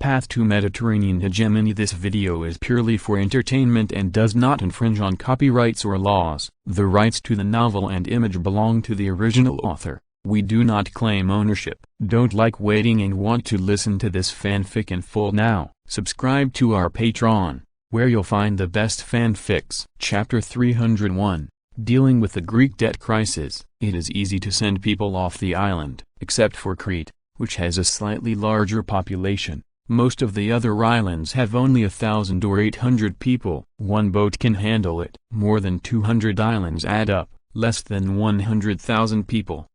Path to Mediterranean Hegemony. This video is purely for entertainment and does not infringe on copyrights or laws. The rights to the novel and image belong to the original author. We do not claim ownership. Don't like waiting and want to listen to this fanfic in full now? Subscribe to our Patreon, where you'll find the best fanfics. Chapter 301, Dealing with the Greek Debt Crisis. It is easy to send people off the island, except for Crete, which has a slightly larger population. Most of the other islands have only 1,000 or 800 people. One boat can handle it. More than 200 islands add up, less than 100,000 people.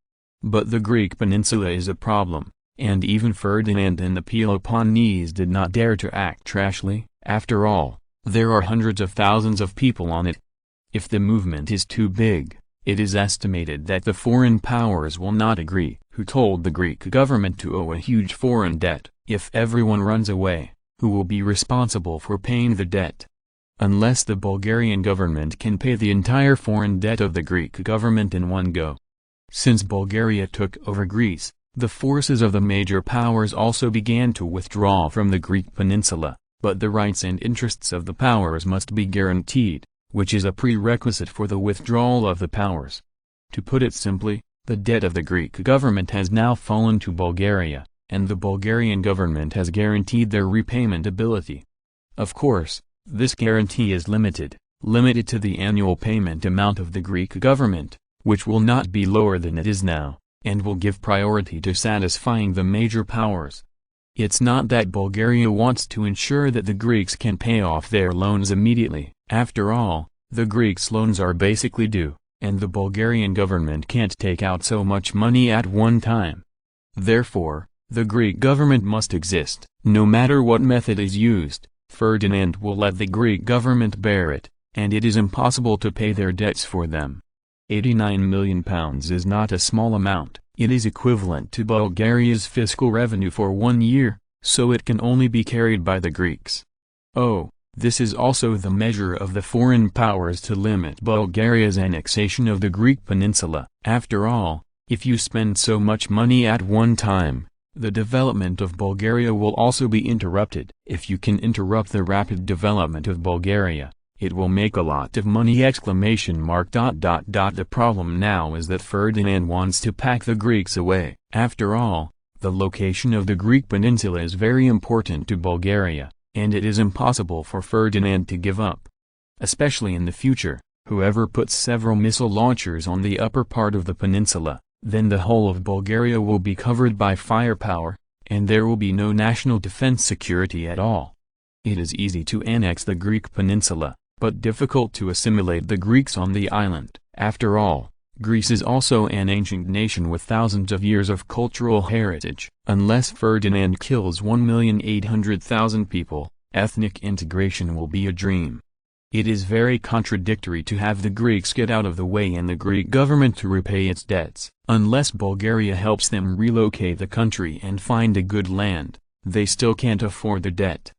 But the Greek peninsula is a problem, and even Ferdinand and the Peloponnese did not dare to act trashly. After all, there are hundreds of thousands of people on it. If the movement is too big, it is estimated that the foreign powers will not agree. Who told the Greek government to owe a huge foreign debt? If everyone runs away, who will be responsible for paying the debt? Unless the Bulgarian government can pay the entire foreign debt of the Greek government in one go. Since Bulgaria took over Greece, the forces of the major powers also began to withdraw from the Greek peninsula, but the rights and interests of the powers must be guaranteed, which is a prerequisite for the withdrawal of the powers. To put it simply, the debt of the Greek government has now fallen to Bulgaria, and the Bulgarian government has guaranteed their repayment ability. Of course, this guarantee is limited to the annual payment amount of the Greek government, which will not be lower than it is now, and will give priority to satisfying the major powers. It's not that Bulgaria wants to ensure that the Greeks can pay off their loans immediately. After all, the Greeks' loans are basically due, and the Bulgarian government can't take out so much money at one time. Therefore, the Greek government must exist. No matter what method is used, Ferdinand will let the Greek government bear it, and it is impossible to pay their debts for them. £89 million is not a small amount. It is equivalent to Bulgaria's fiscal revenue for 1 year, so it can only be carried by the Greeks. Oh, this is also the measure of the foreign powers to limit Bulgaria's annexation of the Greek peninsula. After all, if you spend so much money at one time, the development of Bulgaria will also be interrupted. If you can interrupt the rapid development of Bulgaria, it will make a lot of money! The problem now is that Ferdinand wants to pack the Greeks away. After all, the location of the Greek peninsula is very important to Bulgaria, and it is impossible for Ferdinand to give up. Especially in the future, whoever puts several missile launchers on the upper part of the peninsula, then the whole of Bulgaria will be covered by firepower, and there will be no national defense security at all. It is easy to annex the Greek peninsula, but difficult to assimilate the Greeks on the island. After all, Greece is also an ancient nation with thousands of years of cultural heritage. Unless Ferdinand kills 1,800,000 people, ethnic integration will be a dream. It is very contradictory to have the Greeks get out of the way and the Greek government to repay its debts. Unless Bulgaria helps them relocate the country and find a good land, they still can't afford the debt.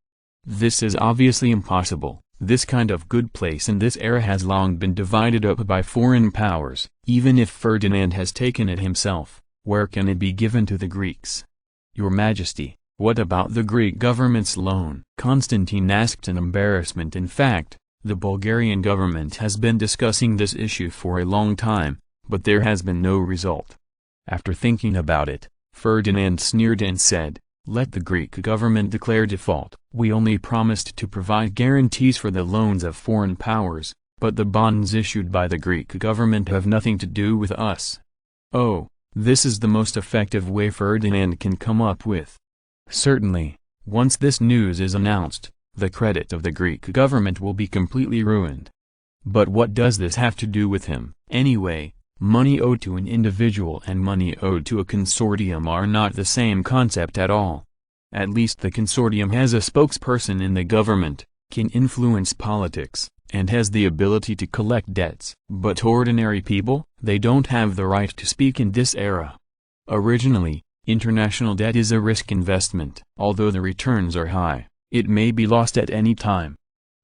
This is obviously impossible. This kind of good place in this era has long been divided up by foreign powers. Even if Ferdinand has taken it himself, where can it be given to the Greeks? Your Majesty, what about the Greek government's loan? Constantine asked in embarrassment. In fact, the Bulgarian government has been discussing this issue for a long time, but there has been no result. After thinking about it, Ferdinand sneered and said, "Let the Greek government declare default. We only promised to provide guarantees for the loans of foreign powers, but the bonds issued by the Greek government have nothing to do with us." Oh, this is the most effective way Ferdinand can come up with. Certainly, once this news is announced, the credit of the Greek government will be completely ruined. But what does this have to do with him? Anyway, money owed to an individual and money owed to a consortium are not the same concept at all. At least the consortium has a spokesperson in the government, can influence politics, and has the ability to collect debts. But ordinary people, they don't have the right to speak in this era. Originally, international debt is a risk investment. Although the returns are high, it may be lost at any time.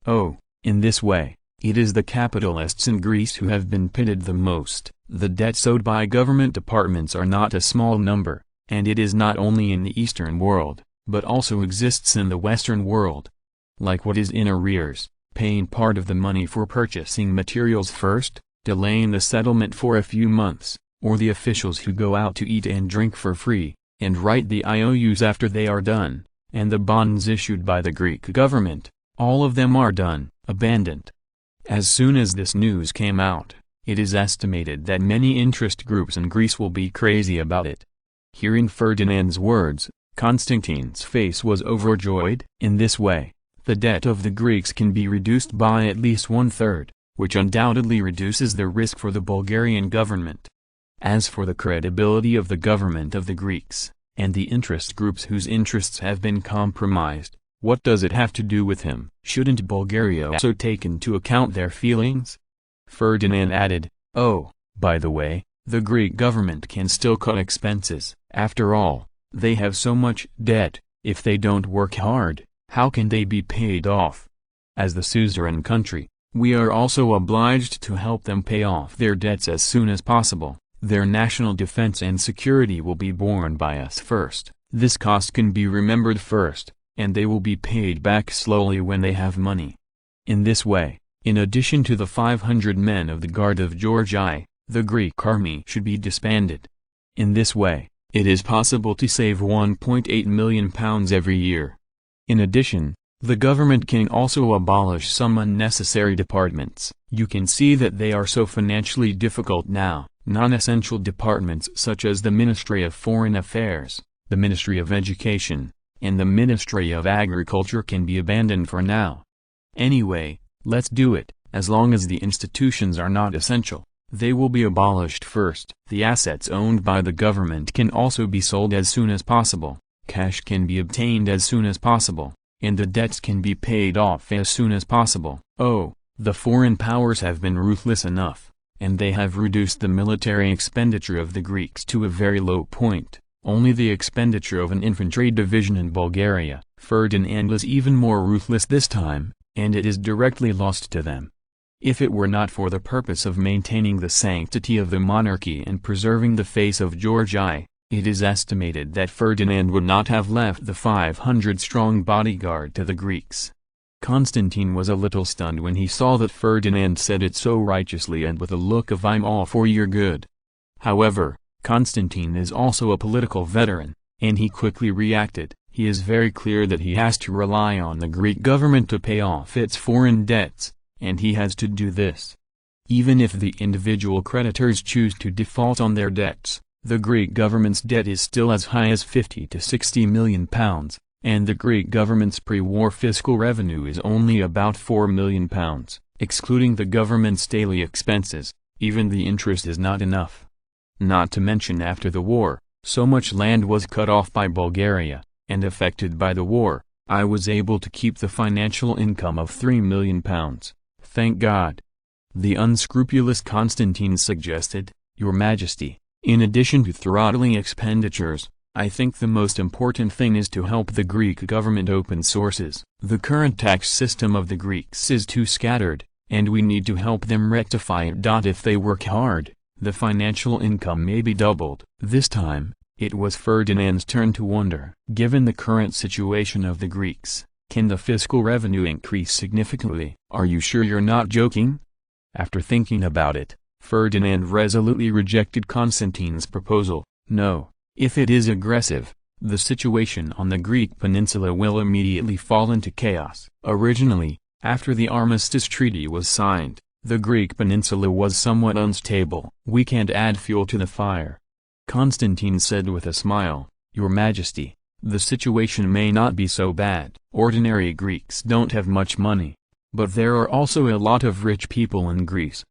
Oh, in this way, it is the capitalists in Greece who have been pitted the most. The debts owed by government departments are not a small number, and it is not only in the Eastern world. but also exists in the Western world. Like what is in arrears, paying part of the money for purchasing materials first, delaying the settlement for a few months, or the officials who go out to eat and drink for free, and write the IOUs after they are done, and the bonds issued by the Greek government, all of them are done, abandoned. As soon as this news came out, it is estimated that many interest groups in Greece will be crazy about it. Hearing Ferdinand's words, Constantine's face was overjoyed. In this way, the debt of the Greeks can be reduced by at least 1/3, which undoubtedly reduces the risk for the Bulgarian government. As for the credibility of the government of the Greeks, and the interest groups whose interests have been compromised, what does it have to do with him? Shouldn't Bulgaria also take into account their feelings? Ferdinand added, "Oh, by the way, the Greek government can still cut expenses. After all, they have so much debt. If they don't work hard, how can they be paid off? As the suzerain country, we are also obliged to help them pay off their debts as soon as possible. Their national defense and security will be borne by us first. This cost can be remembered first, and they will be paid back slowly when they have money." In this way, in addition to the 500 men of the Guard of Georgia, the Greek army should be disbanded. In this way, it is possible to save £1.8 million every year. In addition, the government can also abolish some unnecessary departments. You can see that they are so financially difficult now. Non-essential departments such as the Ministry of Foreign Affairs, the Ministry of Education, and the Ministry of Agriculture can be abandoned for now. Anyway, let's do it. As long as the institutions are not essential, they will be abolished first. The assets owned by the government can also be sold as soon as possible, cash can be obtained as soon as possible, and the debts can be paid off as soon as possible. Oh, the foreign powers have been ruthless enough, and they have reduced the military expenditure of the Greeks to a very low point, only the expenditure of an infantry division in Bulgaria. Ferdinand was even more ruthless this time, and it is directly lost to them. If it were not for the purpose of maintaining the sanctity of the monarchy and preserving the face of Georgia, it is estimated that Ferdinand would not have left the 500-strong bodyguard to the Greeks. Constantine was a little stunned when he saw that Ferdinand said it so righteously and with a look of "I'm all for your good." However, Constantine is also a political veteran, and he quickly reacted. He is very clear that he has to rely on the Greek government to pay off its foreign debts, and he has to do this. Even if the individual creditors choose to default on their debts, the Greek government's debt is still as high as £50 to £60 million, and the Greek government's pre-war fiscal revenue is only about £4 million, excluding the government's daily expenses. Even the interest is not enough. Not to mention after the war, so much land was cut off by Bulgaria, and affected by the war, I was able to keep the financial income of £3 million. Thank God. The unscrupulous Constantine suggested, "Your Majesty, in addition to throttling expenditures, I think the most important thing is to help the Greek government open sources. The current tax system of the Greeks is too scattered, and we need to help them rectify it. If they work hard, the financial income may be doubled." This time, it was Ferdinand's turn to wonder. Given the current situation of the Greeks, can the fiscal revenue increase significantly? Are you sure you're not joking? After thinking about it, Ferdinand resolutely rejected Constantine's proposal. No. If it is aggressive, the situation on the Greek peninsula will immediately fall into chaos. Originally, after the armistice treaty was signed, the Greek peninsula was somewhat unstable. "We can't add fuel to the fire," Constantine said with a smile. "Your Majesty, the situation may not be so bad. Ordinary Greeks don't have much money, but there are also a lot of rich people in Greece.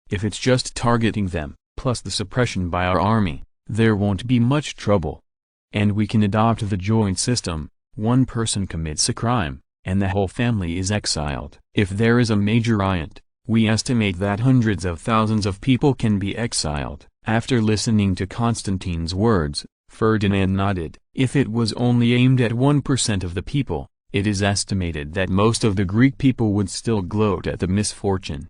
If it's just targeting them, plus the suppression by our army, there won't be much trouble. And we can adopt the joint system. One person commits a crime, and the whole family is exiled. If there is a major riot, we estimate that hundreds of thousands of people can be exiled." After listening to Constantine's words, Ferdinand nodded. If it was only aimed at 1% of the people, it is estimated that most of the Greek people would still gloat at the misfortune.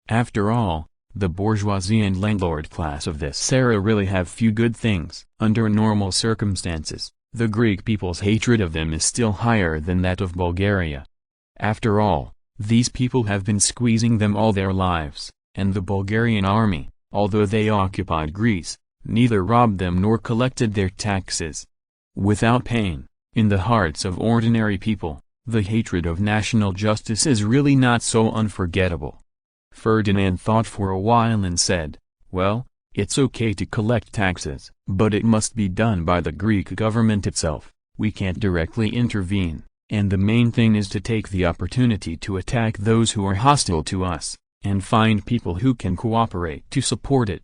After all, the bourgeoisie and landlord class of this era really have few good things. Under normal circumstances, The Greek people's hatred of them is still higher than that of Bulgaria. After all, these people have been squeezing them all their lives, and the Bulgarian army, although they occupied Greece, neither robbed them nor collected their taxes. Without pain, in the hearts of ordinary people, the hatred of national justice is really not so unforgettable. Ferdinand thought for a while and said, well, it's okay to collect taxes, but it must be done by the Greek government itself. We can't directly intervene, and the main thing is to take the opportunity to attack those who are hostile to us, and find people who can cooperate to support it.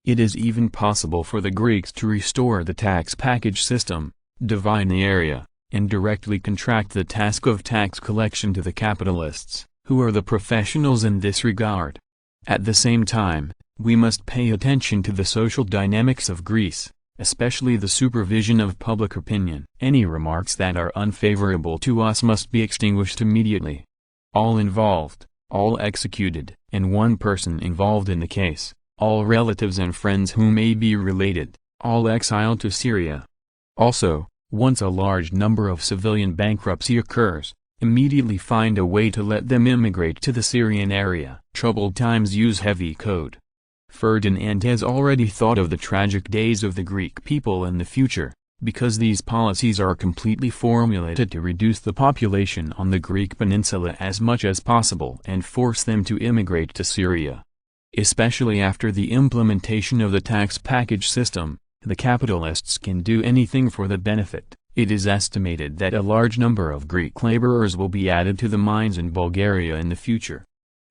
It is even possible for the Greeks to restore the tax package system, divide the area, and directly contract the task of tax collection to the capitalists, who are the professionals in this regard. At the same time, we must pay attention to the social dynamics of Greece, especially the supervision of public opinion. Any remarks that are unfavorable to us must be extinguished immediately. All involved, all executed, and one person involved in the case, all relatives and friends who may be related, all exiled to Syria. Also, once a large number of civilian bankruptcy occurs, immediately find a way to let them immigrate to the Syrian area. Troubled times use heavy code. Ferdinand has already thought of the tragic days of the Greek people in the future, because these policies are completely formulated to reduce the population on the Greek peninsula as much as possible and force them to immigrate to Syria. Especially after the implementation of the tax package system, the capitalists can do anything for the benefit. It is estimated that a large number of Greek laborers will be added to the mines in Bulgaria in the future.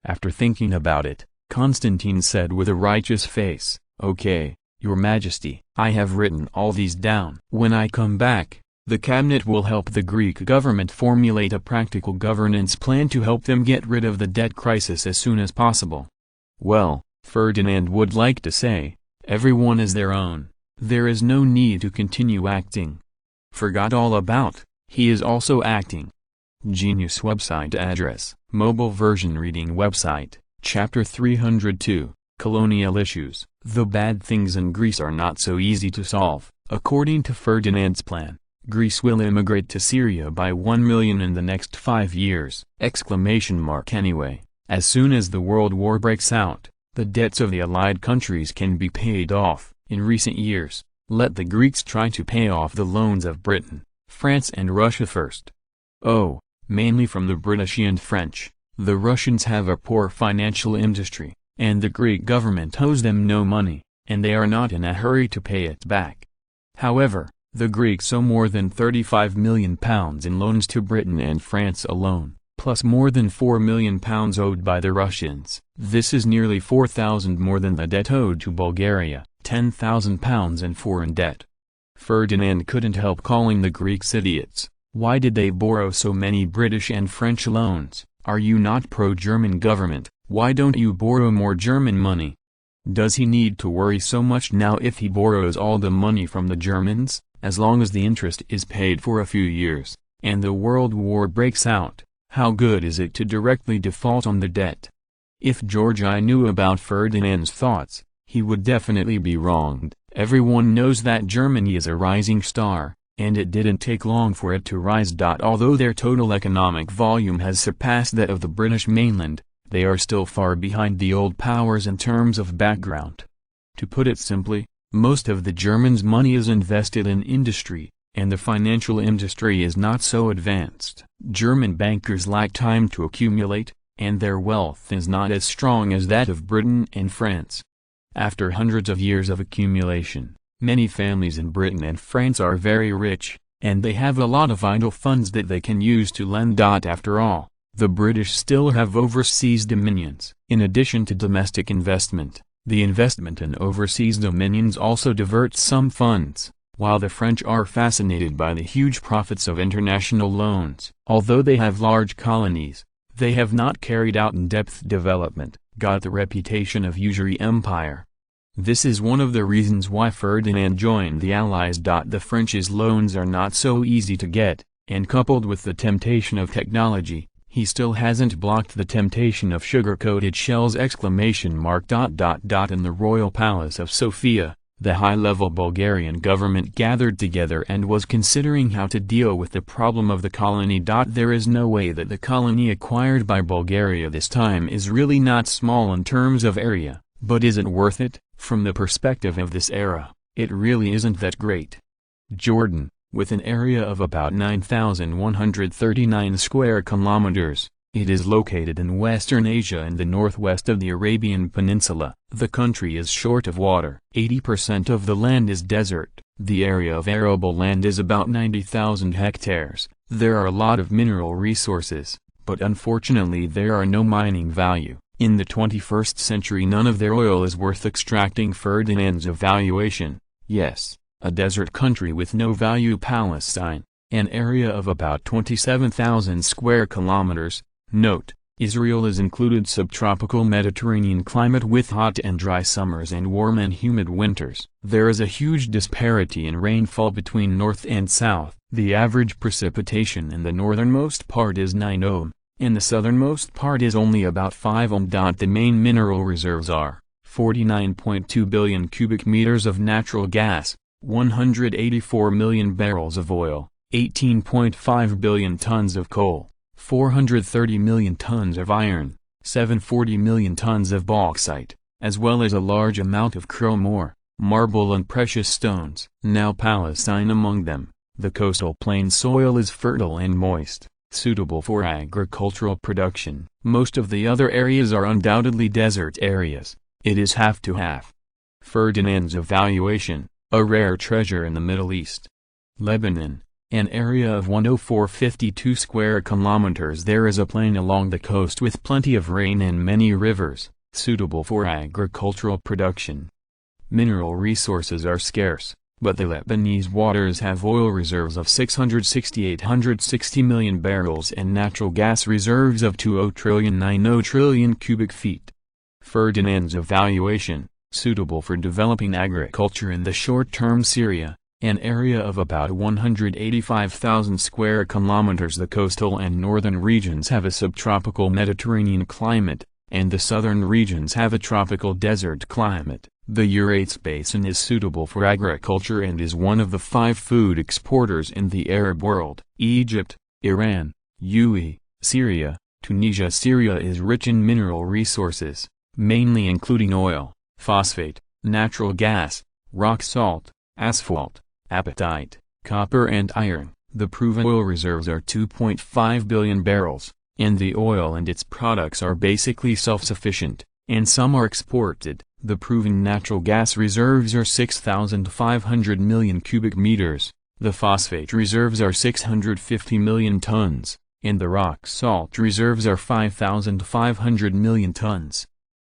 After thinking about it, Constantine said with a righteous face, "Okay, Your Majesty, I have written all these down. When I come back, the cabinet will help the Greek government formulate a practical governance plan to help them get rid of the debt crisis as soon as possible." Well, Ferdinand would like to say, everyone is their own, there is no need to continue acting. Forgot all about, he is also acting. Genius website address, mobile version reading website. Chapter 302, Colonial Issues. The bad things in Greece are not so easy to solve. According to Ferdinand's plan, Greece will immigrate to Syria by 1 million in the next 5 years! Anyway, as soon as the World War breaks out, the debts of the Allied countries can be paid off. In recent years, let the Greeks try to pay off the loans of Britain, France and Russia first. Oh, mainly from the British and French. The Russians have a poor financial industry, and the Greek government owes them no money, and they are not in a hurry to pay it back. However, the Greeks owe more than £35 million in loans to Britain and France alone, plus more than £4 million owed by the Russians. This is nearly 4,000 more than the debt owed to Bulgaria, £10,000 in foreign debt. Ferdinand couldn't help calling the Greeks idiots. Why did they borrow so many British and French loans? Are you not pro-German government? Why don't you borrow more German money? Does he need to worry so much now if he borrows all the money from the Germans, as long as the interest is paid for a few years, and the World War breaks out? How good is it to directly default on the debt? If George I knew about Ferdinand's thoughts, he would definitely be wronged. Everyone knows that Germany is a rising star, and it didn't take long for it to rise. Although their total economic volume has surpassed that of the British mainland, they are still far behind the old powers in terms of background. To put it simply, most of the Germans' money is invested in industry, and the financial industry is not so advanced. German bankers lack time to accumulate, and their wealth is not as strong as that of Britain and France. After hundreds of years of accumulation, many families in Britain and France are very rich, and they have a lot of idle funds that they can use to lend. After all, the British still have overseas dominions. In addition to domestic investment, the investment in overseas dominions also diverts some funds, while the French are fascinated by the huge profits of international loans. Although they have large colonies, they have not carried out in-depth development, got the reputation of usury empire. This is one of the reasons why Ferdinand joined the Allies. The French's loans are not so easy to get, and coupled with the temptation of technology, he still hasn't blocked the temptation of sugar-coated shells! In the royal palace of Sofia, The high-level Bulgarian government gathered together and was considering how to deal with the problem of the colony. There is no way that the colony acquired by Bulgaria this time is really not small in terms of area, but is it worth it? From the perspective of this era, it really isn't that great. Jordan, with an area of about 9,139 square kilometers, it is located in Western Asia and the northwest of the Arabian Peninsula. The country is short of water. 80% of the land is desert. The area of arable land is about 90,000 hectares. There are a lot of mineral resources, but unfortunately there are no mining value. In the 21st century none of their oil is worth extracting. Ferdinand's evaluation. Yes, a desert country with no value. Palestine, an area of about 27,000 square kilometers. Note, Israel is included. Subtropical Mediterranean climate with hot and dry summers and warm and humid winters. There is a huge disparity in rainfall between north and south. The average precipitation in the northernmost part is 9 ohm, and the southernmost part is only about 5 ohm. The main mineral reserves are 49.2 billion cubic meters of natural gas, 184 million barrels of oil, 18.5 billion tons of coal, 430 million tons of iron, 740 million tons of bauxite, as well as a large amount of chrome ore, marble and precious stones. Now Palestine among them. The coastal plain soil is fertile and moist, suitable for agricultural production. Most of the other areas are undoubtedly desert areas. It is half to half. Ferdinand's evaluation, a rare treasure in the Middle East. Lebanon, an area of 104.52 square kilometers. There is a plain along the coast with plenty of rain and many rivers, suitable for agricultural production. Mineral resources are scarce, but the Lebanese waters have oil reserves of 660 million barrels and natural gas reserves of 20.90 trillion cubic feet. Ferdinand's evaluation, suitable for developing agriculture in the short term. Syria, an area of about 185,000 square kilometers. The coastal and northern regions have a subtropical Mediterranean climate, and the southern regions have a tropical desert climate. The Euphrates Basin is suitable for agriculture and is one of the 5 food exporters in the Arab world. Egypt, Iran, UAE, Syria, Tunisia. Syria is rich in mineral resources, mainly including oil, phosphate, natural gas, rock salt, asphalt, apatite, copper and iron. The proven oil reserves are 2.5 billion barrels, and the oil and its products are basically self-sufficient, and some are exported. The proven natural gas reserves are 6,500 million cubic meters, the phosphate reserves are 650 million tons, and the rock salt reserves are 5,500 million tons.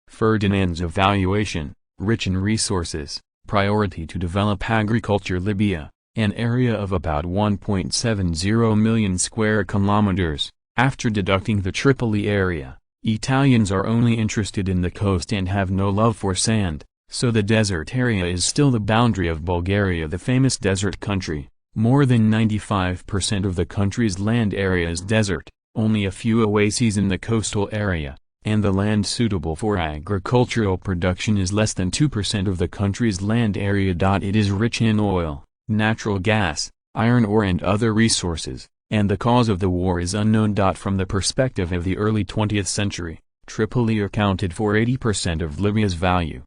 Ferdinand's evaluation, rich in resources, priority to develop agriculture. Libya, an area of about 1.70 million square kilometers, after deducting the Tripoli area. Italians are only interested in the coast and have no love for sand, so the desert area is still the boundary of Bulgaria, the famous desert country. More than 95% of the country's land area is desert, only a few oases in the coastal area, and the land suitable for agricultural production is less than 2% of the country's land area. It is rich in oil, natural gas, iron ore and other resources, and the cause of the war is unknown. From the perspective of the early 20th century, Tripoli accounted for 80% of Libya's value.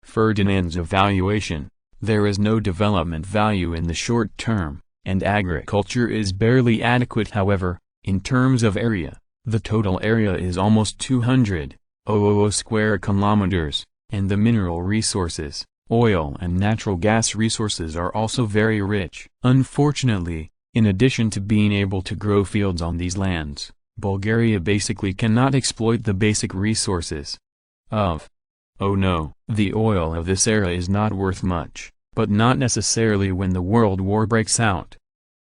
Ferdinand's evaluation, there is no development value in the short term, and agriculture is barely adequate. However, in terms of area, the total area is almost 200,000 square kilometers, and the mineral resources, oil and natural gas resources are also very rich. Unfortunately, in addition to being able to grow fields on these lands, Bulgaria basically cannot exploit the basic resources of. Oh no, the oil of this era is not worth much, but not necessarily when the world war breaks out.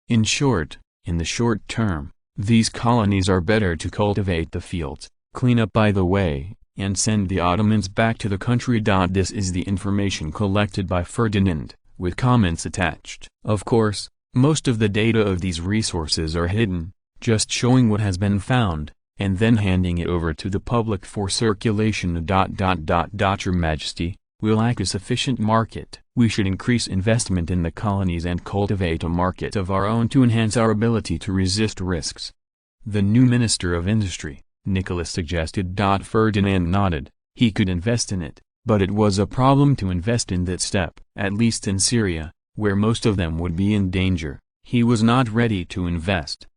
In short, in the short term, these colonies are better to cultivate the fields, clean up by the way, and send the Ottomans back to the country. This is the information collected by Ferdinand, with comments attached. Of course, most of the data of these resources are hidden, just showing what has been found, and then handing it over to the public for circulation. Your Majesty, We lack a sufficient market. We should increase investment in the colonies and cultivate a market of our own to enhance our ability to resist risks. The new Minister of Industry, Nicholas, suggested. Ferdinand nodded. He could invest in it, but it was a problem to invest in that step. At least in Syria, where most of them would be in danger, he was not ready to invest.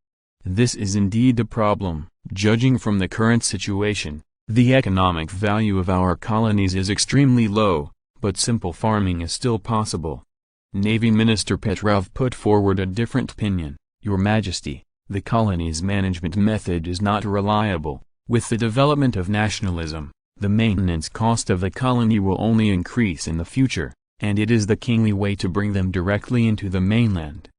This is indeed a problem. Judging from the current situation, the economic value of our colonies is extremely low, but simple farming is still possible. Navy Minister Petrov put forward a different opinion. Your Majesty, the colony's management method is not reliable. With the development of nationalism, the maintenance cost of the colony will only increase in the future, and it is the kingly way to bring them directly into the mainland.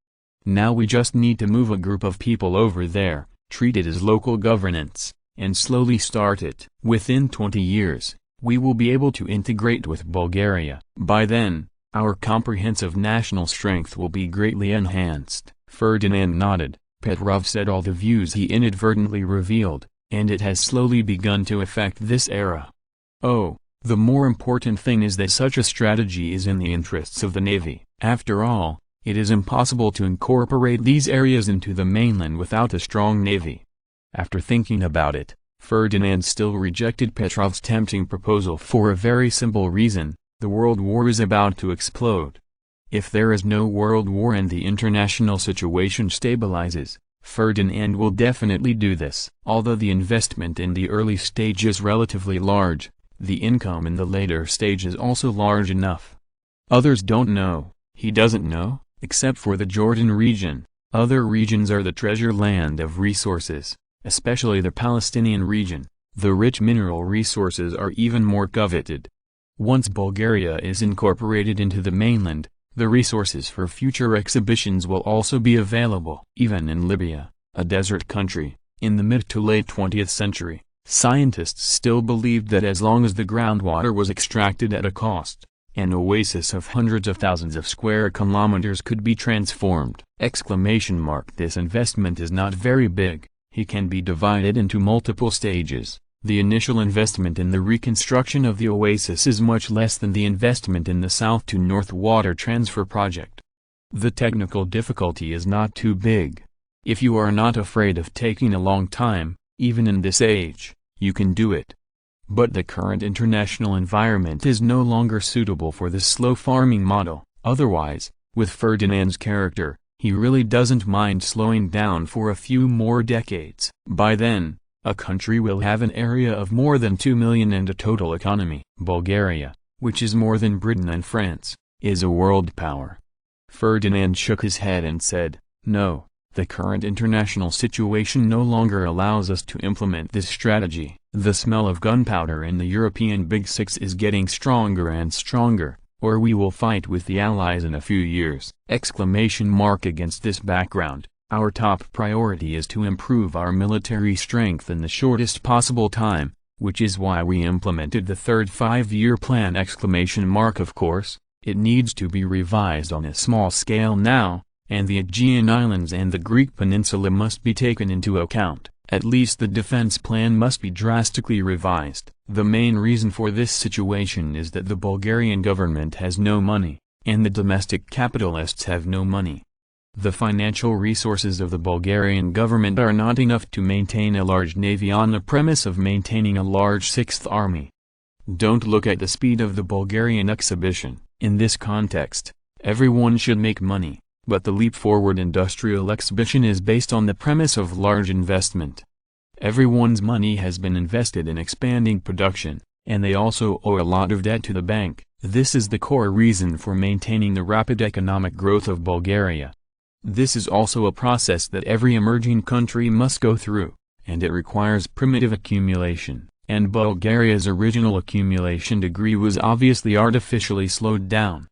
Now we just need to move a group of people over there, treat it as local governance, and slowly start it. Within 20 years, we will be able to integrate with Bulgaria. By then, our comprehensive national strength will be greatly enhanced. Ferdinand nodded. Petrov said all the views he inadvertently revealed, and it has slowly begun to affect this era. Oh, the more important thing is that such a strategy is in the interests of the Navy. After all, it is impossible to incorporate these areas into the mainland without a strong navy. After thinking about it, Ferdinand still rejected Petrov's tempting proposal for a very simple reason: the world war is about to explode. If there is no world war and the international situation stabilizes, Ferdinand will definitely do this. Although the investment in the early stage is relatively large, the income in the later stage is also large enough. Others don't know. He doesn't know, except for the Jordan region. Other regions are the treasure land of resources, especially the Palestinian region. The rich mineral resources are even more coveted. Once Bulgaria is incorporated into the mainland, the resources for future exhibitions will also be available. Even in Libya, a desert country, in the mid to late 20th century, scientists still believed that as long as the groundwater was extracted at a cost, an oasis of hundreds of thousands of square kilometers could be transformed. This investment is not very big. It can be divided into multiple stages. The initial investment in the reconstruction of the oasis is much less than the investment in the south to north water transfer project. The technical difficulty is not too big. If you are not afraid of taking a long time, even in this age, you can do it. But the current international environment is no longer suitable for this slow farming model. Otherwise, with Ferdinand's character, he really doesn't mind slowing down for a few more decades. By then, a country will have an area of more than 2 million and a total economy. Bulgaria, which is more than Britain and France, is a world power. Ferdinand shook his head and said, "No, the current international situation no longer allows us to implement this strategy. The smell of gunpowder in the European Big Six is getting stronger and stronger, or we will fight with the Allies in a few years." Against this background, our top priority is to improve our military strength in the shortest possible time, which is why we implemented the third five-year plan! Of course, it needs to be revised on a small scale now, and the Aegean Islands and the Greek peninsula must be taken into account. At least the defense plan must be drastically revised. The main reason for this situation is that the Bulgarian government has no money, and the domestic capitalists have no money. The financial resources of the Bulgarian government are not enough to maintain a large navy on the premise of maintaining a large Sixth Army. Don't look at the speed of the Bulgarian exhibition. In this context, everyone should make money, but the leap forward industrial exhibition is based on the premise of large investment. Everyone's money has been invested in expanding production, and they also owe a lot of debt to the bank. This is the core reason for maintaining the rapid economic growth of Bulgaria. This is also a process that every emerging country must go through, and it requires primitive accumulation, and Bulgaria's original accumulation degree was obviously artificially slowed down.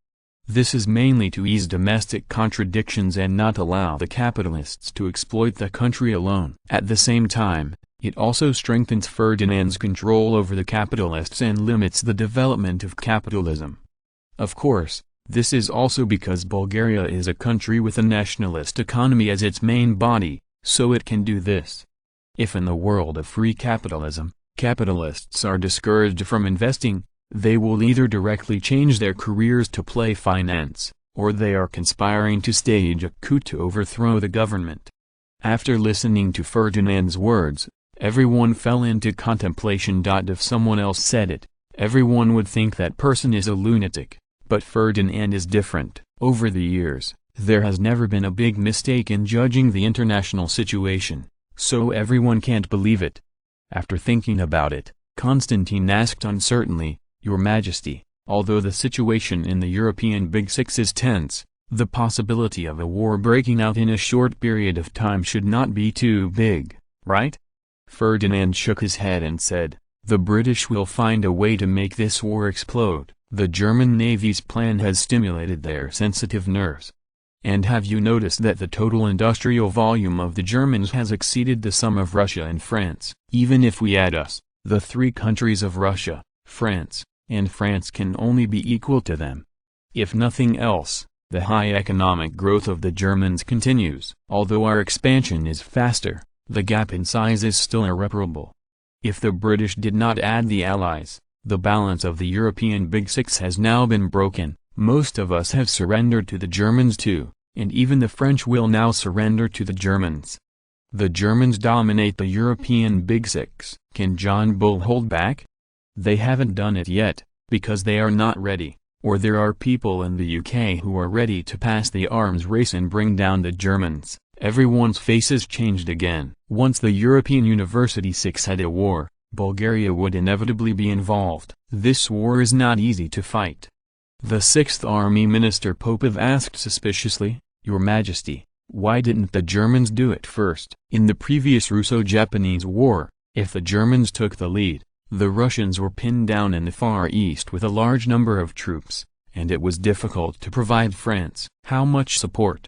This is mainly to ease domestic contradictions and not allow the capitalists to exploit the country alone. At the same time, it also strengthens Ferdinand's control over the capitalists and limits the development of capitalism. Of course, this is also because Bulgaria is a country with a nationalist economy as its main body, so it can do this. If in the world of free capitalism, capitalists are discouraged from investing, They will either directly change their careers to play finance, or they are conspiring to stage a coup to overthrow the government. After listening to Ferdinand's words, everyone fell into contemplation. If someone else said it, everyone would think that person is a lunatic, but Ferdinand is different. Over the years, there has never been a big mistake in judging the international situation, so everyone can't believe it. After thinking about it, Constantine asked uncertainly, "Your Majesty, although the situation in the European Big Six is tense, the possibility of a war breaking out in a short period of time should not be too big, right?" Ferdinand shook his head and said, "The British will find a way to make this war explode. The German Navy's plan has stimulated their sensitive nerves. And have you noticed that the total industrial volume of the Germans has exceeded the sum of Russia and France? Even if we add us, the three countries of Russia, France, and France can only be equal to them. If nothing else, the high economic growth of the Germans continues. Although our expansion is faster, the gap in size is still irreparable. If the British did not add the Allies, the balance of the European Big Six has now been broken. Most of us have surrendered to the Germans too, and even the French will now surrender to the Germans. The Germans dominate the European Big Six. Can John Bull hold back? They haven't done it yet, because they are not ready, or there are people in the UK who are ready to pass the arms race and bring down the Germans." Everyone's faces changed again. Once the European University Six had a war, Bulgaria would inevitably be involved. This war is not easy to fight. The Sixth Army Minister Popov asked suspiciously, "Your Majesty, why didn't the Germans do it first?" In the previous Russo-Japanese War, if the Germans took the lead, the Russians were pinned down in the Far East with a large number of troops, and it was difficult to provide France how much support.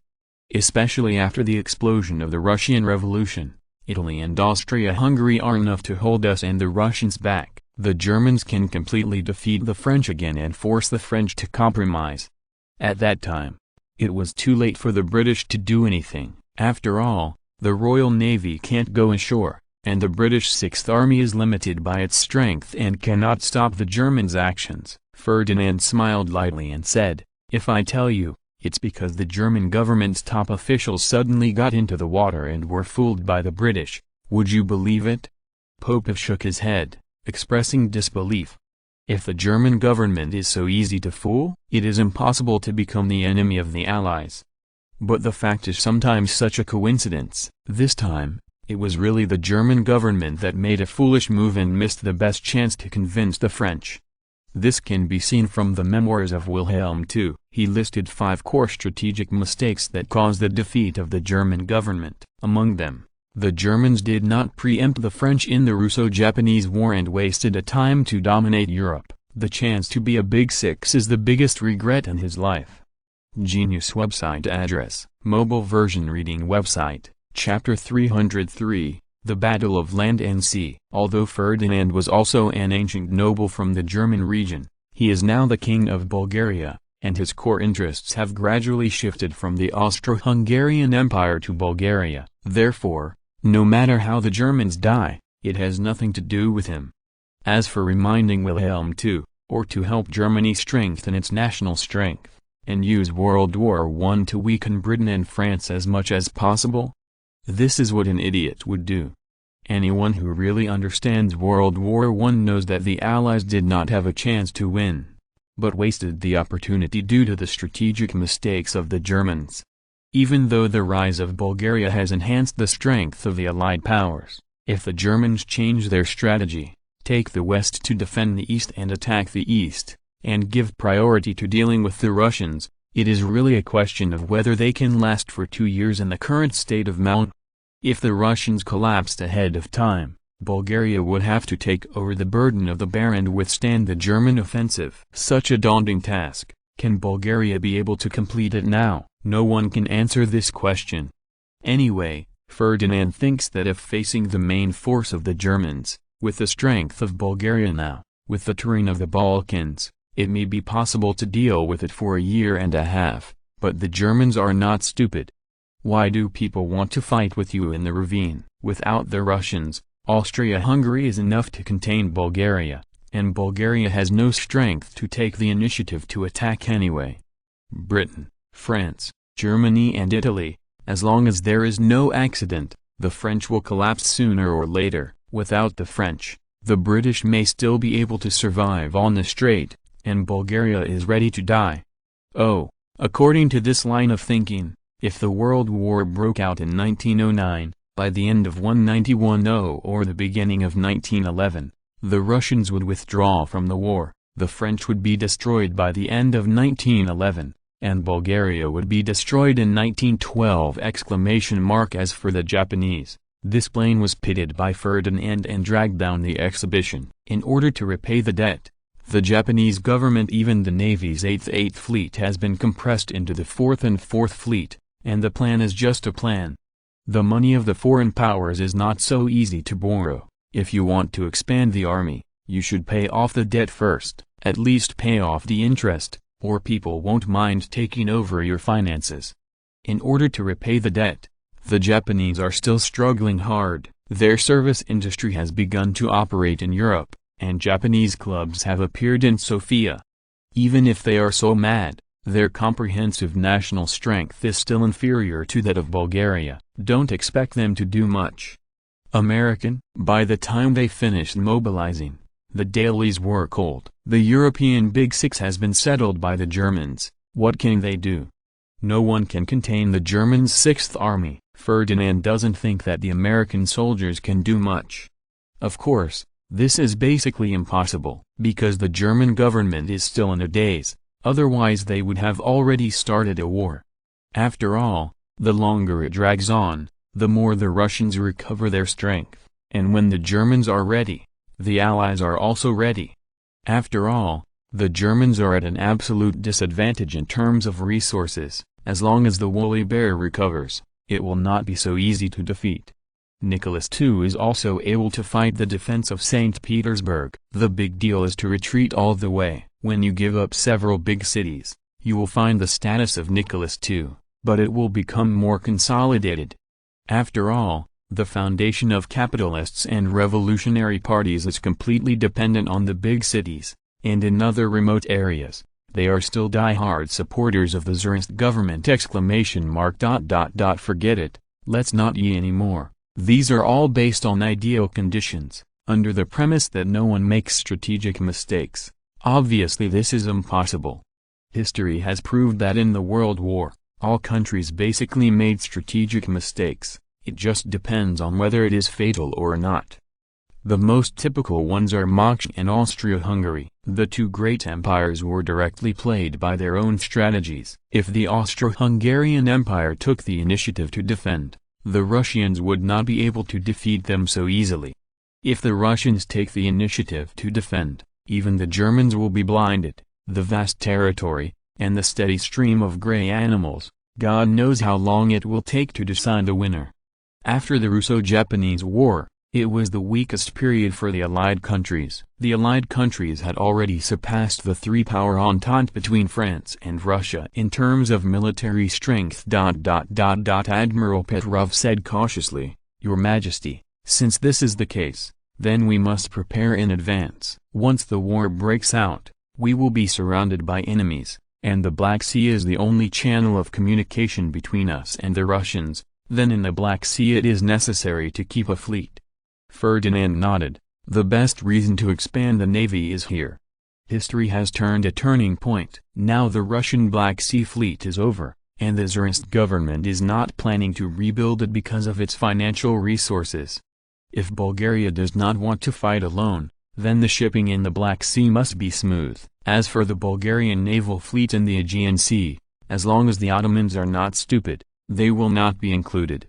Especially after the explosion of the Russian Revolution, Italy and Austria-Hungary are enough to hold us and the Russians back. The Germans can completely defeat the French again and force the French to compromise. At that time, it was too late for the British to do anything. After all, the Royal Navy can't go ashore, and the British Sixth Army is limited by its strength and cannot stop the Germans' actions. Ferdinand smiled lightly and said, "If I tell you, it's because the German government's top officials suddenly got into the water and were fooled by the British, would you believe it?" Popov shook his head, expressing disbelief. If the German government is so easy to fool, it is impossible to become the enemy of the Allies. But the fact is sometimes such a coincidence. This time, it was really the German government that made a foolish move and missed the best chance to convince the French. This can be seen from the memoirs of Wilhelm II. He listed 5 core strategic mistakes that caused the defeat of the German government. Among them, the Germans did not preempt the French in the Russo-Japanese War and wasted a time to dominate Europe. The chance to be a Big Six is the biggest regret in his life. Genius website address, mobile version reading website, Chapter 303. The Battle of Land and Sea. Although Ferdinand was also an ancient noble from the German region, he is now the king of Bulgaria, and his core interests have gradually shifted from the Austro-Hungarian Empire to Bulgaria. Therefore, no matter how the Germans die, it has nothing to do with him. As for reminding Wilhelm II, or to help Germany strengthen its national strength, and use World War I to weaken Britain and France as much as possible, this is what an idiot would do. Anyone who really understands World War I knows that the Allies did not have a chance to win, but wasted the opportunity due to the strategic mistakes of the Germans. Even though the rise of Bulgaria has enhanced the strength of the Allied powers, if the Germans change their strategy, take the West to defend the East and attack the East, and give priority to dealing with the Russians, it is really a question of whether they can last for 2 years in the current state of Mount. If the Russians collapsed ahead of time, Bulgaria would have to take over the burden of the bear and withstand the German offensive. Such a daunting task. Can Bulgaria be able to complete it now? No one can answer this question. Anyway, Ferdinand thinks that if facing the main force of the Germans, with the strength of Bulgaria now, with the terrain of the Balkans, it may be possible to deal with it for a year and a half, but the Germans are not stupid. Why do people want to fight with you in the ravine? Without the Russians, Austria-Hungary is enough to contain Bulgaria, and Bulgaria has no strength to take the initiative to attack anyway. Britain, France, Germany and Italy, as long as there is no accident, the French will collapse sooner or later. Without the French, the British may still be able to survive on the strait, and Bulgaria is ready to die. Oh, according to this line of thinking, if the World War broke out in 1909, by the end of 1910 or the beginning of 1911, the Russians would withdraw from the war, the French would be destroyed by the end of 1911, and Bulgaria would be destroyed in 1912! As for the Japanese, this plane was pitted by Ferdinand and dragged down the exhibition. In order to repay the debt, the Japanese government, even the Navy's 8th Fleet, has been compressed into the 4th and 4th Fleet, and the plan is just a plan. The money of the foreign powers is not so easy to borrow. If you want to expand the army, you should pay off the debt first, at least pay off the interest, or people won't mind taking over your finances. In order to repay the debt, the Japanese are still struggling hard. Their service industry has begun to operate in Europe, and Japanese clubs have appeared in Sofia. Even if they are so mad, their comprehensive national strength is still inferior to that of Bulgaria. Don't expect them to do much. By the time they finished mobilizing, the dailies were cold. The European Big Six has been settled by the Germans. What can they do? No one can contain the Germans' 6th Army. Ferdinand doesn't think that the American soldiers can do much. Of course, this is basically impossible, because the German government is still in a daze, otherwise they would have already started a war. After all, the longer it drags on, the more the Russians recover their strength, and when the Germans are ready, the Allies are also ready. After all, the Germans are at an absolute disadvantage in terms of resources. As long as the woolly bear recovers, it will not be so easy to defeat. Nicholas II is also able to fight the defense of St. Petersburg. The big deal is to retreat all the way. When you give up several big cities, you will find the status of Nicholas II, but it will become more consolidated. After all, the foundation of capitalists and revolutionary parties is completely dependent on the big cities, and in other remote areas, they are still die-hard supporters of the Tsarist government! Forget it, let's not ye anymore. These are all based on ideal conditions, under the premise that no one makes strategic mistakes. Obviously this is impossible. History has proved that in the World War, all countries basically made strategic mistakes. It just depends on whether it is fatal or not. The most typical ones are Moksha and Austro-Hungary. The two great empires were directly played by their own strategies. If the Austro-Hungarian Empire took the initiative to defend, the Russians would not be able to defeat them so easily. If the Russians take the initiative to defend, even the Germans will be blinded. The vast territory, and the steady stream of gray animals, God knows how long it will take to decide the winner. After the Russo-Japanese War, it was the weakest period for the Allied countries. The Allied countries had already surpassed the three-power entente between France and Russia in terms of military strength. Admiral Petrov said cautiously, "Your Majesty, since this is the case, then we must prepare in advance. Once the war breaks out, we will be surrounded by enemies, and the Black Sea is the only channel of communication between us and the Russians. Then in the Black Sea it is necessary to keep a fleet." Ferdinand nodded. The best reason to expand the navy is here. History has turned a turning point. Now the Russian Black Sea Fleet is over, and the Tsarist government is not planning to rebuild it because of its financial resources. If Bulgaria does not want to fight alone, then the shipping in the Black Sea must be smooth. As for the Bulgarian naval fleet in the Aegean Sea, as long as the Ottomans are not stupid, they will not be included.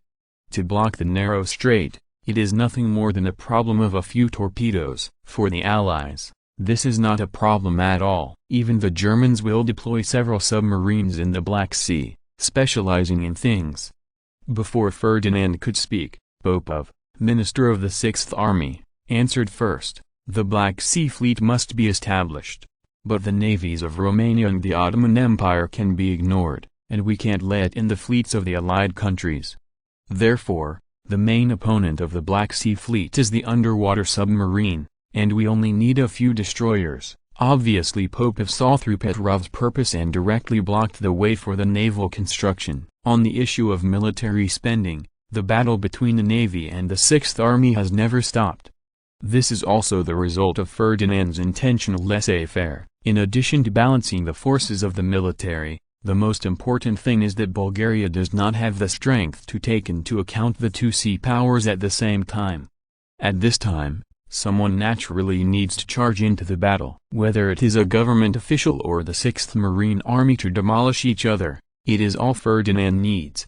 To block the narrow strait, it is nothing more than a problem of a few torpedoes. For the Allies, this is not a problem at all. Even the Germans will deploy several submarines in the Black Sea, specializing in things. Before Ferdinand could speak, Popov, Minister of the 6th Army, answered first. The Black Sea Fleet must be established. But the navies of Romania and the Ottoman Empire can be ignored, and we can't let in the fleets of the Allied countries. Therefore, the main opponent of the Black Sea Fleet is the underwater submarine. and we only need a few destroyers. Obviously Popov saw through Petrov's purpose and directly blocked the way for the naval construction. On the issue of military spending, the battle between the Navy and the Sixth Army has never stopped. This is also the result of Ferdinand's intentional laissez-faire. In addition to balancing the forces of the military, the most important thing is that Bulgaria does not have the strength to take into account the two sea powers at the same time. At this time, someone naturally needs to charge into the battle. Whether it is a government official or the 6th Marine Army to demolish each other, it is all Ferdinand needs.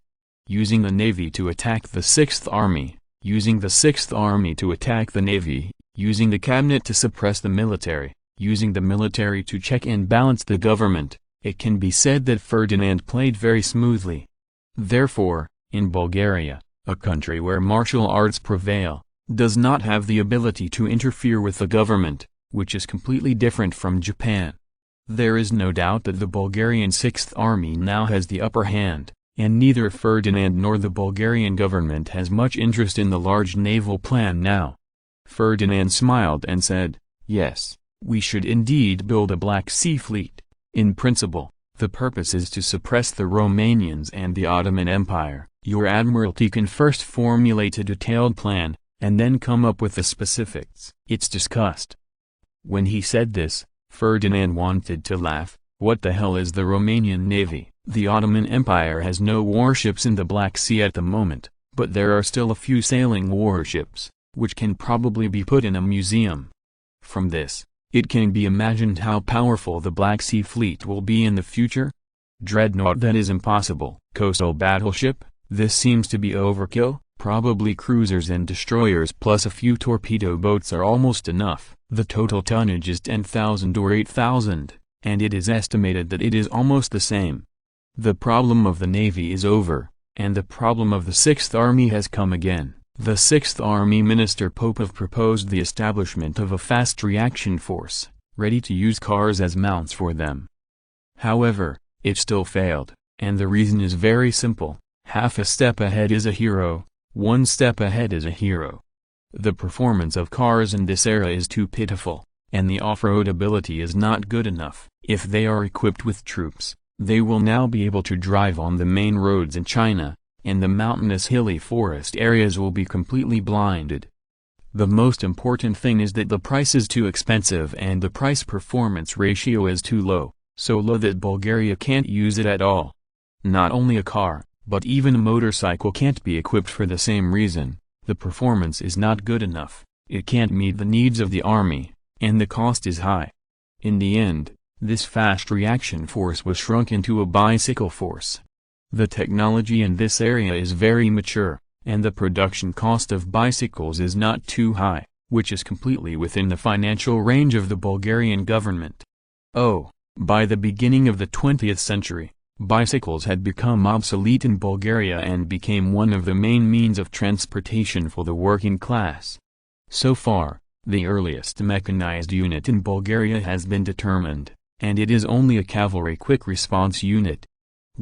Using the Navy to attack the 6th Army, using the 6th Army to attack the Navy, using the cabinet to suppress the military, using the military to check and balance the government, it can be said that Ferdinand played very smoothly. Therefore, in Bulgaria, a country where martial arts prevail, does not have the ability to interfere with the government, which is completely different from Japan. There is no doubt that the Bulgarian 6th Army now has the upper hand, and neither Ferdinand nor the Bulgarian government has much interest in the large naval plan now. Ferdinand smiled and said, "Yes, we should indeed build a Black Sea fleet. In principle, the purpose is to suppress the Romanians and the Ottoman Empire. Your Admiralty can first formulate a detailed plan, and then come up with the specifics. It's discussed." When he said this, Ferdinand wanted to laugh. What the hell is the Romanian Navy? The Ottoman Empire has no warships in the Black Sea at the moment, but there are still a few sailing warships, which can probably be put in a museum. From this, it can be imagined how powerful the Black Sea Fleet will be in the future. Dreadnought, that is impossible. Coastal battleship, this seems to be overkill. Probably cruisers and destroyers plus a few torpedo boats are almost enough. The total tonnage is 10,000 or 8,000, and it is estimated that it is almost the same. The problem of the Navy is over, and the problem of the 6th Army has come again. The 6th Army Minister Popov proposed the establishment of a fast reaction force, ready to use cars as mounts for them. However, it still failed, and the reason is very simple. Half a step ahead is a hero. One step ahead is a hero. The performance of cars in this era is too pitiful, and the off-road ability is not good enough. If they are equipped with troops, they will now be able to drive on the main roads in China, and the mountainous hilly forest areas will be completely blinded. The most important thing is that the price is too expensive and the price-performance ratio is too low, so low that Bulgaria can't use it at all. Not only a car, but even a motorcycle can't be equipped for the same reason. The performance is not good enough, it can't meet the needs of the army, and the cost is high. In the end, this fast reaction force was shrunk into a bicycle force. The technology in this area is very mature, and the production cost of bicycles is not too high, which is completely within the financial range of the Bulgarian government. Oh, by the beginning of the 20th century, bicycles had become obsolete in Bulgaria and became one of the main means of transportation for the working class. So far, the earliest mechanized unit in Bulgaria has been determined, and it is only a cavalry quick response unit.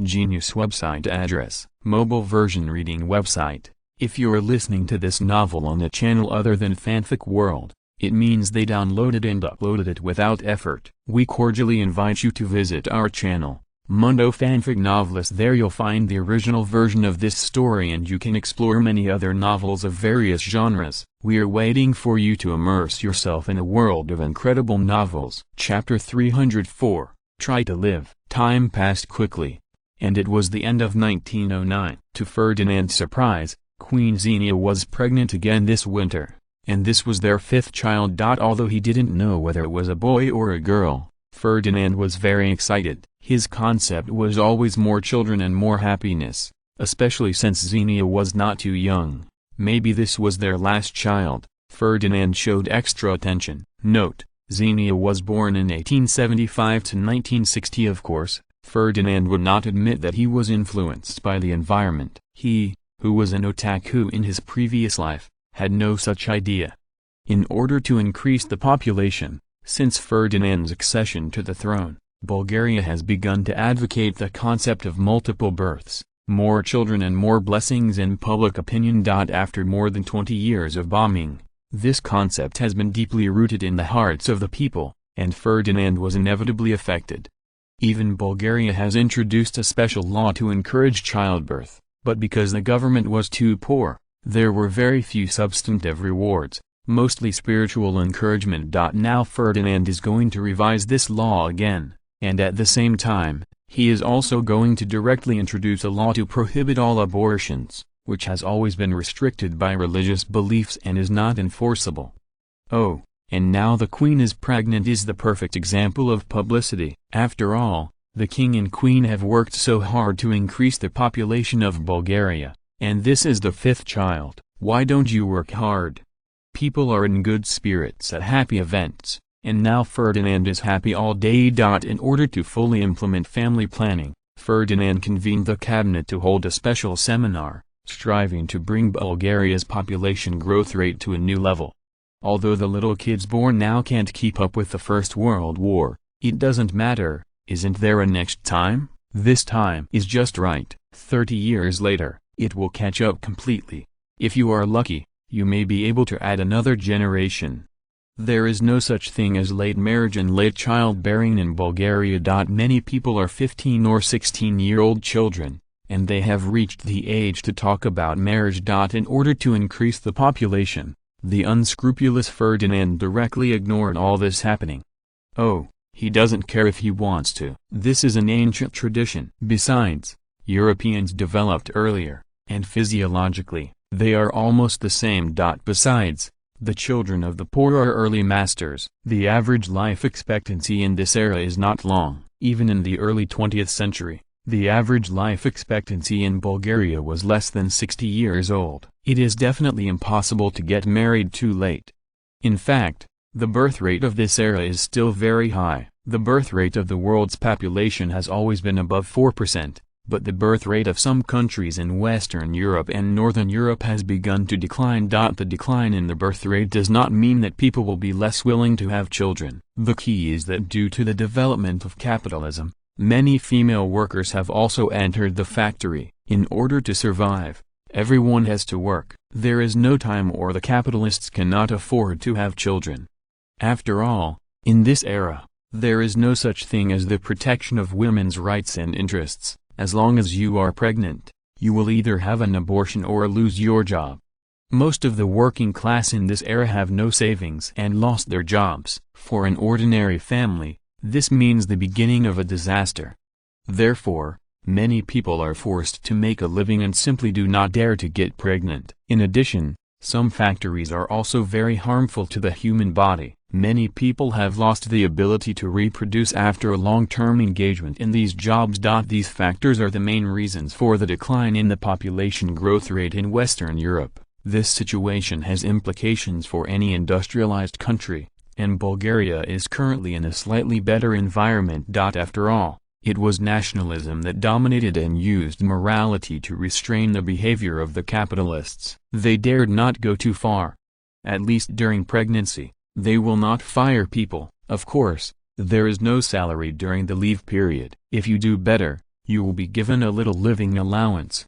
Genius website address, mobile version reading website. If you are listening to this novel on a channel other than Fanfic World, it means they downloaded and uploaded it without effort. We cordially invite you to visit our channel, Mundo Fanfic Novelist. There you'll find the original version of this story and you can explore many other novels of various genres. We are waiting for you to immerse yourself in a world of incredible novels. Chapter 304, Try to Live. Time passed quickly, and it was the end of 1909. To Ferdinand's surprise, Queen Xenia was pregnant again this winter, and this was their 5th child. Although he didn't know whether it was a boy or a girl, Ferdinand was very excited. His concept was always more children and more happiness, especially since Xenia was not too young. Maybe this was their last child. Ferdinand showed extra attention. Note: Xenia was born in 1875 to 1960. Of course, Ferdinand would not admit that he was influenced by the environment. He, who was an otaku in his previous life, had no such idea. In order to increase the population, since Ferdinand's accession to the throne, Bulgaria has begun to advocate the concept of multiple births, more children and more blessings in public opinion. After more than 20 years of bombing, This concept has been deeply rooted in the hearts of the people, and Ferdinand was inevitably affected. Even Bulgaria has introduced a special law to encourage childbirth, but because the government was too poor, there were very few substantive rewards, mostly spiritual encouragement. Now Ferdinand is going to revise this law again, and at the same time, he is also going to directly introduce a law to prohibit all abortions, which has always been restricted by religious beliefs and is not enforceable. Oh, and now the queen is pregnant is the perfect example of publicity. After all, the king and queen have worked so hard to increase the population of Bulgaria, and this is the 5th child. Why don't you work hard? People are in good spirits at happy events, and now Ferdinand is happy all day. In order to fully implement family planning, Ferdinand convened the cabinet to hold a special seminar, striving to bring Bulgaria's population growth rate to a new level. Although the little kids born now can't keep up with the First World War, it doesn't matter, isn't there a next time? This time is just right. 30 years later, it will catch up completely. If you are lucky, you may be able to add another generation. There is no such thing as late marriage and late childbearing in Bulgaria. Many people are 15 or 16-year-old children, and they have reached the age to talk about marriage. In order to increase the population, the unscrupulous Ferdinand directly ignored all this happening. Oh, he doesn't care if he wants to. This is an ancient tradition. Besides, Europeans developed earlier, and physiologically, they are almost the same. Besides, the children of the poor are early masters. The average life expectancy in this era is not long. Even in the early 20th century, the average life expectancy in Bulgaria was less than 60 years old. It is definitely impossible to get married too late. In fact, the birth rate of this era is still very high. The birth rate of the world's population has always been above 4%, but the birth rate of some countries in Western Europe and Northern Europe has begun to decline. The decline in the birth rate does not mean that people will be less willing to have children. The key is that due to the development of capitalism, many female workers have also entered the factory. In order to survive, everyone has to work. There is no time or the capitalists cannot afford to have children. After all, in this era, there is no such thing as the protection of women's rights and interests. As long as you are pregnant, you will either have an abortion or lose your job. Most of the working class in this era have no savings and lost their jobs. For an ordinary family, this means the beginning of a disaster. Therefore, many people are forced to make a living and simply do not dare to get pregnant. In addition, some factories are also very harmful to the human body. Many people have lost the ability to reproduce after a long-term engagement in these jobs. These factors are the main reasons for the decline in the population growth rate in Western Europe. This situation has implications for any industrialized country, and Bulgaria is currently in a slightly better environment. After all, it was nationalism that dominated and used morality to restrain the behavior of the capitalists. They dared not go too far. At least during pregnancy, they will not fire people. Of course, there is no salary during the leave period. If you do better, you will be given a little living allowance.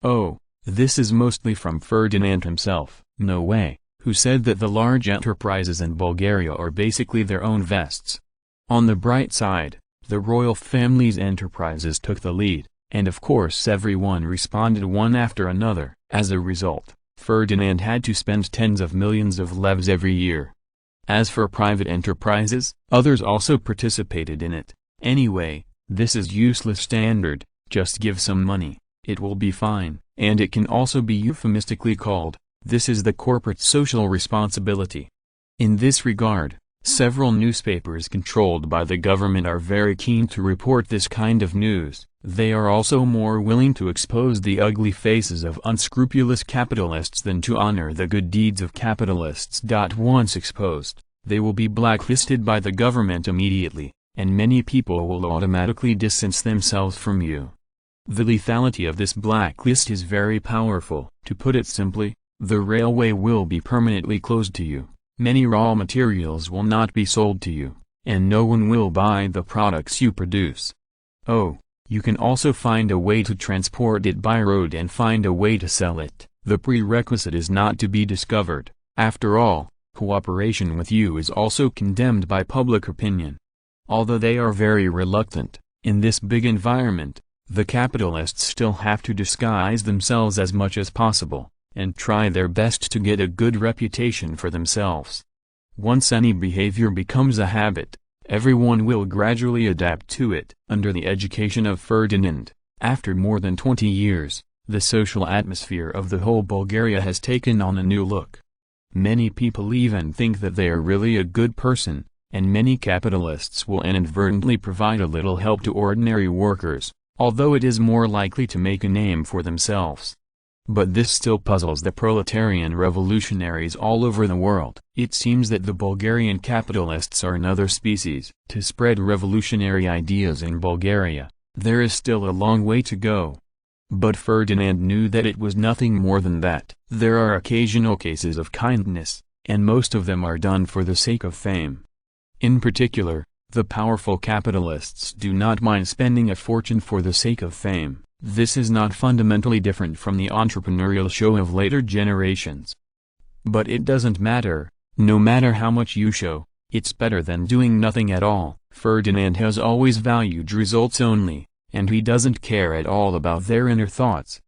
Oh, this is mostly from Ferdinand himself, no way, who said that the large enterprises in Bulgaria are basically their own vests. On the bright side, the royal family's enterprises took the lead, and of course everyone responded one after another. As a result, Ferdinand had to spend tens of millions of levs every year. As for private enterprises, others also participated in it. Anyway, this is useless standard, just give some money, it will be fine, and it can also be euphemistically called, this is the corporate social responsibility. In this regard, several newspapers controlled by the government are very keen to report this kind of news. They are also more willing to expose the ugly faces of unscrupulous capitalists than to honor the good deeds of capitalists. Once exposed, they will be blacklisted by the government immediately, and many people will automatically distance themselves from you. The lethality of this blacklist is very powerful. To put it simply, the railway will be permanently closed to you. Many raw materials will not be sold to you, and no one will buy the products you produce. Oh, you can also find a way to transport it by road and find a way to sell it. The prerequisite is not to be discovered. After all, cooperation with you is also condemned by public opinion. Although they are very reluctant, in this big environment, the capitalists still have to disguise themselves as much as possible, and try their best to get a good reputation for themselves. Once any behavior becomes a habit, everyone will gradually adapt to it. Under the education of Ferdinand, after more than 20 years, the social atmosphere of the whole Bulgaria has taken on a new look. Many people even think that they are really a good person, and many capitalists will inadvertently provide a little help to ordinary workers, although it is more likely to make a name for themselves. But this still puzzles the proletarian revolutionaries all over the world. It seems that the Bulgarian capitalists are another species. To spread revolutionary ideas in Bulgaria, there is still a long way to go. But Ferdinand knew that it was nothing more than that. There are occasional cases of kindness, and most of them are done for the sake of fame. In particular, the powerful capitalists do not mind spending a fortune for the sake of fame. This is not fundamentally different from the entrepreneurial show of later generations. But it doesn't matter, no matter how much you show, it's better than doing nothing at all. Ferdinand has always valued results only, and he doesn't care at all about their inner thoughts.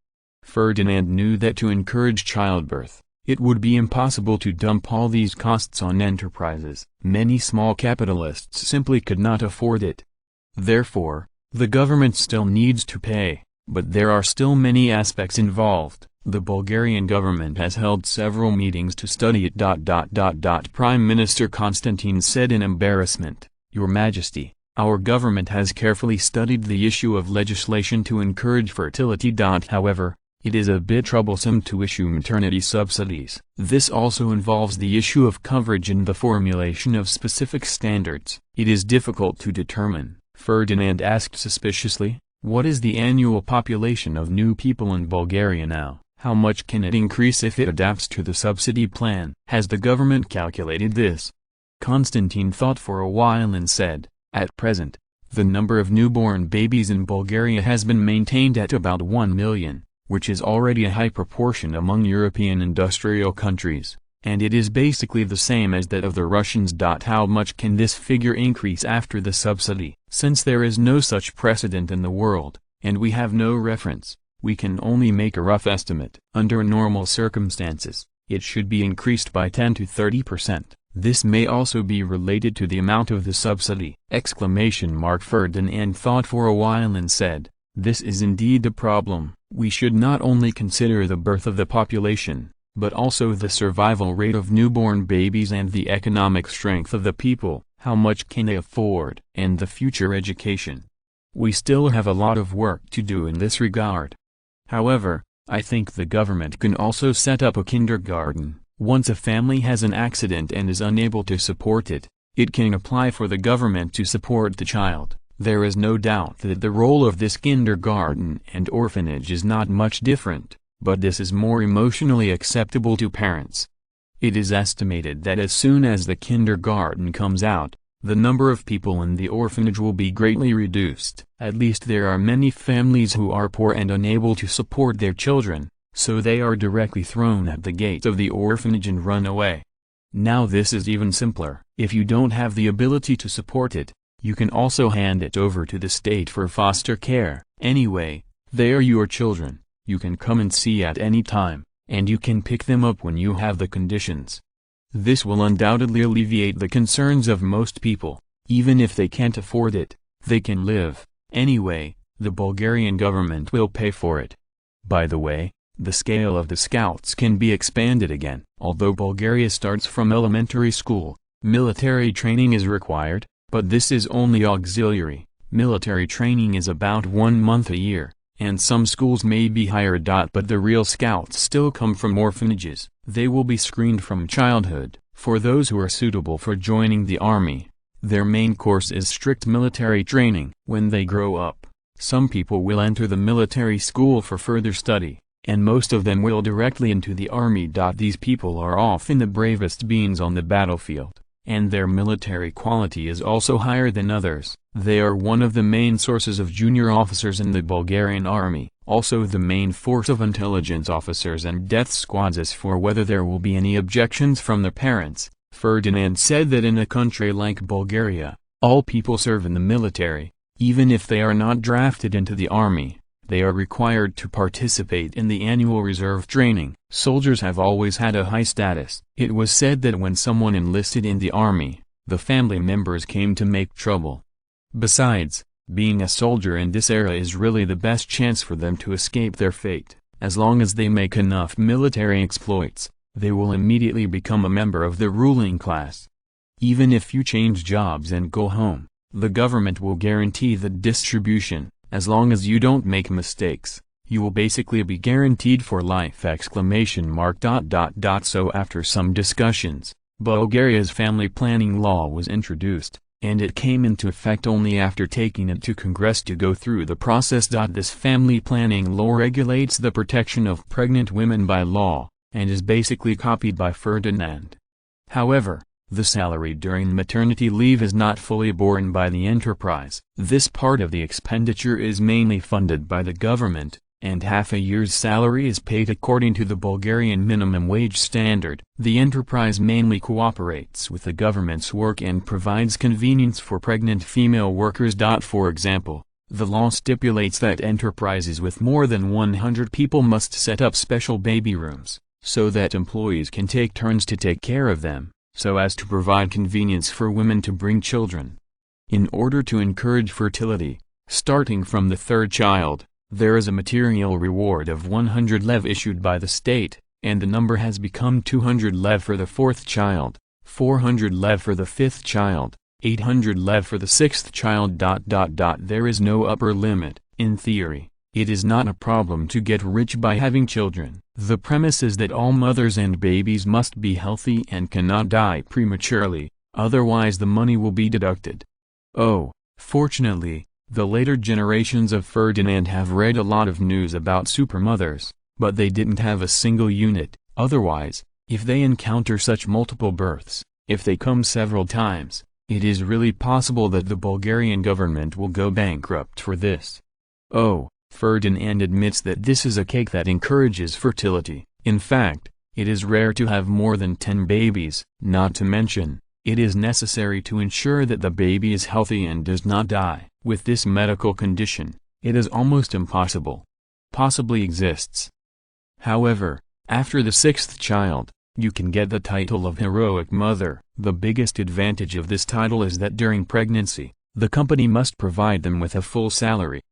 Ferdinand knew that to encourage childbirth, it would be impossible to dump all these costs on enterprises. Many small capitalists simply could not afford it. Therefore, the government still needs to pay, but there are still many aspects involved. The Bulgarian government has held several meetings to study it. Prime Minister Constantine said in embarrassment, "Your Majesty, our government has carefully studied the issue of legislation to encourage fertility. However, it is a bit troublesome to issue maternity subsidies. This also involves the issue of coverage and the formulation of specific standards. It is difficult to determine." Ferdinand asked suspiciously, "What is the annual population of new people in Bulgaria now? How much can it increase if it adapts to the subsidy plan? Has the government calculated this?" Constantine thought for a while and said, "At present, the number of newborn babies in Bulgaria has been maintained at about 1 million. Which is already a high proportion among European industrial countries, and it is basically the same as that of the Russians. How much can this figure increase after the subsidy? Since there is no such precedent in the world, and we have no reference, we can only make a rough estimate. Under normal circumstances, it should be increased by 10 to 30%. This may also be related to the amount of the subsidy!" Ferdinand thought for a while and said, "This is indeed a problem. We should not only consider the birth of the population, but also the survival rate of newborn babies and the economic strength of the people, how much can they afford, and the future education. We still have a lot of work to do in this regard. However, I think the government can also set up a kindergarten. Once a family has an accident and is unable to support it, it can apply for the government to support the child. There is no doubt that the role of this kindergarten and orphanage is not much different, but this is more emotionally acceptable to parents. It is estimated that as soon as the kindergarten comes out, the number of people in the orphanage will be greatly reduced. At least there are many families who are poor and unable to support their children, so they are directly thrown at the gate of the orphanage and run away. Now this is even simpler. If you don't have the ability to support it, you can also hand it over to the state for foster care. Anyway, they are your children, you can come and see at any time, and you can pick them up when you have the conditions. This will undoubtedly alleviate the concerns of most people. Even if they can't afford it, they can live. Anyway, the Bulgarian government will pay for it. By the way, the scale of the scouts can be expanded again. Although Bulgaria starts from elementary school, military training is required, but this is only auxiliary. Military training is about 1 month a year, and some schools may be higher. But the real scouts still come from orphanages. They will be screened from childhood. For those who are suitable for joining the army, their main course is strict military training. When they grow up, some people will enter the military school for further study, and most of them will directly into the army. These people are often the bravest beings on the battlefield, and their military quality is also higher than others. They are one of the main sources of junior officers in the Bulgarian army. Also the main force of intelligence officers and death squads is for whether there will be any objections from the parents. Ferdinand said that in a country like Bulgaria, all people serve in the military, even if they are not drafted into the army. They are required to participate in the annual reserve training. Soldiers have always had a high status. It was said that when someone enlisted in the army, the family members came to make trouble. Besides, being a soldier in this era is really the best chance for them to escape their fate. As long as they make enough military exploits, they will immediately become a member of the ruling class. Even if you change jobs and go home, the government will guarantee the distribution. As long as you don't make mistakes, you will basically be guaranteed for life! So after some discussions, Bulgaria's family planning law was introduced, and it came into effect only after taking it to Congress to go through the process. This family planning law regulates the protection of pregnant women by law, and is basically copied by Ferdinand. However, the salary during maternity leave is not fully borne by the enterprise. This part of the expenditure is mainly funded by the government, and half a year's salary is paid according to the Bulgarian minimum wage standard. The enterprise mainly cooperates with the government's work and provides convenience for pregnant female workers. For example, the law stipulates that enterprises with more than 100 people must set up special baby rooms, so that employees can take turns to take care of them, so as to provide convenience for women to bring children. In order to encourage fertility, starting from the third child, there is a material reward of 100 lev issued by the state, and the number has become 200 lev for the fourth child, 400 lev for the fifth child, 800 lev for the sixth child. There is no upper limit. In theory, it is not a problem to get rich by having children. The premise is that all mothers and babies must be healthy and cannot die prematurely, otherwise the money will be deducted. Oh, fortunately, the later generations of Ferdinand have read a lot of news about supermothers, but they didn't have a single unit. Otherwise, if they encounter such multiple births, if they come several times, it is really possible that the Bulgarian government will go bankrupt for this. Oh, Ferdinand admits that this is a cake that encourages fertility. In fact, it is rare to have more than 10 babies, not to mention, it is necessary to ensure that the baby is healthy and does not die. With this medical condition, it is almost impossible. Possibly exists. However, after the sixth child, you can get the title of heroic mother. The biggest advantage of this title is that during pregnancy, the company must provide them with a full salary.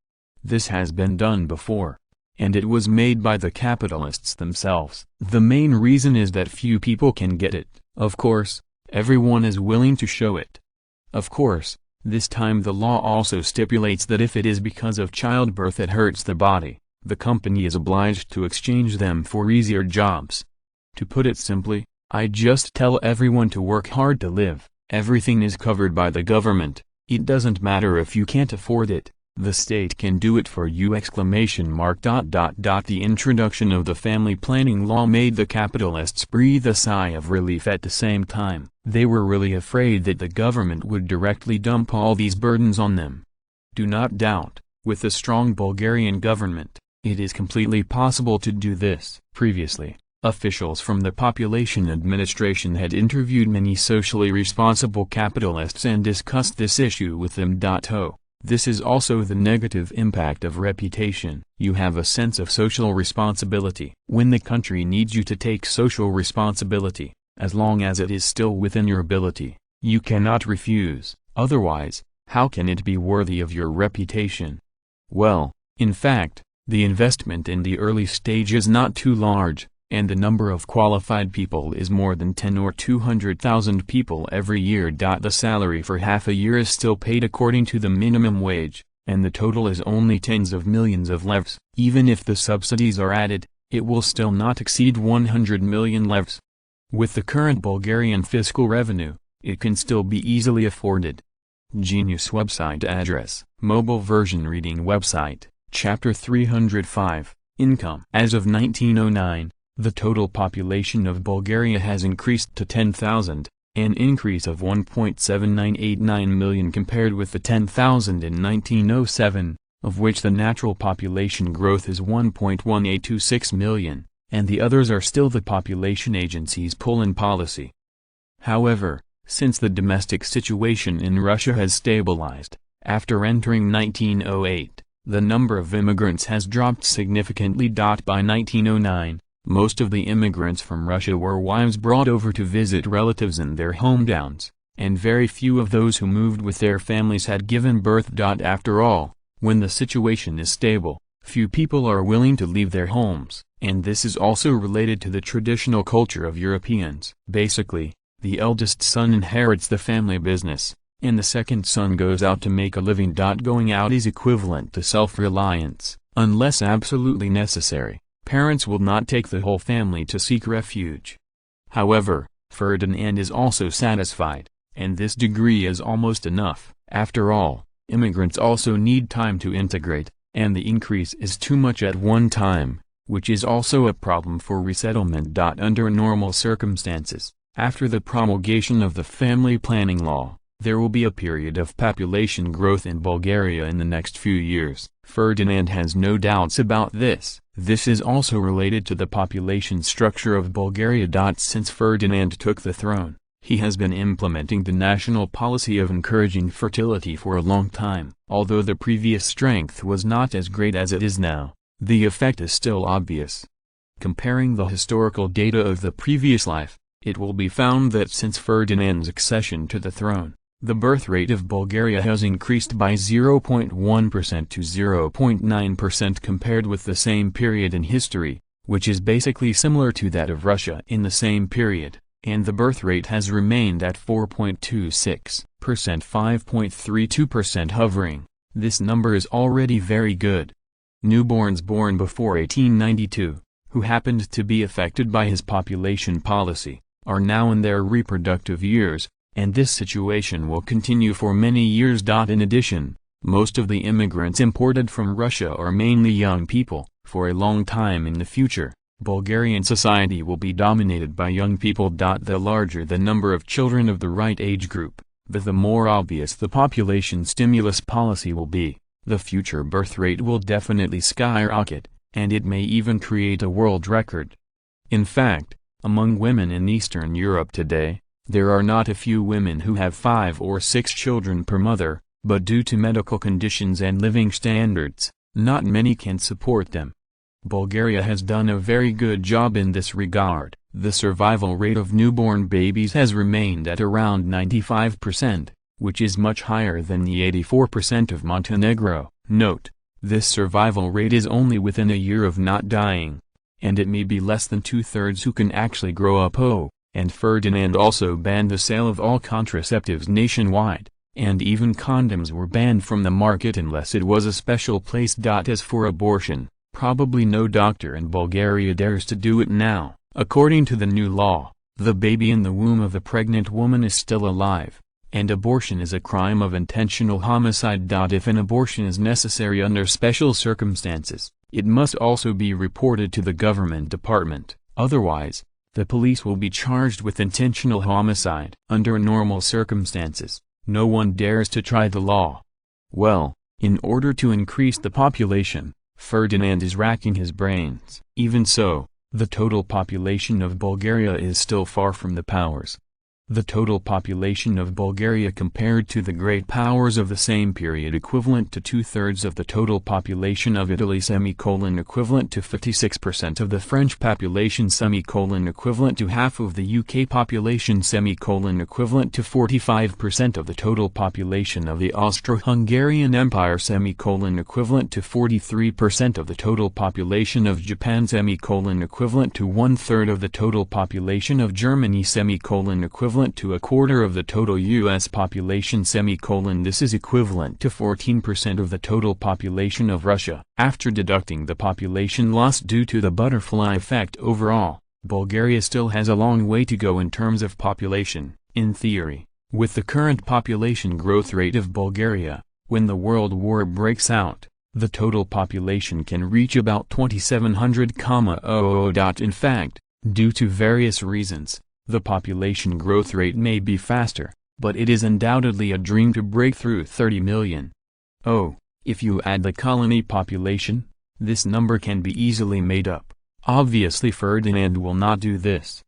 This has been done before, and it was made by the capitalists themselves. The main reason is that few people can get it. Of course, everyone is willing to show it. Of course, this time the law also stipulates that if it is because of childbirth that hurts the body, the company is obliged to exchange them for easier jobs. To put it simply, I just tell everyone to work hard to live. Everything is covered by the government. It doesn't matter if you can't afford it. The state can do it for you! The introduction of the family planning law made the capitalists breathe a sigh of relief at the same time. They were really afraid that the government would directly dump all these burdens on them. Do not doubt, with a strong Bulgarian government, it is completely possible to do this. Previously, officials from the Population Administration had interviewed many socially responsible capitalists and discussed this issue with them. This is also the negative impact of reputation. You have a sense of social responsibility. When the country needs you to take social responsibility, as long as it is still within your ability, you cannot refuse. Otherwise, how can it be worthy of your reputation? Well, in fact, the investment in the early stage is not too large, and the number of qualified people is more than 10 or 200,000 people every year. The salary for half a year is still paid according to the minimum wage, and the total is only tens of millions of levs. Even if the subsidies are added, it will still not exceed 100 million levs. With the current Bulgarian fiscal revenue, it can still be easily afforded. Genius website address, mobile version reading website, Chapter 305, Income. As of 1909, the total population of Bulgaria has increased to 10,000, an increase of 1.7989 million compared with the 10,000 in 1907, of which the natural population growth is 1.1826 million, and the others are still the population agency's pull-in policy. However, since the domestic situation in Russia has stabilized, after entering 1908, the number of immigrants has dropped significantly. By 1909, most of the immigrants from Russia were wives brought over to visit relatives in their hometowns, and very few of those who moved with their families had given birth. After all, when the situation is stable, few people are willing to leave their homes, and this is also related to the traditional culture of Europeans. Basically, the eldest son inherits the family business, and the second son goes out to make a living. Going out is equivalent to self-reliance. Unless absolutely necessary, parents will not take the whole family to seek refuge. However, Ferdinand is also satisfied, and this degree is almost enough. After all, immigrants also need time to integrate, and the increase is too much at one time, which is also a problem for resettlement. Under normal circumstances, after the promulgation of the family planning law, there will be a period of population growth in Bulgaria in the next few years. Ferdinand has no doubts about this. This is also related to the population structure of Bulgaria. Since Ferdinand took the throne, he has been implementing the national policy of encouraging fertility for a long time. Although the previous strength was not as great as it is now, the effect is still obvious. Comparing the historical data of the previous life, it will be found that since Ferdinand's accession to the throne, the birth rate of Bulgaria has increased by 0.1% to 0.9% compared with the same period in history, which is basically similar to that of Russia in the same period, and the birth rate has remained at 4.26%, 5.32% hovering. This number is already very good. Newborns born before 1892, who happened to be affected by his population policy, are now in their reproductive years, and this situation will continue for many years. In addition, most of the immigrants imported from Russia are mainly young people. For a long time in the future, Bulgarian society will be dominated by young people. The larger the number of children of the right age group, the more obvious the population stimulus policy will be. The future birth rate will definitely skyrocket, and it may even create a world record. In fact, among women in Eastern Europe today, there are not a few women who have 5 or 6 children per mother, but due to medical conditions and living standards, not many can support them. Bulgaria has done a very good job in this regard. The survival rate of newborn babies has remained at around 95%, which is much higher than the 84% of Montenegro. Note, this survival rate is only within a year of not dying, and it may be less than 2/3 who can actually grow up. And Ferdinand also banned the sale of all contraceptives nationwide, and even condoms were banned from the market unless it was a special place. As for abortion, probably no doctor in Bulgaria dares to do it now. According to the new law, the baby in the womb of the pregnant woman is still alive, and abortion is a crime of intentional homicide. If an abortion is necessary under special circumstances, it must also be reported to the government department. Otherwise, the police will be charged with intentional homicide. Under normal circumstances, no one dares to try the law. Well, in order to increase the population, Ferdinand is racking his brains. Even so, the total population of Bulgaria is still far from the powers. The total population of Bulgaria compared to the great powers of the same period equivalent to 2/3 of the total population of Italy equivalent to 56% of the French population equivalent to half of the UK population equivalent to 45% of the total population of the Austro-Hungarian Empire equivalent to 43% of the total population of Japan equivalent to 1/3 of the total population of Germany equivalent to 1/4 of the total U.S. population This is equivalent to 14% of the total population of Russia. After deducting the population loss due to the butterfly effect overall, Bulgaria still has a long way to go in terms of population. In theory, with the current population growth rate of Bulgaria, when the World War breaks out, the total population can reach about 2,700,000. In fact, due to various reasons, the population growth rate may be faster, but it is undoubtedly a dream to break through 30 million. If you add the colony population, this number can be easily made up. Obviously Ferdinand will not do this.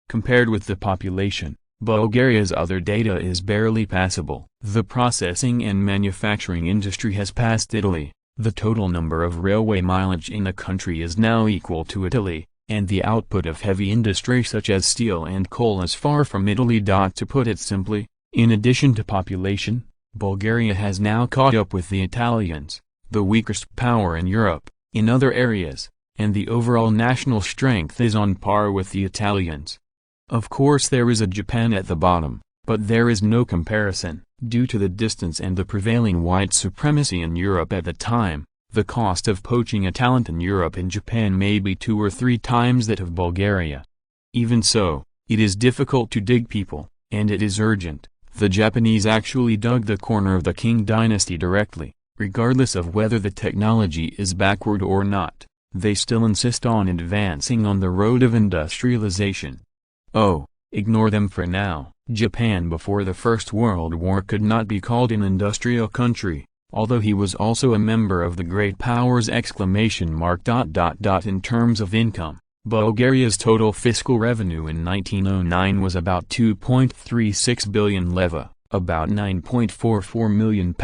Compared with the population, Bulgaria's other data is barely passable. The processing and manufacturing industry has passed Italy. The total number of railway mileage in the country is now equal to Italy, and the output of heavy industry such as steel and coal is far from Italy. To put it simply, in addition to population, Bulgaria has now caught up with the Italians, the weakest power in Europe, in other areas, and the overall national strength is on par with the Italians. Of course there is a Japan at the bottom, but there is no comparison. Due to the distance and the prevailing white supremacy in Europe at the time, the cost of poaching a talent in Europe and Japan may be 2 or 3 times that of Bulgaria. Even so, it is difficult to dig people, and it is urgent. The Japanese actually dug the corner of the Qing dynasty directly, regardless of whether the technology is backward or not. They still insist on advancing on the road of industrialization. Oh, ignore them for now. Japan before the First World War could not be called an industrial country, although he was also a member of the great powers! In terms of income, Bulgaria's total fiscal revenue in 1909 was about 2.36 billion leva, about £9.44 million,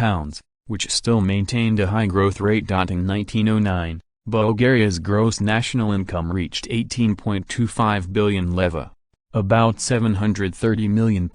which still maintained a high growth rate. In 1909, Bulgaria's gross national income reached 18.25 billion leva, about £730 million,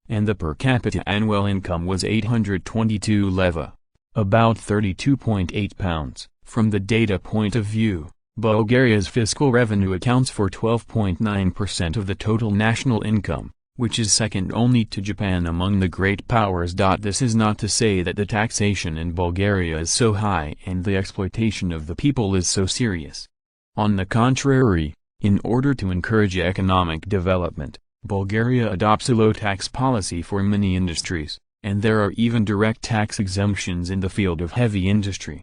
and the per capita annual income was 822 leva, about £32.8. From the data point of view, Bulgaria's fiscal revenue accounts for 12.9% of the total national income, which is second only to Japan among the great powers. This is not to say that the taxation in Bulgaria is so high and the exploitation of the people is so serious. On the contrary, in order to encourage economic development, Bulgaria adopts a low-tax policy for many industries, and there are even direct tax exemptions in the field of heavy industry.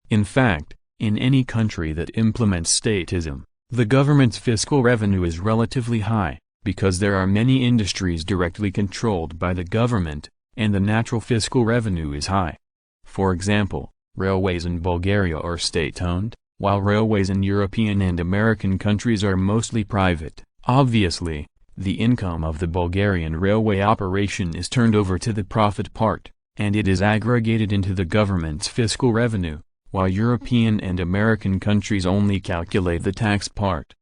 In fact, in any country that implements statism, the government's fiscal revenue is relatively high, because there are many industries directly controlled by the government, and the natural fiscal revenue is high. For example, railways in Bulgaria are state-owned, while railways in European and American countries are mostly private. Obviously, the income of the Bulgarian railway operation is turned over to the profit part, and it is aggregated into the government's fiscal revenue, while European and American countries only calculate the tax part.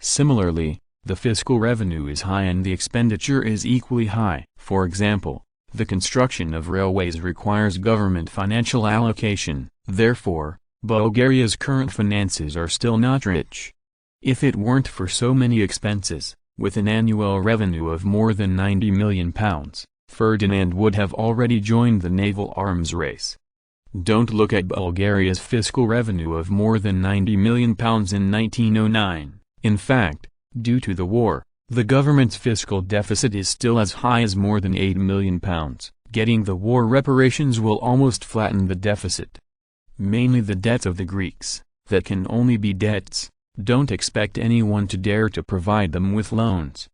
Similarly, the fiscal revenue is high and the expenditure is equally high. For example, the construction of railways requires government financial allocation. Therefore, Bulgaria's current finances are still not rich. If it weren't for so many expenses, with an annual revenue of more than £90 million, Ferdinand would have already joined the naval arms race. Don't look at Bulgaria's fiscal revenue of more than £90 million in 1909. In fact, due to the war, the government's fiscal deficit is still as high as more than £8 million. Getting the war reparations will almost flatten the deficit. Mainly the debts of the Greeks, that can only be debts. Don't expect anyone to dare to provide them with loans.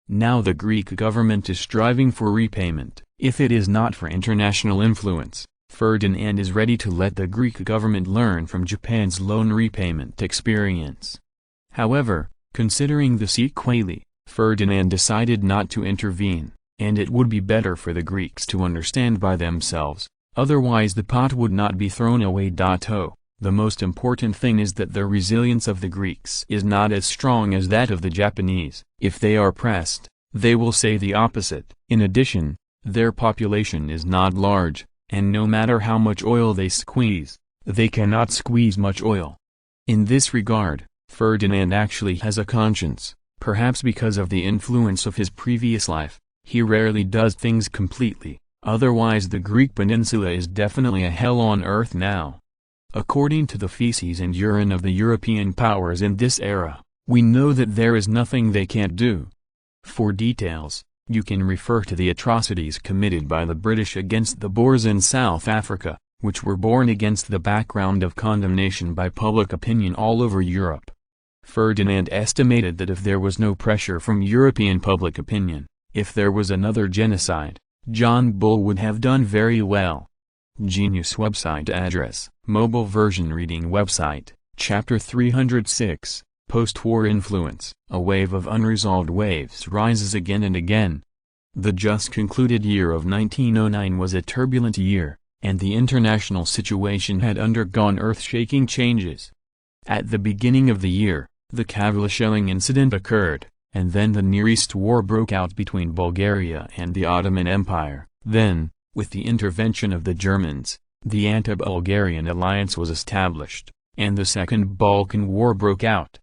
Now the Greek government is striving for repayment. If it is not for international influence, Ferdinand is ready to let the Greek government learn from Japan's loan repayment experience. However, considering the sequelae, Ferdinand decided not to intervene, and it would be better for the Greeks to understand by themselves, otherwise the pot would not be thrown away. The most important thing is that the resilience of the Greeks is not as strong as that of the Japanese. If they are pressed, they will say the opposite. In addition, their population is not large, and no matter how much oil they squeeze, they cannot squeeze much oil. In this regard, Ferdinand actually has a conscience, perhaps because of the influence of his previous life. He rarely does things completely, otherwise the Greek peninsula is definitely a hell on earth now. According to the feces and urine of the European powers in this era, we know that there is nothing they can't do. For details, you can refer to the atrocities committed by the British against the Boers in South Africa, which were born against the background of condemnation by public opinion all over Europe. Ferdinand estimated that if there was no pressure from European public opinion, if there was another genocide, John Bull would have done very well. Genius website address. Mobile version reading website. Chapter 306. Post-war influence. A wave of unresolved waves rises again and again. The just concluded year of 1909 was a turbulent year, and the international situation had undergone earth-shaking changes. At the beginning of the year, the Kavla shelling incident occurred, and then the Near East War broke out between Bulgaria and the Ottoman Empire. Then, with the intervention of the Germans, the anti-Bulgarian alliance was established, and the Second Balkan War broke out.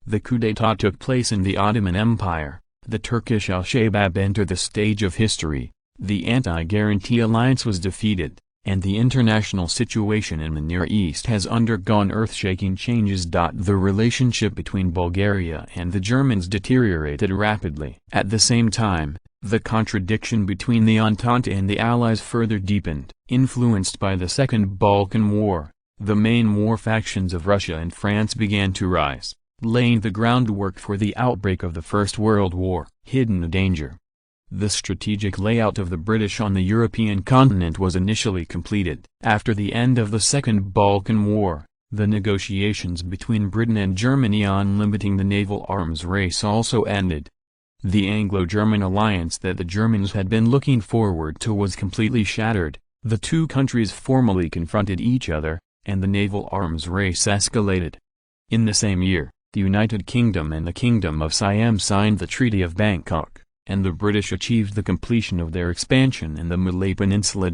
The coup d'état took place in the Ottoman Empire, the Turkish Al-Shabaab entered the stage of history, the anti-guarantee alliance was defeated, and the international situation in the Near East has undergone earth-shaking changes. The relationship between Bulgaria and the Germans deteriorated rapidly. At the same time, the contradiction between the Entente and the Allies further deepened. Influenced by the Second Balkan War, the main war factions of Russia and France began to rise, laying the groundwork for the outbreak of the First World War. Hidden danger. The strategic layout of the British on the European continent was initially completed. After the end of the Second Balkan War, the negotiations between Britain and Germany on limiting the naval arms race also ended. The Anglo-German alliance that the Germans had been looking forward to was completely shattered. The two countries formally confronted each other, and the naval arms race escalated. In the same year, the United Kingdom and the Kingdom of Siam signed the Treaty of Bangkok, and the British achieved the completion of their expansion in the Malay Peninsula.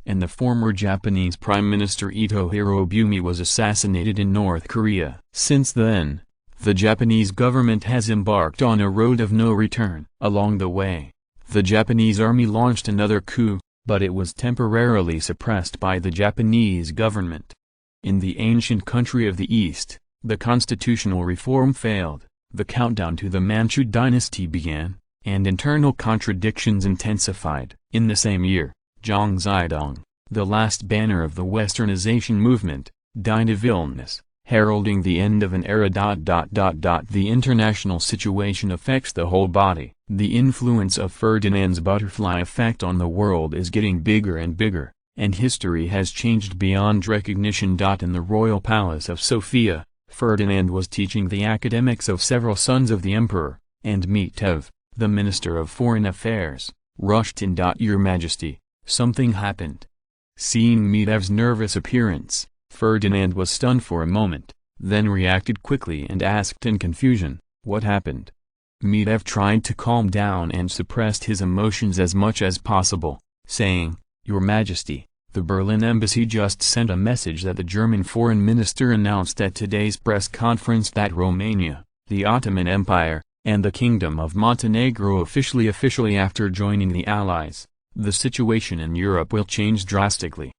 And the former Japanese Prime Minister Ito Hirobumi was assassinated in North Korea. Since then, the Japanese government has embarked on a road of no return. Along the way, the Japanese army launched another coup, but it was temporarily suppressed by the Japanese government. In the ancient country of the East, the constitutional reform failed, the countdown to the Manchu dynasty began, and internal contradictions intensified. In the same year, Zhang Zidong, the last banner of the Westernization movement, died of illness, heralding the end of an era. The international situation affects the whole body. The influence of Ferdinand's butterfly effect on the world is getting bigger and bigger, and history has changed beyond recognition. In the royal palace of Sofia, Ferdinand was teaching the academics of several sons of the emperor, and Mitev, the Minister of Foreign Affairs, rushed in. Your Majesty, something happened. Seeing Mitev's nervous appearance, Ferdinand was stunned for a moment, then reacted quickly and asked in confusion, "What happened?" Mitev tried to calm down and suppressed his emotions as much as possible, saying, "Your Majesty, the Berlin embassy just sent a message that the German foreign minister announced at today's press conference that Romania, the Ottoman Empire, and the Kingdom of Montenegro officially after joining the Allies, the situation in Europe will change drastically."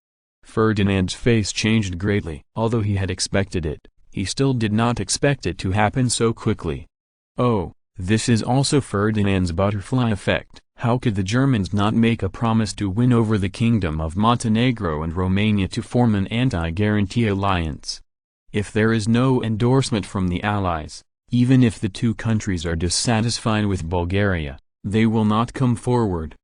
Ferdinand's face changed greatly. Although he had expected it, he still did not expect it to happen so quickly. Oh, this is also Ferdinand's butterfly effect. How could the Germans not make a promise to win over the Kingdom of Montenegro and Romania to form an anti-guarantee alliance? If there is no endorsement from the Allies, even if the two countries are dissatisfied with Bulgaria, they will not come forward.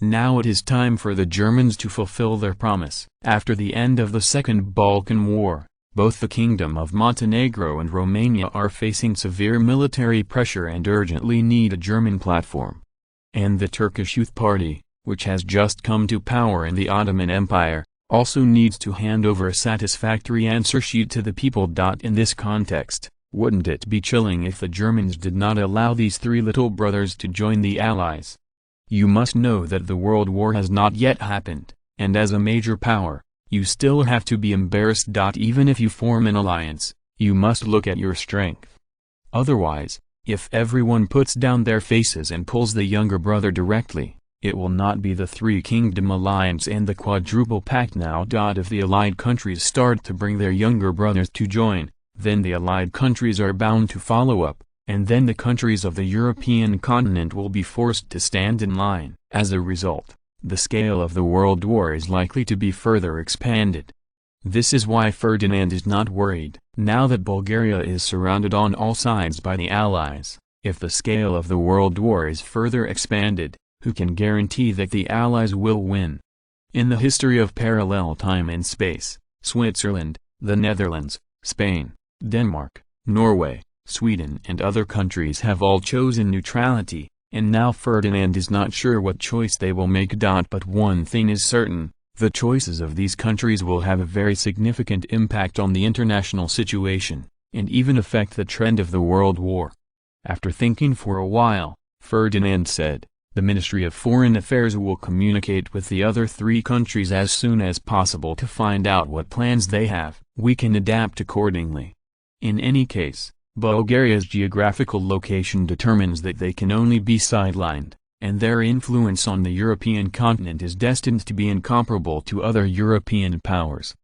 Now it is time for the Germans to fulfill their promise. After the end of the Second Balkan War, both the Kingdom of Montenegro and Romania are facing severe military pressure and urgently need a German platform. And the Turkish Youth Party, which has just come to power in the Ottoman Empire, also needs to hand over a satisfactory answer sheet to the people. In this context, wouldn't it be chilling if the Germans did not allow these three little brothers to join the Allies? You must know that the World War has not yet happened, and as a major power, you still have to be embarrassed. Even if you form an alliance, you must look at your strength. Otherwise, if everyone puts down their faces and pulls the younger brother directly, it will not be the Three Kingdom Alliance and the Quadruple Pact now. If the Allied countries start to bring their younger brothers to join, then the Allied countries are bound to follow up, and then the countries of the European continent will be forced to stand in line. As a result, the scale of the World War is likely to be further expanded. This is why Ferdinand is not worried. Now that Bulgaria is surrounded on all sides by the Allies, if the scale of the World War is further expanded, who can guarantee that the Allies will win? In the history of parallel time and space, Switzerland, the Netherlands, Spain, Denmark, Norway, Sweden and other countries have all chosen neutrality, and now Ferdinand is not sure what choice they will make. But one thing is certain, the choices of these countries will have a very significant impact on the international situation, and even affect the trend of the world war. After thinking for a while, Ferdinand said, "The Ministry of Foreign Affairs will communicate with the other three countries as soon as possible to find out what plans they have. We can adapt accordingly." In any case, Bulgaria's geographical location determines that they can only be sidelined, and their influence on the European continent is destined to be incomparable to other European powers.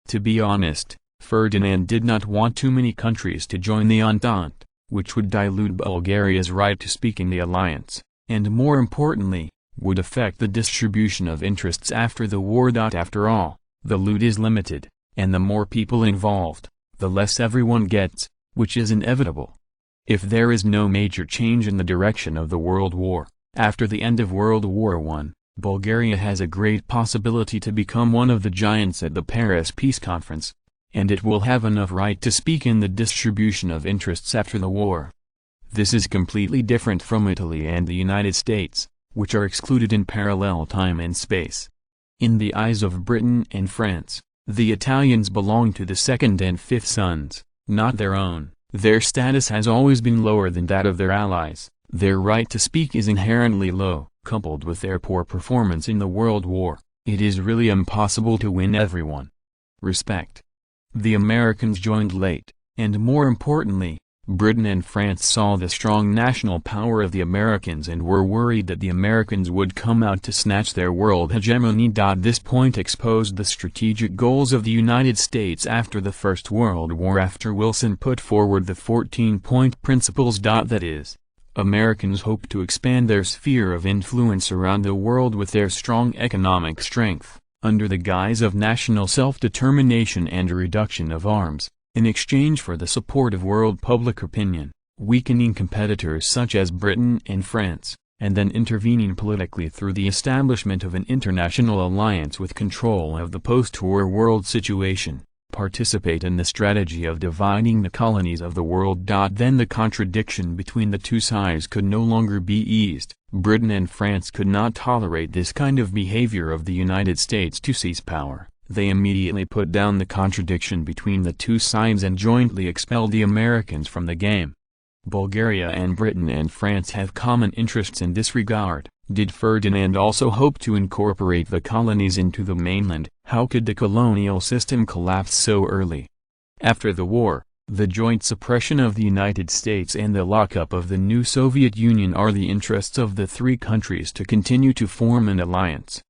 To be honest, Ferdinand did not want too many countries to join the Entente, which would dilute Bulgaria's right to speak in the alliance, and more importantly, would affect the distribution of interests after the war. After all, the loot is limited, and the more people involved, the less everyone gets, which is inevitable. If there is no major change in the direction of the world war, after the end of World War I, Bulgaria has a great possibility to become one of the giants at the Paris Peace Conference, and it will have enough right to speak in the distribution of interests after the war. This is completely different from Italy and the United States, which are excluded in parallel time and space. In the eyes of Britain and France, the Italians belong to the second and fifth sons, not their own. Their status has always been lower than that of their allies. Their right to speak is inherently low. Coupled with their poor performance in the World War, it is really impossible to win everyone. Respect. The Americans joined late, and more importantly, Britain and France saw the strong national power of the Americans and were worried that the Americans would come out to snatch their world hegemony. This point exposed the strategic goals of the United States after the First World War after Wilson put forward the 14-point principles. That is, Americans hoped to expand their sphere of influence around the world with their strong economic strength, under the guise of national self-determination and a reduction of arms, in exchange for the support of world public opinion, weakening competitors such as Britain and France, and then intervening politically through the establishment of an international alliance with control of the post-war world situation, participate in the strategy of dividing the colonies of the world. Then the contradiction between the two sides could no longer be eased. Britain and France could not tolerate this kind of behavior of the United States to seize power. They immediately put down the contradiction between the two sides and jointly expelled the Americans from the game. Bulgaria and Britain and France have common interests in this regard. Did Ferdinand also hope to incorporate the colonies into the mainland? How could the colonial system collapse so early? After the war, the joint suppression of the United States and the lockup of the new Soviet Union are the interests of the three countries to continue to form an alliance.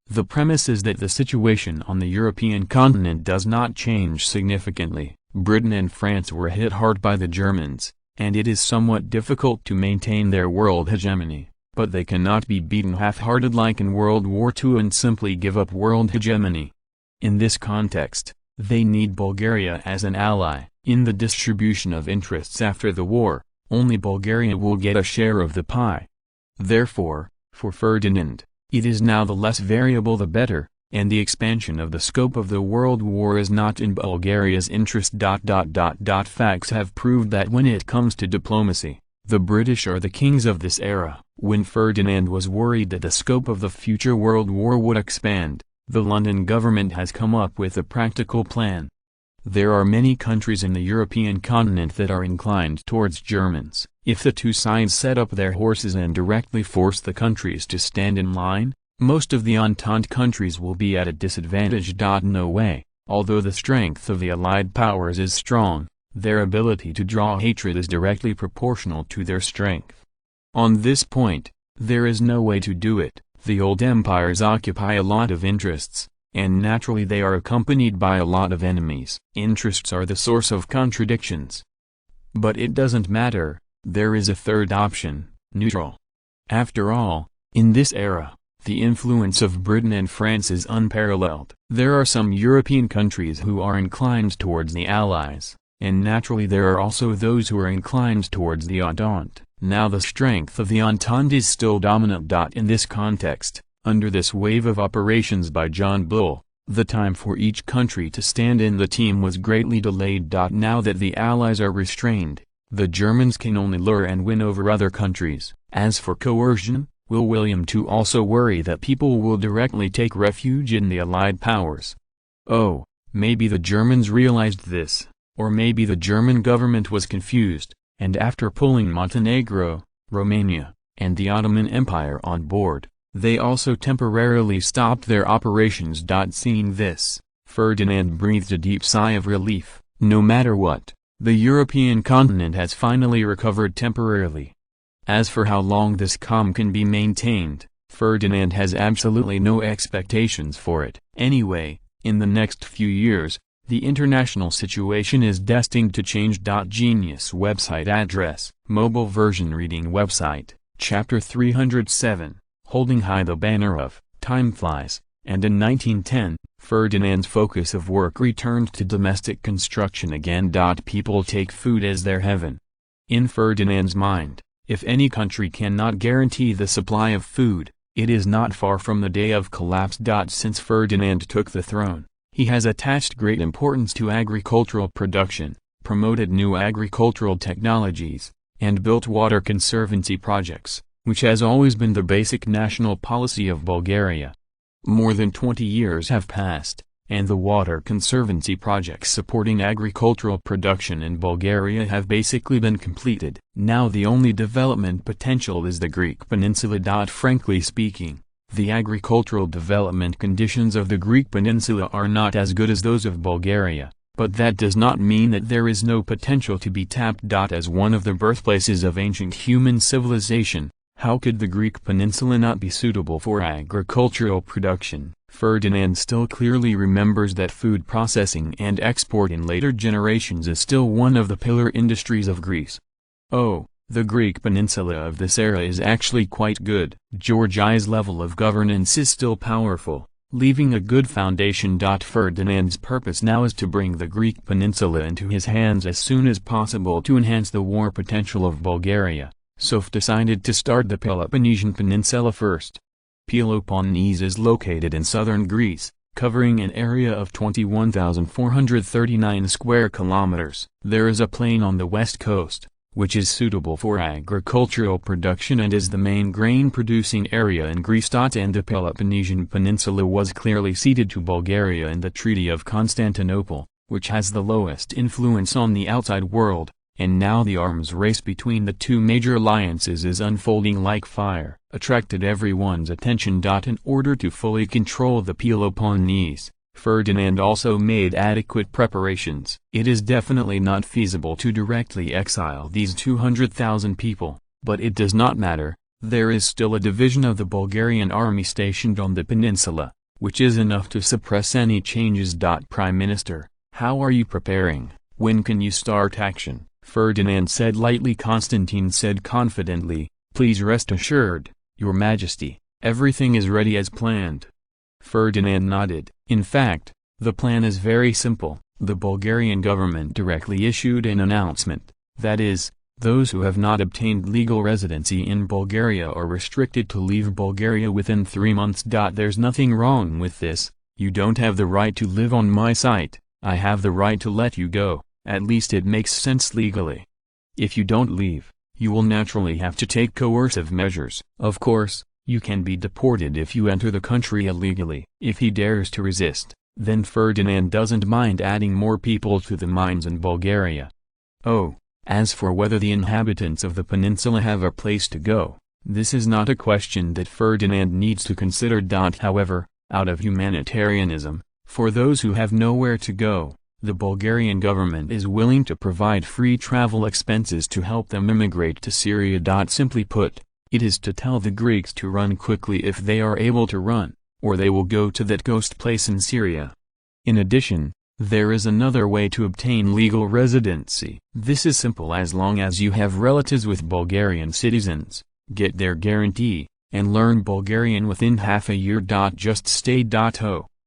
The premise is that the situation on the European continent does not change significantly. Britain and France were hit hard by the Germans, and it is somewhat difficult to maintain their world hegemony, but they cannot be beaten half-hearted like in World War II and simply give up world hegemony. In this context, they need Bulgaria as an ally. In the distribution of interests after the war, only Bulgaria will get a share of the pie. Therefore, for Ferdinand, it is now the less variable the better, and the expansion of the scope of the world war is not in Bulgaria's interest. Facts have proved that when it comes to diplomacy, the British are the kings of this era. When Ferdinand was worried that the scope of the future world war would expand, the London government has come up with a practical plan. There are many countries in the European continent that are inclined towards Germans. If the two sides set up their horses and directly force the countries to stand in line, most of the Entente countries will be at a disadvantage. No way, although the strength of the Allied powers is strong, their ability to draw hatred is directly proportional to their strength. On this point, there is no way to do it. The old empires occupy a lot of interests, and naturally they are accompanied by a lot of enemies. Interests are the source of contradictions. But it doesn't matter, there is a third option, neutral. After all, in this era, the influence of Britain and France is unparalleled. There are some European countries who are inclined towards the Allies, and naturally there are also those who are inclined towards the Entente. Now the strength of the Entente is still dominant. In this context, Under this wave of operations by John Bull, the time for each country to stand in the team was greatly delayed. Now that the Allies are restrained, the Germans can only lure and win over other countries. As for coercion, will William II also worry that people will directly take refuge in the Allied powers? Oh, maybe the Germans realized this, or maybe the German government was confused, and after pulling Montenegro, Romania, and the Ottoman Empire on board, they also temporarily stopped their operations. Seeing this, Ferdinand breathed a deep sigh of relief. No matter what, the European continent has finally recovered temporarily. As for how long this calm can be maintained, Ferdinand has absolutely no expectations for it. Anyway, in the next few years, the international situation is destined to change. Genius website address, mobile version reading website, chapter 307, holding high the banner of Time Flies, and in 1910, Ferdinand's focus of work returned to domestic construction again. People take food as their heaven. In Ferdinand's mind, if any country cannot guarantee the supply of food, it is not far from the day of collapse. Since Ferdinand took the throne, he has attached great importance to agricultural production, promoted new agricultural technologies, and built water conservancy projects, which has always been the basic national policy of Bulgaria. More than 20 years have passed, and the water conservancy projects supporting agricultural production in Bulgaria have basically been completed. Now the only development potential is the Greek peninsula. Frankly speaking, the agricultural development conditions of the Greek peninsula are not as good as those of Bulgaria, but that does not mean that there is no potential to be tapped. As one of the birthplaces of ancient human civilization, how could the Greek peninsula not be suitable for agricultural production? Ferdinand still clearly remembers that food processing and export in later generations is still one of the pillar industries of Greece. Oh, the Greek peninsula of this era is actually quite good. George I's level of governance is still powerful, leaving a good foundation. Ferdinand's purpose now is to bring the Greek peninsula into his hands as soon as possible to enhance the war potential of Bulgaria. So decided to start the Peloponnesian Peninsula first. Peloponnese is located in southern Greece, covering an area of 21,439 square kilometers. There is a plain on the west coast, which is suitable for agricultural production and is the main grain-producing area in Greece. And the Peloponnesian Peninsula was clearly ceded to Bulgaria in the Treaty of Constantinople, which has the lowest influence on the outside world. And now the arms race between the two major alliances is unfolding like fire, attracted everyone's attention. In order to fully control the Peloponnese, Ferdinand also made adequate preparations. It is definitely not feasible to directly exile these 200,000 people, but it does not matter, there is still a division of the Bulgarian army stationed on the peninsula, which is enough to suppress any changes. Prime Minister, how are you preparing? When can you start action? Ferdinand said lightly. Constantine said confidently, please rest assured, Your Majesty, everything is ready as planned. Ferdinand nodded. In fact, the plan is very simple. The Bulgarian government directly issued an announcement, that is, those who have not obtained legal residency in Bulgaria are restricted to leave Bulgaria within 3 months. There's nothing wrong with this. You don't have the right to live on my site, I have the right to let you go. At least it makes sense legally. If you don't leave, you will naturally have to take coercive measures. Of course, you can be deported if you enter the country illegally. If he dares to resist, then Ferdinand doesn't mind adding more people to the mines in Bulgaria. Oh, as for whether the inhabitants of the peninsula have a place to go, this is not a question that Ferdinand needs to consider. However, out of humanitarianism, for those who have nowhere to go, the Bulgarian government is willing to provide free travel expenses to help them immigrate to Syria. Simply put, it is to tell the Greeks to run quickly if they are able to run, or they will go to that ghost place in Syria. In addition, there is another way to obtain legal residency. This is simple. As long as you have relatives with Bulgarian citizens, get their guarantee, and learn Bulgarian within half a year. Just stay.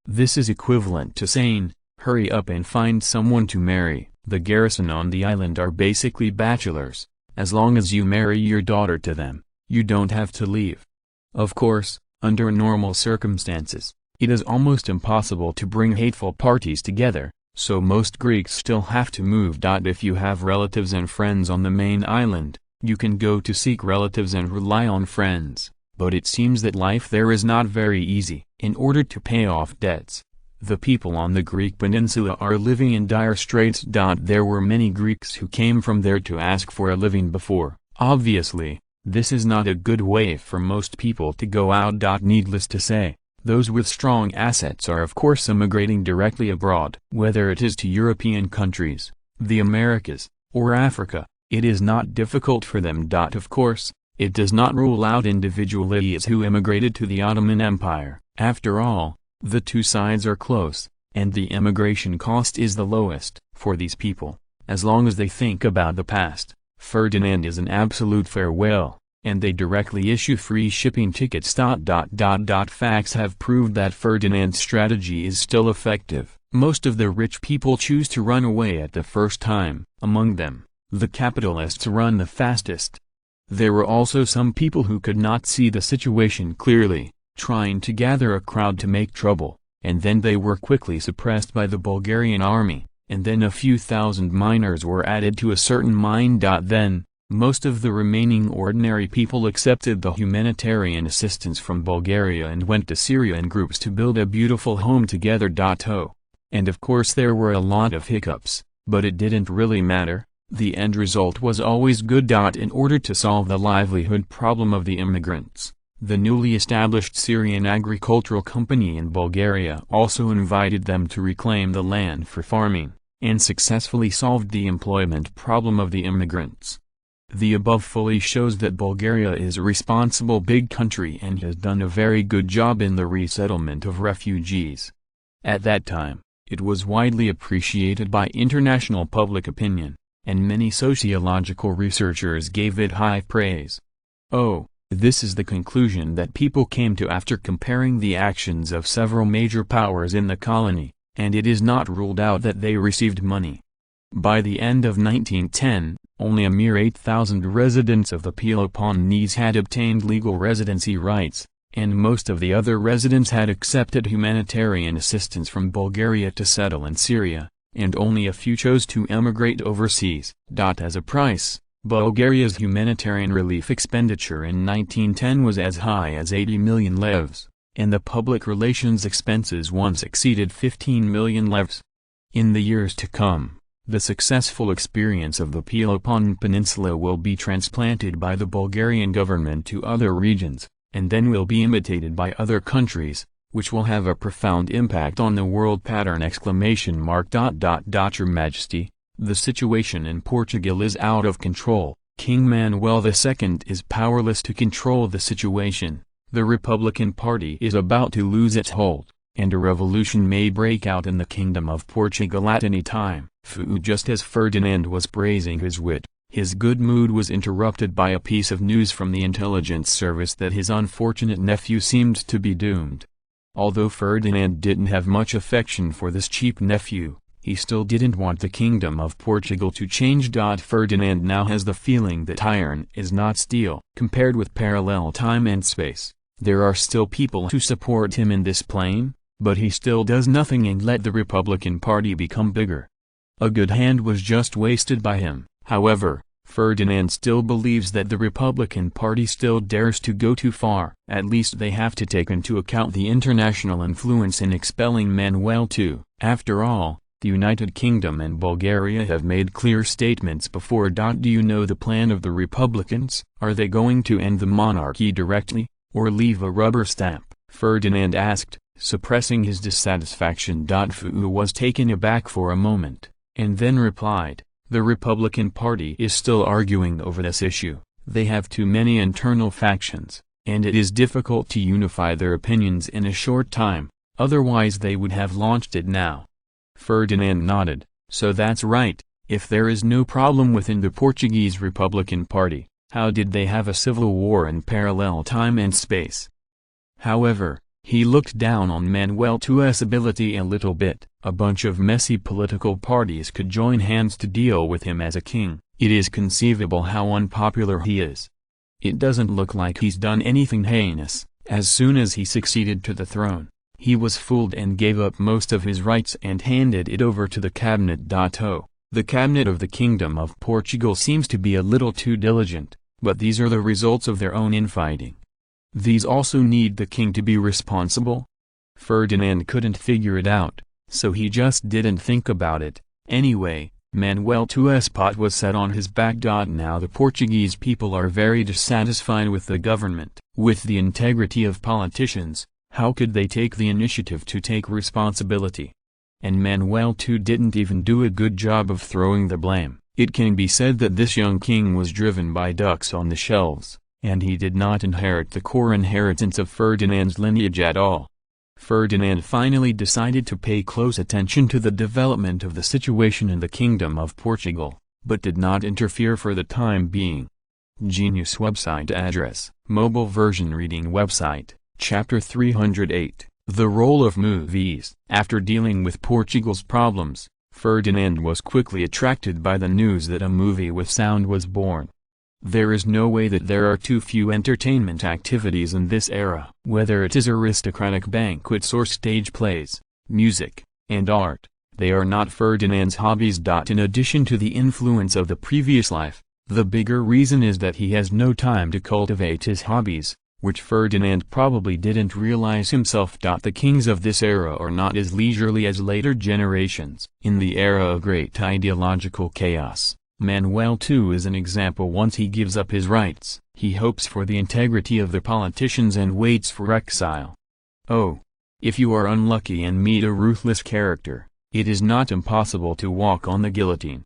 This is equivalent to saying, hurry up and find someone to marry. The garrison on the island are basically bachelors. As long as you marry your daughter to them, you don't have to leave. Of course, Under normal circumstances, it is almost impossible to bring hateful parties together, so most Greeks still have to move. If you have relatives and friends on the main island, you can go to seek relatives and rely on friends, but it seems that life there is not very easy. In order to pay off debts, the people on the Greek peninsula are living in dire straits. There were many Greeks who came from there to ask for a living before. Obviously, this is not a good way for most people to go out. Needless to say, those with strong assets are of course emigrating directly abroad. Whether it is to European countries, the Americas, or Africa, it is not difficult for them. Of course, it does not rule out individual idiots who emigrated to the Ottoman Empire. After all, the two sides are close, and the immigration cost is the lowest. For these people, as long as they think about the past, Ferdinand is an absolute farewell, and they directly issue free shipping tickets. Facts have proved that Ferdinand's strategy is still effective. Most of the rich people choose to run away at the first time. Among them, the capitalists run the fastest. There were also some people who could not see the situation clearly, trying to gather a crowd to make trouble, and then they were quickly suppressed by the Bulgarian army, and then a few thousand miners were added to a certain mine. Then, most of the remaining ordinary people accepted the humanitarian assistance from Bulgaria and went to Syria in groups to build a beautiful home together. And of course there were a lot of hiccups, but it didn't really matter. The end result was always good. In order to solve the livelihood problem of the immigrants, the newly established Syrian Agricultural Company in Bulgaria also invited them to reclaim the land for farming, and successfully solved the employment problem of the immigrants. The above fully shows that Bulgaria is a responsible big country and has done a very good job in the resettlement of refugees. At that time, it was widely appreciated by international public opinion, and many sociological researchers gave it high praise. This is the conclusion that people came to after comparing the actions of several major powers in the colony, and it is not ruled out that they received money. By the end of 1910, only a mere 8,000 residents of the Peloponnese had obtained legal residency rights, and most of the other residents had accepted humanitarian assistance from Bulgaria to settle in Syria, and only a few chose to emigrate overseas. As a price, Bulgaria's humanitarian relief expenditure in 1910 was as high as 80 million levs, and the public relations expenses once exceeded 15 million levs. In the years to come, the successful experience of the Peloponnese Peninsula will be transplanted by the Bulgarian government to other regions, and then will be imitated by other countries, which will have a profound impact on the world pattern! Your Majesty, the situation in Portugal is out of control. King Manuel II is powerless to control the situation. The Republican Party is about to lose its hold, and a revolution may break out in the Kingdom of Portugal at any time. Just as Ferdinand was praising his wit, his good mood was interrupted by a piece of news from the intelligence service that his unfortunate nephew seemed to be doomed. Although Ferdinand didn't have much affection for this cheap nephew, he still didn't want the Kingdom of Portugal to change. Ferdinand now has the feeling that iron is not steel. Compared with parallel time and space, there are still people who support him in this plane, but he still does nothing and let the Republican Party become bigger. A good hand was just wasted by him. However, Ferdinand still believes that the Republican Party still dares to go too far. At least they have to take into account the international influence in expelling Manuel II. After all, the United Kingdom and Bulgaria have made clear statements before. Do you know the plan of the Republicans? Are they going to end the monarchy directly, or leave a rubber stamp? Ferdinand asked, suppressing his dissatisfaction. Fu was taken aback for a moment, and then replied, the Republican Party is still arguing over this issue. They have too many internal factions, and it is difficult to unify their opinions in a short time, otherwise they would have launched it now. Ferdinand nodded. So that's right. If there is no problem within the Portuguese Republican Party, how did they have a civil war in parallel time and space? However, he looked down on Manuel II's ability a little bit. A bunch of messy political parties could join hands to deal with him as a king. It is conceivable how unpopular he is. It doesn't look like he's done anything heinous, As soon as he succeeded to the throne, he was fooled and gave up most of his rights and handed it over to the cabinet. The cabinet of the Kingdom of Portugal seems to be a little too diligent, but these are the results of their own infighting. These also need the king to be responsible. Ferdinand couldn't figure it out, so he just didn't think about it. Anyway, Manuel II's pot was set on his back. Now the Portuguese people are very dissatisfied with the government, with the integrity of politicians. How could they take the initiative to take responsibility? And Manuel II didn't even do a good job of throwing the blame. It can be said that this young king was driven by ducks on the shelves, and he did not inherit the core inheritance of Ferdinand's lineage at all. Ferdinand finally decided to pay close attention to the development of the situation in the Kingdom of Portugal, but did not interfere for the time being. Genius website address, mobile version reading website, Chapter 308, The Role of Movies. After dealing with Portugal's problems, Ferdinand was quickly attracted by the news that a movie with sound was born. There is no way that there are too few entertainment activities in this era. Whether it is aristocratic banquets or stage plays, music, and art, they are not Ferdinand's hobbies. In addition to the influence of the previous life, the bigger reason is that he has no time to cultivate his hobbies, which Ferdinand probably didn't realize himself. The kings of this era are not as leisurely as later generations. In the era of great ideological chaos, Manuel II is an example. Once he gives up his rights, he hopes for the integrity of the politicians and waits for exile. Oh, if you are unlucky and meet a ruthless character, it is not impossible to walk on the guillotine.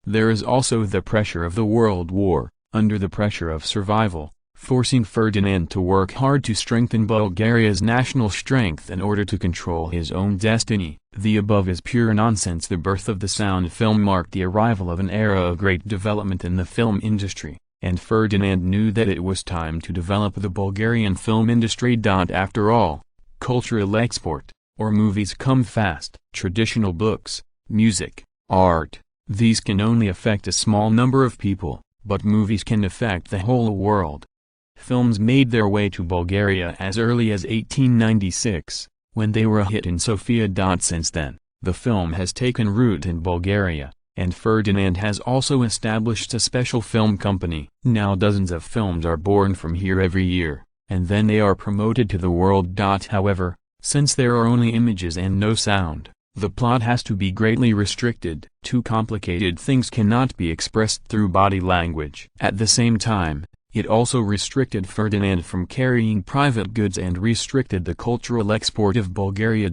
There is also the pressure of the World War, under the pressure of survival, forcing Ferdinand to work hard to strengthen Bulgaria's national strength in order to control his own destiny. The above is pure nonsense. The birth of the sound film marked the arrival of an era of great development in the film industry, and Ferdinand knew that it was time to develop the Bulgarian film industry. After all, cultural export, or movies come fast. Traditional books, music, art, these can only affect a small number of people, but movies can affect the whole world. Films made their way to Bulgaria as early as 1896, when they were a hit in Sofia. Since then, the film has taken root in Bulgaria, and Ferdinand has also established a special film company. Now dozens of films are born from here every year, and then they are promoted to the world. However, since there are only images and no sound, the plot has to be greatly restricted. Too complicated things cannot be expressed through body language. At the same time, it also restricted Ferdinand from carrying private goods and restricted the cultural export of Bulgaria.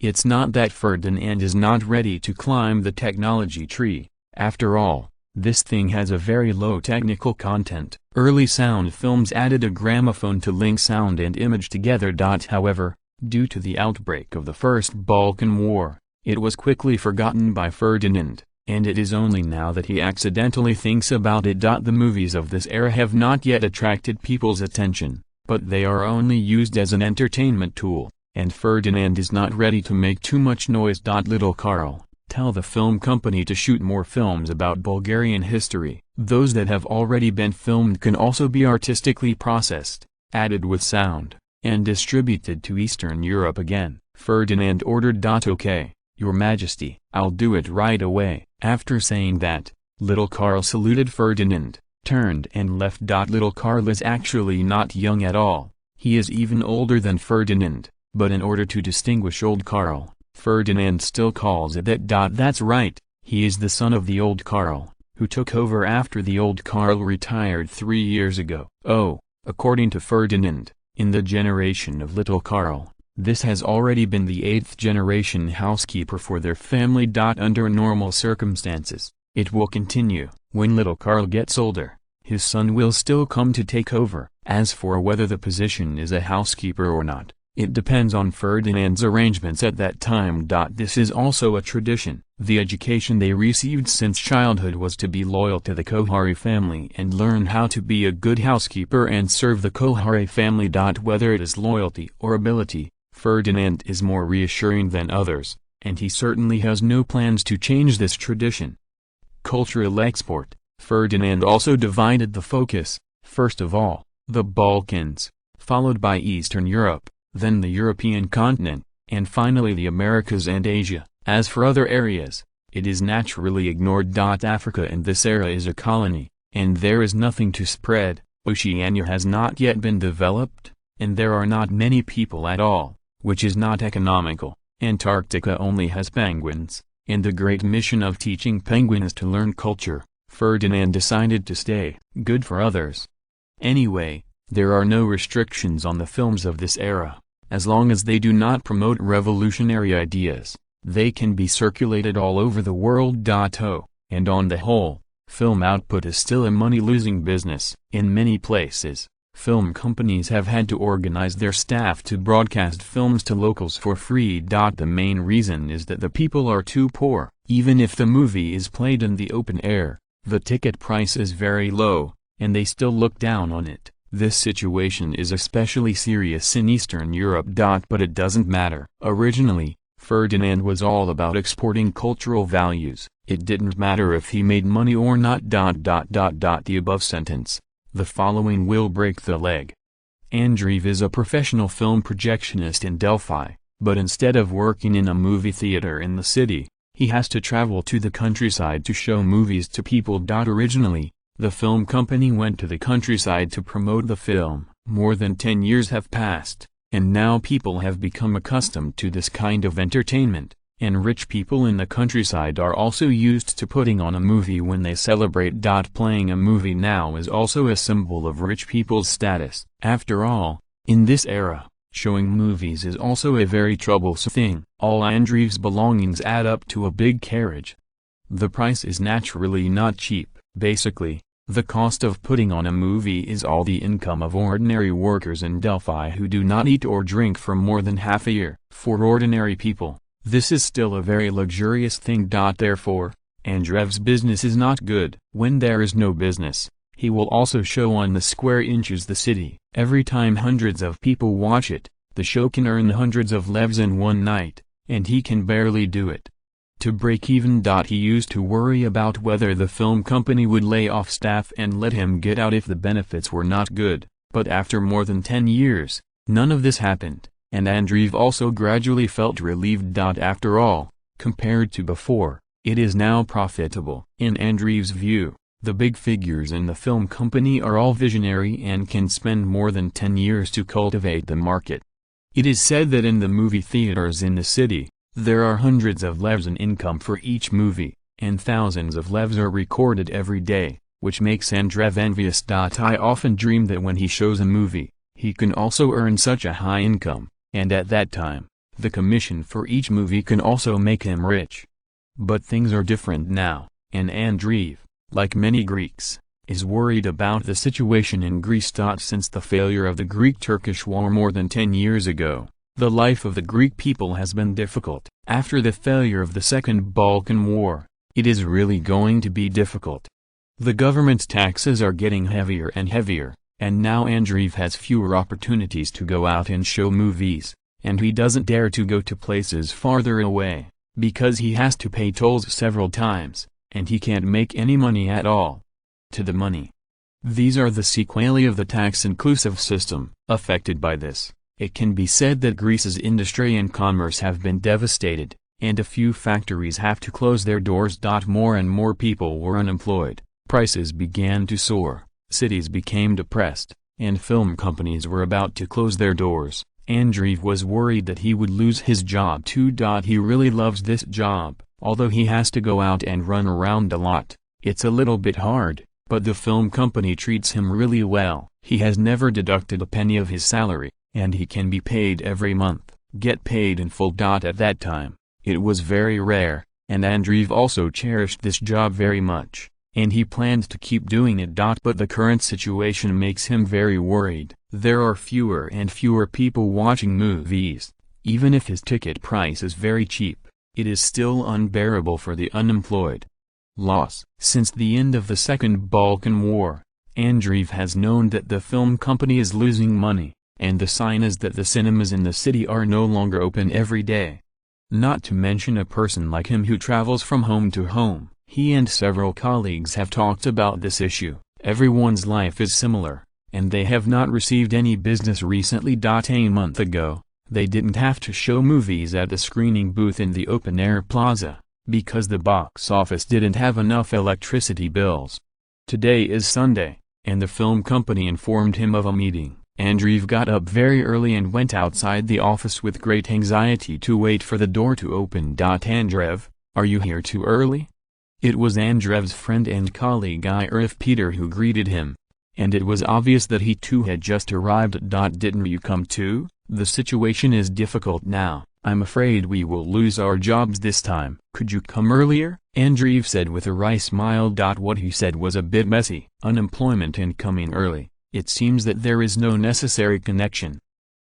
It's not that Ferdinand is not ready to climb the technology tree. After all, this thing has a very low technical content. Early sound films added a gramophone to link sound and image together. However, due to the outbreak of the First Balkan War, it was quickly forgotten by Ferdinand, and it is only now that he accidentally thinks about it. The movies of this era have not yet attracted people's attention, but they are only used as an entertainment tool, and Ferdinand is not ready to make too much noise. Little Carl, tell the film company to shoot more films about Bulgarian history. Those that have already been filmed can also be artistically processed, added with sound, and distributed to Eastern Europe again. Ferdinand ordered. Okay, Your Majesty, I'll do it right away. After saying that, little Carl saluted Ferdinand, turned and left. Little Carl is actually not young at all, he is even older than Ferdinand, but in order to distinguish old Carl, Ferdinand still calls it that. That's right, he is the son of the old Carl, who took over after the old Carl retired 3 years ago. Oh, according to Ferdinand, in the generation of little Carl, this has already been the 8th generation housekeeper for their family. Under normal circumstances, it will continue. When little Carl gets older, his son will still come to take over. As for whether the position is a housekeeper or not, it depends on Ferdinand's arrangements at that time. This is also a tradition. The education they received since childhood was to be loyal to the Kohari family and learn how to be a good housekeeper and serve the Kohari family. Whether it is loyalty or ability, Ferdinand is more reassuring than others, and he certainly has no plans to change this tradition. Cultural export. Ferdinand also divided the focus. First of all, the Balkans, followed by Eastern Europe, then the European continent, and finally the Americas and Asia. As for other areas, it is naturally ignored. Africa in this era is a colony, and there is nothing to spread. Oceania has not yet been developed, and there are not many people at all, which is not economical. Antarctica only has penguins, and the great mission of teaching penguins to learn culture, Ferdinand decided to stay. Good for others. Anyway, there are no restrictions on the films of this era. As long as they do not promote revolutionary ideas, they can be circulated all over the world. And on the whole, film output is still a money-losing business. In many places, film companies have had to organize their staff to broadcast films to locals for free. The main reason is that the people are too poor. Even if the movie is played in the open air, the ticket price is very low, and they still look down on it. This situation is especially serious in Eastern Europe. But it doesn't matter. Originally, Ferdinand was all about exporting cultural values. It didn't matter if he made money or not. The above sentence, the following will break the leg. Andreev is a professional film projectionist in Delphi, but instead of working in a movie theater in the city, he has to travel to the countryside to show movies to people. Originally, the film company went to the countryside to promote the film. More than 10 years have passed, and now people have become accustomed to this kind of entertainment, and rich people in the countryside are also used to putting on a movie when they celebrate. Playing a movie now is also a symbol of rich people's status. After all, in this era, showing movies is also a very troublesome thing. All Andreev's belongings add up to a big carriage. The price is naturally not cheap. Basically, the cost of putting on a movie is all the income of ordinary workers in Delphi who do not eat or drink for more than half a year. For ordinary people, this is still a very luxurious thing. Therefore, Andreev's business is not good. When there is no business, he will also show on the square inches the city. Every time hundreds of people watch it, the show can earn hundreds of levs in one night, and he can barely do it. To break even. He used to worry about whether the film company would lay off staff and let him get out if the benefits were not good, but after more than 10 years, none of this happened, and Andreev also gradually felt relieved. After all, compared to before, it is now profitable. In Andreev's view, the big figures in the film company are all visionary and can spend more than 10 years to cultivate the market. It is said that in the movie theaters in the city, there are hundreds of levs in income for each movie, and thousands of levs are recorded every day, which makes Andreev envious. I often dream that when he shows a movie, he can also earn such a high income, and at that time, the commission for each movie can also make him rich. But things are different now, and Andreev, like many Greeks, is worried about the situation in Greece. Since the failure of the Greek-Turkish War more than 10 years ago, the life of the Greek people has been difficult. After the failure of the Second Balkan War, it is really going to be difficult. The government's taxes are getting heavier and heavier, and now Andreev has fewer opportunities to go out and show movies, and he doesn't dare to go to places farther away, because he has to pay tolls several times, and he can't make any money at all. To the money. These are the sequelae of the tax-inclusive system. Affected by this, it can be said that Greece's industry and commerce have been devastated, and a few factories have to close their doors. More and more people were unemployed, prices began to soar, cities became depressed, and film companies were about to close their doors. Andreev was worried that he would lose his job too. He really loves this job, although he has to go out and run around a lot. It's a little bit hard, but the film company treats him really well. He has never deducted a penny of his salary, and he can be paid every month, get paid in full. At that time, it was very rare, and Andreev also cherished this job very much, and he planned to keep doing it. But the current situation makes him very worried. There are fewer and fewer people watching movies. Even if his ticket price is very cheap, it is still unbearable for the unemployed. Loss. Since the end of the Second Balkan War, Andreev has known that the film company is losing money, and the sign is that the cinemas in the city are no longer open every day. Not to mention a person like him who travels from home to home. He and several colleagues have talked about this issue. Everyone's life is similar, and they have not received any business recently. A month ago, they didn't have to show movies at the screening booth in the open-air plaza, because the box office didn't have enough electricity bills. Today is Sunday, and the film company informed him of a meeting. Andreev got up very early and went outside the office with great anxiety to wait for the door to open. Andreev, are you here too early? It was Andreev's friend and colleague Irif Peter who greeted him. And it was obvious that he too had just arrived. Didn't you come too? The situation is difficult now. I'm afraid we will lose our jobs this time. Could you come earlier? Andreev said with a wry smile. What he said was a bit messy. Unemployment and coming early. It seems that there is no necessary connection.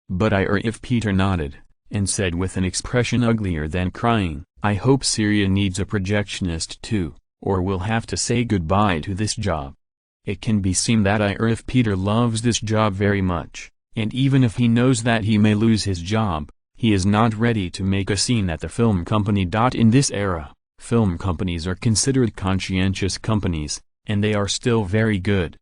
But Irif Peter nodded, and said with an expression uglier than crying, I hope Syria needs a projectionist too, or we'll have to say goodbye to this job. It can be seen that Irif Peter loves this job very much, and even if he knows that he may lose his job, he is not ready to make a scene at the film company. In this era, film companies are considered conscientious companies, and they are still very good.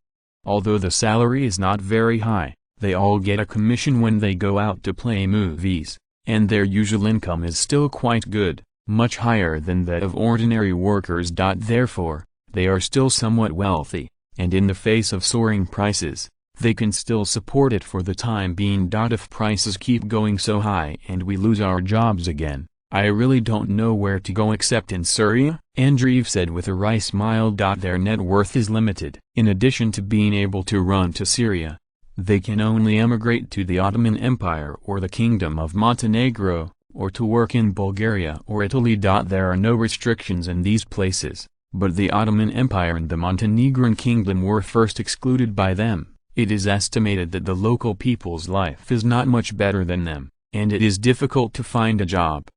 Although the salary is not very high, they all get a commission when they go out to play movies, and their usual income is still quite good, much higher than that of ordinary workers. Therefore, they are still somewhat wealthy, and in the face of soaring prices, they can still support it for the time being. If prices keep going so high and we lose our jobs again, I really don't know where to go except in Syria, Andreev said with a wry smile. Their net worth is limited. In addition to being able to run to Syria, they can only emigrate to the Ottoman Empire or the Kingdom of Montenegro, or to work in Bulgaria or Italy. There are no restrictions in these places, but the Ottoman Empire and the Montenegrin Kingdom were first excluded by them. It is estimated that the local people's life is not much better than them, and it is difficult to find a job.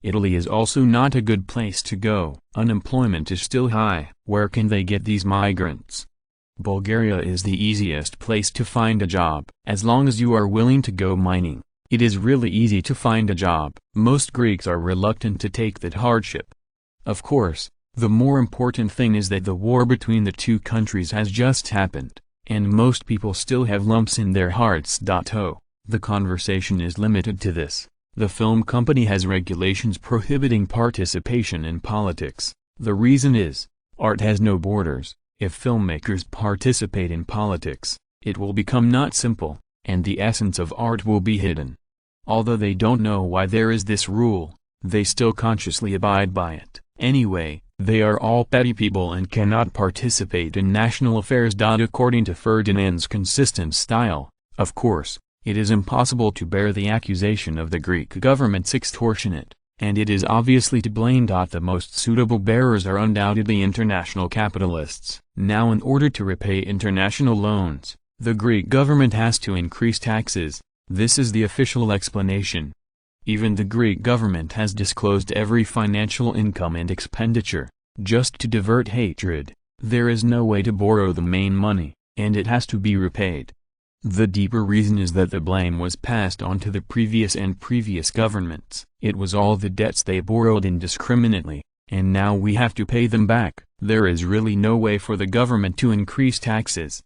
Italy is also not a good place to go. Unemployment is still high. Where can they get these migrants? Bulgaria is the easiest place to find a job. As long as you are willing to go mining, it is really easy to find a job. Most Greeks are reluctant to take that hardship. Of course, the more important thing is that the war between the two countries has just happened, and most people still have lumps in their hearts. The conversation is limited to this. The film company has regulations prohibiting participation in politics. The reason is, art has no borders. If filmmakers participate in politics, it will become not simple, and the essence of art will be hidden. Although they don't know why there is this rule, they still consciously abide by it. Anyway, they are all petty people and cannot participate in national affairs. According to Ferdinand's consistent style, of course, it is impossible to bear the accusation of the Greek government's extortionate, and it is obviously to blame. The most suitable bearers are undoubtedly international capitalists. Now, in order to repay international loans, the Greek government has to increase taxes. This is the official explanation. Even the Greek government has disclosed every financial income and expenditure, just to divert hatred. There is no way to borrow the main money, and it has to be repaid. The deeper reason is that the blame was passed on to the previous governments. It was all the debts they borrowed indiscriminately, and now we have to pay them back. There is really no way for the government to increase taxes.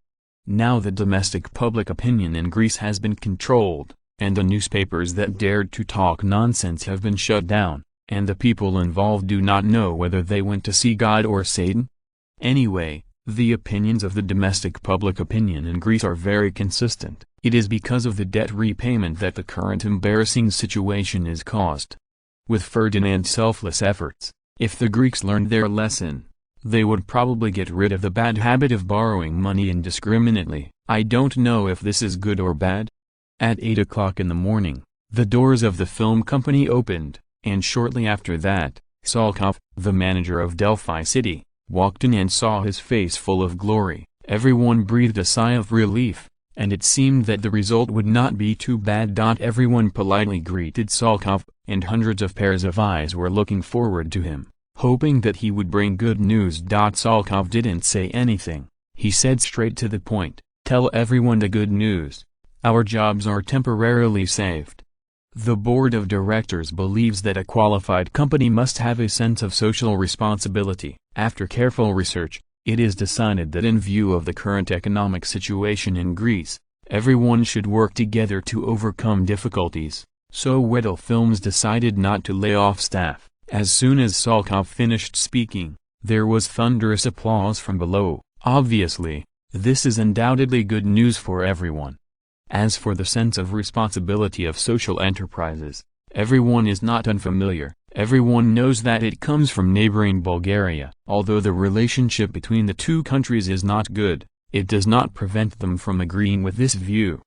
Now the domestic public opinion in Greece has been controlled, and the newspapers that dared to talk nonsense have been shut down, and the people involved do not know whether they went to see God or Satan. Anyway, the opinions of the domestic public opinion in Greece are very consistent. It is because of the debt repayment that the current embarrassing situation is caused. With Ferdinand's selfless efforts, if the Greeks learned their lesson, they would probably get rid of the bad habit of borrowing money indiscriminately. I don't know if this is good or bad. At 8 o'clock in the morning, the doors of the film company opened, and shortly after that, Salkov, the manager of Delphi City, walked in and saw his face full of glory. Everyone breathed a sigh of relief, and it seemed that the result would not be too bad. Everyone politely greeted Salkov, and hundreds of pairs of eyes were looking forward to him, hoping that he would bring good news. Salkov didn't say anything. He said straight to the point, "Tell everyone the good news. Our jobs are temporarily saved." The board of directors believes that a qualified company must have a sense of social responsibility. After careful research, It is decided that in view of the current economic situation in Greece, everyone should work together to overcome difficulties, so Wedel Films decided not to lay off staff. As soon as Salkov finished speaking, there was thunderous applause from below. Obviously, this is undoubtedly good news for everyone. As for the sense of responsibility of social enterprises, everyone is not unfamiliar. Everyone knows that it comes from neighboring Bulgaria. Although the relationship between the two countries is not good, it does not prevent them from agreeing with this view.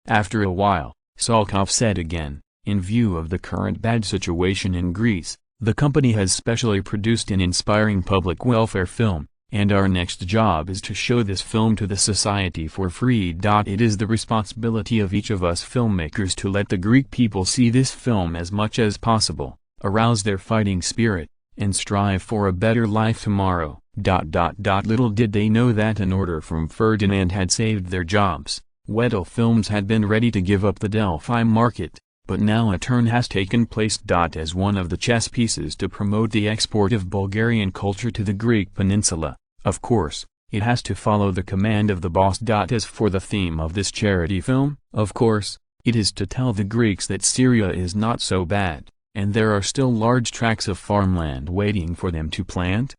After a while, Salkov said again, in view of the current bad situation in Greece, the company has specially produced an inspiring public welfare film, and our next job is to show this film to the society for free. It is the responsibility of each of us filmmakers to let the Greek people see this film as much as possible, arouse their fighting spirit, and strive for a better life tomorrow. Little did they know that an order from Ferdinand had saved their jobs. Wedel Films had been ready to give up the Delphi market, but now a turn has taken place. As one of the chess pieces to promote the export of Bulgarian culture to the Greek peninsula, of course, it has to follow the command of the boss. As for the theme of this charity film, of course, it is to tell the Greeks that Syria is not so bad, and there are still large tracts of farmland waiting for them to plant.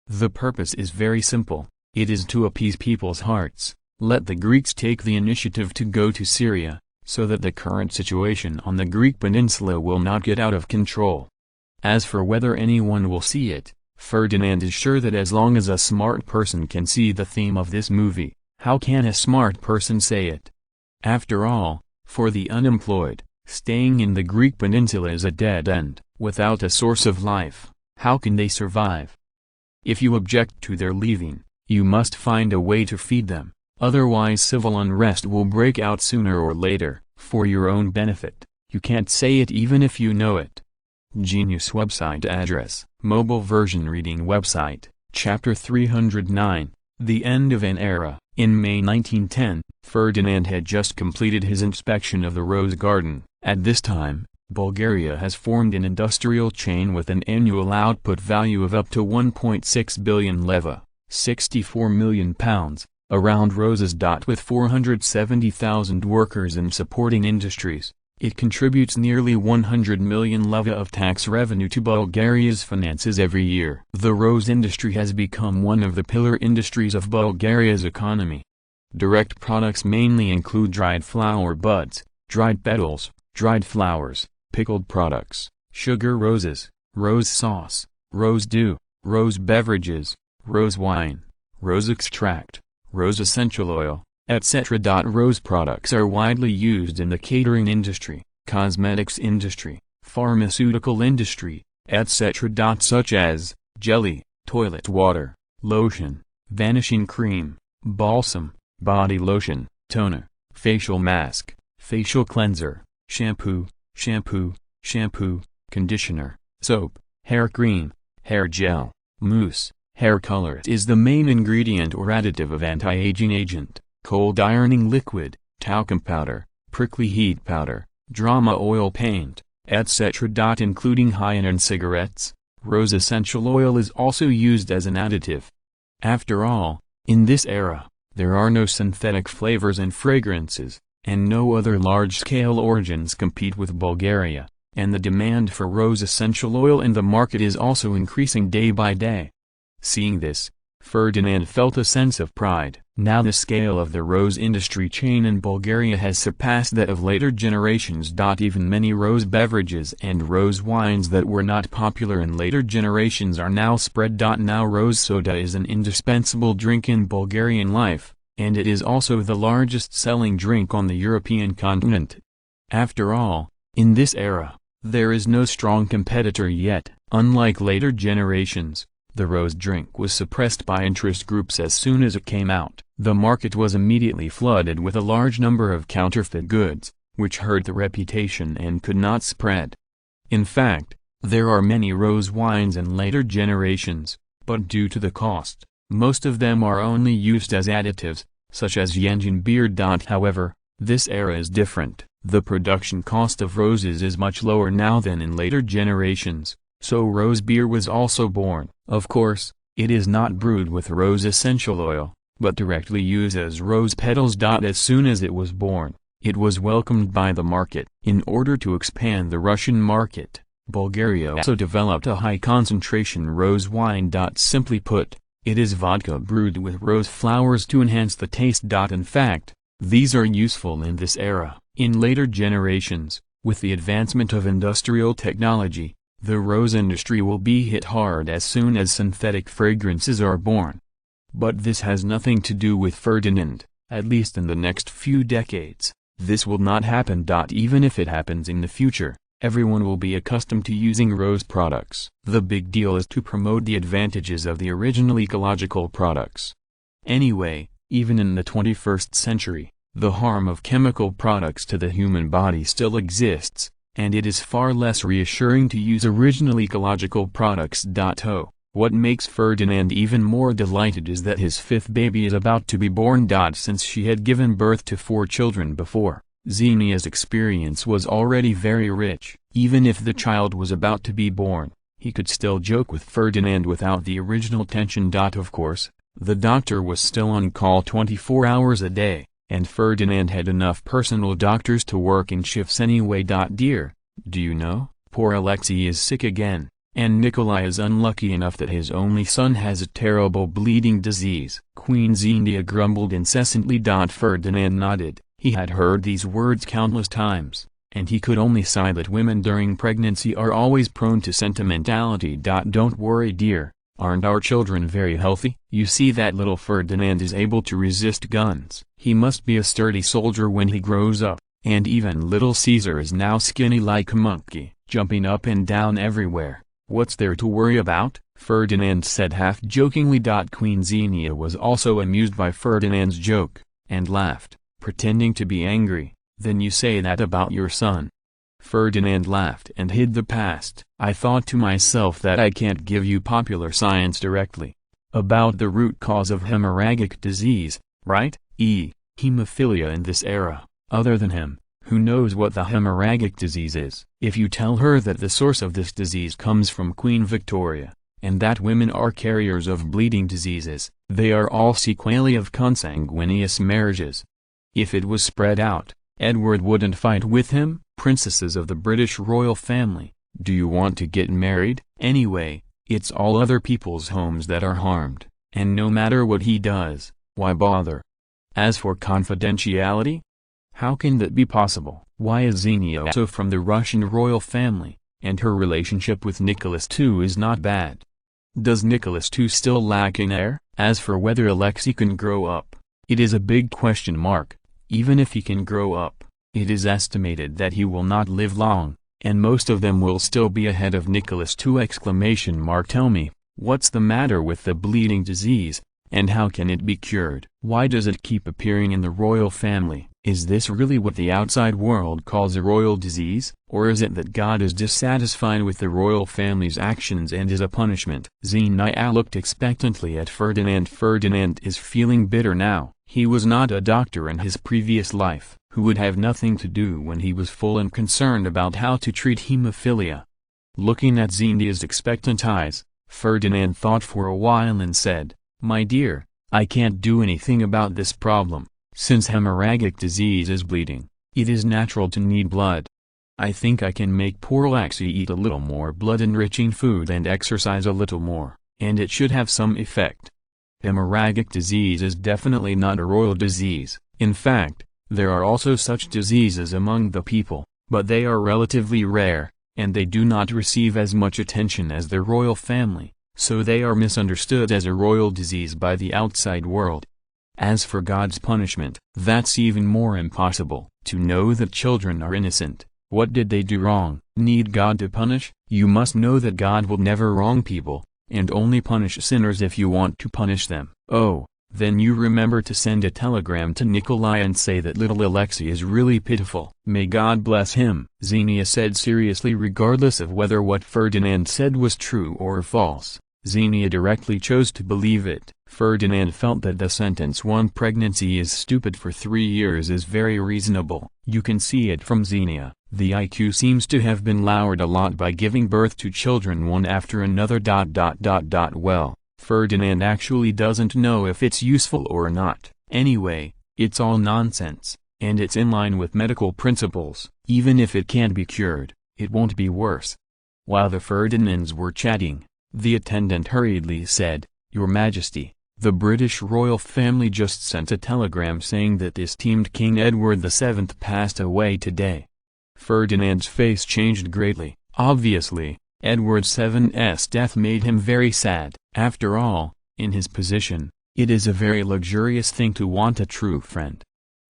The purpose is very simple, it is to appease people's hearts. Let the Greeks take the initiative to go to Syria, so that the current situation on the Greek peninsula will not get out of control. As for whether anyone will see it, Ferdinand is sure that as long as a smart person can see the theme of this movie, how can a smart person say it? After all, for the unemployed, staying in the Greek peninsula is a dead end. Without a source of life, how can they survive? If you object to their leaving, you must find a way to feed them, otherwise civil unrest will break out sooner or later, for your own benefit. You can't say it even if you know it. Genius website address, mobile version reading website, Chapter 309, The End of an Era. In May 1910, Ferdinand had just completed his inspection of the Rose Garden. At this time, Bulgaria has formed an industrial chain with an annual output value of up to 1.6 billion leva, 64 million pounds, around roses. With 470,000 workers in supporting industries, it contributes nearly 100 million leva of tax revenue to Bulgaria's finances every year. The rose industry has become one of the pillar industries of Bulgaria's economy. Direct products mainly include dried flower buds, dried petals, dried flowers, pickled products, sugar roses, rose sauce, rose dew, rose beverages, rose wine, rose extract, rose essential oil, etc. Rose products are widely used in the catering industry, cosmetics industry, pharmaceutical industry, etc. Such as jelly, toilet water, lotion, vanishing cream, balsam, body lotion, toner, facial mask, facial cleanser, shampoo, conditioner, soap, hair cream, hair gel, mousse, hair color is the main ingredient or additive of anti-aging agent, cold ironing liquid, talcum powder, prickly heat powder, drama oil paint, etc. Including high-end cigarettes, rose essential oil is also used as an additive. After all, in this era, there are no synthetic flavors and fragrances, and no other large-scale origins compete with Bulgaria, and the demand for rose essential oil in the market is also increasing day by day. Seeing this, Ferdinand felt a sense of pride. Now the scale of the rose industry chain in Bulgaria has surpassed that of later generations. Even many rose beverages and rose wines that were not popular in later generations are now spread. Now rose soda is an indispensable drink in Bulgarian life, and it is also the largest selling drink on the European continent. After all, in this era, there is no strong competitor yet. Unlike later generations, the rose drink was suppressed by interest groups as soon as it came out. The market was immediately flooded with a large number of counterfeit goods, which hurt the reputation and could not spread. In fact, there are many rose wines in later generations, but due to the cost, most of them are only used as additives, such as Yanjin beer. However, this era is different. The production cost of roses is much lower now than in later generations, so rose beer was also born. Of course, It is not brewed with rose essential oil, but directly used as rose petals. As soon as it was born, it was welcomed by the market. In order to expand the Russian market, Bulgaria also developed a high-concentration rose wine. Simply put, it is vodka brewed with rose flowers to enhance the taste. In fact, these are useful in this era. In later generations, with the advancement of industrial technology, the rose industry will be hit hard as soon as synthetic fragrances are born. But this has nothing to do with Ferdinand, at least in the next few decades. This will not happen. Even if it happens in the future, everyone will be accustomed to using rose products. The big deal is to promote the advantages of the original ecological products. Anyway, even in the 21st century, the harm of chemical products to the human body still exists, and it is far less reassuring to use original ecological products. What makes Ferdinand even more delighted is that his fifth baby is about to be born. Since she had given birth to 4 children before, Xenia's experience was already very rich. Even if the child was about to be born, he could still joke with Ferdinand without the original tension. Of course, the doctor was still on call 24 hours a day, and Ferdinand had enough personal doctors to work in shifts anyway. Dear, do you know, poor Alexei is sick again, and Nikolai is unlucky enough that his only son has a terrible bleeding disease. Queen Xenia grumbled incessantly. Ferdinand nodded. He had heard these words countless times, and he could only sigh that women during pregnancy are always prone to sentimentality. Don't worry, dear. Aren't our children very healthy? You see, that little Ferdinand is able to resist guns. He must be a sturdy soldier when he grows up. And even little Caesar is now skinny like a monkey, jumping up and down everywhere. What's there to worry about? Ferdinand said half-jokingly. Queen Xenia was also amused by Ferdinand's joke, and laughed, pretending to be angry. Then you say that about your son? Ferdinand laughed and hid the past. I thought to myself that I can't give you popular science directly about the root cause of hemorrhagic disease, right? Hemophilia in this era. Other than him, who knows what the hemorrhagic disease is? If you tell her that the source of this disease comes from Queen Victoria, and that women are carriers of bleeding diseases, they are all sequelae of consanguineous marriages. If it was spread out, Edward wouldn't fight with him. Princesses of the British royal family, do you want to get married? Anyway, it's all other people's homes that are harmed, and no matter what he does, why bother? As for confidentiality, how can that be possible? Why is Xenia also from the Russian royal family, and her relationship with Nicholas II is not bad? Does Nicholas II still lack an heir? As for whether Alexei can grow up, it is a big question mark. Even if he can grow up, it is estimated that he will not live long, and most of them will still be ahead of Nicholas II! Tell me, what's the matter with the bleeding disease, and how can it be cured? Why does it keep appearing in the royal family? Is this really what the outside world calls a royal disease, or is it that God is dissatisfied with the royal family's actions and is a punishment? Xenia looked expectantly at Ferdinand. Ferdinand is feeling bitter now. He was not a doctor in his previous life, who would have nothing to do when he was full and concerned about how to treat hemophilia. Looking at Xenia's expectant eyes, Ferdinand thought for a while and said, "My dear, I can't do anything about this problem. Since hemorrhagic disease is bleeding, it is natural to need blood. I think I can make poor Alexei eat a little more blood-enriching food and exercise a little more, and it should have some effect." Hemorrhagic disease is definitely not a royal disease. In fact, there are also such diseases among the people, but they are relatively rare, and they do not receive as much attention as the royal family, so they are misunderstood as a royal disease by the outside world. As for God's punishment, that's even more impossible. To know that children are innocent, what did they do wrong? Need God to punish? You must know that God will never wrong people, and only punish sinners if you want to punish them. Oh, then you remember to send a telegram to Nikolai and say that little Alexei is really pitiful. May God bless him, Xenia said seriously. Regardless of whether what Ferdinand said was true or false, Xenia directly chose to believe it. Ferdinand felt that the sentence "one pregnancy is stupid for 3 years" is very reasonable. You can see it from Xenia. The IQ seems to have been lowered a lot by giving birth to children one after another. Well, Ferdinand actually doesn't know if it's useful or not. Anyway, it's all nonsense, and it's in line with medical principles. Even if it can't be cured, it won't be worse. While the Ferdinands were chatting, the attendant hurriedly said, "Your Majesty, the British royal family just sent a telegram saying that esteemed King Edward VII passed away today." Ferdinand's face changed greatly. Obviously, Edward VII's death made him very sad. After all, in his position, it is a very luxurious thing to want a true friend.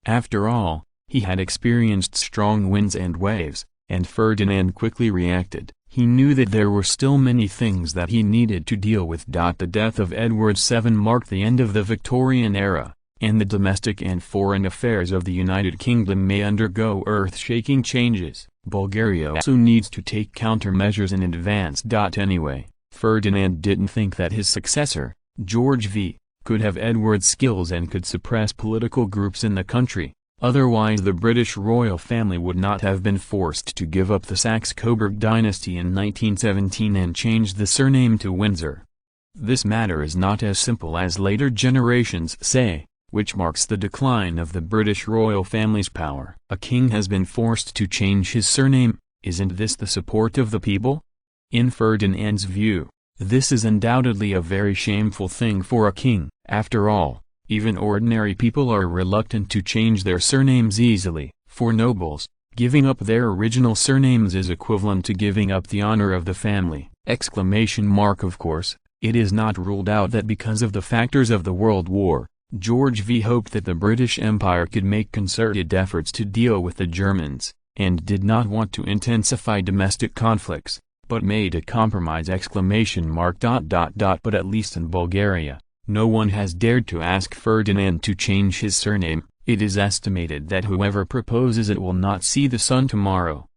After all, he had experienced strong winds and waves, and Ferdinand quickly reacted. He knew that there were still many things that he needed to deal with. The death of Edward VII marked the end of the Victorian era, and the domestic and foreign affairs of the United Kingdom may undergo earth-shaking changes. Bulgaria also needs to take countermeasures in advance. Anyway, Ferdinand didn't think that his successor, George V, could have Edward's skills and could suppress political groups in the country. Otherwise the British royal family would not have been forced to give up the Saxe-Coburg dynasty in 1917 and change the surname to Windsor. This matter is not as simple as later generations say, which marks the decline of the British royal family's power. A king has been forced to change his surname. Isn't this the support of the people? In Ferdinand's view, this is undoubtedly a very shameful thing for a king. After all, even ordinary people are reluctant to change their surnames easily. For nobles, giving up their original surnames is equivalent to giving up the honor of the family. Of course, it is not ruled out that because of the factors of the World War, George V hoped that the British Empire could make concerted efforts to deal with the Germans, and did not want to intensify domestic conflicts, but made a compromise! But at least in Bulgaria, no one has dared to ask Ferdinand to change his surname. It is estimated that whoever proposes it will not see the sun tomorrow.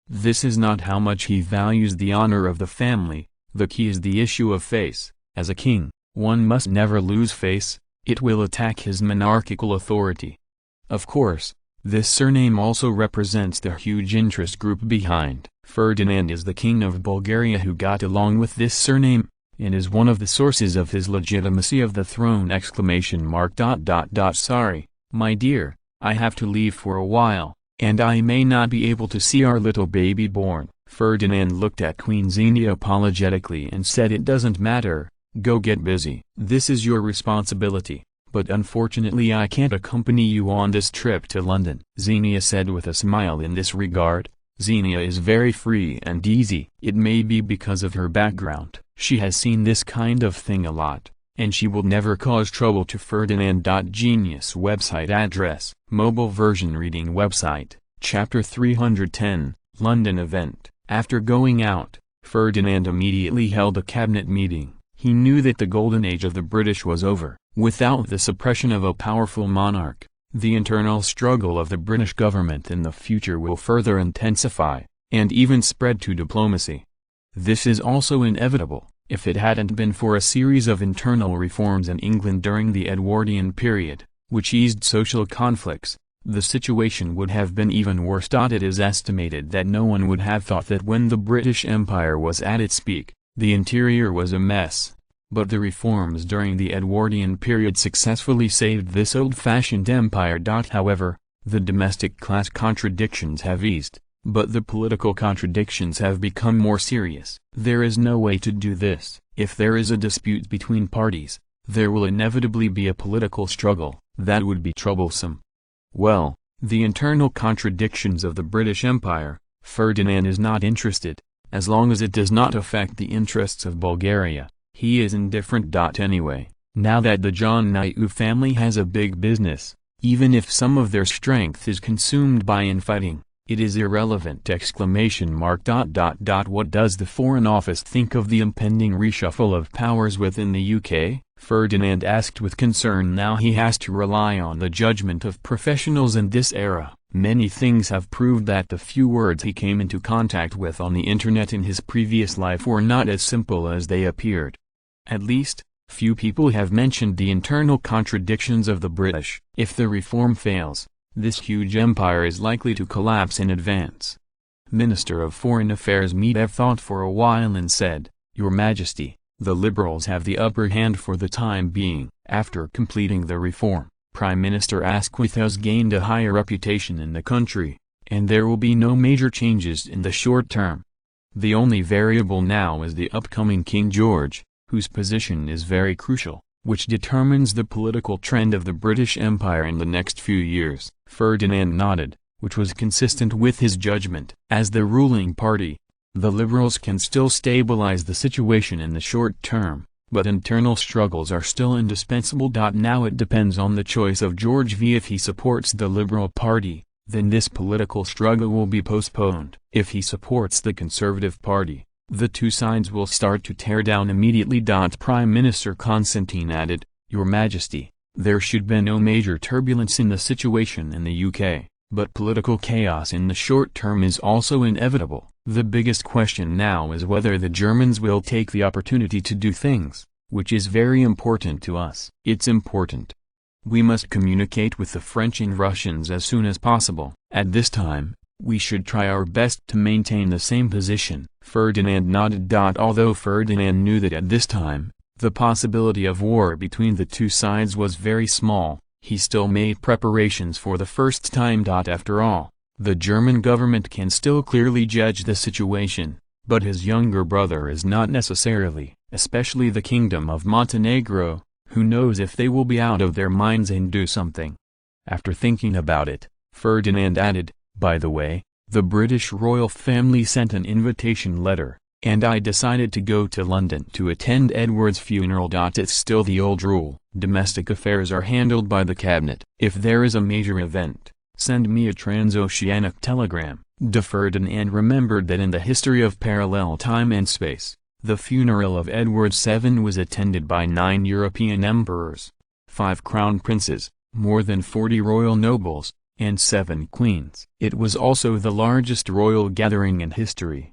This is not how much he values the honor of the family, the key is the issue of face. As a king, one must never lose face, it will attack his monarchical authority. Of course, this surname also represents the huge interest group behind. Ferdinand is the king of Bulgaria who got along with this surname, and is one of the sources of his legitimacy of the throne! Sorry, my dear, I have to leave for a while, and I may not be able to see our little baby born. Ferdinand looked at Queen Xenia apologetically and said, "It doesn't matter, go get busy. This is your responsibility, but unfortunately I can't accompany you on this trip to London." Xenia said with a smile. In this regard, Xenia is very free and easy. It may be because of her background. She has seen this kind of thing a lot, and she will never cause trouble to Ferdinand. Genius website address, mobile version reading website, chapter 310, London event. After going out, Ferdinand immediately held a cabinet meeting. He knew that the golden age of the British was over. Without the suppression of a powerful monarch, the internal struggle of the British government in the future will further intensify, and even spread to diplomacy. This is also inevitable. If it hadn't been for a series of internal reforms in England during the Edwardian period, which eased social conflicts, the situation would have been even worse. It is estimated that no one would have thought that when the British Empire was at its peak, the interior was a mess. But the reforms during the Edwardian period successfully saved this old-fashioned empire. However, the domestic class contradictions have eased, but the political contradictions have become more serious. There is no way to do this. If there is a dispute between parties, there will inevitably be a political struggle. That would be troublesome. Well, the internal contradictions of the British Empire, Ferdinand is not interested, as long as it does not affect the interests of Bulgaria. He is indifferent. Anyway, now that the John Niu family has a big business, even if some of their strength is consumed by infighting, it is irrelevant! What does the Foreign Office think of the impending reshuffle of powers within the UK? Ferdinand asked with concern. Now he has to rely on the judgment of professionals in this era. Many things have proved that the few words he came into contact with on the internet in his previous life were not as simple as they appeared. At least, few people have mentioned the internal contradictions of the British. If the reform fails, this huge empire is likely to collapse in advance. Minister of Foreign Affairs Medvedev thought for a while and said, "Your Majesty, The Liberals have the upper hand for the time being. After completing the reform, Prime Minister Asquith has gained a higher reputation in the country, and there will be no major changes in the short term. The only variable now is the upcoming King George, whose position is very crucial, which determines the political trend of the British Empire in the next few years. Ferdinand nodded, which was consistent with his judgment. As the ruling party, the Liberals can still stabilize the situation in the short term, but internal struggles are still indispensable. Now it depends on the choice of George V. If he supports the Liberal Party, then this political struggle will be postponed. If he supports the Conservative Party, the two sides will start to tear down immediately. Prime Minister Constantine added, "Your Majesty, there should be no major turbulence in the situation in the UK, but political chaos in the short term is also inevitable. The biggest question now is whether the Germans will take the opportunity to do things, which is very important to us. It's important. We must communicate with the French and Russians as soon as possible. At this time, we should try our best to maintain the same position." Ferdinand nodded. Although Ferdinand knew that at this time, the possibility of war between the two sides was very small, he still made preparations for the first time. After all, the German government can still clearly judge the situation, but his younger brother is not necessarily, especially the Kingdom of Montenegro, who knows if they will be out of their minds and do something. After thinking about it, Ferdinand added, "By the way, the British royal family sent an invitation letter, and I decided to go to London to attend Edward's funeral. It's still the old rule. Domestic affairs are handled by the cabinet. If there is a major event, send me a transoceanic telegram." Ferdinand remembered that in the history of parallel time and space, the funeral of Edward VII was attended by 9 European emperors, 5 crown princes, more than 40 royal nobles, and 7 queens. It was also the largest royal gathering in history.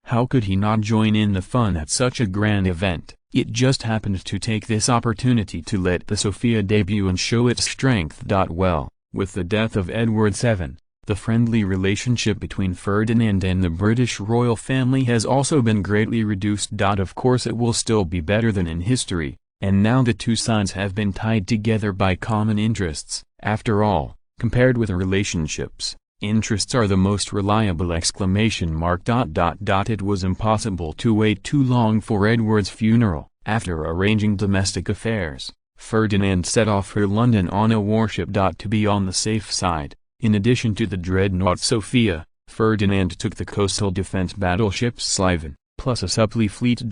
How could he not join in the fun at such a grand event? It just happened to take this opportunity to let the Sophia debut and show its strength. Well, with the death of Edward VII, the friendly relationship between Ferdinand and the British royal family has also been greatly reduced. Of course it will still be better than in history, and now the two sides have been tied together by common interests. After all, compared with relationships, interests are the most reliable! It was impossible to wait too long for Edward's funeral. After arranging domestic affairs, Ferdinand set off for London on a warship. To be on the safe side, in addition to the dreadnought Sophia, Ferdinand took the coastal defense battleship Sliven, plus a supply fleet.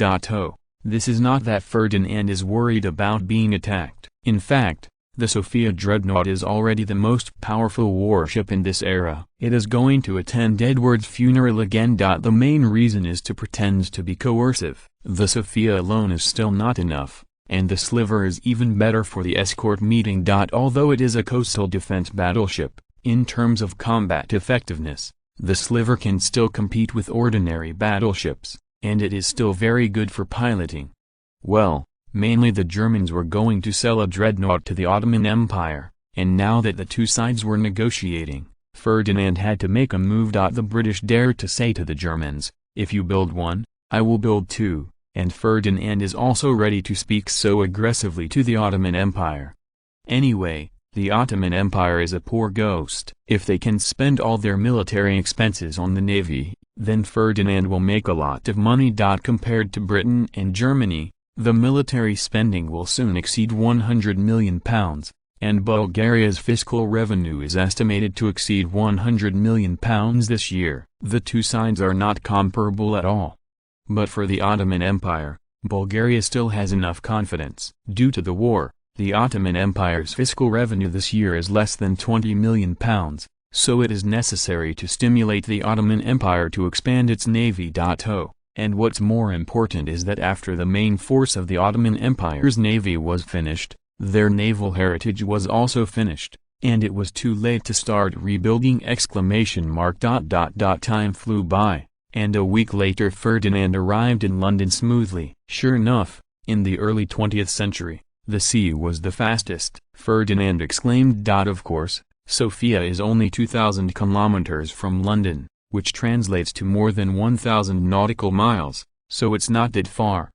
This is not that Ferdinand is worried about being attacked. In fact, the Sophia dreadnought is already the most powerful warship in this era. It is going to attend Edward's funeral again. The main reason is to pretend to be coercive. The Sophia alone is still not enough, and the Sliver is even better for the escort meeting. Although it is a coastal defense battleship, in terms of combat effectiveness, the Sliver can still compete with ordinary battleships, and it is still very good for piloting. Well, mainly the Germans were going to sell a dreadnought to the Ottoman Empire, and now that the two sides were negotiating, Ferdinand had to make a move. The British dared to say to the Germans, "If you build one, I will build two," and Ferdinand is also ready to speak so aggressively to the Ottoman Empire. Anyway, the Ottoman Empire is a poor ghost. If they can spend all their military expenses on the navy, then Ferdinand will make a lot of money. Compared to Britain and Germany, the military spending will soon exceed £100 million, and Bulgaria's fiscal revenue is estimated to exceed £100 million this year. The two sides are not comparable at all. But for the Ottoman Empire, Bulgaria still has enough confidence. Due to the war, the Ottoman Empire's fiscal revenue this year is less than £20 million, so it is necessary to stimulate the Ottoman Empire to expand its navy. And what's more important is that after the main force of the Ottoman Empire's navy was finished, their naval heritage was also finished, and it was too late to start rebuilding! Time flew by, and a week later Ferdinand arrived in London smoothly. Sure enough, in the early 20th century, the sea was the fastest. Ferdinand exclaimed. Of course, Sofia is only 2,000 kilometers from London, which translates to more than 1,000 nautical miles, so it's not that far.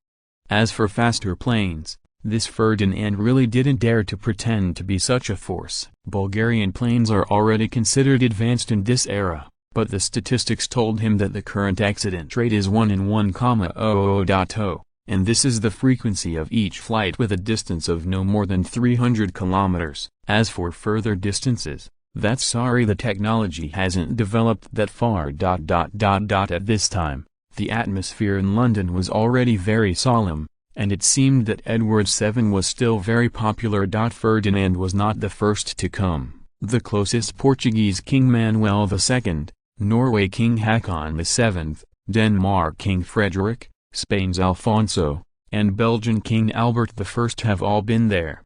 As for faster planes, this Ferdinand really didn't dare to pretend to be such a force. Bulgarian planes are already considered advanced in this era, but the statistics told him that the current accident rate is 1 in 1,000.0, and this is the frequency of each flight with a distance of no more than 300 kilometers. As for further distances, that's sorry, the technology hasn't developed that far. At this time, the atmosphere in London was already very solemn, and it seemed that Edward VII was still very popular. Ferdinand was not the first to come. The closest Portuguese King Manuel II, Norway King Haakon VII, Denmark King Frederick, Spain's Alfonso, and Belgian King Albert I have all been there.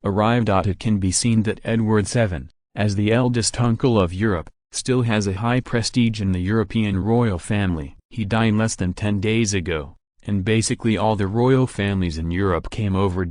Arrived. It can be seen that Edward VII, as the eldest uncle of Europe, still has a high prestige in the European royal family. He died less than 10 days ago, and basically all the royal families in Europe came over.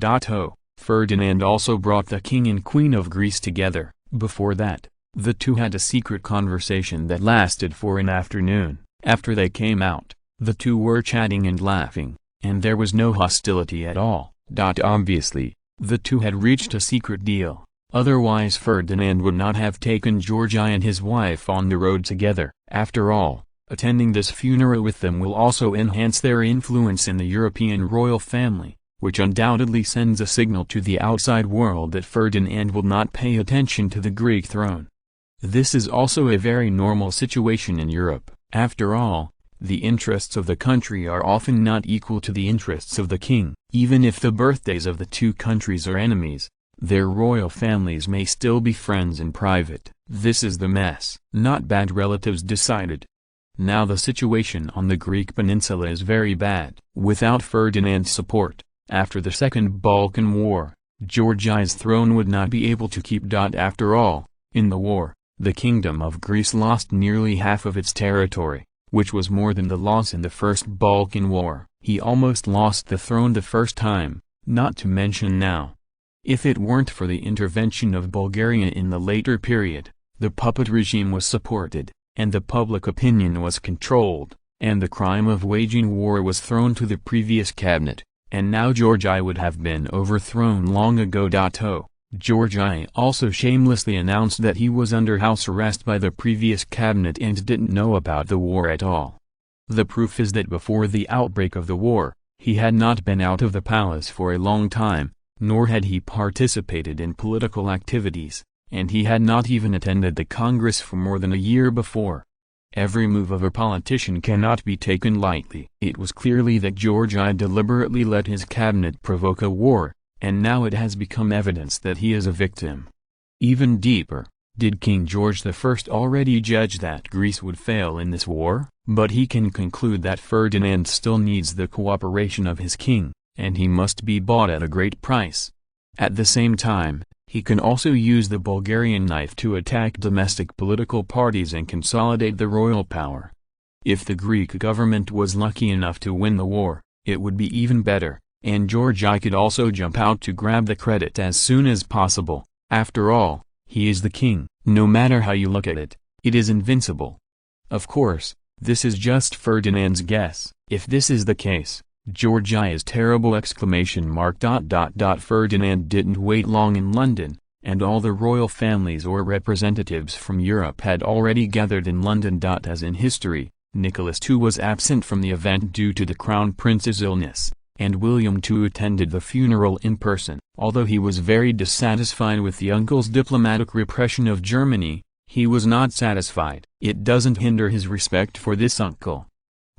Ferdinand also brought the King and Queen of Greece together. Before that, the two had a secret conversation that lasted for an afternoon. After they came out, the two were chatting and laughing, and there was no hostility at all. Obviously, the two had reached a secret deal, otherwise Ferdinand would not have taken Georgia and his wife on the road together. After all, attending this funeral with them will also enhance their influence in the European royal family, which undoubtedly sends a signal to the outside world that Ferdinand will not pay attention to the Greek throne. This is also a very normal situation in Europe. After all, the interests of the country are often not equal to the interests of the king. Even if the birthdays of the two countries are enemies, their royal families may still be friends in private. This is the mess. Not bad relatives decided. Now the situation on the Greek peninsula is very bad. Without Ferdinand's support, after the Second Balkan War, Georgia's throne would not be able to keep. After all, in the war, the Kingdom of Greece lost nearly half of its territory, which was more than the loss in the First Balkan War. He almost lost the throne the first time, not to mention now. If it weren't for the intervention of Bulgaria in the later period, the puppet regime was supported, and the public opinion was controlled, and the crime of waging war was thrown to the previous cabinet, and now Georgia would have been overthrown long ago. Georgia also shamelessly announced that he was under house arrest by the previous cabinet and didn't know about the war at all. The proof is that before the outbreak of the war, he had not been out of the palace for a long time, nor had he participated in political activities, and he had not even attended the Congress for more than a year before. Every move of a politician cannot be taken lightly. It was clearly that Georgia deliberately let his cabinet provoke a war, and now it has become evidence that he is a victim. Even deeper, did King George I already judge that Greece would fail in this war? But he can conclude that Ferdinand still needs the cooperation of his king, and he must be bought at a great price. At the same time, he can also use the Bulgarian knife to attack domestic political parties and consolidate the royal power. If the Greek government was lucky enough to win the war, it would be even better, and Georgia could also jump out to grab the credit as soon as possible. After all, he is the king. No matter how you look at it, it is invincible. Of course, this is just Ferdinand's guess. If this is the case, Georgia is terrible! Ferdinand didn't wait long in London, and all the royal families or representatives from Europe had already gathered in London. As in history, Nicholas II was absent from the event due to the Crown Prince's illness, and William II attended the funeral in person. Although he was very dissatisfied with the uncle's diplomatic repression of Germany, he was not satisfied. It doesn't hinder his respect for this uncle.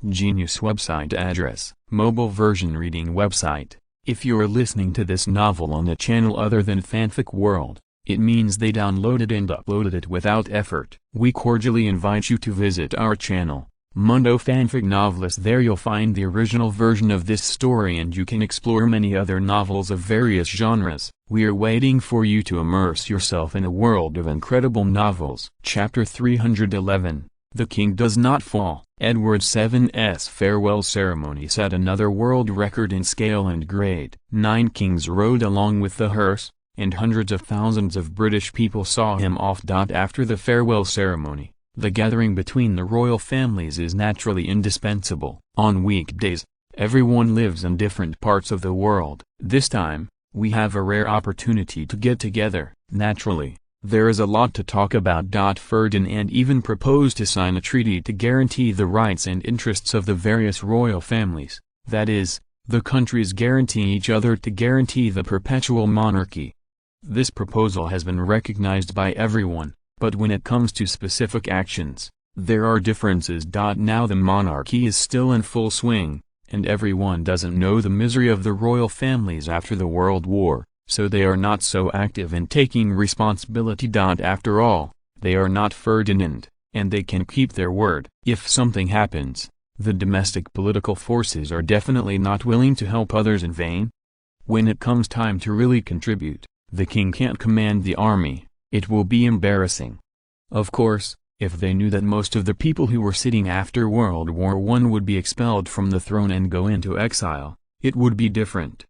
Genius website address, mobile version reading website. If you're listening to this novel on a channel other than Fanfic World, it means they downloaded and uploaded it without effort. We cordially invite you to visit our channel, Mundo Fanfic Novelist. There you'll find the original version of this story and you can explore many other novels of various genres. We're waiting for you to immerse yourself in a world of incredible novels. Chapter 311, The King Does Not Fall. Edward VII's farewell ceremony set another world record in scale and grade. 9 kings rode along with the hearse, and hundreds of thousands of British people saw him off. After the farewell ceremony, the gathering between the royal families is naturally indispensable. On weekdays, Everyone lives in different parts of the world. This time, we have a rare opportunity to get together. Naturally, there is a lot to talk about. Ferdinand even proposed to sign a treaty to guarantee the rights and interests of the various royal families, that is, the countries guarantee each other to guarantee the perpetual monarchy. This proposal has been recognized by everyone, but when it comes to specific actions, there are differences. Now the monarchy is still in full swing, and everyone doesn't know the misery of the royal families after the World War, so they are not so active in taking responsibility. After all, they are not Ferdinand, and they can keep their word. If something happens, the domestic political forces are definitely not willing to help others in vain. When it comes time to really contribute, the king can't command the army. It will be embarrassing. Of course, if they knew that most of the people who were sitting after World War I would be expelled from the throne and go into exile, it would be different.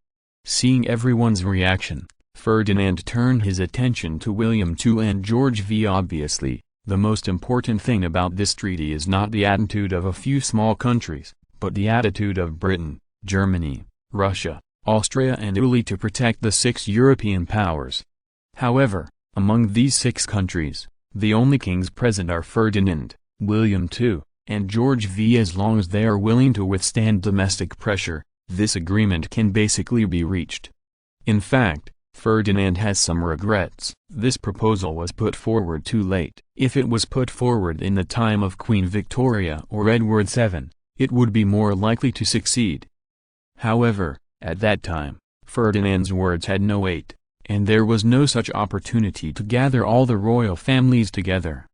Seeing everyone's reaction, Ferdinand turned his attention to William II and George V. Obviously, the most important thing about this treaty is not the attitude of a few small countries, but the attitude of Britain, Germany, Russia, Austria and Italy to protect the 6 European powers. However, among these 6 countries, the only kings present are Ferdinand, William II, and George V. As long as they are willing to withstand domestic pressure, this agreement can basically be reached. In fact, Ferdinand has some regrets. This proposal was put forward too late. If it was put forward in the time of Queen Victoria or Edward VII, it would be more likely to succeed. However, at that time, Ferdinand's words had no weight, and there was no such opportunity to gather all the royal families together.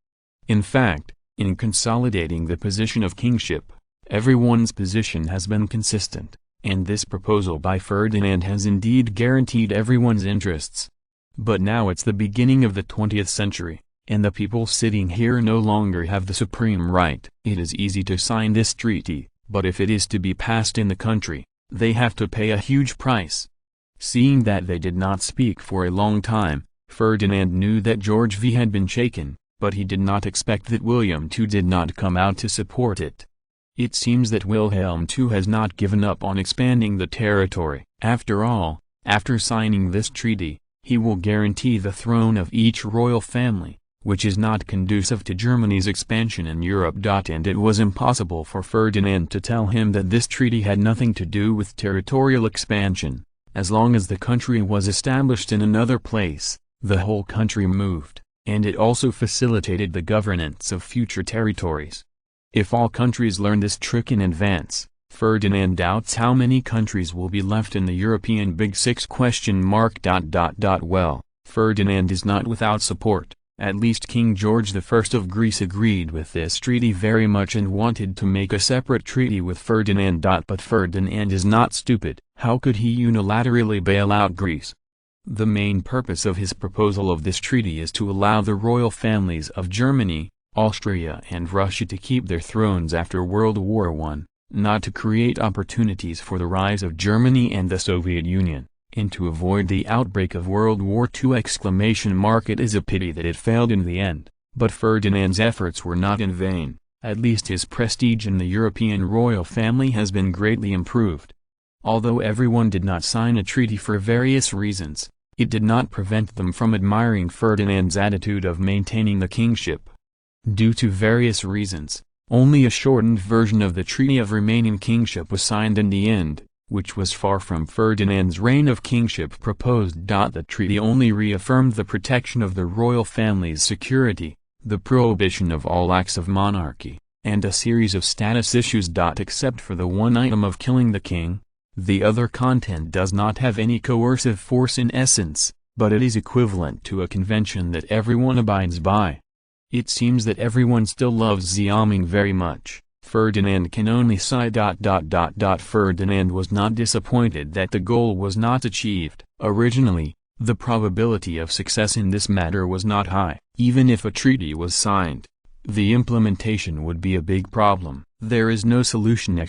In fact, in consolidating the position of kingship, everyone's position has been consistent, and this proposal by Ferdinand has indeed guaranteed everyone's interests. But now it's the beginning of the 20th century, and the people sitting here no longer have the supreme right. It is easy to sign this treaty, but if it is to be passed in the country, they have to pay a huge price. Seeing that they did not speak for a long time, Ferdinand knew that George V had been shaken, but he did not expect that William II did not come out to support it. It seems that Wilhelm II has not given up on expanding the territory. After all, after signing this treaty, he will guarantee the throne of each royal family, which is not conducive to Germany's expansion in Europe. And it was impossible for Ferdinand to tell him that this treaty had nothing to do with territorial expansion. As long as the country was established in another place, the whole country moved, and it also facilitated the governance of future territories. If all countries learn this trick in advance, Ferdinand doubts how many countries will be left in the European Big Six. Well, Ferdinand is not without support. At least King George I of Greece agreed with this treaty very much and wanted to make a separate treaty with Ferdinand. But Ferdinand is not stupid. How could he unilaterally bail out Greece? The main purpose of his proposal of this treaty is to allow the royal families of Germany, Austria and Russia to keep their thrones after World War I, not to create opportunities for the rise of Germany and the Soviet Union, and to avoid the outbreak of World War II! It is a pity that it failed in the end, but Ferdinand's efforts were not in vain. At least his prestige in the European royal family has been greatly improved. Although everyone did not sign a treaty for various reasons, it did not prevent them from admiring Ferdinand's attitude of maintaining the kingship. Due to various reasons, only a shortened version of the Treaty of Remaining Kingship was signed in the end, which was far from Ferdinand's reign of kingship proposed. The treaty only reaffirmed the protection of the royal family's security, the prohibition of all acts of monarchy, and a series of status issues. Except for the one item of killing the king, the other content does not have any coercive force in essence, but it is equivalent to a convention that everyone abides by. It seems that everyone still loves Xiaoming very much. Ferdinand can only sigh. Ferdinand was not disappointed that the goal was not achieved. Originally, the probability of success in this matter was not high. Even if a treaty was signed, the implementation would be a big problem. There is no solution! The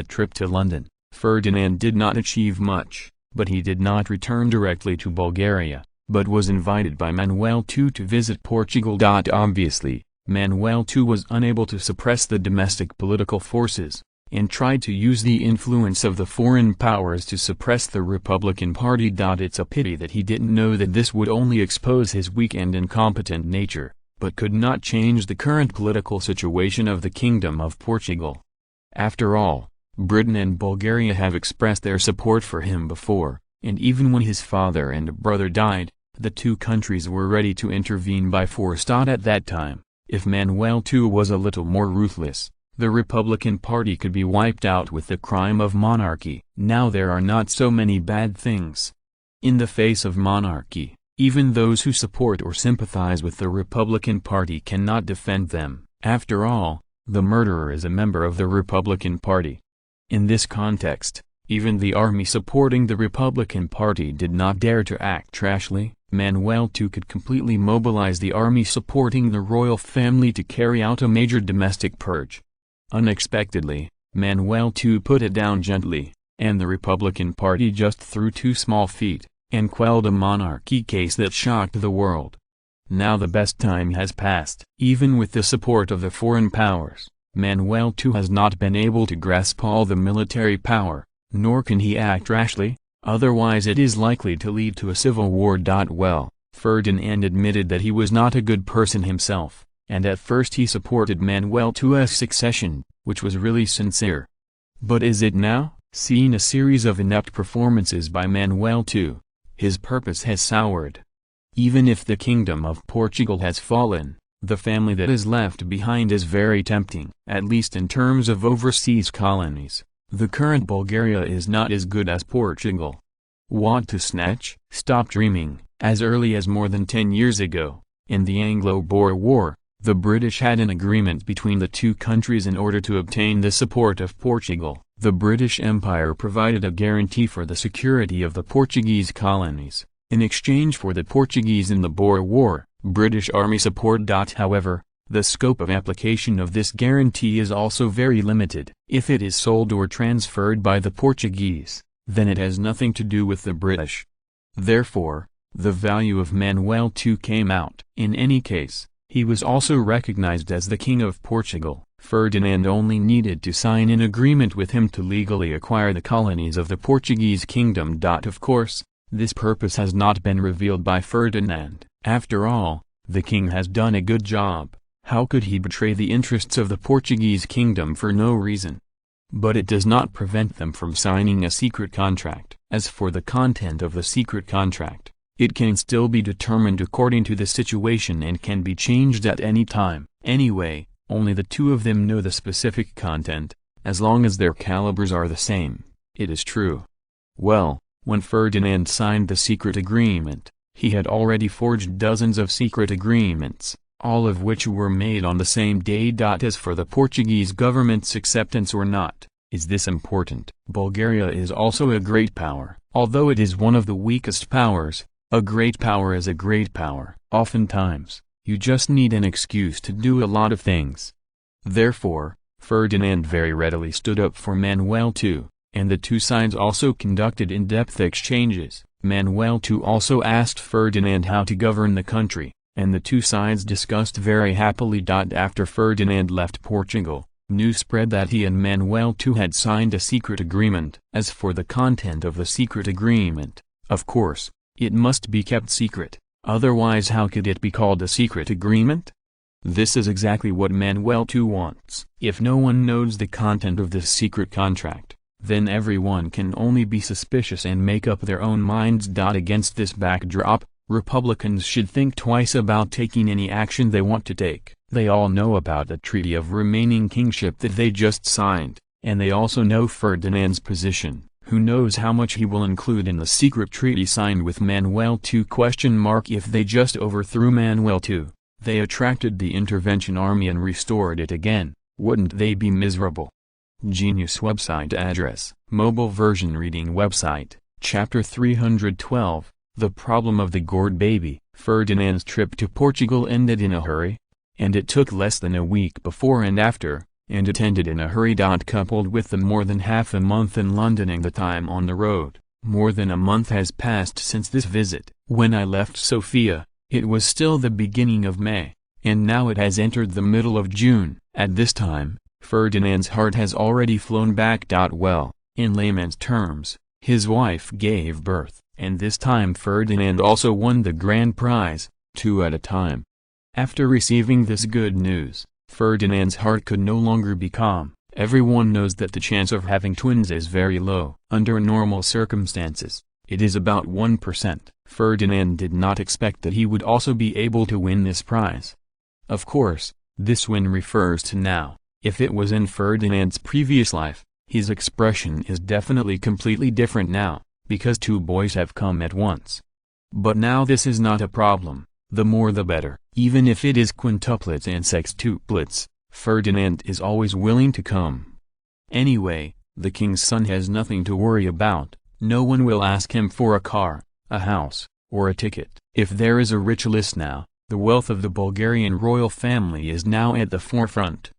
trip to London, Ferdinand did not achieve much, but he did not return directly to Bulgaria, but was invited by Manuel II to visit Portugal. Obviously, Manuel II was unable to suppress the domestic political forces. and tried to use the influence of the foreign powers to suppress the Republican Party. It's a pity that he didn't know that this would only expose his weak and incompetent nature, but could not change the current political situation of the Kingdom of Portugal. After all, Britain and Bulgaria have expressed their support for him before, and even when his father and brother died, the two countries were ready to intervene by force. At that time, if Manuel II was a little more ruthless, the Republican Party could be wiped out with the crime of monarchy. Now there are not so many bad things. In the face of monarchy, even those who support or sympathize with the Republican Party cannot defend them. After all, the murderer is a member of the Republican Party. In this context, even the army supporting the Republican Party did not dare to act rashly. Manuel II could completely mobilize the army supporting the royal family to carry out a major domestic purge. Unexpectedly, Manuel II put it down gently, and the Republican Party just threw 2 small feet, and quelled a monarchy case that shocked the world. Now the best time has passed. Even with the support of the foreign powers, Manuel II has not been able to grasp all the military power, nor can he act rashly, otherwise it is likely to lead to a civil war. Well, Ferdinand admitted that he was not a good person himself, and at first he supported Manuel II's succession, which was really sincere. But is it now? Seeing a series of inept performances by Manuel II, his purpose has soured. Even if the Kingdom of Portugal has fallen, the family that is left behind is very tempting. At least in terms of overseas colonies, the current Bulgaria is not as good as Portugal. Want to snatch? Stop dreaming. As early as more than 10 years ago, in the Anglo-Boer War, the British had an agreement between the two countries in order to obtain the support of Portugal. The British Empire provided a guarantee for the security of the Portuguese colonies, in exchange for the Portuguese in the Boer War, British Army support. However, the scope of application of this guarantee is also very limited. If it is sold or transferred by the Portuguese, then it has nothing to do with the British. Therefore, the value of Manuel II came out. In any case, he was also recognized as the King of Portugal. Ferdinand only needed to sign an agreement with him to legally acquire the colonies of the Portuguese kingdom. Of course, this purpose has not been revealed by Ferdinand. After all, the king has done a good job. How could he betray the interests of the Portuguese kingdom for no reason? But it does not prevent them from signing a secret contract. As for the content of the secret contract, it can still be determined according to the situation and can be changed at any time. Anyway, only the two of them know the specific content, as long as their calibers are the same. It is true. Well, when Ferdinand signed the secret agreement, he had already forged dozens of secret agreements, all of which were made on the same day. As for the Portuguese government's acceptance or not, is this important? Bulgaria is also a great power. Although it is one of the weakest powers, a great power is a great power. Oftentimes, you just need an excuse to do a lot of things. Therefore, Ferdinand very readily stood up for Manuel II, and the two sides also conducted in-depth exchanges. Manuel II also asked Ferdinand how to govern the country, and the two sides discussed very happily. After Ferdinand left Portugal, news spread that he and Manuel II had signed a secret agreement. As for the content of the secret agreement, of course, it must be kept secret, otherwise how could it be called a secret agreement? This is exactly what Manuel II wants. If no one knows the content of this secret contract, then everyone can only be suspicious and make up their own minds. Against this backdrop, Republicans should think twice about taking any action they want to take. They all know about the Treaty of Remaining Kingship that they just signed, and they also know Ferdinand's position. Who knows how much he will include in the secret treaty signed with Manuel II? If they just overthrew Manuel II, they attracted the intervention army and restored it again, wouldn't they be miserable? Genius website address, mobile version reading website, chapter 312, The Problem of the Gourd Baby. Ferdinand's trip to Portugal ended in a hurry, and it took less than a week before and after, and it ended in a hurry. Coupled with the more than half a month in London and the time on the road, more than a month has passed since this visit. When I left Sofia, it was still the beginning of May, and now it has entered the middle of June. At this time, Ferdinand's heart has already flown back. Well, in layman's terms, his wife gave birth, and this time Ferdinand also won the grand prize, 2 at a time. After receiving this good news, Ferdinand's heart could no longer be calm. Everyone knows that the chance of having twins is very low. Under normal circumstances, it is about 1%. Ferdinand did not expect that he would also be able to win this prize. Of course, this win refers to now. If it was in Ferdinand's previous life, his expression is definitely completely different now, because 2 boys have come at once. But now this is not a problem, the more the better. Even if it is quintuplets and sextuplets, Ferdinand is always willing to come. Anyway, the king's son has nothing to worry about. No one will ask him for a car, a house, or a ticket. If there is a rich list now, the wealth of the Bulgarian royal family is now at the forefront.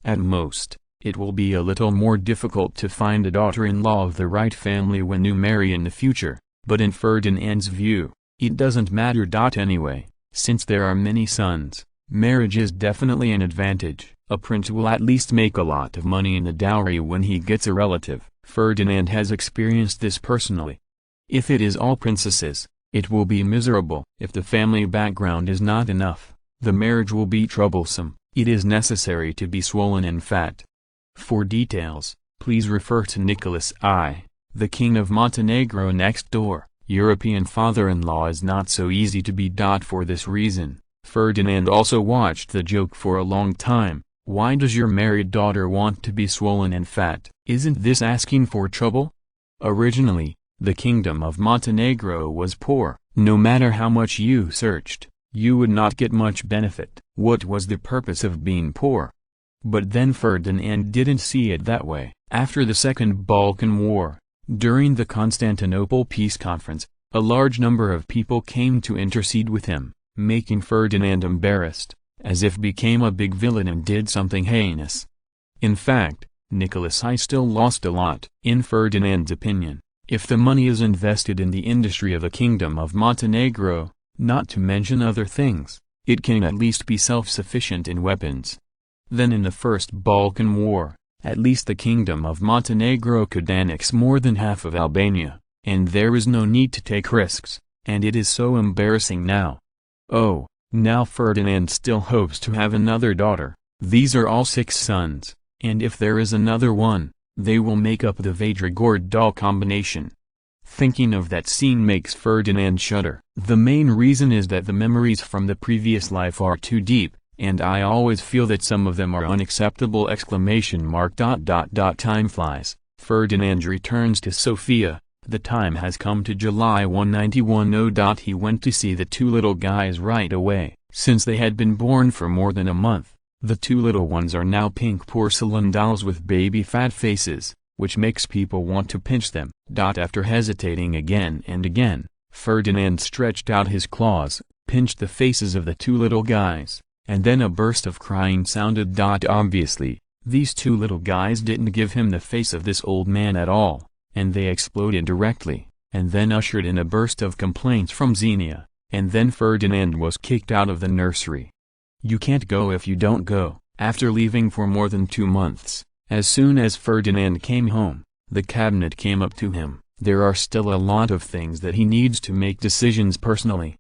At most, it will be a little more difficult to find a daughter-in-law of the right family when you marry in the future, but in Ferdinand's view, it doesn't matter. Anyway, since there are many sons, marriage is definitely an advantage. A prince will at least make a lot of money in the dowry when he gets a relative. Ferdinand has experienced this personally. If it is all princesses, it will be miserable. If the family background is not enough, the marriage will be troublesome. It is necessary to be swollen and fat. For details, please refer to Nicholas I, the king of Montenegro next door. European father-in-law is not so easy to be. For this reason, Ferdinand also watched the joke for a long time. Why does your married daughter want to be swollen and fat? Isn't this asking for trouble? Originally, the kingdom of Montenegro was poor. No matter how much you searched, you would not get much benefit. What was the purpose of being poor? But then Ferdinand didn't see it that way. After the Second Balkan War, during the Constantinople Peace Conference, a large number of people came to intercede with him, making Ferdinand embarrassed, as if became a big villain and did something heinous. In fact, Nicholas I still lost a lot. In Ferdinand's opinion, if the money is invested in the industry of the Kingdom of Montenegro, not to mention other things, it can at least be self-sufficient in weapons. Then in the First Balkan War, at least the Kingdom of Montenegro could annex more than half of Albania, and there is no need to take risks, and it is so embarrassing now. Oh, now Ferdinand still hopes to have another daughter. These are all 6 sons, and if there is another one, they will make up the Vajragord combination. Thinking of that scene makes Ferdinand shudder. The main reason is that the memories from the previous life are too deep, and I always feel that some of them are unacceptable! Time flies. Ferdinand returns to Sofia. The time has come to July 191. He went to see the 2 little guys right away. Since they had been born for more than a month, the 2 little ones are now pink porcelain dolls with baby fat faces, which makes people want to pinch them. After hesitating again and again, Ferdinand stretched out his claws, pinched the faces of the 2 little guys, and then a burst of crying sounded. Obviously, these 2 little guys didn't give him the face of this old man at all, and they exploded directly, and then ushered in a burst of complaints from Xenia, and then Ferdinand was kicked out of the nursery. You can't go if you don't go. After leaving for more than 2 months, as soon as Ferdinand came home, the cabinet came up to him. There are still a lot of things that he needs to make decisions personally.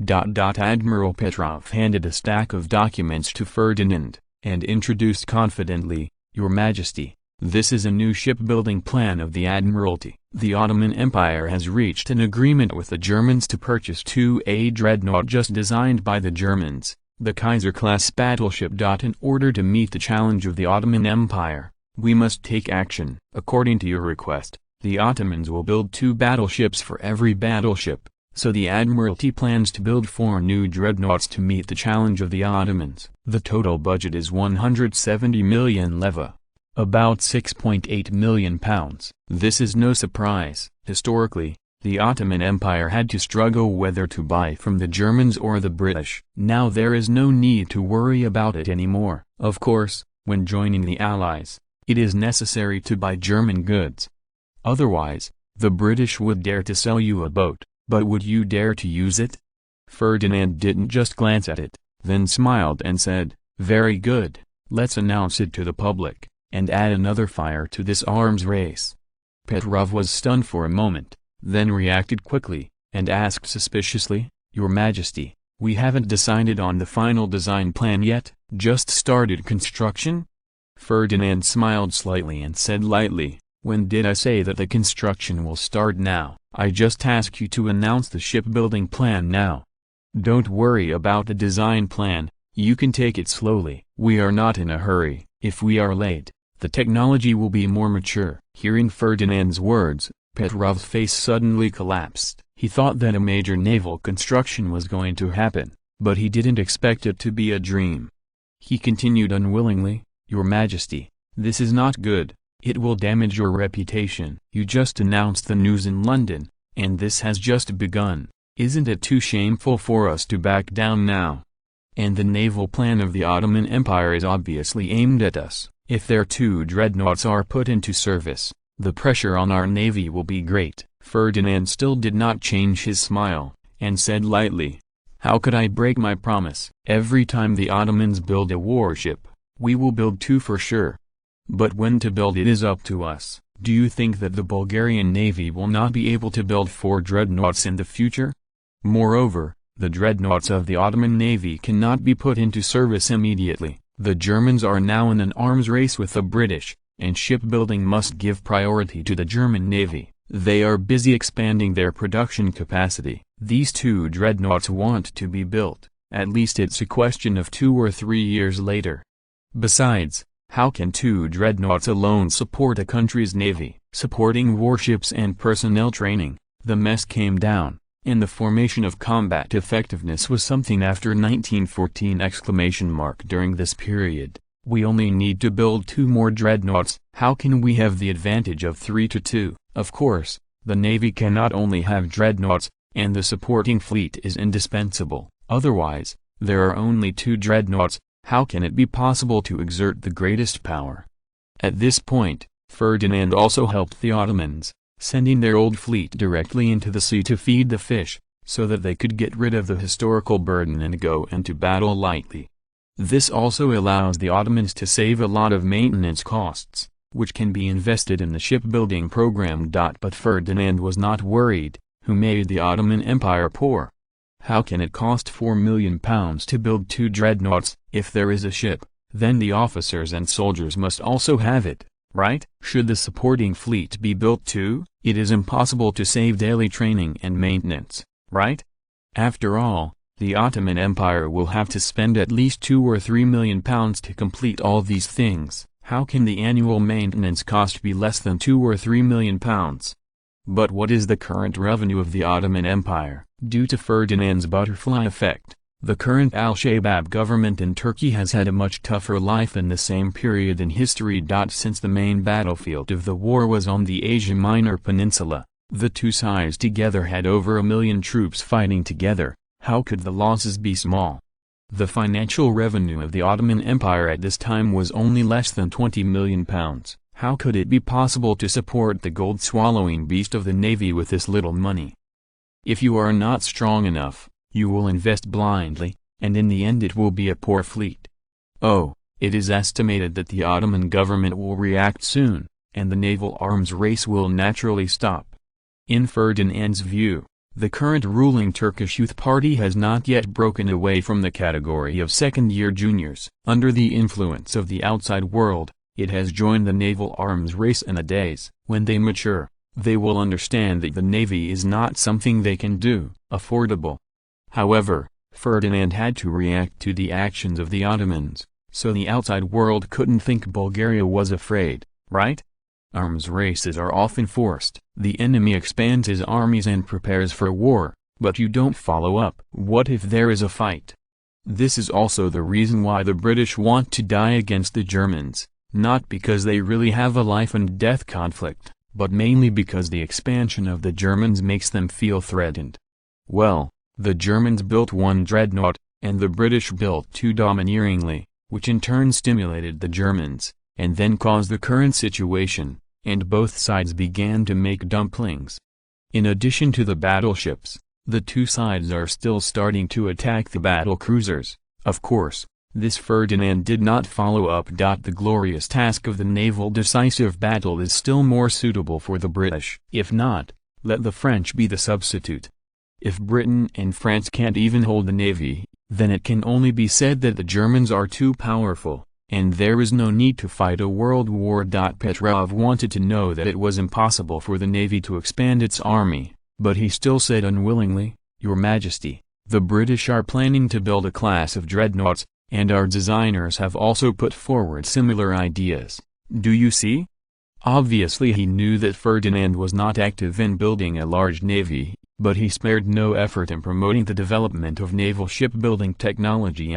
Admiral Petrov handed a stack of documents to Ferdinand, and introduced confidently, "Your Majesty, this is a new shipbuilding plan of the Admiralty. The Ottoman Empire has reached an agreement with the Germans to purchase 2 dreadnought just designed by the Germans, the Kaiser-class battleship. In order to meet the challenge of the Ottoman Empire, we must take action. According to your request, the Ottomans will build 2 battleships for every battleship, so the Admiralty plans to build 4 new dreadnoughts to meet the challenge of the Ottomans. The total budget is 170 million leva, about £6.8 million. This is no surprise. Historically, the Ottoman Empire had to struggle whether to buy from the Germans or the British. Now there is no need to worry about it anymore. Of course, when joining the Allies, it is necessary to buy German goods. Otherwise, the British would dare to sell you a boat, but would you dare to use it? Ferdinand didn't just glance at it, then smiled and said, "Very good, Let's announce it to the public, and add another fire to this arms race." Petrov was stunned for a moment, then reacted quickly, and asked suspiciously, "Your Majesty, we haven't decided on the final design plan yet, just started construction?" Ferdinand smiled slightly and said lightly, "When did I say that the construction will start now? I just ask you to announce the shipbuilding plan now. Don't worry about the design plan, you can take it slowly. We are not in a hurry. If we are late, the technology will be more mature." Hearing Ferdinand's words, Petrov's face suddenly collapsed. He thought that a major naval construction was going to happen, but he didn't expect it to be a dream. He continued unwillingly, "Your Majesty, this is not good. It will damage your reputation. You just announced the news in London, and this has just begun. Isn't it too shameful for us to back down now? And the naval plan of the Ottoman Empire is obviously aimed at us. If their 2 dreadnoughts are put into service, the pressure on our navy will be great." Ferdinand still did not change his smile, and said lightly, "How could I break my promise? Every time the Ottomans build a warship, we will build 2 for sure. But when to build it is up to us. Do you think that the Bulgarian navy will not be able to build 4 dreadnoughts in the future? Moreover, the dreadnoughts of the Ottoman navy cannot be put into service immediately. The Germans are now in an arms race with the British, and shipbuilding must give priority to the German navy. They are busy expanding their production capacity. These 2 dreadnoughts want to be built, at least it's a question of 2 or 3 years later. Besides, how can 2 dreadnoughts alone support a country's navy? Supporting warships and personnel training, the mess came down, and the formation of combat effectiveness was something after 1914 ! During this period, we only need to build 2 more dreadnoughts. How can we have the advantage of 3 to 2? Of course, the navy cannot only have dreadnoughts, and the supporting fleet is indispensable. Otherwise, there are only 2 dreadnoughts. How can it be possible to exert the greatest power? At this point, Ferdinand also helped the Ottomans, sending their old fleet directly into the sea to feed the fish, so that they could get rid of the historical burden and go into battle lightly. This also allows the Ottomans to save a lot of maintenance costs, which can be invested in the shipbuilding program. But Ferdinand was not worried, who made the Ottoman Empire poor. How can it cost £4 million to build 2 dreadnoughts? If there is a ship, then the officers and soldiers must also have it, right? Should the supporting fleet be built too? It is impossible to save daily training and maintenance, right? After all, the Ottoman Empire will have to spend at least £2 or £3 million to complete all these things. How can the annual maintenance cost be less than £2 or £3 million? But what is the current revenue of the Ottoman Empire? Due to Ferdinand's butterfly effect, the current Al-Shabaab government in Turkey has had a much tougher life in the same period in history. Since the main battlefield of the war was on the Asia Minor Peninsula, the 2 sides together had over 1 million troops fighting together. How could the losses be small? The financial revenue of the Ottoman Empire at this time was only less than £20 million. How could it be possible to support the gold-swallowing beast of the navy with this little money? If you are not strong enough, you will invest blindly, and in the end it will be a poor fleet. Oh, it is estimated that the Ottoman government will react soon, and the naval arms race will naturally stop. In Ferdinand's view, the current ruling Turkish Youth Party has not yet broken away from the category of second-year juniors. Under the influence of the outside world, it has joined the naval arms race, and a days when they mature, they will understand that the navy is not something they can do, affordable. However, Ferdinand had to react to the actions of the Ottomans, so the outside world couldn't think Bulgaria was afraid, right? Arms races are often forced. The enemy expands his armies and prepares for war, but you don't follow up. What if there is a fight? This is also the reason why the British want to die against the Germans, not because they really have a life-and-death conflict, but mainly because the expansion of the Germans makes them feel threatened. Well, the Germans built 1 dreadnought, and the British built 2 domineeringly, which in turn stimulated the Germans, and then caused the current situation, and both sides began to make dumplings. In addition to the battleships, the 2 sides are still starting to attack the battle cruisers. Of course, This Ferdinand did not follow up. The glorious task of the naval decisive battle is still more suitable for the British. If not, let the French be the substitute. If Britain and France can't even hold the navy, then it can only be said that the Germans are too powerful, and there is no need to fight a world war. Petrov wanted to know that it was impossible for the navy to expand its army, but he still said unwillingly, "Your Majesty, the British are planning to build a class of dreadnoughts, and our designers have also put forward similar ideas. Do you see?" Obviously he knew that Ferdinand was not active in building a large navy, but he spared no effort in promoting the development of naval shipbuilding technology!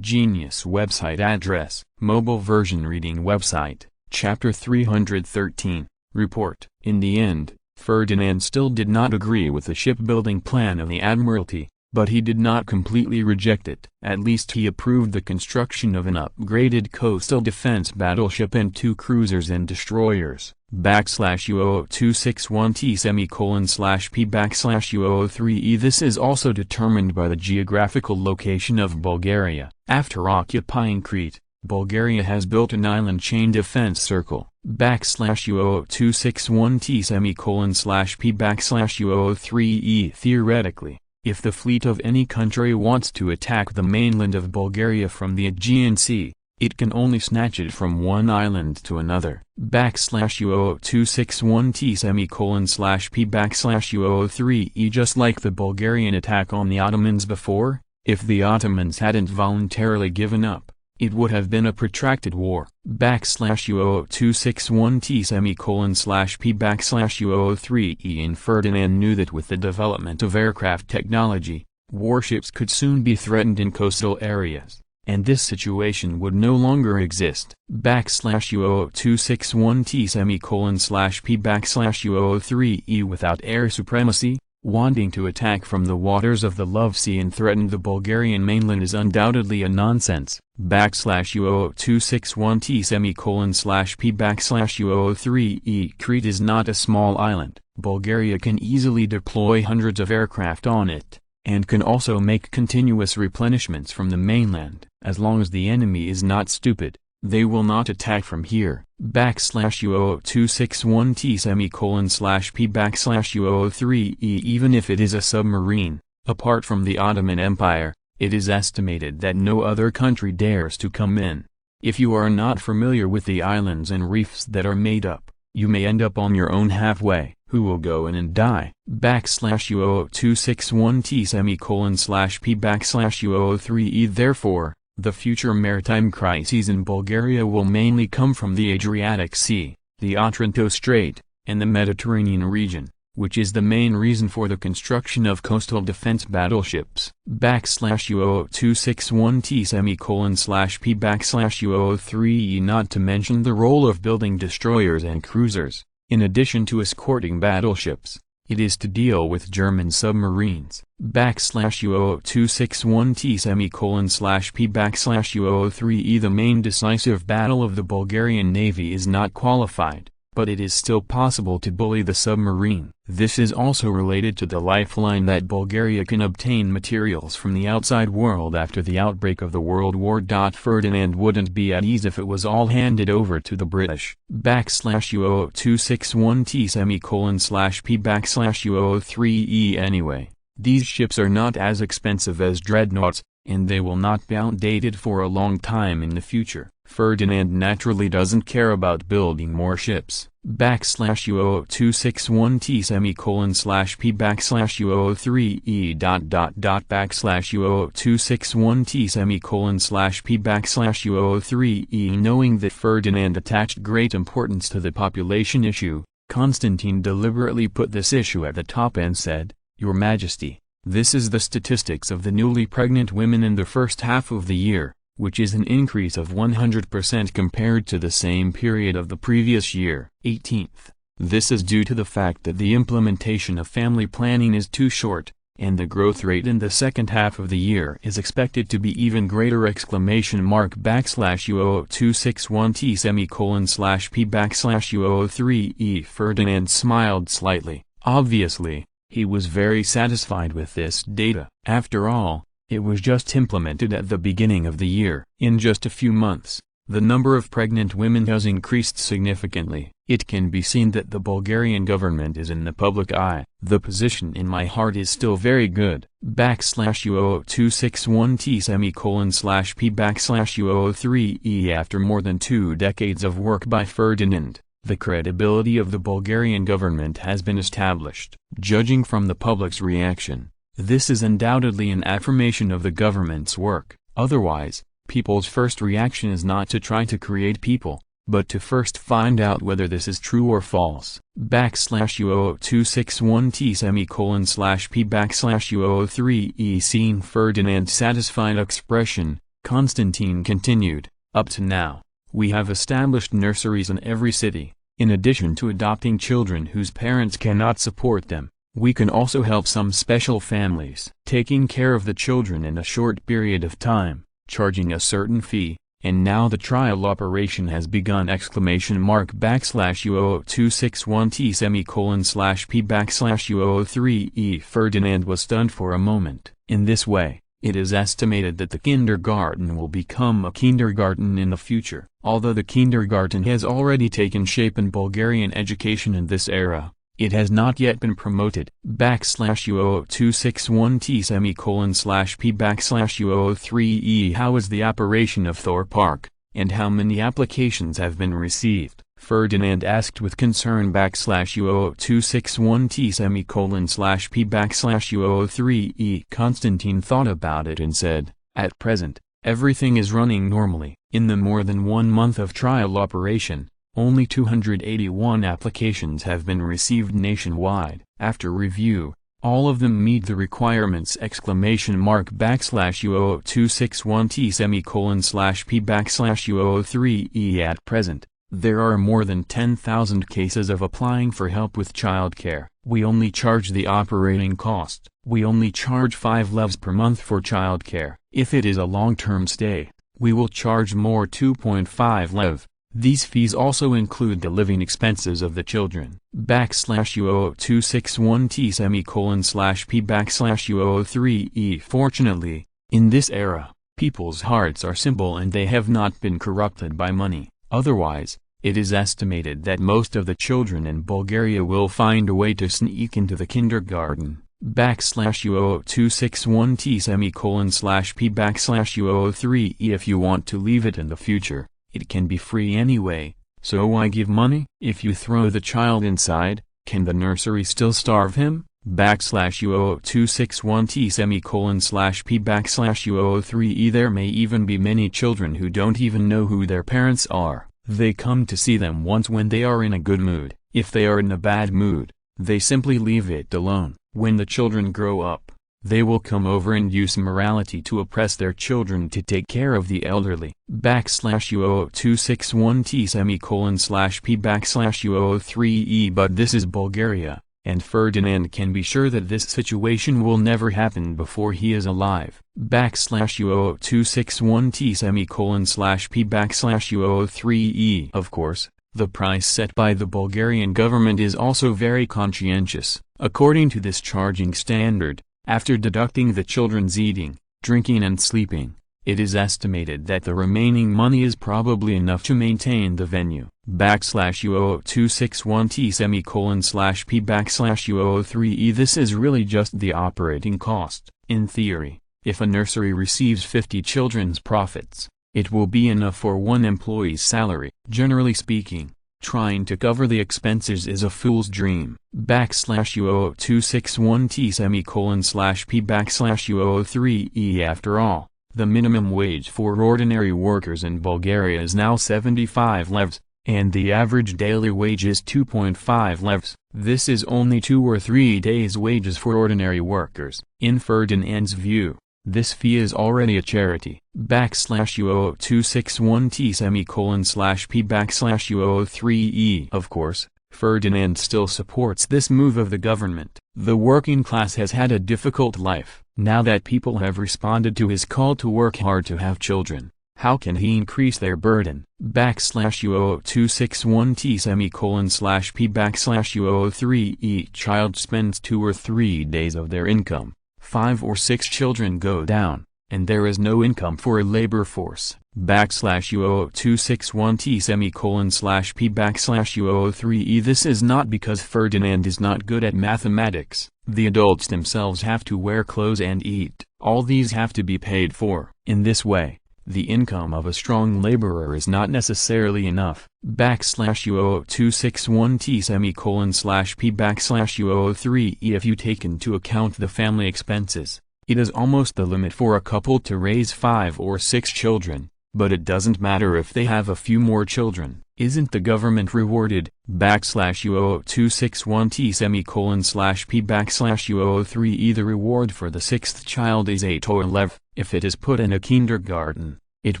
Genius website address, mobile version reading website, Chapter 313, Report. In the end, Ferdinand still did not agree with the shipbuilding plan of the Admiralty, but he did not completely reject it. At least he approved the construction of an upgraded coastal defense battleship and 2 cruisers and destroyers, U0026-1T:/P/U03E. This is also determined by the geographical location of Bulgaria. After occupying Crete, Bulgaria has built an island chain defense circle, U0026-1T:/P/U03E. Theoretically, if the fleet of any country wants to attack the mainland of Bulgaria from the Aegean Sea, it can only snatch it from one island to another, U0026-1T:/P/U03E. Just like the Bulgarian attack on the Ottomans before, if the Ottomans hadn't voluntarily given up, it would have been a protracted war, U0026-1T:/P/U03E. And Ferdinand knew that with the development of aircraft technology, warships could soon be threatened in coastal areas, and this situation would no longer exist, U0026-1T:/P/U03E. Without air supremacy, wanting to attack from the waters of the Love Sea and threaten the Bulgarian mainland is undoubtedly a nonsense, U0026-1T:/P/U03E. Crete is not a small island. Bulgaria can easily deploy hundreds of aircraft on it, and can also make continuous replenishments from the mainland. As long as the enemy is not stupid, they will not attack from here, U0026-1T:/P/U03E. Even if it is a submarine, apart from the Ottoman Empire, it is estimated that no other country dares to come in. If you are not familiar with the islands and reefs that are made up, you may end up on your own halfway. Who will go in and die? U0026-1T:/P/U03E. Therefore, the future maritime crises in Bulgaria will mainly come from the Adriatic Sea, the Otranto Strait, and the Mediterranean region, which is the main reason for the construction of coastal defense battleships. U0026-1T:/P/U03E. Not to mention the role of building destroyers and cruisers. In addition to escorting battleships, it is to deal with German submarines. U0026-1T:/P/U03E. The main decisive battle of the Bulgarian Navy is not qualified, but it is still possible to bully the submarine. This is also related to the lifeline that Bulgaria can obtain materials from the outside world after the outbreak of the World War. Ferdinand wouldn't be at ease if it was all handed over to the British. U0026-1T:/P/U03E. Anyway, these ships are not as expensive as dreadnoughts, and they will not be outdated for a long time in the future. Ferdinand naturally doesn't care about building more ships. U0026-1T:/P/U03E. U0026-1T:/P/U03E. Knowing that Ferdinand attached great importance to the population issue, Constantine deliberately put this issue at the top and said, "Your Majesty, this is the statistics of the newly pregnant women in the first half of the year, which is an increase of 100% compared to the same period of the previous year." 18th. This is due to the fact that the implementation of family planning is too short, and the growth rate in the second half of the year is expected to be even greater! U0026-1T:/P/U03E. Ferdinand smiled slightly. Obviously, he was very satisfied with this data. After all, It was just implemented at the beginning of the year. In just a few months, the number of pregnant women has increased significantly. It can be seen that the Bulgarian government is in the public eye. The position in my heart is still very good. /U261T/P/U03E After more than 2 decades of work by Ferdinand, the credibility of the Bulgarian government has been established. Judging from the public's reaction, this is undoubtedly an affirmation of the government's work. Otherwise, people's first reaction is not to try to create people, but to first find out whether this is true or false. /U261T/P/U03E Seeing Ferdinand's satisfied expression, Constantine continued, "Up to now, we have established nurseries in every city. In addition to adopting children whose parents cannot support them, we can also help some special families. Taking care of the children in a short period of time, charging a certain fee, and now the trial operation has begun!" /U261T/P/U03E Ferdinand was stunned for a moment. In this way, it is estimated that the kindergarten will become a kindergarten in the future. Although the kindergarten has already taken shape in Bulgarian education in this era, it has not yet been promoted. /U261T/P/U03E How is the operation of Thor Park, and how many applications have been received? Ferdinand asked with concern. /U261T/P/U03E Constantine thought about it and said, "At present, everything is running normally. In the more than 1 month of trial operation, only 281 applications have been received nationwide. After review, all of them meet the requirements!" /U261T/P/U03E At present, there are more than 10,000 cases of applying for help with childcare. We only charge the operating cost. We only charge 5 levs per month for childcare. If it is a long-term stay, we will charge more, 2.5 lev. These fees also include the living expenses of the children. /U261T/P/U03E Fortunately, in this era, people's hearts are simple and they have not been corrupted by money. Otherwise, it is estimated that most of the children in Bulgaria will find a way to sneak into the kindergarten. /U261T/P/U03E If you want to leave it in the future, it can be free anyway, so why give money? If you throw the child inside, can the nursery still starve him? /U261T/P/U03E There may even be many children who don't even know who their parents are. They come to see them once when they are in a good mood. If they are in a bad mood, they simply leave it alone. When the children grow up, they will come over and use morality to oppress their children to take care of the elderly. /U261T/P/U03E But this is Bulgaria, and Ferdinand can be sure that this situation will never happen before he is alive. /U261T/P/U03E Of course, the price set by the Bulgarian government is also very conscientious. According to this charging standard, after deducting the children's eating, drinking and sleeping, it is estimated that the remaining money is probably enough to maintain the venue. /U261T/P/U03E This is really just the operating cost. In theory, if a nursery receives 50 children's profits, it will be enough for 1 employee's salary. Generally speaking, trying to cover the expenses is a fool's dream. /U261T/P/U03E After all, the minimum wage for ordinary workers in Bulgaria is now 75 levs, and the average daily wage is 2.5 levs. This is only 2 or 3 days' wages for ordinary workers. In Ferdinand's view, this fee is already a charity. /U261T/P/U03E Of course, Ferdinand still supports this move of the government. The working class has had a difficult life. Now that people have responded to his call to work hard to have children, how can he increase their burden? /U261T/P/U03E Child spends 2 or 3 days of their income, 5 or 6 children go down, and there is no income for a labor force. /U00261T:/P/U003E This is not because Ferdinand is not good at mathematics. The adults themselves have to wear clothes and eat. All these have to be paid for. In this way, the income of a strong laborer is not necessarily enough. /U00261T:/P/U003E If you take into account the family expenses, it is almost the limit for a couple to raise 5 or 6 children, but it doesn't matter if they have a few more children. Isn't the government rewarded? /U00261T:/P/U003E The reward for the 6th child is 8 or 11. If it is put in a kindergarten, it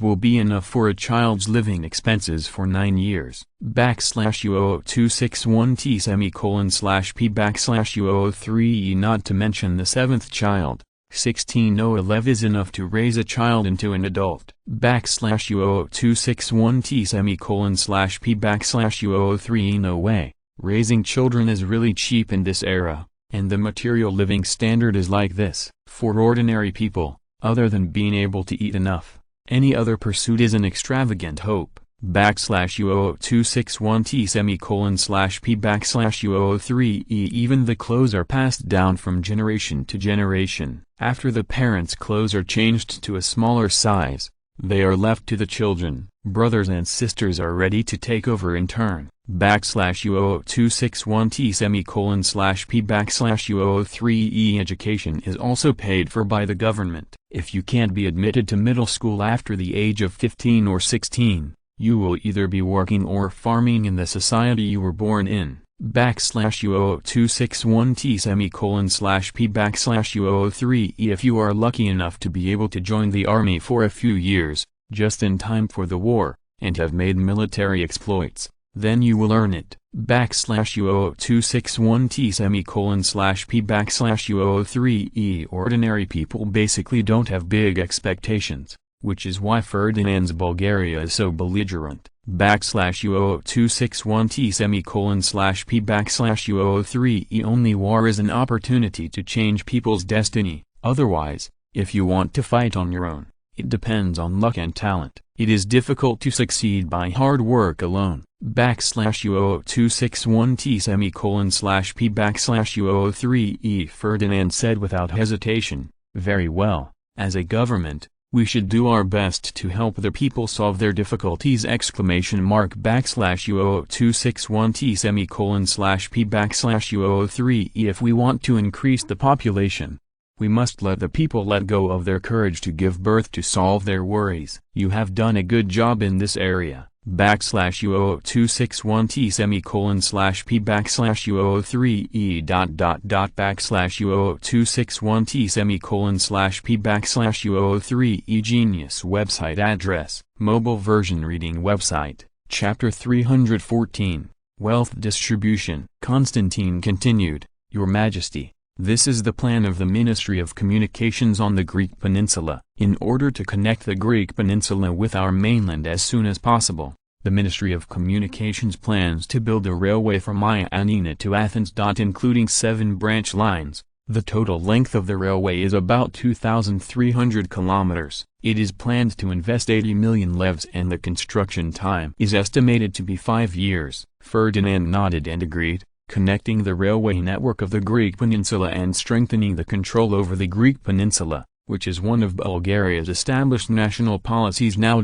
will be enough for a child's living expenses for 9 years. /U00261T:/P/U003E Not to mention the 7th child, 16 or 11 is enough to raise a child into an adult. /U00261T:/P/U003E No way, raising children is really cheap in this era, and the material living standard is like this. For ordinary people, other than being able to eat enough, any other pursuit is an extravagant hope. /U00261T:/P/U003E Even the clothes are passed down from generation to generation. After the parents' clothes are changed to a smaller size, they are left to the children. Brothers and sisters are ready to take over in turn. /U00261T:/P/U003E Education is also paid for by the government. If you can't be admitted to middle school after the age of 15 or 16, you will either be working or farming in the society you were born in. /U00261T:/P/U003E If you are lucky enough to be able to join the army for a few years, just in time for the war, and have made military exploits, then you will earn it. /U00261T:/P/U003E Ordinary people basically don't have big expectations, which is why Ferdinand's Bulgaria is so belligerent. /U00261T:/P/U003E Only war is an opportunity to change people's destiny. Otherwise, if you want to fight on your own, it depends on luck and talent. It is difficult to succeed by hard work alone. /U00261T:/P/U003E Ferdinand said without hesitation, "Very well, as a government, we should do our best to help the people solve their difficulties!" /U00261T:/P/U003E If we want to increase the population, we must let the people let go of their courage to give birth to solve their worries. You have done a good job in this area. /U00261T:/P/U003E /U00261T:/P/U003E Genius website address. Mobile version reading website. Chapter 314. Wealth distribution. Constantine continued, "Your Majesty, this is the plan of the Ministry of Communications on the Greek Peninsula. In order to connect the Greek Peninsula with our mainland as soon as possible, the Ministry of Communications plans to build a railway from Ioannina to Athens. Including 7 branch lines, the total length of the railway is about 2,300 kilometers. It is planned to invest 80 million levs and the construction time is estimated to be 5 years. Ferdinand nodded and agreed. Connecting the railway network of the Greek Peninsula and strengthening the control over the Greek Peninsula, which is one of Bulgaria's established national policies now.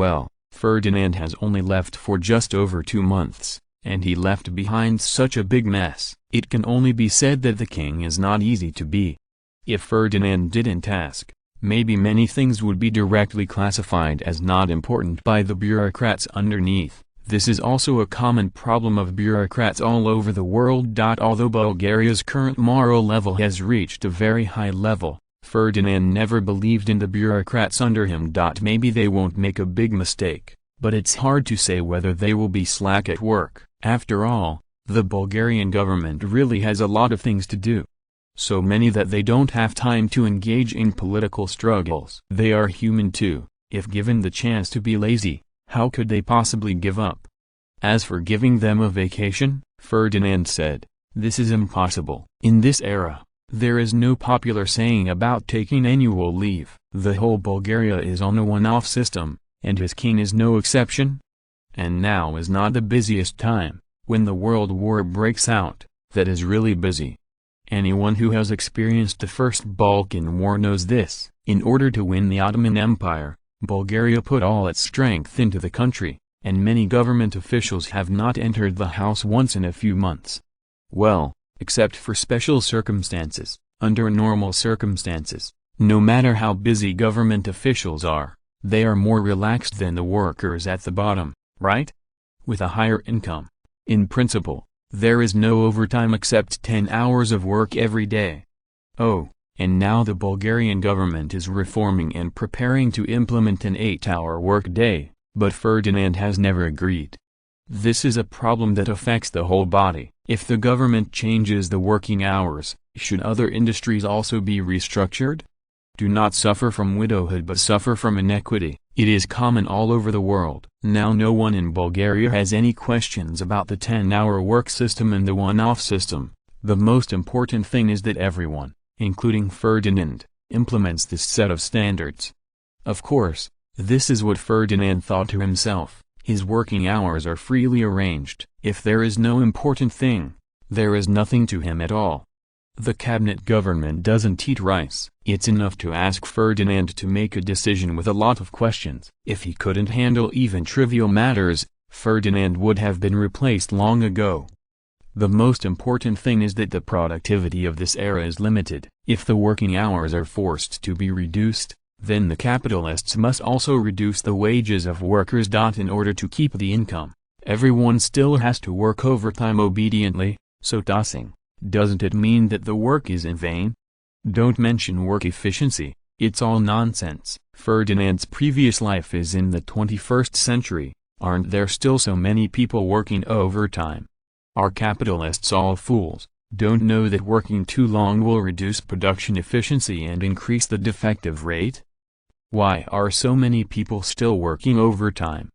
Well, Ferdinand has only left for just over 2 months, and he left behind such a big mess. It can only be said that the king is not easy to be. If Ferdinand didn't ask, maybe many things would be directly classified as not important by the bureaucrats underneath. This is also a common problem of bureaucrats all over the world. Although Bulgaria's current moral level has reached a very high level, Ferdinand never believed in the bureaucrats under him. Maybe they won't make a big mistake, but it's hard to say whether they will be slack at work. After all, the Bulgarian government really has a lot of things to do. So many that they don't have time to engage in political struggles. They are human too. If given the chance to be lazy, how could they possibly give up? As for giving them a vacation, Ferdinand said, this is impossible. In this era, There is no popular saying about taking annual leave. The whole Bulgaria is on a one-off system, and his king is no exception. And now is not the busiest time, when the world war breaks out, that is really busy. Anyone who has experienced the First Balkan War knows this. In order to win the Ottoman Empire, Bulgaria put all its strength into the country, and many government officials have not entered the house once in a few months. Well, except for special circumstances, under normal circumstances, no matter how busy government officials are, they are more relaxed than the workers at the bottom, right? With a higher income. In principle, there is no overtime except 10 hours of work every day. Oh, and now the Bulgarian government is reforming and preparing to implement an 8-hour workday, but Ferdinand has never agreed. This is a problem that affects the whole body. If the government changes the working hours, should other industries also be restructured? Do not suffer from widowhood but suffer from inequity. It is common all over the world. Now no one in Bulgaria has any questions about the 10-hour work system and the one-off system. The most important thing is that everyone, including Ferdinand, implements this set of standards. Of course, this is what Ferdinand thought to himself. His working hours are freely arranged. If there is no important thing, there is nothing to him at all. The cabinet government doesn't eat rice. It's enough to ask Ferdinand to make a decision with a lot of questions. If he couldn't handle even trivial matters, Ferdinand would have been replaced long ago. The most important thing is that the productivity of this era is limited. If the working hours are forced to be reduced, then the capitalists must also reduce the wages of workers. In order to keep the income, everyone still has to work overtime obediently, so tossing. Doesn't it mean that the work is in vain? Don't mention work efficiency, it's all nonsense. Ferdinand's previous life is in the 21st century, aren't there still so many people working overtime? Are capitalists all fools, don't know that working too long will reduce production efficiency and increase the defective rate? Why are so many people still working overtime?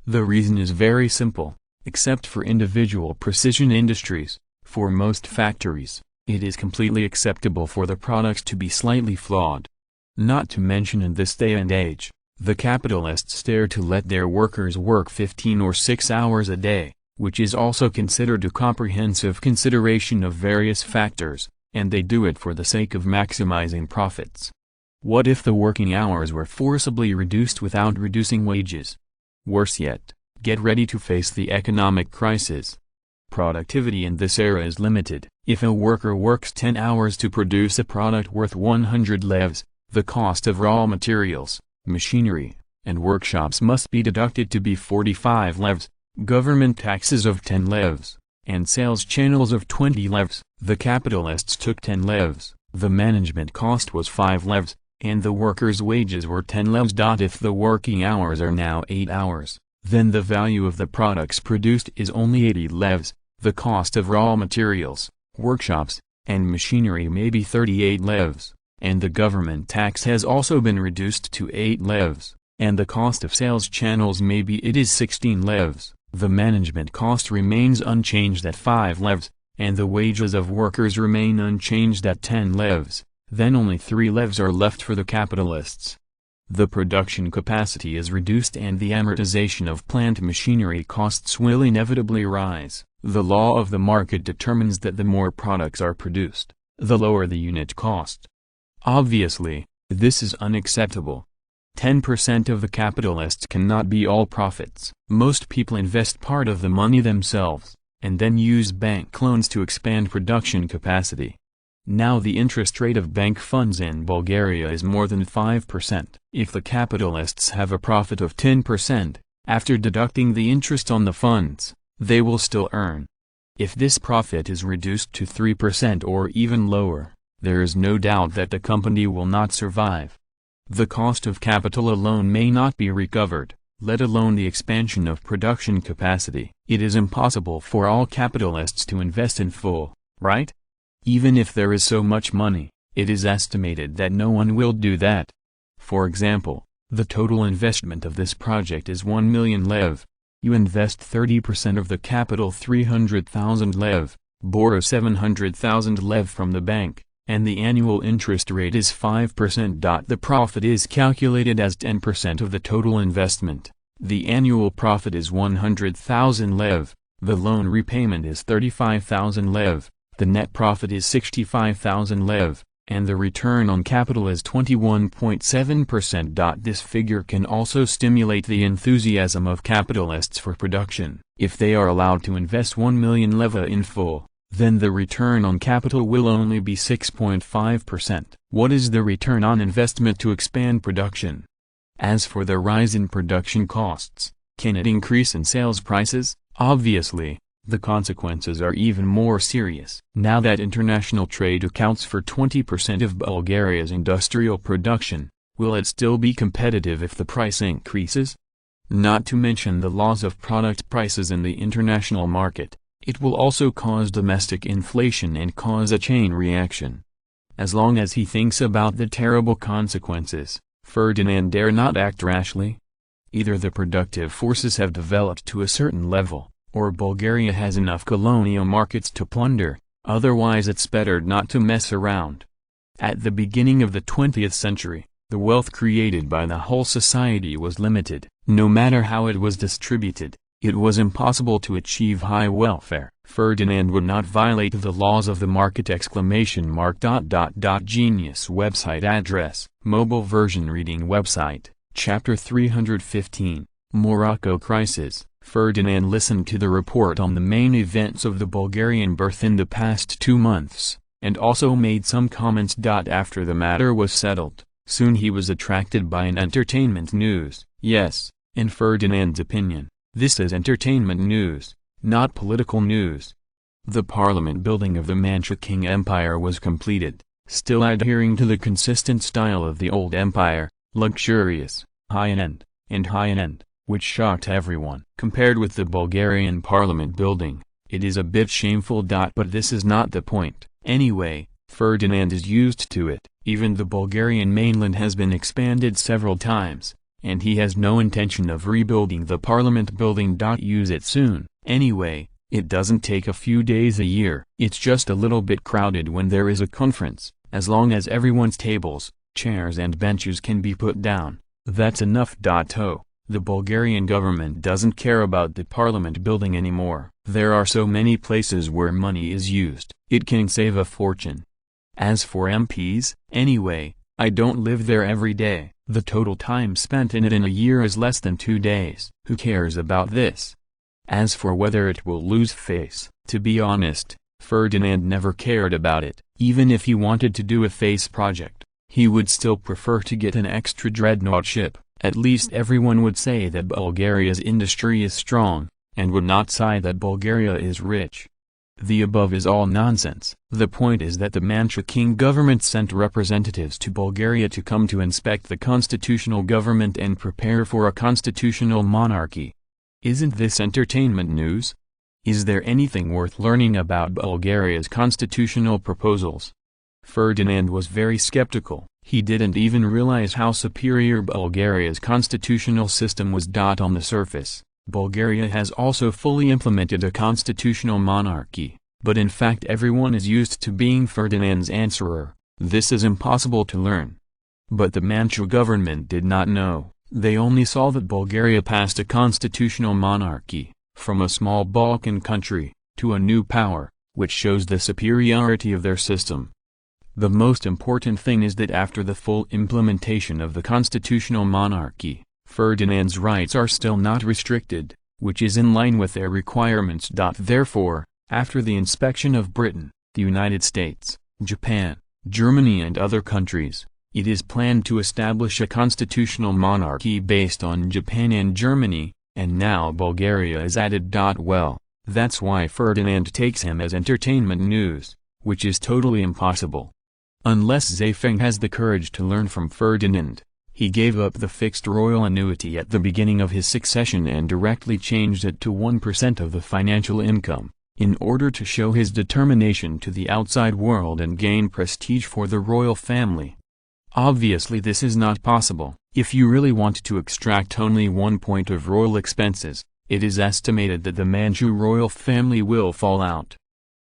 The reason is very simple, except for individual precision industries. For most factories, it is completely acceptable for the products to be slightly flawed. Not to mention in this day and age, the capitalists dare to let their workers work 15 or 6 hours a day, which is also considered a comprehensive consideration of various factors, and they do it for the sake of maximizing profits. What if the working hours were forcibly reduced without reducing wages? Worse yet, get ready to face the economic crisis. Productivity in this era is limited. If a worker works 10 hours to produce a product worth 100 levs, the cost of raw materials, machinery, and workshops must be deducted to be 45 levs, government taxes of 10 levs, and sales channels of 20 levs. The capitalists took 10 levs, the management cost was 5 levs, and the workers' wages were 10 levs. If the working hours are now 8 hours, then the value of the products produced is only 80 levs. The cost of raw materials, workshops, and machinery may be 38 levs, and the government tax has also been reduced to 8 levs, and the cost of sales channels it is 16 levs. The management cost remains unchanged at 5 levs, and the wages of workers remain unchanged at 10 levs, then only 3 levs are left for the capitalists. The production capacity is reduced and the amortization of plant machinery costs will inevitably rise. The law of the market determines that the more products are produced, the lower the unit cost. Obviously, this is unacceptable. 10% of the capitalists cannot be all profits. Most people invest part of the money themselves, and then use bank loans to expand production capacity. Now the interest rate of bank funds in Bulgaria is more than 5%. If the capitalists have a profit of 10%, after deducting the interest on the funds, they will still earn. If this profit is reduced to 3% or even lower, there is no doubt that the company will not survive. The cost of capital alone may not be recovered, let alone the expansion of production capacity. It is impossible for all capitalists to invest in full, right? Even if there is so much money, it is estimated that no one will do that. For example, the total investment of this project is 1 million lev. You invest 30% of the capital 300,000 lev, borrow 700,000 lev from the bank, and the annual interest rate is 5%. The profit is calculated as 10% of the total investment. The annual profit is 100,000 lev, the loan repayment is 35,000 lev, the net profit is 65,000 lev, and the return on capital is 21.7%. This figure can also stimulate the enthusiasm of capitalists for production. If they are allowed to invest 1 million leva in full, then the return on capital will only be 6.5%. What is the return on investment to expand production? As for the rise in production costs, can it increase in sales prices? Obviously, the consequences are even more serious. Now that international trade accounts for 20% of Bulgaria's industrial production, will it still be competitive if the price increases? Not to mention the loss of product prices in the international market, it will also cause domestic inflation and cause a chain reaction. As long as he thinks about the terrible consequences, Ferdinand dare not act rashly. Either the productive forces have developed to a certain level, or Bulgaria has enough colonial markets to plunder, otherwise it's better not to mess around. At the beginning of the 20th century, the wealth created by the whole society was limited. No matter how it was distributed, it was impossible to achieve high welfare. Ferdinand would not violate the laws of the market! Genius website address, mobile version reading website, chapter 315, Morocco crisis. Ferdinand listened to the report on the main events of the Bulgarian birth in the past 2 months, and also made some comments. After the matter was settled, soon he was attracted by an entertainment news. Yes, in Ferdinand's opinion, this is entertainment news, not political news. The parliament building of the Manchu Empire was completed, still adhering to the consistent style of the old empire, luxurious, high-end, which shocked everyone. Compared with the Bulgarian parliament building, it is a bit shameful. But this is not the point. Anyway, Ferdinand is used to it. Even the Bulgarian mainland has been expanded several times, and he has no intention of rebuilding the parliament building. Use it soon. Anyway, it doesn't take a few days a year. It's just a little bit crowded when there is a conference. As long as everyone's tables, chairs and benches can be put down, that's enough. The Bulgarian government doesn't care about the parliament building anymore. There are so many places where money is used. It can save a fortune. As for MPs, anyway, I don't live there every day. The total time spent in it in a year is less than 2 days. Who cares about this? As for whether it will lose face, to be honest, Ferdinand never cared about it. Even if he wanted to do a face project, he would still prefer to get an extra dreadnought ship. At least everyone would say that Bulgaria's industry is strong, and would not sigh that Bulgaria is rich. The above is all nonsense. The point is that the Manchu government sent representatives to Bulgaria to come to inspect the constitutional government and prepare for a constitutional monarchy. Isn't this entertainment news? Is there anything worth learning about Bulgaria's constitutional proposals? Ferdinand was very skeptical. He didn't even realize how superior Bulgaria's constitutional system was. On the surface, Bulgaria has also fully implemented a constitutional monarchy, but in fact everyone is used to being Ferdinand's answerer. This is impossible to learn. But the Manchu government did not know. They only saw that Bulgaria passed a constitutional monarchy, from a small Balkan country, to a new power, which shows the superiority of their system. The most important thing is that after the full implementation of the constitutional monarchy, Ferdinand's rights are still not restricted, which is in line with their requirements. Therefore, after the inspection of Britain, the United States, Japan, Germany and other countries, it is planned to establish a constitutional monarchy based on Japan and Germany, and now Bulgaria is added. Well, that's why Ferdinand takes him as entertainment news, which is totally impossible. Unless Zayfeng has the courage to learn from Ferdinand. He gave up the fixed royal annuity at the beginning of his succession and directly changed it to 1% of the financial income, in order to show his determination to the outside world and gain prestige for the royal family. Obviously this is not possible. If you really want to extract only 1 point of royal expenses, it is estimated that the Manchu royal family will fall out.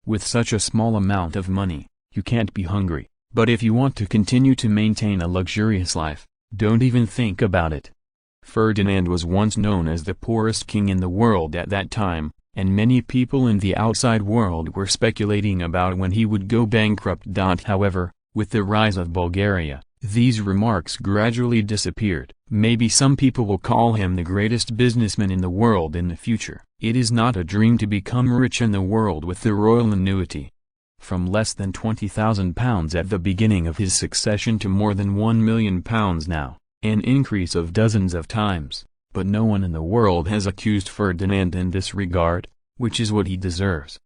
With such a small amount of money, you can't be hungry. But if you want to continue to maintain a luxurious life, don't even think about it. Ferdinand was once known as the poorest king in the world at that time, and many people in the outside world were speculating about when he would go bankrupt. However, with the rise of Bulgaria, these remarks gradually disappeared. Maybe some people will call him the greatest businessman in the world in the future. It is not a dream to become rich in the world with the royal annuity. From less than £20,000 at the beginning of his succession to more than £1 million now, an increase of dozens of times. But no one in the world has accused Ferdinand in this regard, which is what he deserves.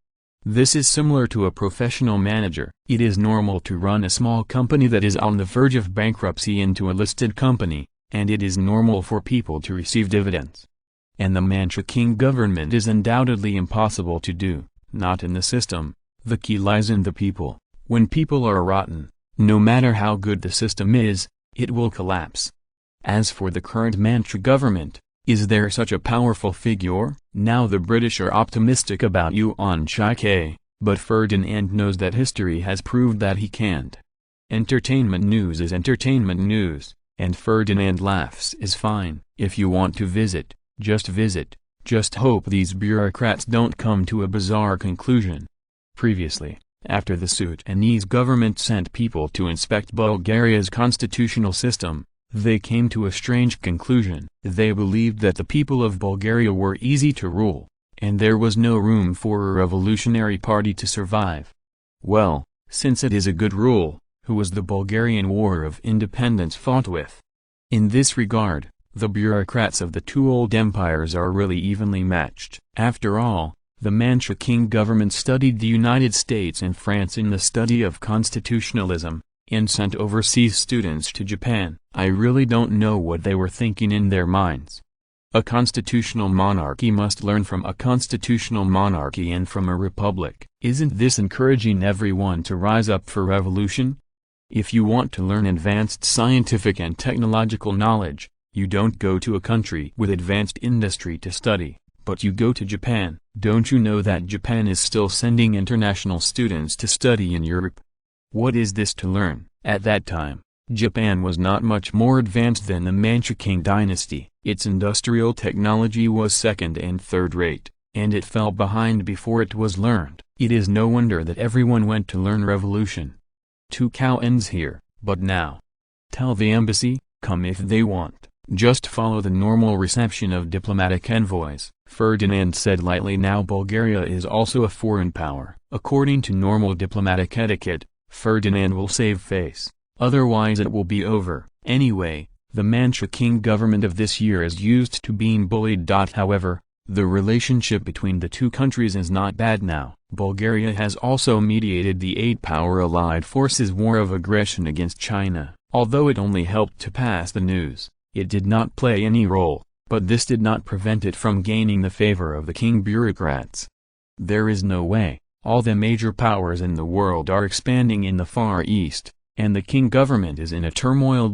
This is similar to a professional manager. It is normal to run a small company that is on the verge of bankruptcy into a listed company, and it is normal for people to receive dividends. And the mantra king government is undoubtedly impossible to do, not in the system. The key lies in the people. When people are rotten, no matter how good the system is, it will collapse. As for the current mantra government, is there such a powerful figure? Now the British are optimistic about Yuan Shikai, but Ferdinand knows that history has proved that he can't. Entertainment news is entertainment news, and Ferdinand laughs is fine. If you want to visit, just visit. Just hope these bureaucrats don't come to a bizarre conclusion. Previously, after the Sudanese government sent people to inspect Bulgaria's constitutional system, they came to a strange conclusion. They believed that the people of Bulgaria were easy to rule, and there was no room for a revolutionary party to survive. Well, since it is a good rule, who was the Bulgarian War of Independence fought with? In this regard, the bureaucrats of the two old empires are really evenly matched. After all, the mantra king government studied the United States and France in the study of constitutionalism, and sent overseas students to Japan. I really don't know what they were thinking in their minds. A constitutional monarchy must learn from a constitutional monarchy and from a republic. Isn't this encouraging everyone to rise up for revolution? If you want to learn advanced scientific and technological knowledge, you don't go to a country with advanced industry to study, but you go to Japan. Don't you know that Japan is still sending international students to study in Europe? What is this to learn? At that time, Japan was not much more advanced than the Manchu King dynasty. Its industrial technology was second and third rate, and it fell behind before it was learned. It is no wonder that everyone went to learn revolution. Two cow ends here, but now. Tell the embassy, come if they want. Just follow the normal reception of diplomatic envoys. Ferdinand said lightly. Now Bulgaria is also a foreign power. According to normal diplomatic etiquette, Ferdinand will save face, otherwise it will be over. Anyway, the mantra king government of this year is used to being bullied. However, the relationship between the two countries is not bad now. Bulgaria has also mediated the eight-power allied forces' war of aggression against China. Although it only helped to pass the news, it did not play any role, but this did not prevent it from gaining the favor of the king bureaucrats. There is no way. All the major powers in the world are expanding in the Far East, and the king government is in a turmoil.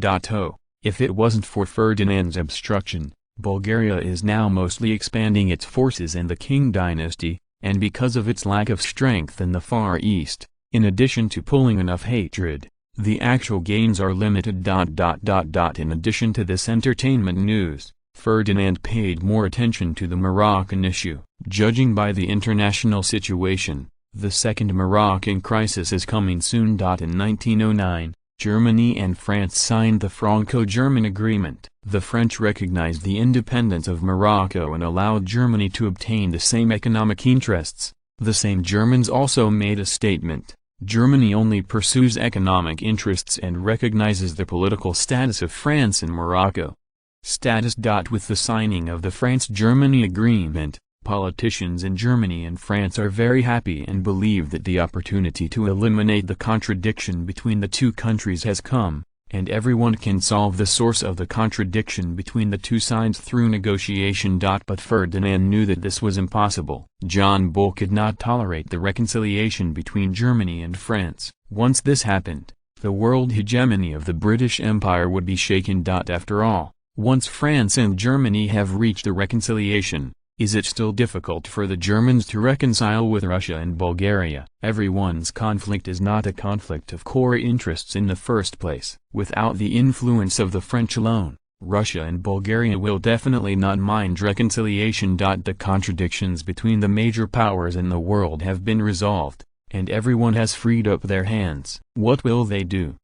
If it wasn't for Ferdinand's obstruction, Bulgaria is now mostly expanding its forces in the king dynasty, and because of its lack of strength in the Far East, in addition to pulling enough hatred, the actual gains are limited. In addition to this entertainment news, Ferdinand paid more attention to the Moroccan issue. Judging by the international situation, the second Moroccan crisis is coming soon. In 1909, Germany and France signed the Franco-German Agreement. The French recognized the independence of Morocco and allowed Germany to obtain the same economic interests. The same Germans also made a statement: Germany only pursues economic interests and recognizes the political status of France and Morocco. Status. With the signing of the France-Germany agreement, politicians in Germany and France are very happy and believe that the opportunity to eliminate the contradiction between the two countries has come, and everyone can solve the source of the contradiction between the two sides through negotiation. But Ferdinand knew that this was impossible. John Bull could not tolerate the reconciliation between Germany and France. Once this happened, the world hegemony of the British Empire would be shaken. After all, once France and Germany have reached a reconciliation, Is it still difficult for the Germans to reconcile with Russia and Bulgaria? Everyone's conflict is not a conflict of core interests in the first place. Without the influence of the French alone, Russia and Bulgaria will definitely not mind reconciliation. The contradictions between the major powers in the world have been resolved, and everyone has freed up their hands. What will they do?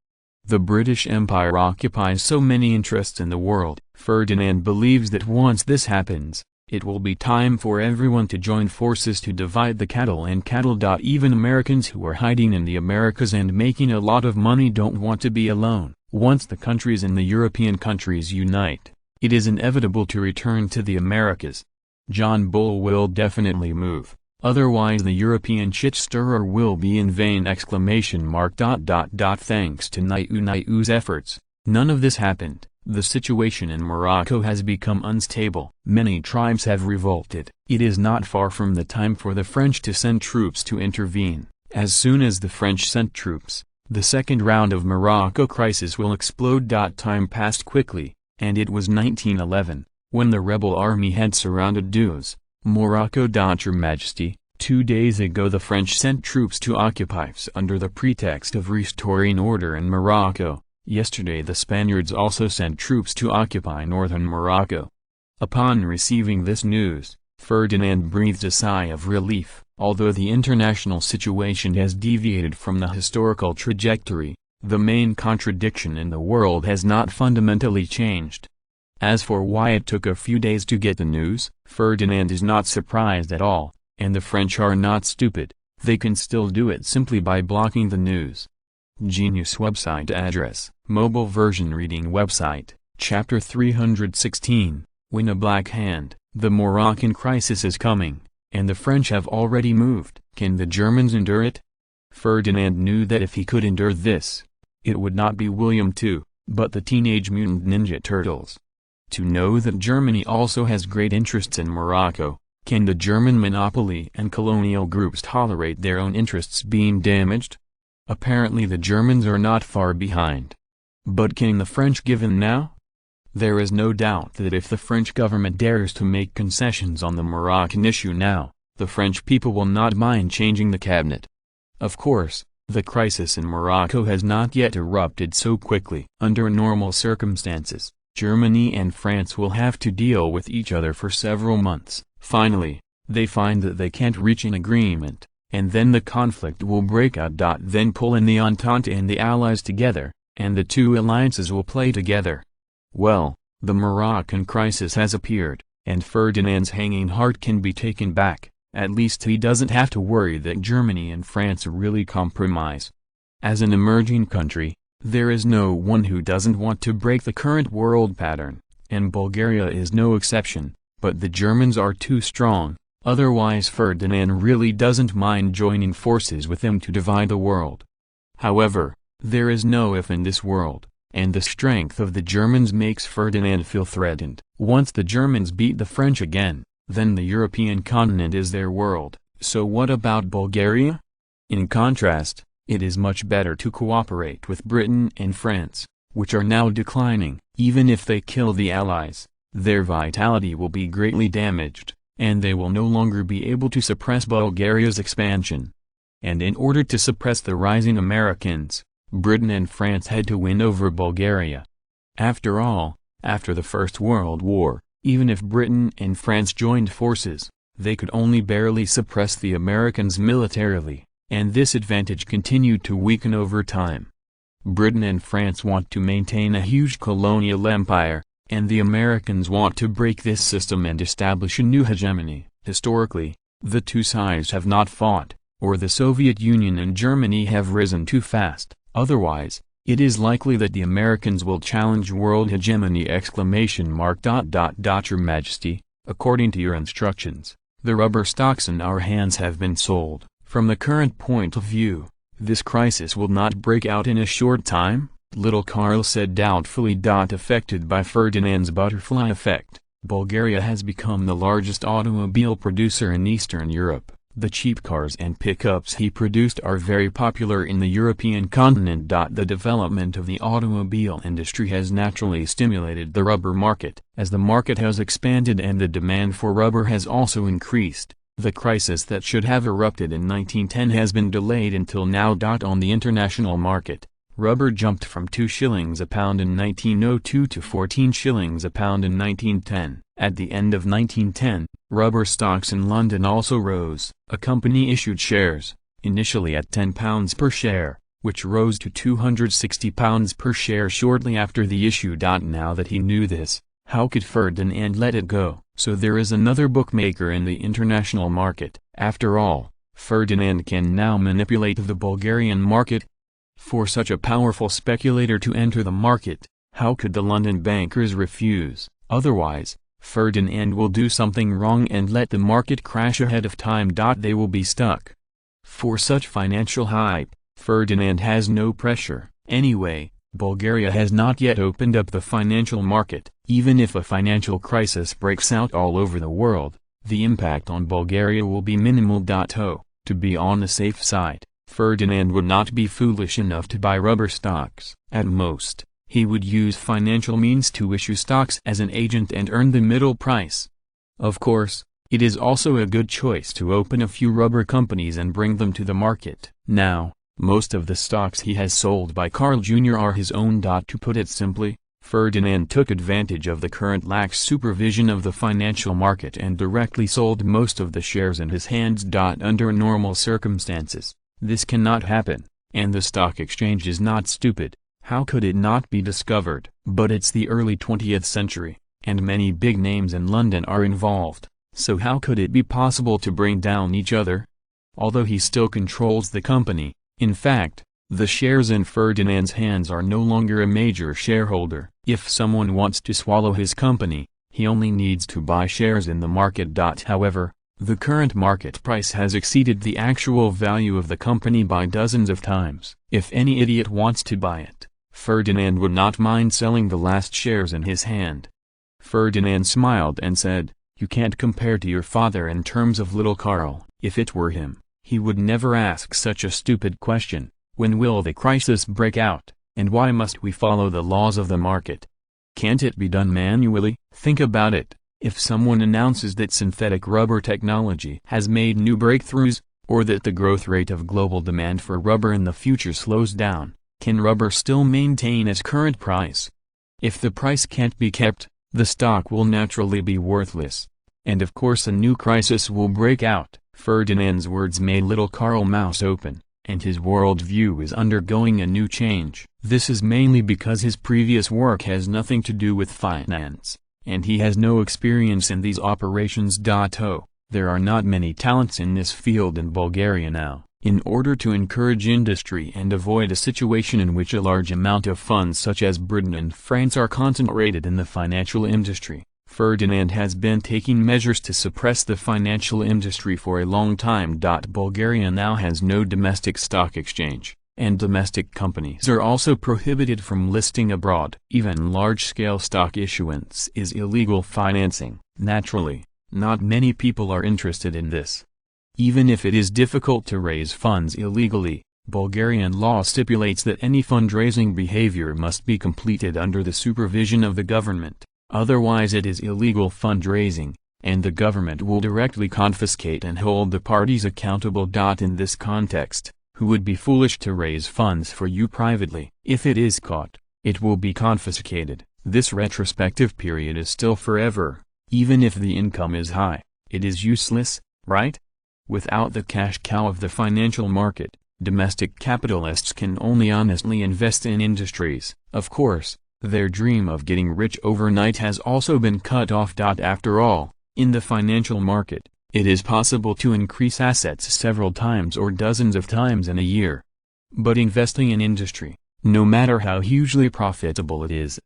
The British Empire occupies so many interests in the world. Ferdinand believes that once this happens, it will be time for everyone to join forces to divide the cattle and cattle. Even Americans who are hiding in the Americas and making a lot of money don't want to be alone. Once the countries in the European countries unite, it is inevitable to return to the Americas. John Bull will definitely move, otherwise the European shit-stirrer will be in vain! Thanks to Naiu's efforts, none of this happened. The situation in Morocco has become unstable. Many tribes have revolted. It is not far from the time for the French to send troops to intervene. As soon as the French sent troops, the second round of Morocco crisis will explode. Time passed quickly, and it was 1911, when the rebel army had surrounded Duz, Morocco. Your Majesty, 2 days ago the French sent troops to occupy Fez under the pretext of restoring order in Morocco. Yesterday the Spaniards also sent troops to occupy northern Morocco. Upon receiving this news, Ferdinand breathed a sigh of relief. Although the international situation has deviated from the historical trajectory, the main contradiction in the world has not fundamentally changed. As for why it took a few days to get the news, Ferdinand is not surprised at all, and the French are not stupid. They can still do it simply by blocking the news. Genius website address, mobile version reading website, chapter 316, Win a Black Hand. The Moroccan crisis is coming, and the French have already moved. Can the Germans endure it? Ferdinand knew that if he could endure this, it would not be William II, but the Teenage Mutant Ninja Turtles. To know that Germany also has great interests in Morocco, can the German monopoly and colonial groups tolerate their own interests being damaged? Apparently the Germans are not far behind. But can the French give in now? There is no doubt that if the French government dares to make concessions on the Moroccan issue now, the French people will not mind changing the cabinet. Of course, the crisis in Morocco has not yet erupted so quickly. Under normal circumstances, Germany and France will have to deal with each other for several months. Finally, they find that they can't reach an agreement, and then the conflict will break out. Then pull in the Entente and the Allies together, and the two alliances will play together. Well, the Moroccan crisis has appeared, and Ferdinand's hanging heart can be taken back. At least he doesn't have to worry that Germany and France really compromise. As an emerging country, there is no one who doesn't want to break the current world pattern, and Bulgaria is no exception, but the Germans are too strong. Otherwise Ferdinand really doesn't mind joining forces with them to divide the world. However, there is no if in this world, and the strength of the Germans makes Ferdinand feel threatened. Once the Germans beat the French again, then the European continent is their world. So what about Bulgaria? In contrast, it is much better to cooperate with Britain and France, which are now declining. Even if they kill the Allies, their vitality will be greatly damaged, and they will no longer be able to suppress Bulgaria's expansion. And in order to suppress the rising Americans, Britain and France had to win over Bulgaria. After all, after the First World War, even if Britain and France joined forces, they could only barely suppress the Americans militarily, and this advantage continued to weaken over time. Britain and France want to maintain a huge colonial empire, and the Americans want to break this system and establish a new hegemony. Historically, the two sides have not fought, or the Soviet Union and Germany have risen too fast. Otherwise, it is likely that the Americans will challenge world hegemony! Your Majesty, according to your instructions, the rubber stocks in our hands have been sold. From the current point of view, this crisis will not break out in a short time? Little Karl said doubtfully. Affected by Ferdinand's butterfly effect, Bulgaria has become the largest automobile producer in Eastern Europe. The cheap cars and pickups he produced are very popular in the European continent. The development of the automobile industry has naturally stimulated the rubber market. As the market has expanded and the demand for rubber has also increased, the crisis that should have erupted in 1910 has been delayed until now. On the international market, rubber jumped from 2 shillings a pound in 1902 to 14 shillings a pound in 1910. At the end of 1910, rubber stocks in London also rose. A company issued shares, initially at £10 per share, which rose to £260 per share shortly after the issue. Now that he knew this, how could Ferdinand let it go? So there is another bookmaker in the international market. After all, Ferdinand can now manipulate the Bulgarian market. For such a powerful speculator to enter the market, how could the London bankers refuse? Otherwise, Ferdinand will do something wrong and let the market crash ahead of time. They will be stuck. For such financial hype, Ferdinand has no pressure. Anyway, Bulgaria has not yet opened up the financial market. Even if a financial crisis breaks out all over the world, the impact on Bulgaria will be minimal. To be on the safe side, Ferdinand would not be foolish enough to buy rubber stocks. At most, he would use financial means to issue stocks as an agent and earn the middle price. Of course, it is also a good choice to open a few rubber companies and bring them to the market. Now, most of the stocks he has sold by Carl Jr. are his own. To put it simply, Ferdinand took advantage of the current lax supervision of the financial market and directly sold most of the shares in his hands. Under normal circumstances, this cannot happen, and the stock exchange is not stupid. How could it not be discovered? But it's the early 20th century, and many big names in London are involved, so how could it be possible to bring down each other? Although he still controls the company, in fact, the shares in Ferdinand's hands are no longer a major shareholder. If someone wants to swallow his company, he only needs to buy shares in the market. However, the current market price has exceeded the actual value of the company by dozens of times. If any idiot wants to buy it, Ferdinand would not mind selling the last shares in his hand. Ferdinand smiled and said, "You can't compare to your father in terms of little Carl." If it were him, he would never ask such a stupid question. When will the crisis break out, and why must we follow the laws of the market? Can't it be done manually? Think about it. If someone announces that synthetic rubber technology has made new breakthroughs, or that the growth rate of global demand for rubber in the future slows down, can rubber still maintain its current price? If the price can't be kept, the stock will naturally be worthless. And of course a new crisis will break out. Ferdinand's words made little Karl mouth open, and his world view is undergoing a new change. This is mainly because his previous work has nothing to do with finance, and he has no experience in these operations. There are not many talents in this field in Bulgaria now. In order to encourage industry and avoid a situation in which a large amount of funds such as Britain and France are concentrated in the financial industry, Ferdinand has been taking measures to suppress the financial industry for a long time. Bulgaria now has no domestic stock exchange, and domestic companies are also prohibited from listing abroad. Even large-scale stock issuance is illegal financing. Naturally, not many people are interested in this. Even if it is difficult to raise funds illegally, Bulgarian law stipulates that any fundraising behavior must be completed under the supervision of the government, otherwise it is illegal fundraising, and the government will directly confiscate and hold the parties accountable. In this context, who would be foolish to raise funds for you privately? If it is caught, it will be confiscated. This retrospective period is still forever. Even if the income is high, it is useless, right? Without the cash cow of the financial market, domestic capitalists can only honestly invest in industries. Of course, their dream of getting rich overnight has also been cut off. After all, in the financial market, it is possible to increase assets several times or dozens of times in a year. But investing in industry, no matter how hugely profitable it is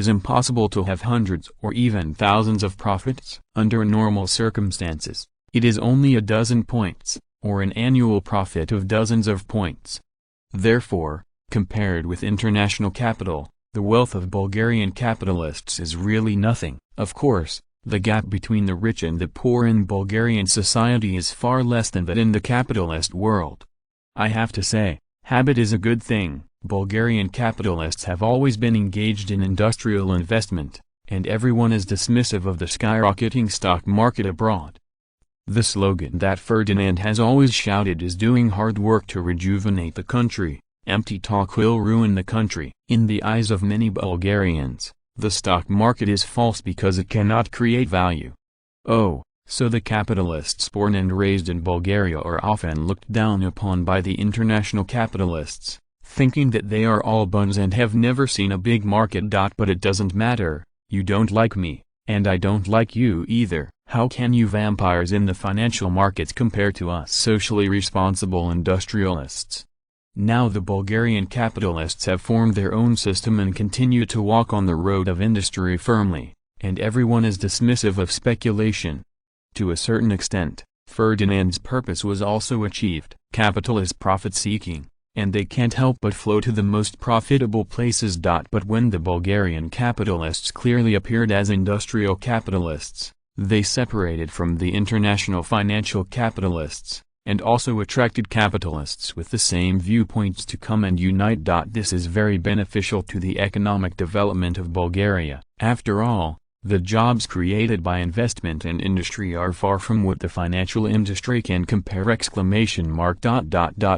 impossible to have hundreds or even thousands of profits. Under normal circumstances, it is only a dozen points, or an annual profit of dozens of points. Therefore, compared with international capital, the wealth of Bulgarian capitalists is really nothing. Of course, The gap between the rich and the poor in Bulgarian society is far less than that in the capitalist world. I have to say, habit is a good thing. Bulgarian capitalists have always been engaged in industrial investment, and everyone is dismissive of the skyrocketing stock market abroad. The slogan that Ferdinand has always shouted is doing hard work to rejuvenate the country. Empty talk will ruin the country. In the eyes of many Bulgarians, the stock market is false because it cannot create value. Oh, so the capitalists born and raised in Bulgaria are often looked down upon by the international capitalists, thinking that they are all buns and have never seen a big market. But it doesn't matter, you don't like me, and I don't like you either. How can you vampires in the financial markets compare to us socially responsible industrialists? Now the Bulgarian capitalists have formed their own system and continue to walk on the road of industry firmly, and everyone is dismissive of speculation. To a certain extent, Ferdinand's purpose was also achieved. Capital is profit-seeking, and they can't help but flow to the most profitable places. But when the Bulgarian capitalists clearly appeared as industrial capitalists, they separated from the international financial capitalists, and also attracted capitalists with the same viewpoints to come and unite. This is very beneficial to the economic development of Bulgaria. After all, the jobs created by investment and industry are far from what the financial industry can compare!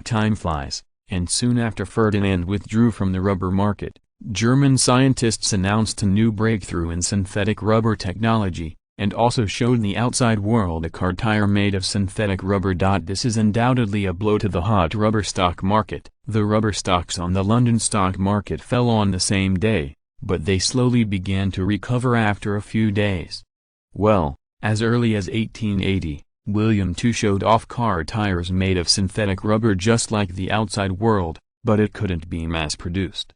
Time flies, and soon after Ferdinand withdrew from the rubber market, German scientists announced a new breakthrough in synthetic rubber technology, and also showed the outside world a car tire made of synthetic rubber. This is undoubtedly a blow to the hot rubber stock market. The rubber stocks on the London stock market fell on the same day, but they slowly began to recover after a few days. Well, as early as 1880, William II showed off car tires made of synthetic rubber just like the outside world, but it couldn't be mass-produced.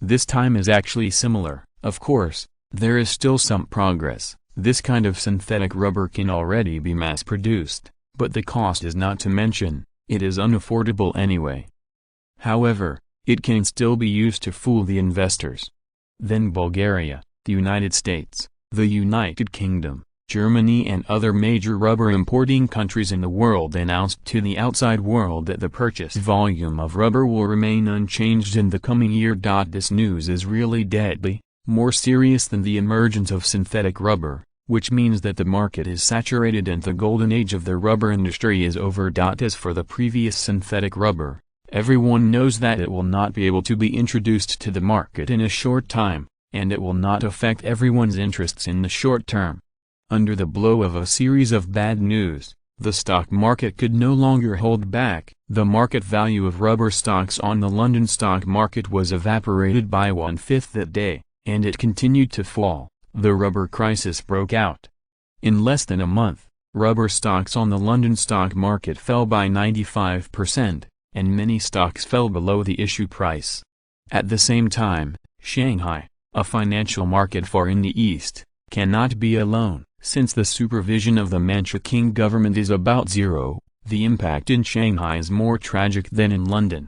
This time is actually similar. Of course, there is still some progress. This kind of synthetic rubber can already be mass-produced, but the cost is not to mention, it is unaffordable anyway. However, it can still be used to fool the investors. Then Bulgaria, the United States, the United Kingdom, Germany and other major rubber importing countries in the world announced to the outside world that the purchase volume of rubber will remain unchanged in the coming year. This news is really deadly, more serious than the emergence of synthetic rubber, which means that the market is saturated and the golden age of the rubber industry is over. As for the previous synthetic rubber, everyone knows that it will not be able to be introduced to the market in a short time, and it will not affect everyone's interests in the short term. Under the blow of a series of bad news, the stock market could no longer hold back. The market value of rubber stocks on the London stock market was evaporated by 1/5 that day, and it continued to fall. The rubber crisis broke out. In less than a month, rubber stocks on the London stock market fell by 95%, and many stocks fell below the issue price. At the same time, Shanghai, a financial market far in the east, cannot be alone. Since the supervision of the Manchu government is about zero, the impact in Shanghai is more tragic than in London.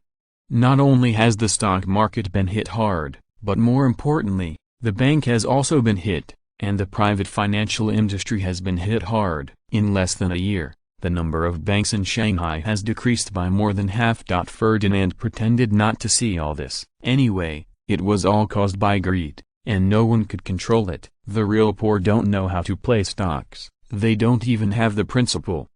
Not only has the stock market been hit hard, but more importantly, the bank has also been hit, and the private financial industry has been hit hard. In less than a year, the number of banks in Shanghai has decreased by more than half. Ferdinand pretended not to see all this. Anyway, it was all caused by greed, and no one could control it. The real poor don't know how to play stocks, they don't even have the principle.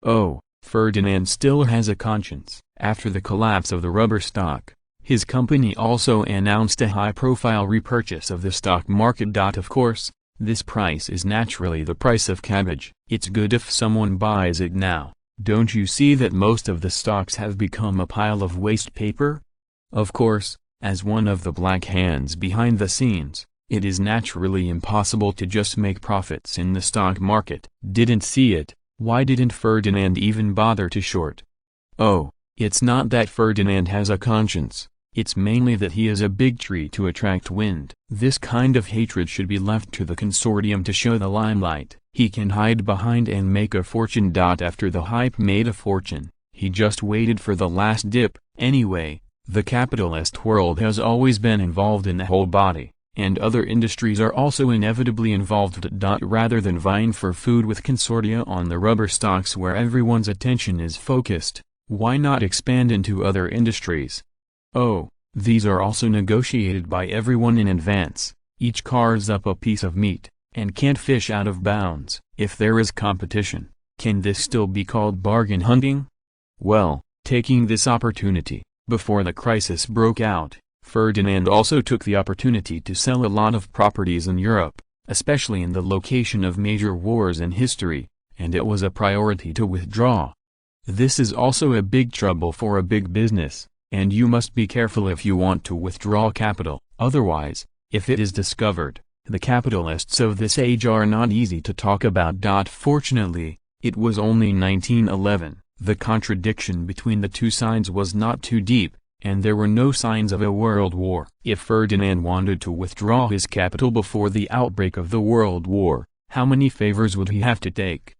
Oh, Ferdinand still has a conscience. After the collapse of the rubber stock, his company also announced a high-profile repurchase of the stock market. Of course, this price is naturally the price of cabbage. It's good if someone buys it now. Don't you see that most of the stocks have become a pile of waste paper? Of course, as one of the black hands behind the scenes, it is naturally impossible to just make profits in the stock market. Didn't see it, why didn't Ferdinand even bother to short? Oh, it's not that Ferdinand has a conscience. It's mainly that he is a big tree to attract wind. This kind of hatred should be left to the consortium to show the limelight. He can hide behind and make a fortune. After the hype made a fortune, he just waited for the last dip. Anyway, the capitalist world has always been involved in the whole body, and other industries are also inevitably involved. Rather than vying for food with consortia on the rubber stocks where everyone's attention is focused, why not expand into other industries? Oh, these are also negotiated by everyone in advance, each carves up a piece of meat, and can't fish out of bounds. If there is competition, can this still be called bargain hunting? Well, taking this opportunity, before the crisis broke out, Ferdinand also took the opportunity to sell a lot of properties in Europe, especially in the location of major wars in history, and it was a priority to withdraw. This is also a big trouble for a big business, and you must be careful if you want to withdraw capital, otherwise, if it is discovered, the capitalists of this age are not easy to talk about. Fortunately, it was only 1911, the contradiction between the two sides was not too deep, and there were no signs of a world war. If Ferdinand wanted to withdraw his capital before the outbreak of the World War, how many favors would he have to take?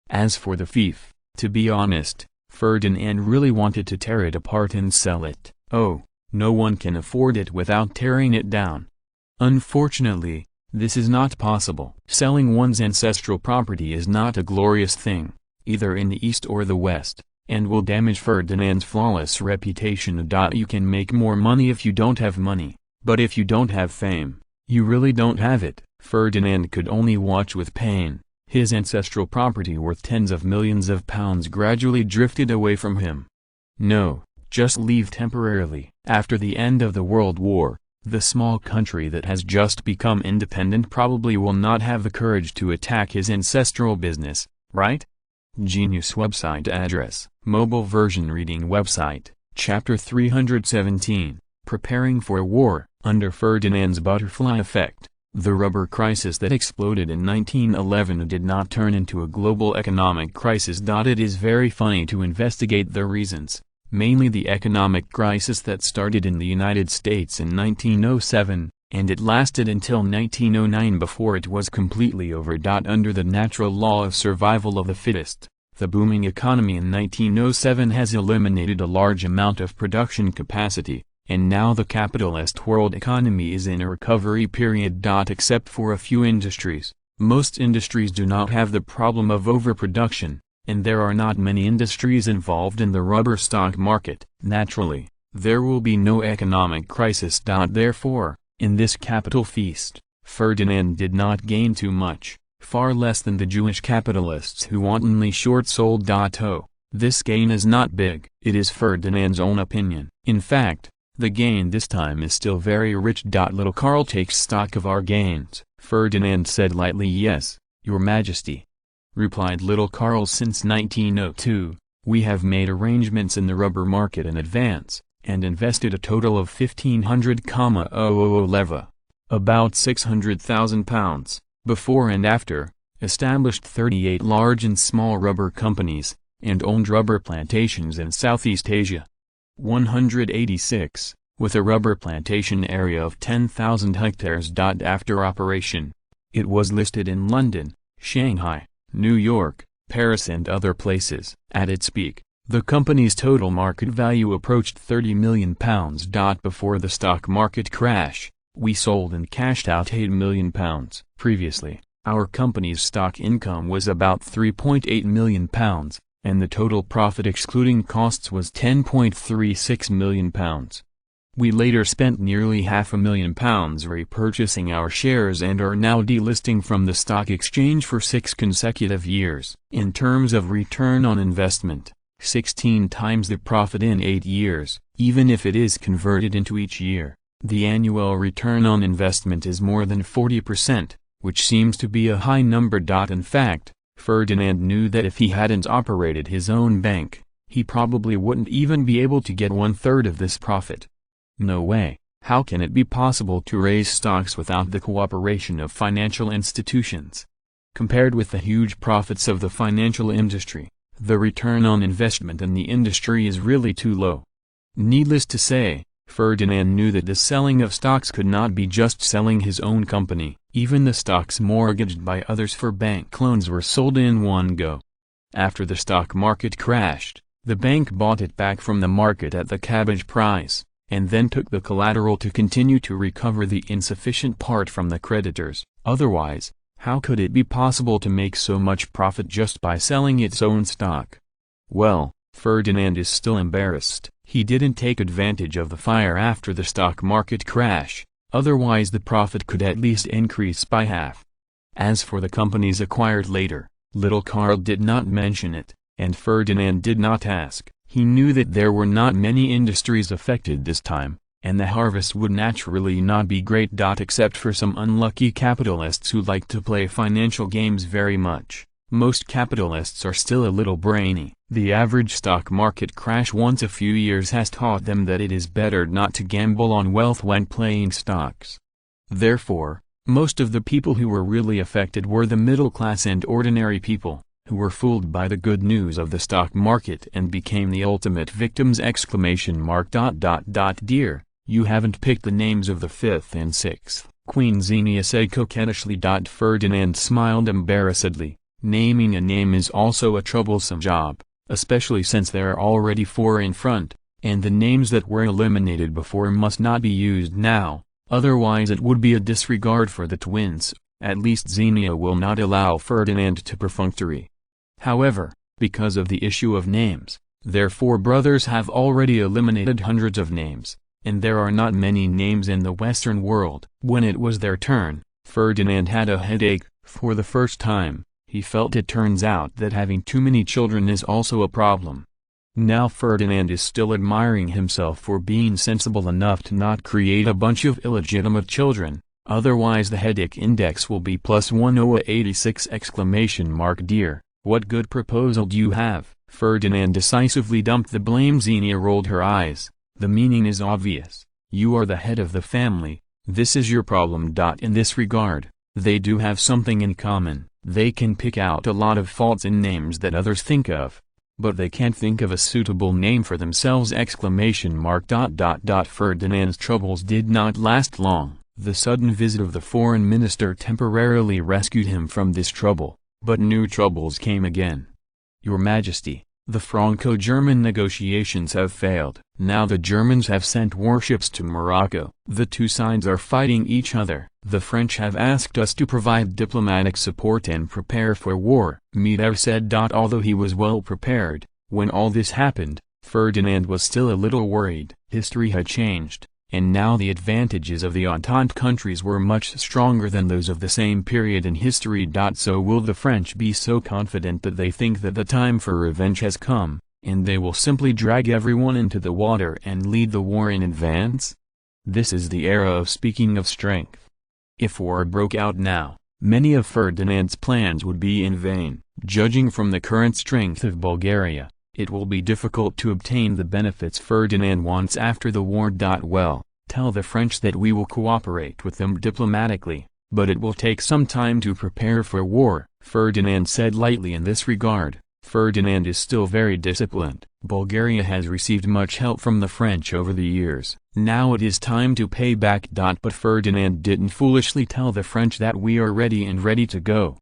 As for the fief, to be honest, Ferdinand really wanted to tear it apart and sell it. Oh, no one can afford it without tearing it down. Unfortunately, this is not possible. Selling one's ancestral property is not a glorious thing, either in the East or the West, and will damage Ferdinand's flawless reputation. You can make more money if you don't have money, but if you don't have fame, you really don't have it. Ferdinand could only watch with pain. His ancestral property worth tens of millions of pounds gradually drifted away from him. No, just leave temporarily. After the end of the World War, the small country that has just become independent probably will not have the courage to attack his ancestral business, right? Genius website address, mobile version reading website, chapter 317, Preparing for War. Under Ferdinand's butterfly effect, the rubber crisis that exploded in 1911 did not turn into a global economic crisis. It is very funny to investigate the reasons, mainly the economic crisis that started in the United States in 1907, and it lasted until 1909 before it was completely over. Under the natural law of survival of the fittest, the booming economy in 1907 has eliminated a large amount of production capacity, and now the capitalist world economy is in a recovery period. Except for a few industries, most industries do not have the problem of overproduction, and there are not many industries involved in the rubber stock market. Naturally, there will be no economic crisis. Therefore, in this capital feast, Ferdinand did not gain too much, far less than the Jewish capitalists who wantonly short-sold. This gain is not big. It is Ferdinand's own opinion. In fact, the gain this time is still very rich. Little Carl takes stock of our gains. Ferdinand said lightly. Yes, Your Majesty, replied little Carl. Since 1902, we have made arrangements in the rubber market in advance, and invested a total of 1,500,000 leva, about £600,000, before and after, established 38 large and small rubber companies, and owned rubber plantations in Southeast Asia. 186, with a rubber plantation area of 10,000 hectares. After operation, it was listed in London, Shanghai, New York, Paris and other places. At its peak, the company's total market value approached £30 million. Before the stock market crash, we sold and cashed out £8 million. Previously, our company's stock income was about £3.8 million, and the total profit excluding costs was £10.36 million. We later spent nearly £500,000 repurchasing our shares and are now delisting from the stock exchange for 6 consecutive years. In terms of return on investment, 16 times the profit in 8 years. Even if it is converted into each year, the annual return on investment is more than 40%, which seems to be a high number. In fact, Ferdinand knew that if he hadn't operated his own bank, he probably wouldn't even be able to get 1/3 of this profit. No way. How can it be possible to raise stocks without the cooperation of financial institutions? Compared with the huge profits of the financial industry, the return on investment in the industry is really too low. Needless to say, Ferdinand knew that the selling of stocks could not be just selling his own company. Even the stocks mortgaged by others for bank loans were sold in one go. After the stock market crashed, the bank bought it back from the market at the cabbage price, and then took the collateral to continue to recover the insufficient part from the creditors. Otherwise, how could it be possible to make so much profit just by selling its own stock? Well, Ferdinand is still embarrassed. He didn't take advantage of the fire after the stock market crash, otherwise the profit could at least increase by half. As for the companies acquired later, little Karl did not mention it, and Ferdinand did not ask. He knew that there were not many industries affected this time, and the harvest would naturally not be great. Except for some unlucky capitalists who like to play financial games very much. Most capitalists are still a little brainy. The average stock market crash once a few years has taught them that it is better not to gamble on wealth when playing stocks. Therefore, most of the people who were really affected were the middle class and ordinary people, who were fooled by the good news of the stock market and became the ultimate victims! Dear, you haven't picked the names of the fifth and sixth, Queen Xenia said coquettishly. Ferdinand smiled embarrassedly. Naming a name is also a troublesome job, especially since there are already 4 in front, and the names that were eliminated before must not be used now, otherwise it would be a disregard for the twins. At least Xenia will not allow Ferdinand to perfunctory. However, because of the issue of names, their 4 brothers have already eliminated hundreds of names, and there are not many names in the Western world. When it was their turn, Ferdinand had a headache. For the first time, he felt it turns out that having too many children is also a problem. Now Ferdinand is still admiring himself for being sensible enough to not create a bunch of illegitimate children, otherwise the headache index will be +1086! Dear, what good proposal do you have? Ferdinand decisively dumped the blame. Xenia rolled her eyes. The meaning is obvious. You are the head of the family, this is your problem. In this regard, they do have something in common. They can pick out a lot of faults in names that others think of, but they can't think of a suitable name for themselves! Ferdinand's troubles did not last long. The sudden visit of the foreign minister temporarily rescued him from this trouble, but new troubles came again. Your Majesty, the Franco-German negotiations have failed. Now the Germans have sent warships to Morocco. The two sides are fighting each other. The French have asked us to provide diplomatic support and prepare for war, Mitterrand said. Although he was well prepared, when all this happened, Ferdinand was still a little worried. History had changed, and now the advantages of the Entente countries were much stronger than those of the same period in history. So will the French be so confident that they think that the time for revenge has come, and they will simply drag everyone into the water and lead the war in advance? This is the era of speaking of strength. If war broke out now, many of Ferdinand's plans would be in vain. Judging from the current strength of Bulgaria, it will be difficult to obtain the benefits Ferdinand wants after the war. Well, tell the French that we will cooperate with them diplomatically, but it will take some time to prepare for war, Ferdinand said lightly. In this regard, Ferdinand is still very disciplined. Bulgaria has received much help from the French over the years. Now it is time to pay back. But Ferdinand didn't foolishly tell the French that we are ready and ready to go.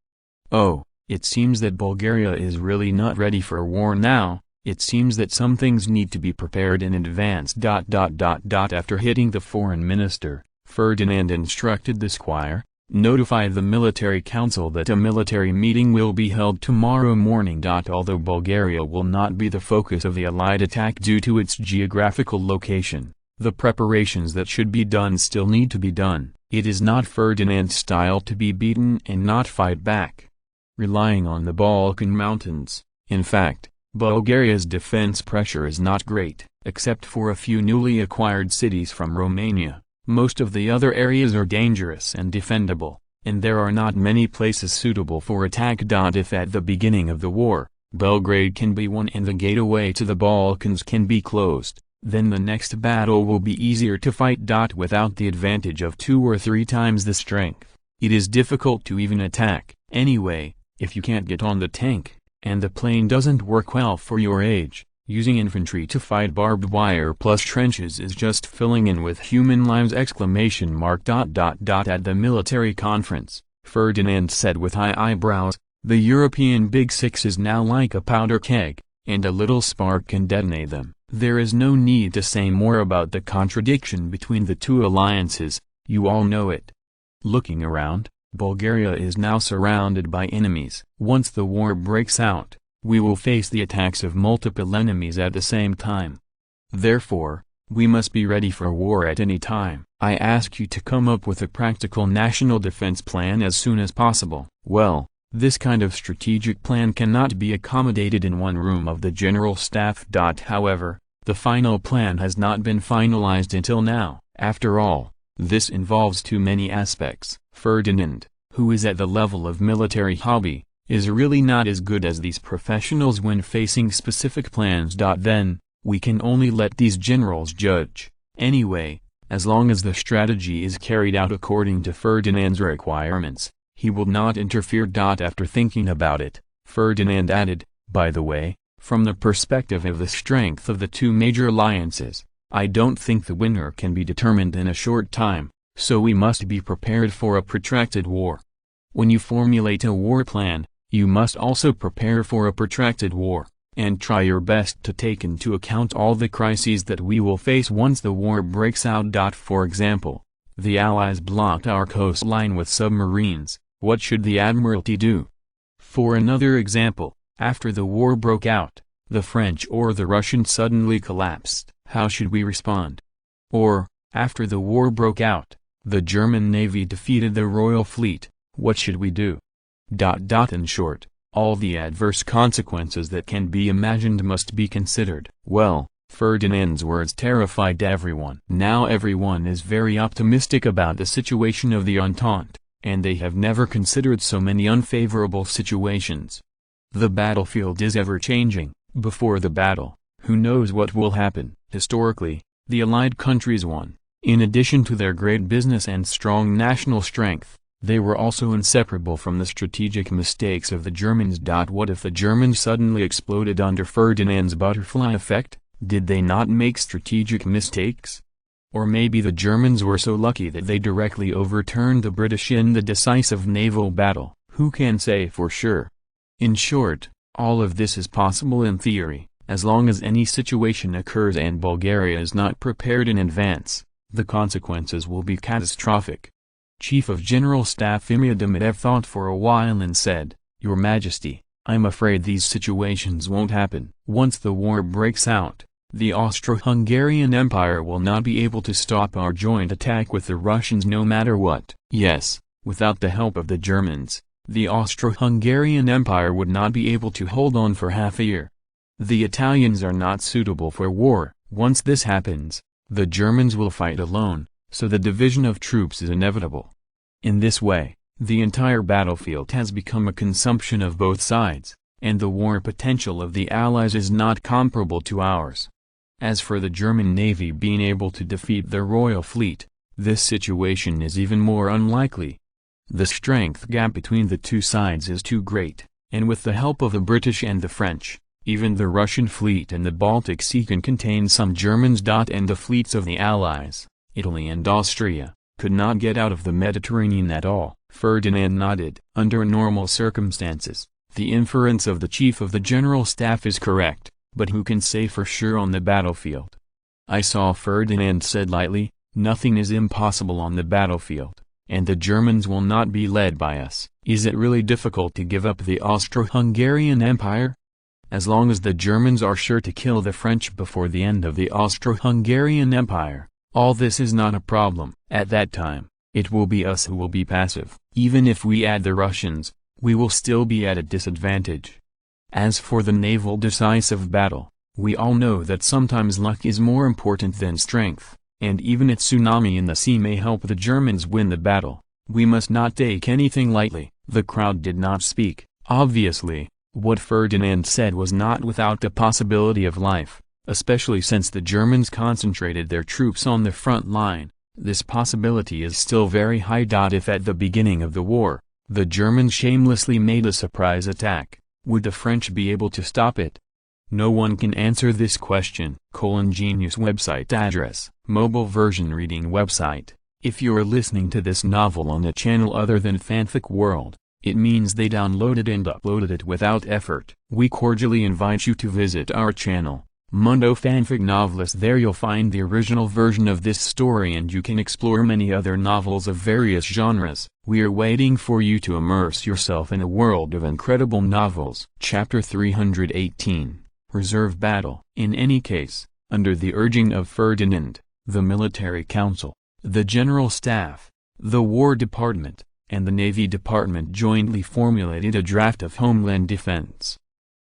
Oh, it seems that Bulgaria is really not ready for war now. It seems that some things need to be prepared in advance. After hitting the foreign minister, Ferdinand instructed the squire, notify the military council that a military meeting will be held tomorrow morning. Although Bulgaria will not be the focus of the Allied attack due to its geographical location, the preparations that should be done still need to be done. It is not Ferdinand's style to be beaten and not fight back, relying on the Balkan mountains. In fact, Bulgaria's defense pressure is not great, except for a few newly acquired cities from Romania. Most of the other areas are dangerous and defendable, and there are not many places suitable for attack. If at the beginning of the war, Belgrade can be won and the gateway to the Balkans can be closed, then the next battle will be easier to fight. Without the advantage of 2 or 3 times the strength, it is difficult to even attack. Anyway, if you can't get on the tank, and the plane doesn't work well for your age, using infantry to fight barbed wire plus trenches is just filling in with human lives! At the military conference, Ferdinand said with high eyebrows, the European Big Six is now like a powder keg, and a little spark can detonate them. There is no need to say more about the contradiction between the two alliances, you all know it. Looking around, Bulgaria is now surrounded by enemies. Once the war breaks out, we will face the attacks of multiple enemies at the same time. Therefore, we must be ready for war at any time. I ask you to come up with a practical national defense plan as soon as possible. Well, this kind of strategic plan cannot be accommodated in one room of the General Staff. However, the final plan has not been finalized until now. After all, this involves too many aspects. Ferdinand, who is at the level of military hobby, is really not as good as these professionals when facing specific plans. Then, we can only let these generals judge. Anyway, as long as the strategy is carried out according to Ferdinand's requirements, he will not interfere. After thinking about it, Ferdinand added, by the way, from the perspective of the strength of the two major alliances, I don't think the winner can be determined in a short time, so we must be prepared for a protracted war. When you formulate a war plan, you must also prepare for a protracted war, and try your best to take into account all the crises that we will face once the war breaks out. For example, the Allies blocked our coastline with submarines. What should the Admiralty do? For another example, after the war broke out, the French or the Russians suddenly collapsed. How should we respond? Or, after the war broke out, the German Navy defeated the Royal Fleet. What should we do? In short, all the adverse consequences that can be imagined must be considered. Well, Ferdinand's words terrified everyone. Now everyone is very optimistic about the situation of the Entente, and they have never considered so many unfavorable situations. The battlefield is ever-changing. Before the battle, who knows what will happen? Historically, the Allied countries won. In addition to their great business and strong national strength, they were also inseparable from the strategic mistakes of the Germans. What if the Germans suddenly exploded under Ferdinand's butterfly effect? Did they not make strategic mistakes? Or maybe the Germans were so lucky that they directly overturned the British in the decisive naval battle. Who can say for sure? In short, all of this is possible in theory, as long as any situation occurs and Bulgaria is not prepared in advance. The consequences will be catastrophic. Chief of General Staff Imre Demirev thought for a while and said, Your Majesty, I'm afraid these situations won't happen. Once the war breaks out, the Austro-Hungarian Empire will not be able to stop our joint attack with the Russians no matter what. Yes, without the help of the Germans, the Austro-Hungarian Empire would not be able to hold on for half a year. The Italians are not suitable for war. Once this happens, the Germans will fight alone, so the division of troops is inevitable. In this way, the entire battlefield has become a consumption of both sides, and the war potential of the Allies is not comparable to ours. As for the German Navy being able to defeat the Royal Fleet, this situation is even more unlikely. The strength gap between the two sides is too great, and with the help of the British and the French, even the Russian fleet in the Baltic Sea can contain some Germans. And the fleets of the Allies, Italy and Austria, could not get out of the Mediterranean at all. Ferdinand nodded. Under normal circumstances, the inference of the Chief of the General Staff is correct, but who can say for sure on the battlefield? I saw Ferdinand said lightly, nothing is impossible on the battlefield, and the Germans will not be led by us. Is it really difficult to give up the Austro-Hungarian Empire? As long as the Germans are sure to kill the French before the end of the Austro-Hungarian Empire, all this is not a problem. At that time, it will be us who will be passive. Even if we add the Russians, we will still be at a disadvantage. As for the naval decisive battle, we all know that sometimes luck is more important than strength, and even a tsunami in the sea may help the Germans win the battle. We must not take anything lightly. The crowd did not speak. Obviously, what Ferdinand said was not without the possibility of life, especially since the Germans concentrated their troops on the front line. This possibility is still very high. If at the beginning of the war, the Germans shamelessly made a surprise attack, would the French be able to stop it? No one can answer this question. Genius website address, mobile version reading website. If you're listening to this novel on a channel other than Fanfic World, it means they downloaded and uploaded it without effort. We cordially invite you to visit our channel, Mundo Fanfic Novelist. There you'll find the original version of this story, and you can explore many other novels of various genres. We are waiting for you to immerse yourself in a world of incredible novels. Chapter 318, Reserve Battle. In any case, under the urging of Ferdinand, the Military Council, the General Staff, the War Department, and the Navy Department jointly formulated a draft of Homeland Defense.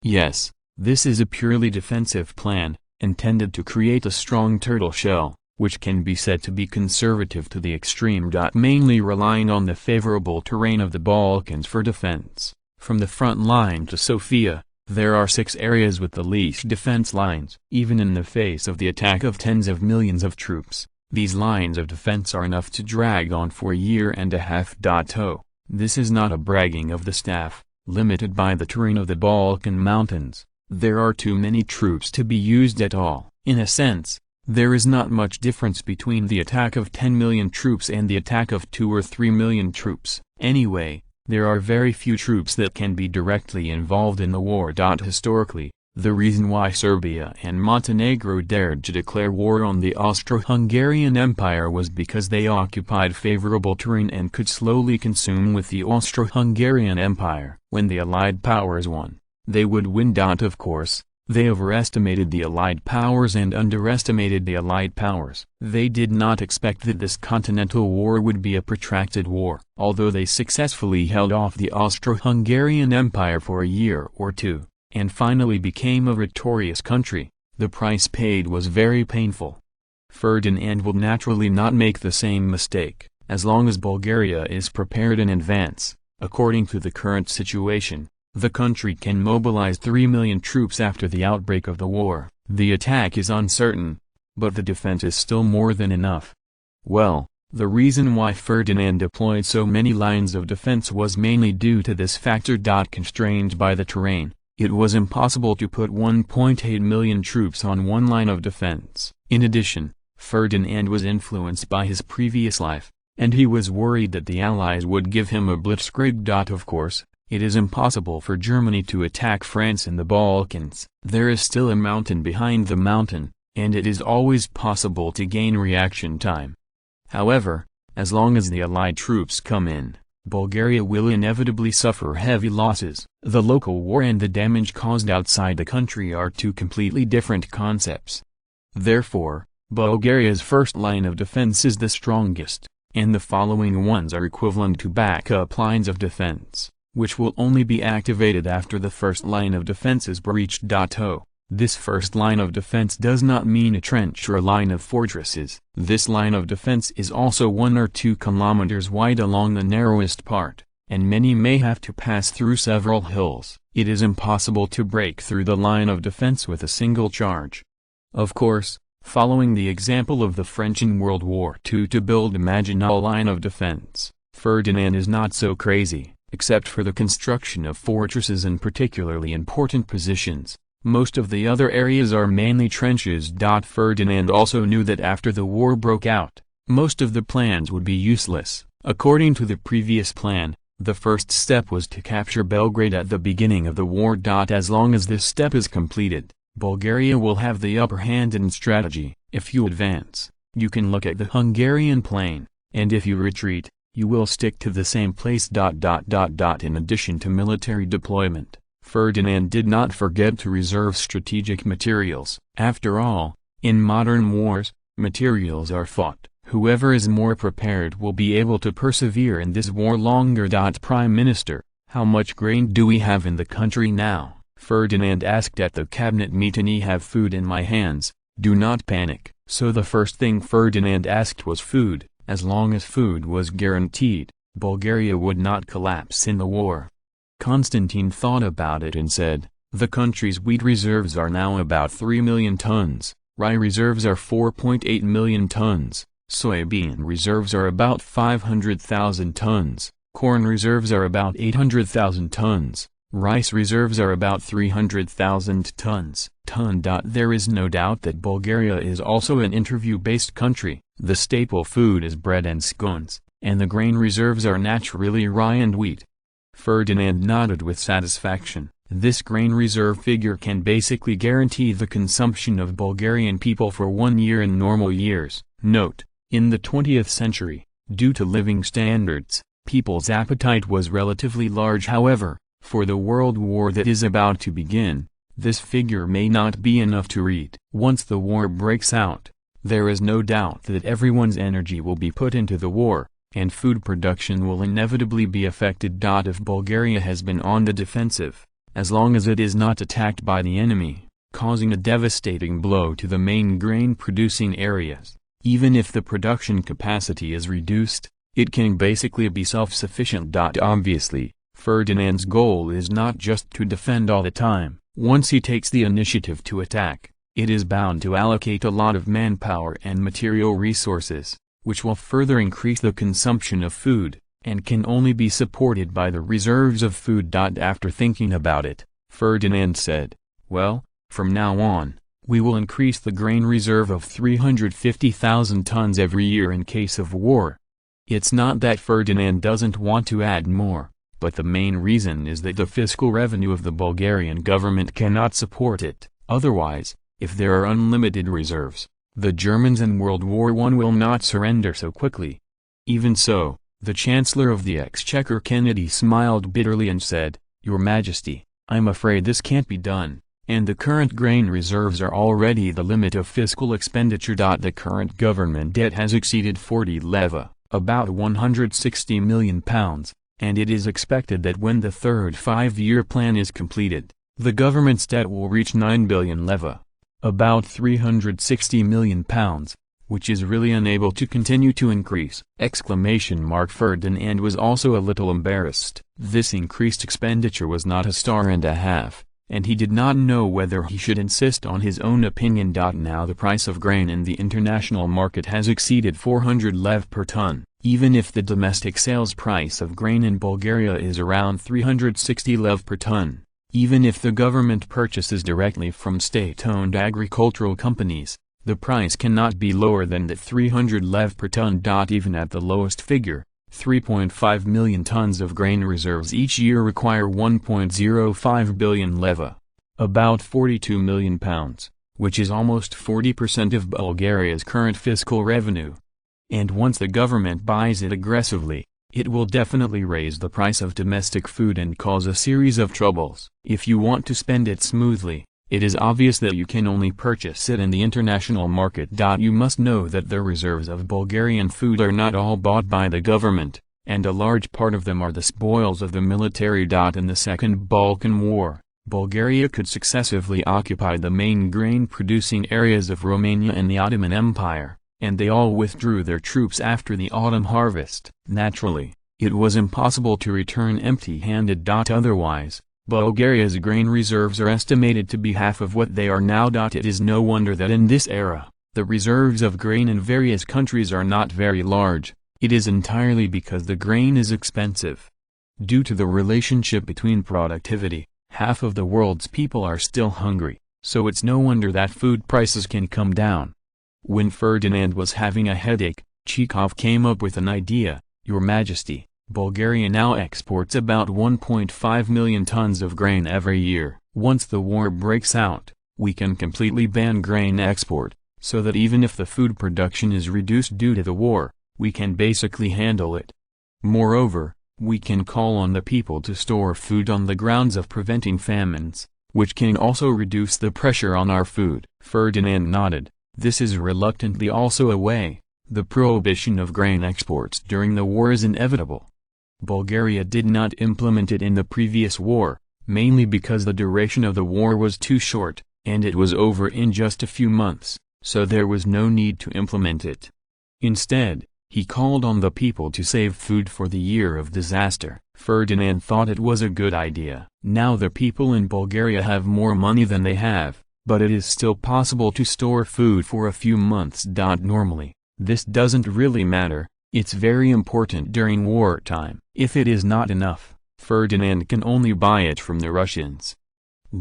Yes, this is a purely defensive plan, intended to create a strong turtle shell, which can be said to be conservative to the extreme. Mainly relying on the favorable terrain of the Balkans for defense. From the front line to Sofia, there are 6 areas with the least defense lines. Even in the face of the attack of tens of millions of troops, these lines of defense are enough to drag on for a year and a half. This is not a bragging of the staff, limited by the terrain of the Balkan mountains. There are too many troops to be used at all. In a sense, there is not much difference between the attack of 10 million troops and the attack of 2 or 3 million troops. Anyway, there are very few troops that can be directly involved in the war. Historically, the reason why Serbia and Montenegro dared to declare war on the Austro-Hungarian Empire was because they occupied favorable terrain and could slowly consume with the Austro-Hungarian Empire. When the Allied powers won, they would win. Of course, they overestimated the Allied powers and underestimated the Allied powers. They did not expect that this continental war would be a protracted war. Although they successfully held off the Austro-Hungarian Empire for a year or two, and finally became a victorious country, the price paid was very painful. Ferdinand will naturally not make the same mistake, as long as Bulgaria is prepared in advance. According to the current situation, the country can mobilize 3 million troops after the outbreak of the war. The attack is uncertain, but the defense is still more than enough. Well, the reason why Ferdinand deployed so many lines of defense was mainly due to this factor. Constrained by the terrain, it was impossible to put 1.8 million troops on one line of defense. In addition, Ferdinand was influenced by his previous life, and he was worried that the Allies would give him a blitzkrieg. Of course, it is impossible for Germany to attack France in the Balkans. There is still a mountain behind the mountain, and it is always possible to gain reaction time. However, as long as the Allied troops come in, Bulgaria will inevitably suffer heavy losses. The local war and the damage caused outside the country are two completely different concepts. Therefore, Bulgaria's first line of defense is the strongest, and the following ones are equivalent to backup lines of defense, which will only be activated after the first line of defense is breached. This first line of defense does not mean a trench or a line of fortresses. This line of defense is also 1 or 2 kilometers wide along the narrowest part, and many may have to pass through several hills. It is impossible to break through the line of defense with a single charge. Of course, following the example of the French in World War II to build a Maginot line of defense, Ferdinand is not so crazy. Except for the construction of fortresses in particularly important positions, most of the other areas are mainly trenches. Ferdinand also knew that after the war broke out, most of the plans would be useless. According to the previous plan, the first step was to capture Belgrade at the beginning of the war. As long as this step is completed, Bulgaria will have the upper hand in strategy. If you advance, you can look at the Hungarian plain, and if you retreat, you will stick to the same place. In addition to military deployment, Ferdinand did not forget to reserve strategic materials. After all, in modern wars, materials are fought. Whoever is more prepared will be able to persevere in this war longer. Prime Minister, how much grain do we have in the country now? Ferdinand asked at the cabinet meeting. I have food in my hands, do not panic. So the first thing Ferdinand asked was food. As long as food was guaranteed, Bulgaria would not collapse in the war. Constantine thought about it and said, the country's wheat reserves are now about 3 million tons, rye reserves are 4.8 million tons, soybean reserves are about 500,000 tons, corn reserves are about 800,000 tons, rice reserves are about 300,000 tons. There is no doubt that Bulgaria is also an interview-based country. The staple food is bread and scones, and the grain reserves are naturally rye and wheat. Ferdinand nodded with satisfaction. This grain reserve figure can basically guarantee the consumption of Bulgarian people for 1 year in normal years. Note: in the 20th century, due to living standards, people's appetite was relatively large. However, for the world war that is about to begin, this figure may not be enough to read. Once the war breaks out, there is no doubt that everyone's energy will be put into the war, and food production will inevitably be affected. If Bulgaria has been on the defensive, as long as it is not attacked by the enemy, causing a devastating blow to the main grain-producing areas, even if the production capacity is reduced, it can basically be self-sufficient. Obviously, Ferdinand's goal is not just to defend all the time. Once he takes the initiative to attack, it is bound to allocate a lot of manpower and material resources, which will further increase the consumption of food, and can only be supported by the reserves of food. After thinking about it, Ferdinand said, "Well, from now on, we will increase the grain reserve of 350,000 tons every year in case of war." It's not that Ferdinand doesn't want to add more, but the main reason is that the fiscal revenue of the Bulgarian government cannot support it. Otherwise, if there are unlimited reserves, the Germans in World War I will not surrender so quickly. Even so, the Chancellor of the Exchequer Kennedy smiled bitterly and said, "Your Majesty, I'm afraid this can't be done, and the current grain reserves are already the limit of fiscal expenditure. The current government debt has exceeded 40 leva, about £160 million, and it is expected that when the third five-year plan is completed, the government's debt will reach 9 billion leva, about £360 million, which is really unable to continue to increase!" Ferdinand was also a little embarrassed. This increased expenditure was not a star and a half, and he did not know whether he should insist on his own opinion. Now the price of grain in the international market has exceeded 400 lev per ton. Even if the domestic sales price of grain in Bulgaria is around 360 lev per ton, even if the government purchases directly from state-owned agricultural companies, the price cannot be lower than the 300 lev per ton. Even at the lowest figure, 3.5 million tons of grain reserves each year require 1.05 billion leva, about £42 million, which is almost 40% of Bulgaria's current fiscal revenue. And once the government buys it aggressively, it will definitely raise the price of domestic food and cause a series of troubles. If you want to spend it smoothly, it is obvious that you can only purchase it in the international market. You must know that the reserves of Bulgarian food are not all bought by the government, and a large part of them are the spoils of the military. In the Second Balkan War, Bulgaria could successively occupy the main grain-producing areas of Romania and the Ottoman Empire, and they all withdrew their troops after the autumn harvest. Naturally, it was impossible to return empty-handed. Otherwise, Bulgaria's grain reserves are estimated to be half of what they are now. It is no wonder that in this era, the reserves of grain in various countries are not very large. It is entirely because the grain is expensive. Due to the relationship between productivity, half of the world's people are still hungry, so it's no wonder that food prices can come down. When Ferdinand was having a headache, Chekhov came up with an idea. "Your Majesty, Bulgaria now exports about 1.5 million tons of grain every year. Once the war breaks out, we can completely ban grain export, so that even if the food production is reduced due to the war, we can basically handle it. Moreover, we can call on the people to store food on the grounds of preventing famines, which can also reduce the pressure on our food." Ferdinand nodded. This is reluctantly also a way. The prohibition of grain exports during the war is inevitable. Bulgaria did not implement it in the previous war, mainly because the duration of the war was too short, and it was over in just a few months, so there was no need to implement it. Instead, he called on the people to save food for the year of disaster. Ferdinand thought it was a good idea. Now the people in Bulgaria have more money than they have, but it is still possible to store food for a few months. Normally, this doesn't really matter. It's very important during wartime. If it is not enough, Ferdinand can only buy it from the Russians.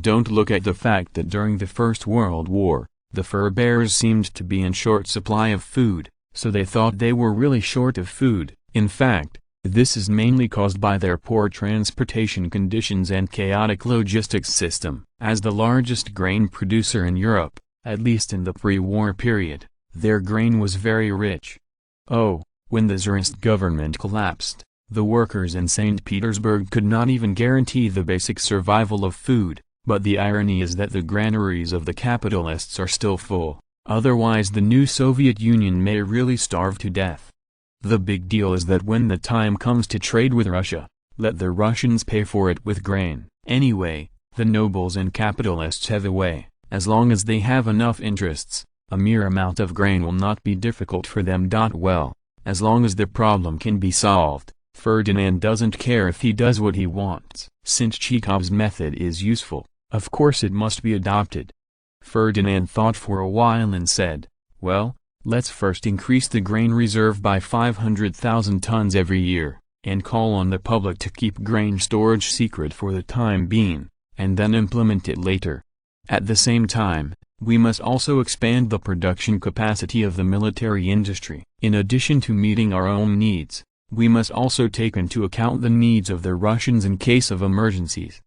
Don't look at the fact that during the First World War, the fur bearers seemed to be in short supply of food, so they thought they were really short of food. In fact, This is mainly caused by their poor transportation conditions and chaotic logistics system. As the largest grain producer in Europe, at least in the pre-war period, their grain was very rich. Oh, when the Tsarist government collapsed, the workers in St. Petersburg could not even guarantee the basic survival of food, but the irony is that the granaries of the capitalists are still full, otherwise the new Soviet Union may really starve to death. The big deal is that when the time comes to trade with Russia, let the Russians pay for it with grain. Anyway, the nobles and capitalists have a way, as long as they have enough interests, a mere amount of grain will not be difficult for them. Well, as long as the problem can be solved, Ferdinand doesn't care if he does what he wants. Since Chekhov's method is useful, of course it must be adopted. Ferdinand thought for a while and said, well, let's first increase the grain reserve by 500,000 tons every year, and call on the public to keep grain storage secret for the time being, and then implement it later. At the same time, we must also expand the production capacity of the military industry. In addition to meeting our own needs, we must also take into account the needs of the Russians in case of emergencies.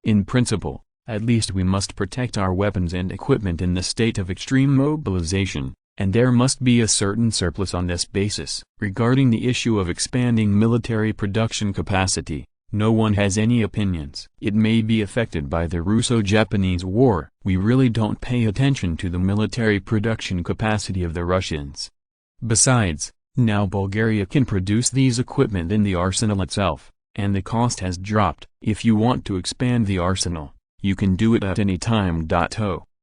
In principle, at least we must protect our weapons and equipment in the state of extreme mobilization, and there must be a certain surplus on this basis. Regarding the issue of expanding military production capacity, no one has any opinions. It may be affected by the Russo-Japanese War. We really don't pay attention to the military production capacity of the Russians. Besides, now Bulgaria can produce these equipment in the arsenal itself, and the cost has dropped. If you want to expand the arsenal, you can do it at any time.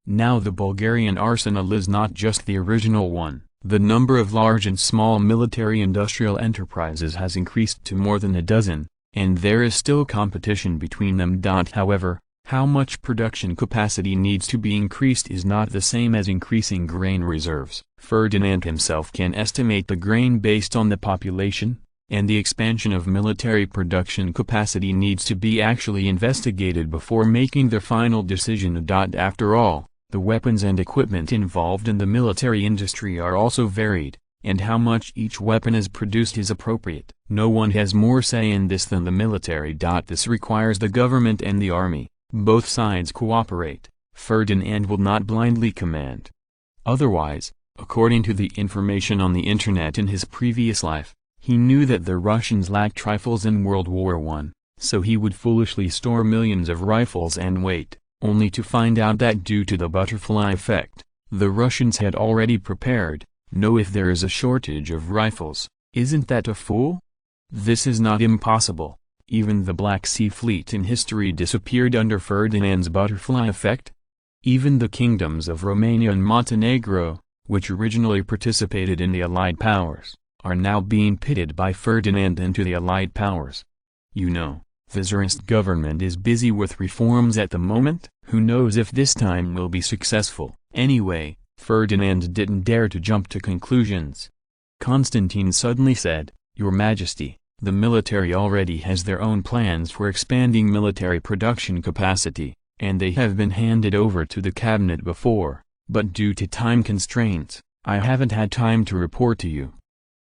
Now the Bulgarian arsenal is not just the original one. The number of large and small military-industrial enterprises has increased to more than a dozen, and there is still competition between them. However, how much production capacity needs to be increased is not the same as increasing grain reserves. Ferdinand himself can estimate the grain based on the population, and the expansion of military production capacity needs to be actually investigated before making the final decision. After all, the weapons and equipment involved in the military industry are also varied, and how much each weapon is produced is appropriate. No one has more say in this than the military. This requires the government and the army. Both sides cooperate. Ferdinand will not blindly command. Otherwise, according to the information on the internet in his previous life, he knew that the Russians lacked rifles in World War I, so he would foolishly store millions of rifles and wait, only to find out that due to the butterfly effect, the Russians had already prepared. Know if there is a shortage of rifles, isn't that a fool? This is not impossible. Even the Black Sea Fleet in history disappeared under Ferdinand's butterfly effect. Even the kingdoms of Romania and Montenegro, which originally participated in the Allied powers, are now being pitted by Ferdinand into the Allied powers. You know, the Tsarist government is busy with reforms at the moment. Who knows if this time will be successful. Anyway, Ferdinand didn't dare to jump to conclusions. Constantine suddenly said, "Your Majesty, the military already has their own plans for expanding military production capacity, and they have been handed over to the cabinet before, but due to time constraints, I haven't had time to report to you."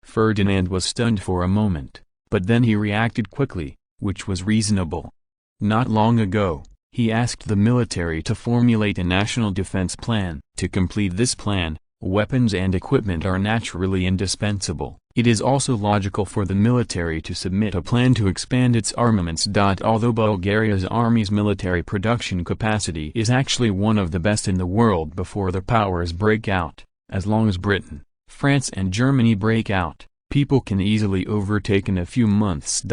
Ferdinand was stunned for a moment, but then he reacted quickly, which was reasonable. Not long ago, he asked the military to formulate a national defense plan. To complete this plan, weapons and equipment are naturally indispensable. It is also logical for the military to submit a plan to expand its armaments. Although Bulgaria's army's military production capacity is actually one of the best in the world before the powers break out, as long as Britain, France and Germany break out, people can easily overtake in a few months.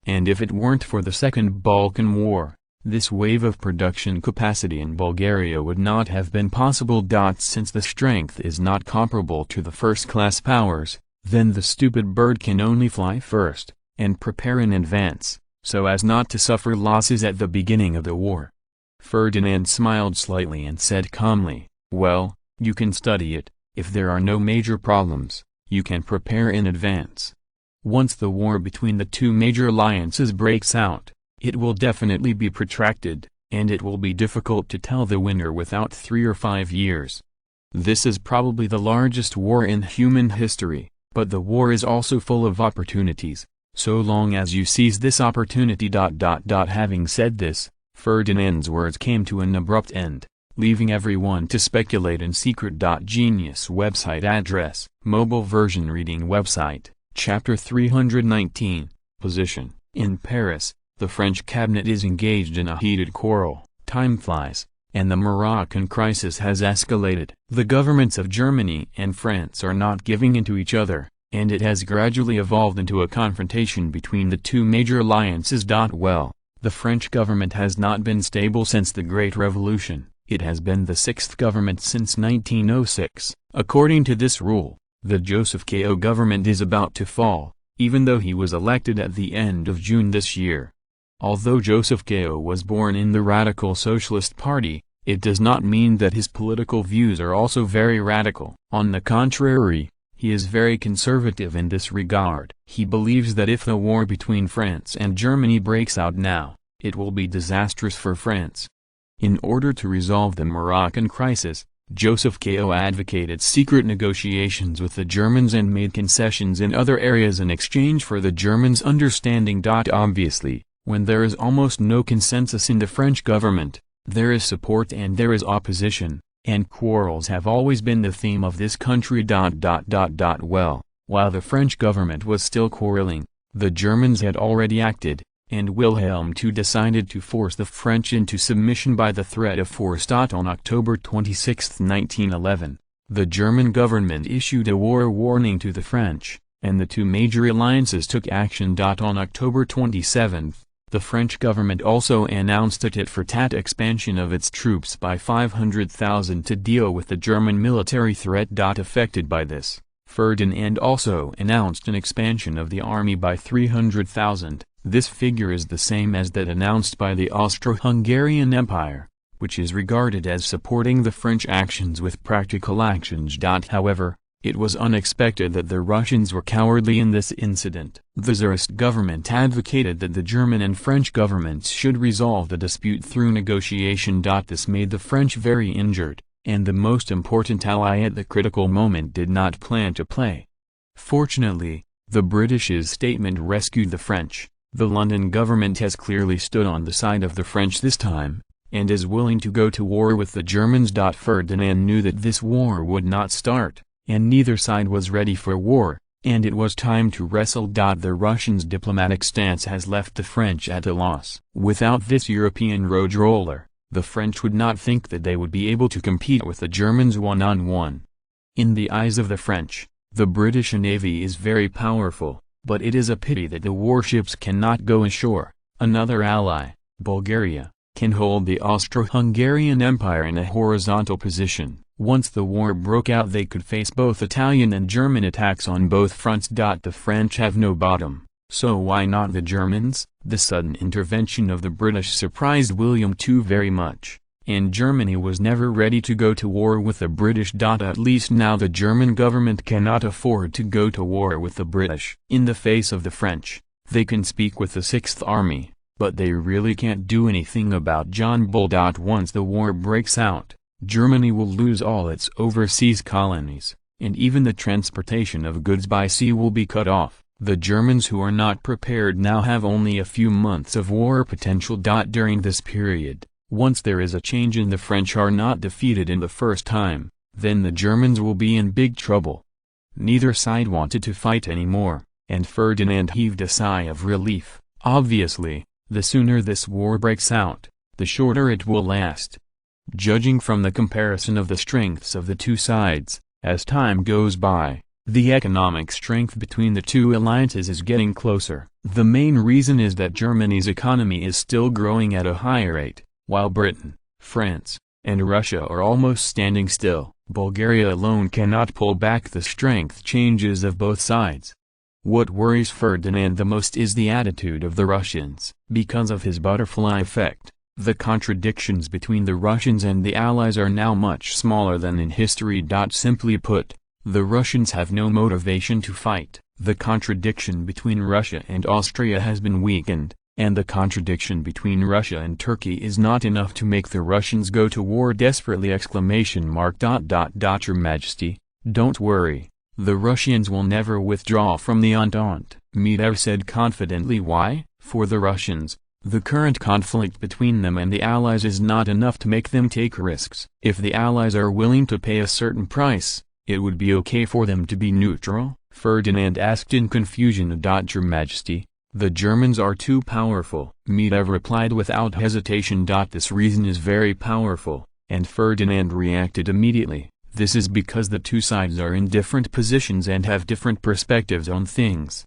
And if it weren't for the Second Balkan War, this wave of production capacity in Bulgaria would not have been possible. Since the strength is not comparable to the first-class powers, then the stupid bird can only fly first, and prepare in advance, so as not to suffer losses at the beginning of the war. Ferdinand smiled slightly and said calmly, "Well, you can study it. If there are no major problems, you can prepare in advance. Once the war between the two major alliances breaks out, it will definitely be protracted, and it will be difficult to tell the winner without 3 or 5 years. This is probably the largest war in human history, but the war is also full of opportunities. so long as you seize this opportunity. Having said this, Ferdinand's words came to an abrupt end, leaving everyone to speculate in secret. Genius website address, mobile version reading website, chapter 319, position. In Paris, the French cabinet is engaged in a heated quarrel, time flies, and the Moroccan crisis has escalated. The governments of Germany and France are not giving in to each other, and it has gradually evolved into a confrontation between the two major alliances. Well, the French government has not been stable since the Great Revolution. It has been the sixth government since 1906. According to this rule, the Joseph Ko government is about to fall, even though he was elected at the end of June this year. Although Joseph Ko was born in the Radical Socialist Party, it does not mean that his political views are also very radical. On the contrary, he is very conservative in this regard. He believes that if the war between France and Germany breaks out now, it will be disastrous for France. In order to resolve the Moroccan crisis, Joseph Ko advocated secret negotiations with the Germans and made concessions in other areas in exchange for the Germans' understanding. Obviously, when there is almost no consensus in the French government, there is support and there is opposition, and quarrels have always been the theme of this country. Well, while the French government was still quarreling, the Germans had already acted, and Wilhelm II decided to force the French into submission by the threat of force. On October 26, 1911, the German government issued a war warning to the French, and the two major alliances took action. On October 27, the French government also announced a tit-for-tat expansion of its troops by 500,000 to deal with the German military threat. Affected by this, Ferdinand also announced an expansion of the army by 300,000. This figure is the same as that announced by the Austro-Hungarian Empire, which is regarded as supporting the French actions with practical actions. However, it was unexpected that the Russians were cowardly in this incident. The Tsarist government advocated that the German and French governments should resolve the dispute through negotiation. This made the French very injured, and the most important ally at the critical moment did not plan to play. Fortunately, the British's statement rescued the French. The London government has clearly stood on the side of the French this time, and is willing to go to war with the Germans. Ferdinand knew that this war would not start, and neither side was ready for war, and it was time to wrestle. The Russians' diplomatic stance has left the French at a loss. Without this European road roller, the French would not think that they would be able to compete with the Germans one-on-one. In the eyes of the French, the British Navy is very powerful, but it is a pity that the warships cannot go ashore. Another ally, Bulgaria, can hold the Austro-Hungarian Empire in a horizontal position. Once the war broke out, they could face both Italian and German attacks on both fronts. The French have no bottom, so why not the Germans? The sudden intervention of the British surprised William II very much, and Germany was never ready to go to war with the British. At least now the German government cannot afford to go to war with the British. In the face of the French, they can speak with the Sixth Army, but they really can't do anything about John Bull. Once the war breaks out, Germany will lose all its overseas colonies, and even the transportation of goods by sea will be cut off. The Germans, who are not prepared now, have only a few months of war potential. During this period, once there is a change and the French are not defeated in the first time, then the Germans will be in big trouble. Neither side wanted to fight anymore, and Ferdinand heaved a sigh of relief. Obviously, the sooner this war breaks out, the shorter it will last. Judging from the comparison of the strengths of the two sides, as time goes by, the economic strength between the two alliances is getting closer. The main reason is that Germany's economy is still growing at a high rate, while Britain, France, and Russia are almost standing still. Bulgaria alone cannot pull back the strength changes of both sides. What worries Ferdinand the most is the attitude of the Russians. Because of his butterfly effect, the contradictions between the Russians and the Allies are now much smaller than in history. Simply put, the Russians have no motivation to fight. The contradiction between Russia and Austria has been weakened, and the contradiction between Russia and Turkey is not enough to make the Russians go to war desperately! Your Majesty, don't worry, The Russians will never withdraw from the Entente, Medvedev said confidently. Why? For the Russians, the current conflict between them and the Allies is not enough to make them take risks. If the Allies are willing to pay a certain price, it would be okay for them to be neutral, Ferdinand asked in confusion. Your Majesty, the Germans are too powerful, Medvedev replied without hesitation. This reason is very powerful, and Ferdinand reacted immediately. This is because the two sides are in different positions and have different perspectives on things.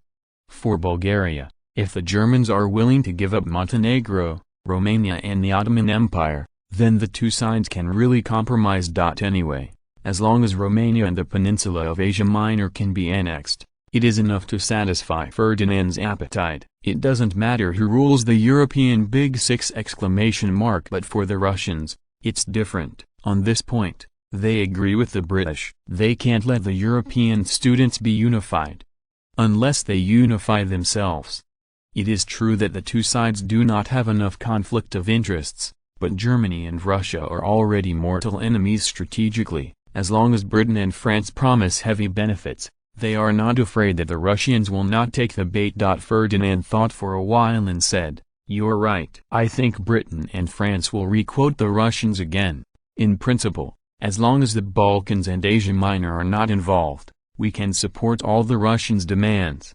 For Bulgaria, if the Germans are willing to give up Montenegro, Romania and the Ottoman Empire, then the two sides can really compromise. Anyway, as long as Romania and the peninsula of Asia Minor can be annexed, it is enough to satisfy Ferdinand's appetite. It doesn't matter who rules the European Big Six! But for the Russians, it's different. On this point, they agree with the British. They can't let the European students be unified unless they unify themselves. It is true that the two sides do not have enough conflict of interests, but Germany and Russia are already mortal enemies strategically. As long as Britain and France promise heavy benefits, they are not afraid that the Russians will not take the bait. Ferdinand thought for a while and said, "You're right. I think Britain and France will re-quote the Russians again. In principle, as long as the Balkans and Asia Minor are not involved, we can support all the Russians' demands."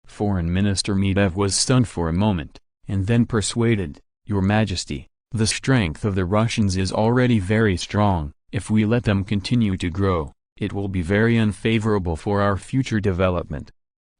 Foreign Minister Medvedev was stunned for a moment, and then persuaded, "Your Majesty, the strength of the Russians is already very strong. If we let them continue to grow, it will be very unfavorable for our future development."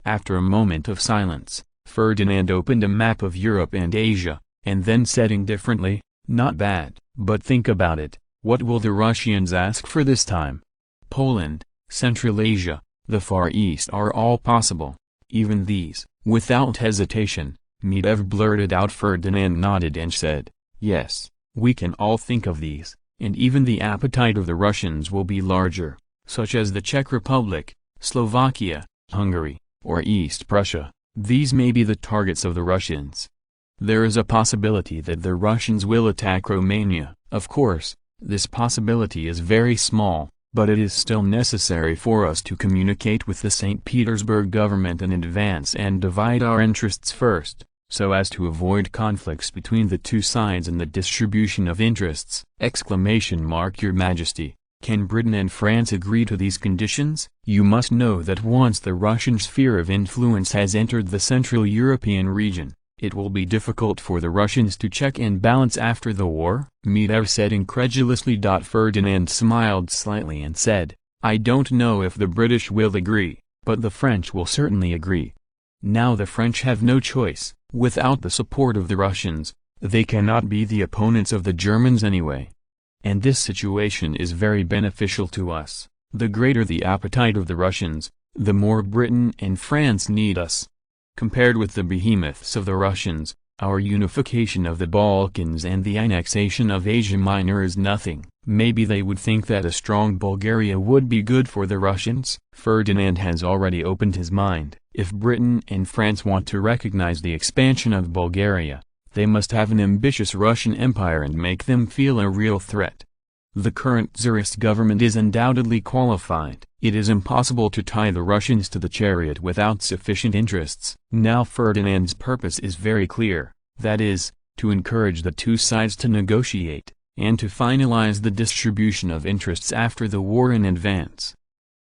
After a moment of silence, Ferdinand opened a map of Europe and Asia, and then said indifferently, "Not bad, but think about it. What will the Russians ask for this time? Poland, Central Asia, the Far East are all possible. Even these." Without hesitation, Medvedev blurted out. Ferdinand nodded and said, "Yes, we can all think of these, and even the appetite of the Russians will be larger, such as the Czech Republic, Slovakia, Hungary, or East Prussia. These may be the targets of the Russians. There is a possibility that the Russians will attack Romania. Of course, this possibility is very small, but it is still necessary for us to communicate with the St. Petersburg government in advance and divide our interests first, so as to avoid conflicts between the two sides and the distribution of interests!" Your Majesty, can Britain and France agree to these conditions? You must know that once the Russian sphere of influence has entered the Central European region, it will be difficult for the Russians to check and balance after the war, Medvedev said incredulously. Ferdinand smiled slightly and said, "I don't know if the British will agree, but the French will certainly agree. Now the French have no choice. Without the support of the Russians, they cannot be the opponents of the Germans anyway. And this situation is very beneficial to us. The greater the appetite of the Russians, the more Britain and France need us. Compared with the behemoths of the Russians, our unification of the Balkans and the annexation of Asia Minor is nothing." Maybe they would think that a strong Bulgaria would be good for the Russians. Ferdinand has already opened his mind. If Britain and France want to recognize the expansion of Bulgaria, they must have an ambitious Russian empire and make them feel a real threat. The current Tsarist government is undoubtedly qualified. It is impossible to tie the Russians to the chariot without sufficient interests. Now Ferdinand's purpose is very clear, that is, to encourage the two sides to negotiate, and to finalize the distribution of interests after the war in advance.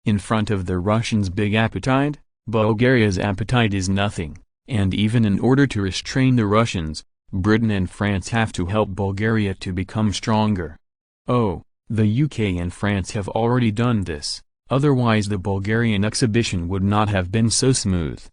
In front of the Russians' big appetite, Bulgaria's appetite is nothing, and even in order to restrain the Russians, Britain and France have to help Bulgaria to become stronger. Oh, the UK and France have already done this, otherwise the Bulgarian exhibition would not have been so smooth.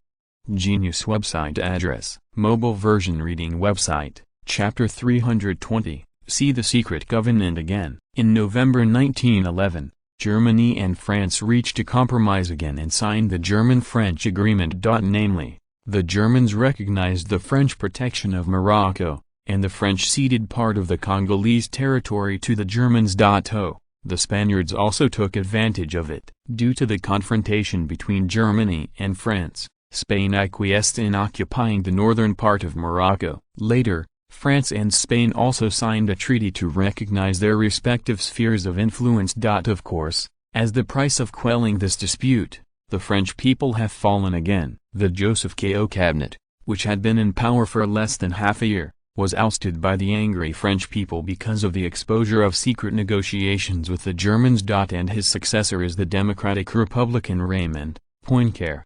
Genius website address, mobile version reading website, chapter 320, see the secret covenant again. In November 1911, Germany and France reached a compromise again and signed the German-French agreement. Namely, the Germans recognized the French protection of Morocco, and the French ceded part of the Congolese territory to the Germans. The Spaniards also took advantage of it. Due to the confrontation between Germany and France, Spain acquiesced in occupying the northern part of Morocco. Later, France and Spain also signed a treaty to recognize their respective spheres of influence. Of course, as the price of quelling this dispute, The French people have fallen again. The Joseph Ko cabinet, which had been in power for less than half a year, was ousted by the angry French people because of the exposure of secret negotiations with the Germans. And his successor is the Democratic Republican Raymond Poincaré.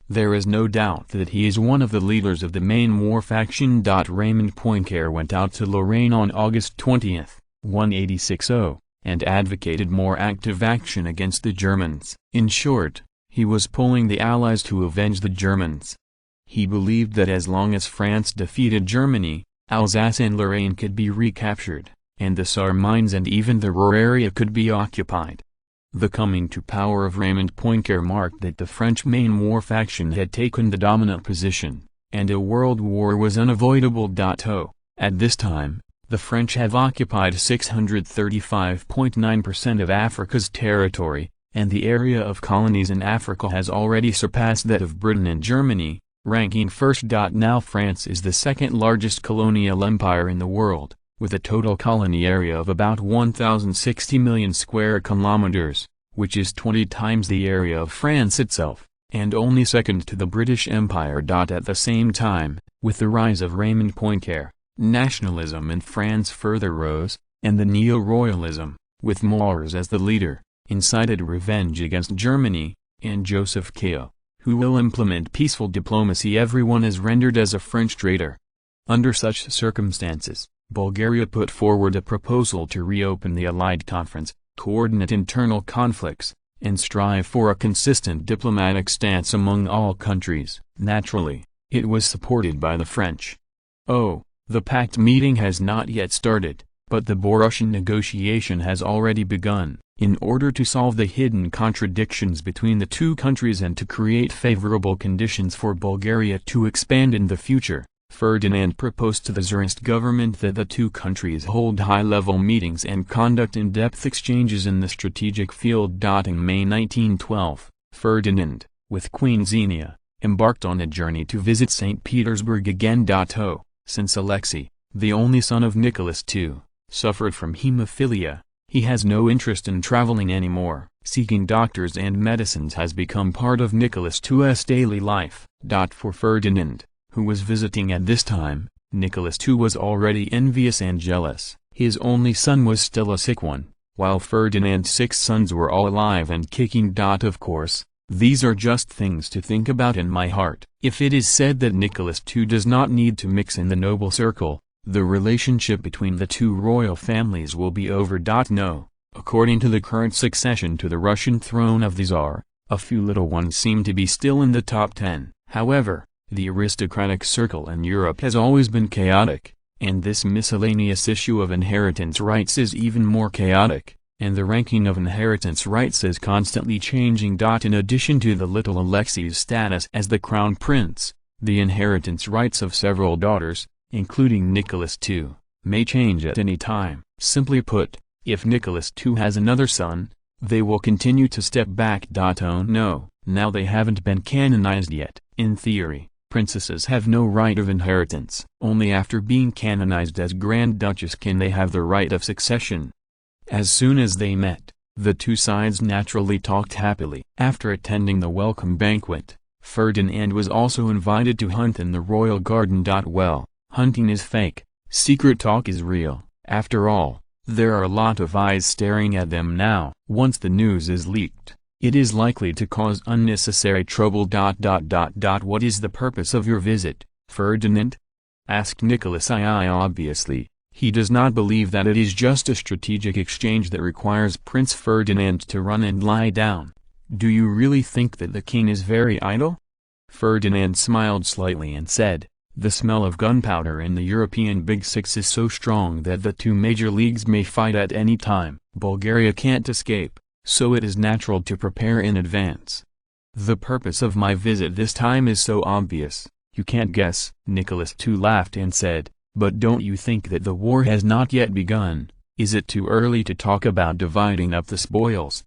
There is no doubt that he is one of the leaders of the main war faction. Raymond Poincaré went out to Lorraine on August 20, 1860, and advocated more active action against the Germans. In short, he was pulling the Allies to avenge the Germans. He believed that as long as France defeated Germany, Alsace and Lorraine could be recaptured, and the Saar mines and even the Ruhr area could be occupied. The coming to power of Raymond Poincaré marked that the French main war faction had taken the dominant position, and a world war was unavoidable. At this time, the French have occupied 635.9% of Africa's territory, and the area of colonies in Africa has already surpassed that of Britain and Germany, ranking first. Now France is the second largest colonial empire in the world, with a total colony area of about 1,060 million square kilometers, which is 20 times the area of France itself, and only second to the British Empire. At the same time, with the rise of Raymond Poincaré, nationalism in France further rose, and the neo-royalism, with Moors as the leader, incited revenge against Germany, and Joseph Ko, who will implement peaceful diplomacy. Everyone is rendered as a French traitor. Under such circumstances, Bulgaria put forward a proposal to reopen the Allied Conference, coordinate internal conflicts, and strive for a consistent diplomatic stance among all countries. Naturally, it was supported by the French. The pact meeting has not yet started, but the Borussia negotiation has already begun. In order to solve the hidden contradictions between the two countries and to create favorable conditions for Bulgaria to expand in the future, Ferdinand proposed to the Tsarist government that the two countries hold high-level meetings and conduct in-depth exchanges in the strategic field. In May 1912, Ferdinand, with Queen Xenia, embarked on a journey to visit St. Petersburg again. Since Alexei, the only son of Nicholas II, suffered from hemophilia, he has no interest in traveling anymore. Seeking doctors and medicines has become part of Nicholas II's daily life. For Ferdinand, who was visiting at this time, Nicholas II was already envious and jealous. His only son was still a sick one, while Ferdinand's 6 sons were all alive and kicking. Of course, these are just things to think about in my heart. If it is said that Nicholas II does not need to mix in the noble circle, the relationship between the two royal families will be over. No, according to the current succession to the Russian throne of the Tsar, a few little ones seem to be still in the top 10. However, the aristocratic circle in Europe has always been chaotic, and this miscellaneous issue of inheritance rights is even more chaotic, and the ranking of inheritance rights is constantly changing. In addition to the little Alexei's status as the crown prince, the inheritance rights of several daughters, including Nicholas II, may change at any time. Simply put, if Nicholas II has another son, they will continue to step back. Oh no, now they haven't been canonized yet. In theory, princesses have no right of inheritance. Only after being canonized as Grand Duchess can they have the right of succession. As soon as they met, the two sides naturally talked happily. After attending the welcome banquet, Ferdinand was also invited to hunt in the royal garden. Well, hunting is fake, secret talk is real. After all, there are a lot of eyes staring at them now. Once the news is leaked, it is likely to cause unnecessary trouble. What is the purpose of your visit, Ferdinand? Asked Nicholas II. Obviously, he does not believe that it is just a strategic exchange that requires Prince Ferdinand to run and lie down. Do you really think that the king is very idle? Ferdinand smiled slightly and said, the smell of gunpowder in the European Big Six is so strong that the two major leagues may fight at any time. Bulgaria can't escape, so it is natural to prepare in advance. The purpose of my visit this time is so obvious, you can't guess. Nicholas II laughed and said, but don't you think that the war has not yet begun? Is it too early to talk about dividing up the spoils?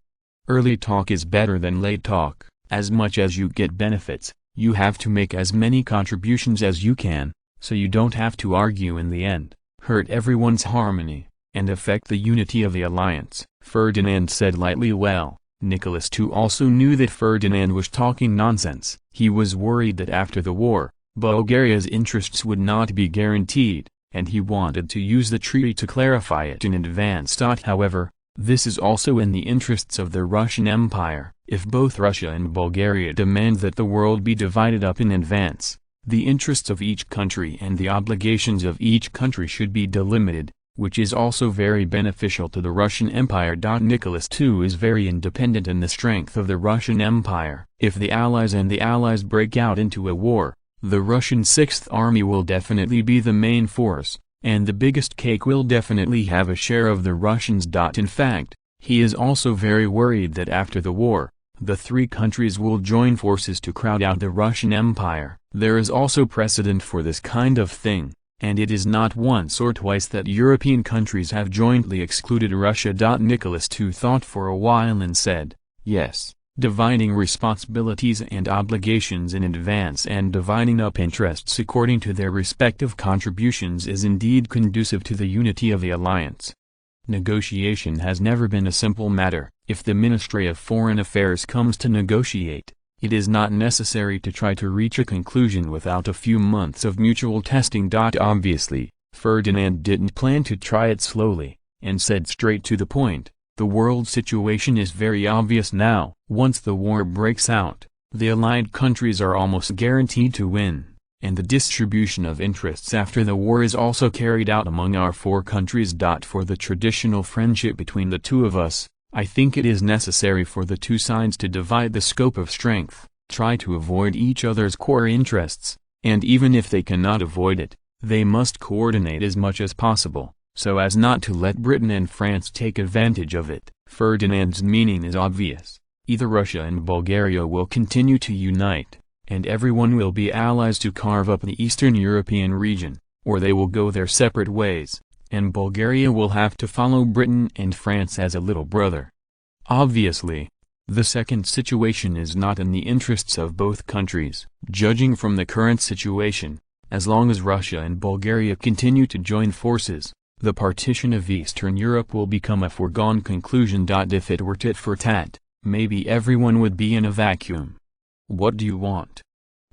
Early talk is better than late talk. As much as you get benefits, you have to make as many contributions as you can, so you don't have to argue in the end, hurt everyone's harmony, and affect the unity of the alliance. Ferdinand said lightly, well, Nicholas II also knew that Ferdinand was talking nonsense. He was worried that after the war, Bulgaria's interests would not be guaranteed, and he wanted to use the treaty to clarify it in advance. However, this is also in the interests of the Russian Empire. If both Russia and Bulgaria demand that the world be divided up in advance, the interests of each country and the obligations of each country should be delimited, which is also very beneficial to the Russian Empire. Nicholas II is very independent in the strength of the Russian Empire. If the Allies break out into a war, the Russian Sixth Army will definitely be the main force, and the biggest cake will definitely have a share of the Russians. In fact, he is also very worried that after the war, the three countries will join forces to crowd out the Russian Empire. There is also precedent for this kind of thing, and it is not once or twice that European countries have jointly excluded Russia. Nicholas II thought for a while and said, yes, dividing responsibilities and obligations in advance and dividing up interests according to their respective contributions is indeed conducive to the unity of the alliance. Negotiation has never been a simple matter. If the Ministry of Foreign Affairs comes to negotiate, it is not necessary to try to reach a conclusion without a few months of mutual testing. Obviously, Ferdinand didn't plan to try it slowly, and said straight to the point, the world situation is very obvious now. Once the war breaks out, the Allied countries are almost guaranteed to win, and the distribution of interests after the war is also carried out among our four countries. For the traditional friendship between the two of us, I think it is necessary for the two sides to divide the scope of strength, try to avoid each other's core interests, and even if they cannot avoid it, they must coordinate as much as possible, so as not to let Britain and France take advantage of it. Ferdinand's meaning is obvious. Either Russia and Bulgaria will continue to unite, and everyone will be allies to carve up the Eastern European region, or they will go their separate ways, and Bulgaria will have to follow Britain and France as a little brother. Obviously, the second situation is not in the interests of both countries. Judging from the current situation, as long as Russia and Bulgaria continue to join forces, the partition of Eastern Europe will become a foregone conclusion. If it were tit for tat, maybe everyone would be in a vacuum. What do you want?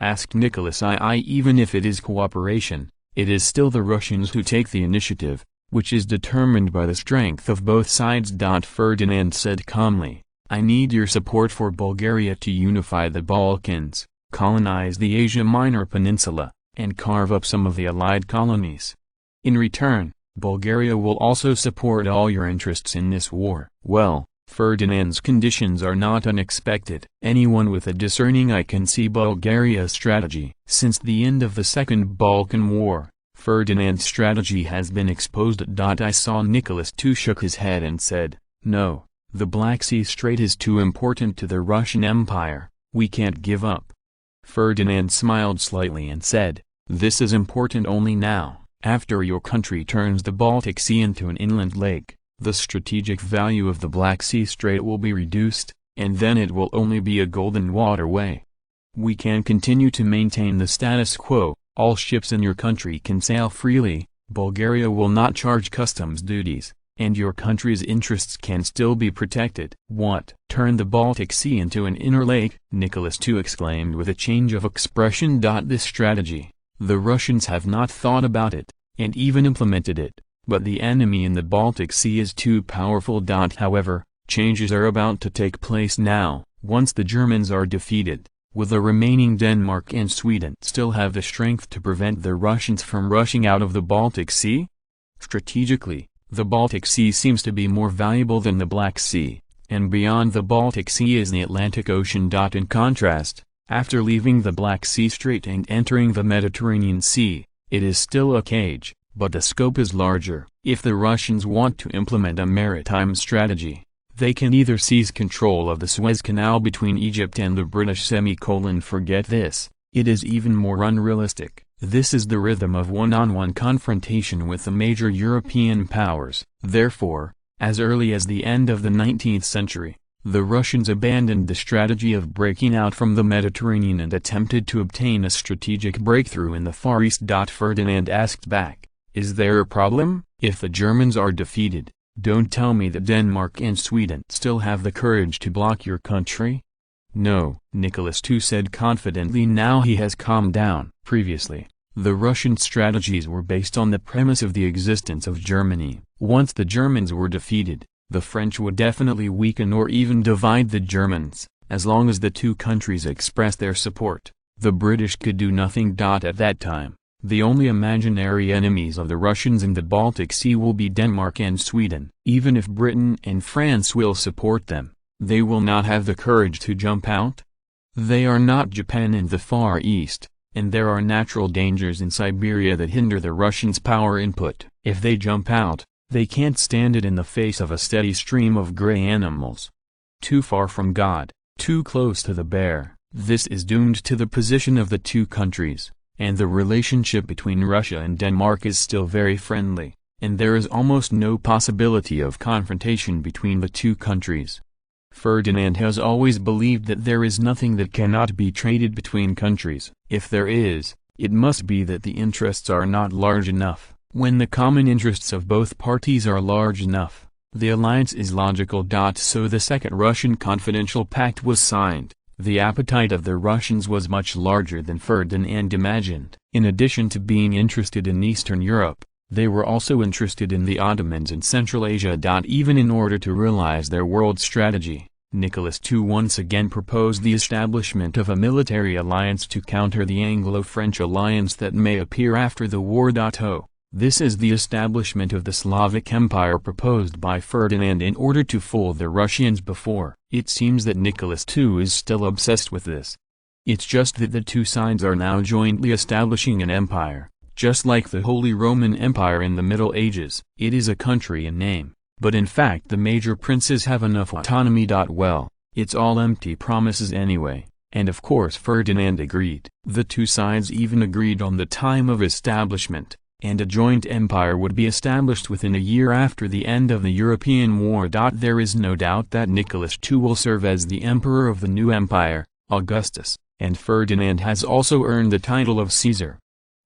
Asked Nicholas II. Even if it is cooperation, it is still the Russians who take the initiative, which is determined by the strength of both sides. Ferdinand said calmly, I need your support for Bulgaria to unify the Balkans, colonize the Asia Minor Peninsula, and carve up some of the Allied colonies. In return, Bulgaria will also support all your interests in this war. Well, Ferdinand's conditions are not unexpected. Anyone with a discerning eye can see Bulgaria's strategy. Since the end of the Second Balkan War, Ferdinand's strategy has been exposed. I saw Nicholas II shook his head and said, no, the Black Sea Strait is too important to the Russian Empire, we can't give up. Ferdinand smiled slightly and said, this is important only now. After your country turns the Baltic Sea into an inland lake, the strategic value of the Black Sea Strait will be reduced, and then it will only be a golden waterway. We can continue to maintain the status quo, all ships in your country can sail freely, Bulgaria will not charge customs duties, and your country's interests can still be protected. What? Turn the Baltic Sea into an inner lake? Nicholas II exclaimed with a change of expression. This strategy, the Russians have not thought about it, and even implemented it, but the enemy in the Baltic Sea is too powerful. However, changes are about to take place now. Once the Germans are defeated, will the remaining Denmark and Sweden still have the strength to prevent the Russians from rushing out of the Baltic Sea? Strategically, the Baltic Sea seems to be more valuable than the Black Sea, and beyond the Baltic Sea is the Atlantic Ocean. In contrast, after leaving the Black Sea Strait and entering the Mediterranean Sea, it is still a cage, but the scope is larger. If the Russians want to implement a maritime strategy, they can either seize control of the Suez Canal between Egypt and the British. Forget this, it is even more unrealistic. This is the rhythm of one-on-one confrontation with the major European powers. Therefore, as early as the end of the 19th century, the Russians abandoned the strategy of breaking out from the Mediterranean and attempted to obtain a strategic breakthrough in the Far East. Ferdinand asked back, is there a problem? If the Germans are defeated, Don't tell me that Denmark and Sweden still have the courage to block your country? No, Nicholas II said confidently. Now he has calmed down. Previously, the Russian strategies were based on the premise of the existence of Germany. Once the Germans were defeated, the French would definitely weaken or even divide the Germans. As long as the two countries expressed their support, the British could do nothing. At that time, the only imaginary enemies of the Russians in the Baltic Sea will be Denmark and Sweden. Even if Britain and France will support them, they will not have the courage to jump out. They are not Japan in the Far East, and there are natural dangers in Siberia that hinder the Russians' power input. If they jump out, they can't stand it in the face of a steady stream of gray animals. Too far from God, too close to the bear. This is doomed to the position of the two countries, and the relationship between Russia and Denmark is still very friendly, and there is almost no possibility of confrontation between the two countries. Ferdinand has always believed that there is nothing that cannot be traded between countries. If there is, it must be that the interests are not large enough. When the common interests of both parties are large enough, the alliance is logical. So the Second Russian Confidential Pact was signed. The appetite of the Russians was much larger than Ferdinand imagined. In addition to being interested in Eastern Europe, they were also interested in the Ottomans in Central Asia. Even in order to realize their world strategy, Nicholas II once again proposed the establishment of a military alliance to counter the Anglo-French alliance that may appear after the war. This is the establishment of the Slavic Empire proposed by Ferdinand in order to fool the Russians before. It seems that Nicholas II is still obsessed with this. It's just that the two sides are now jointly establishing an empire, just like the Holy Roman Empire in the Middle Ages. It is a country in name, but in fact the major princes have enough autonomy. Well, it's all empty promises anyway, and of course Ferdinand agreed. The two sides even agreed on the time of establishment, and a joint empire would be established within a year after the end of the European War. There is no doubt that Nicholas II will serve as the emperor of the new empire, Augustus, and Ferdinand has also earned the title of Caesar.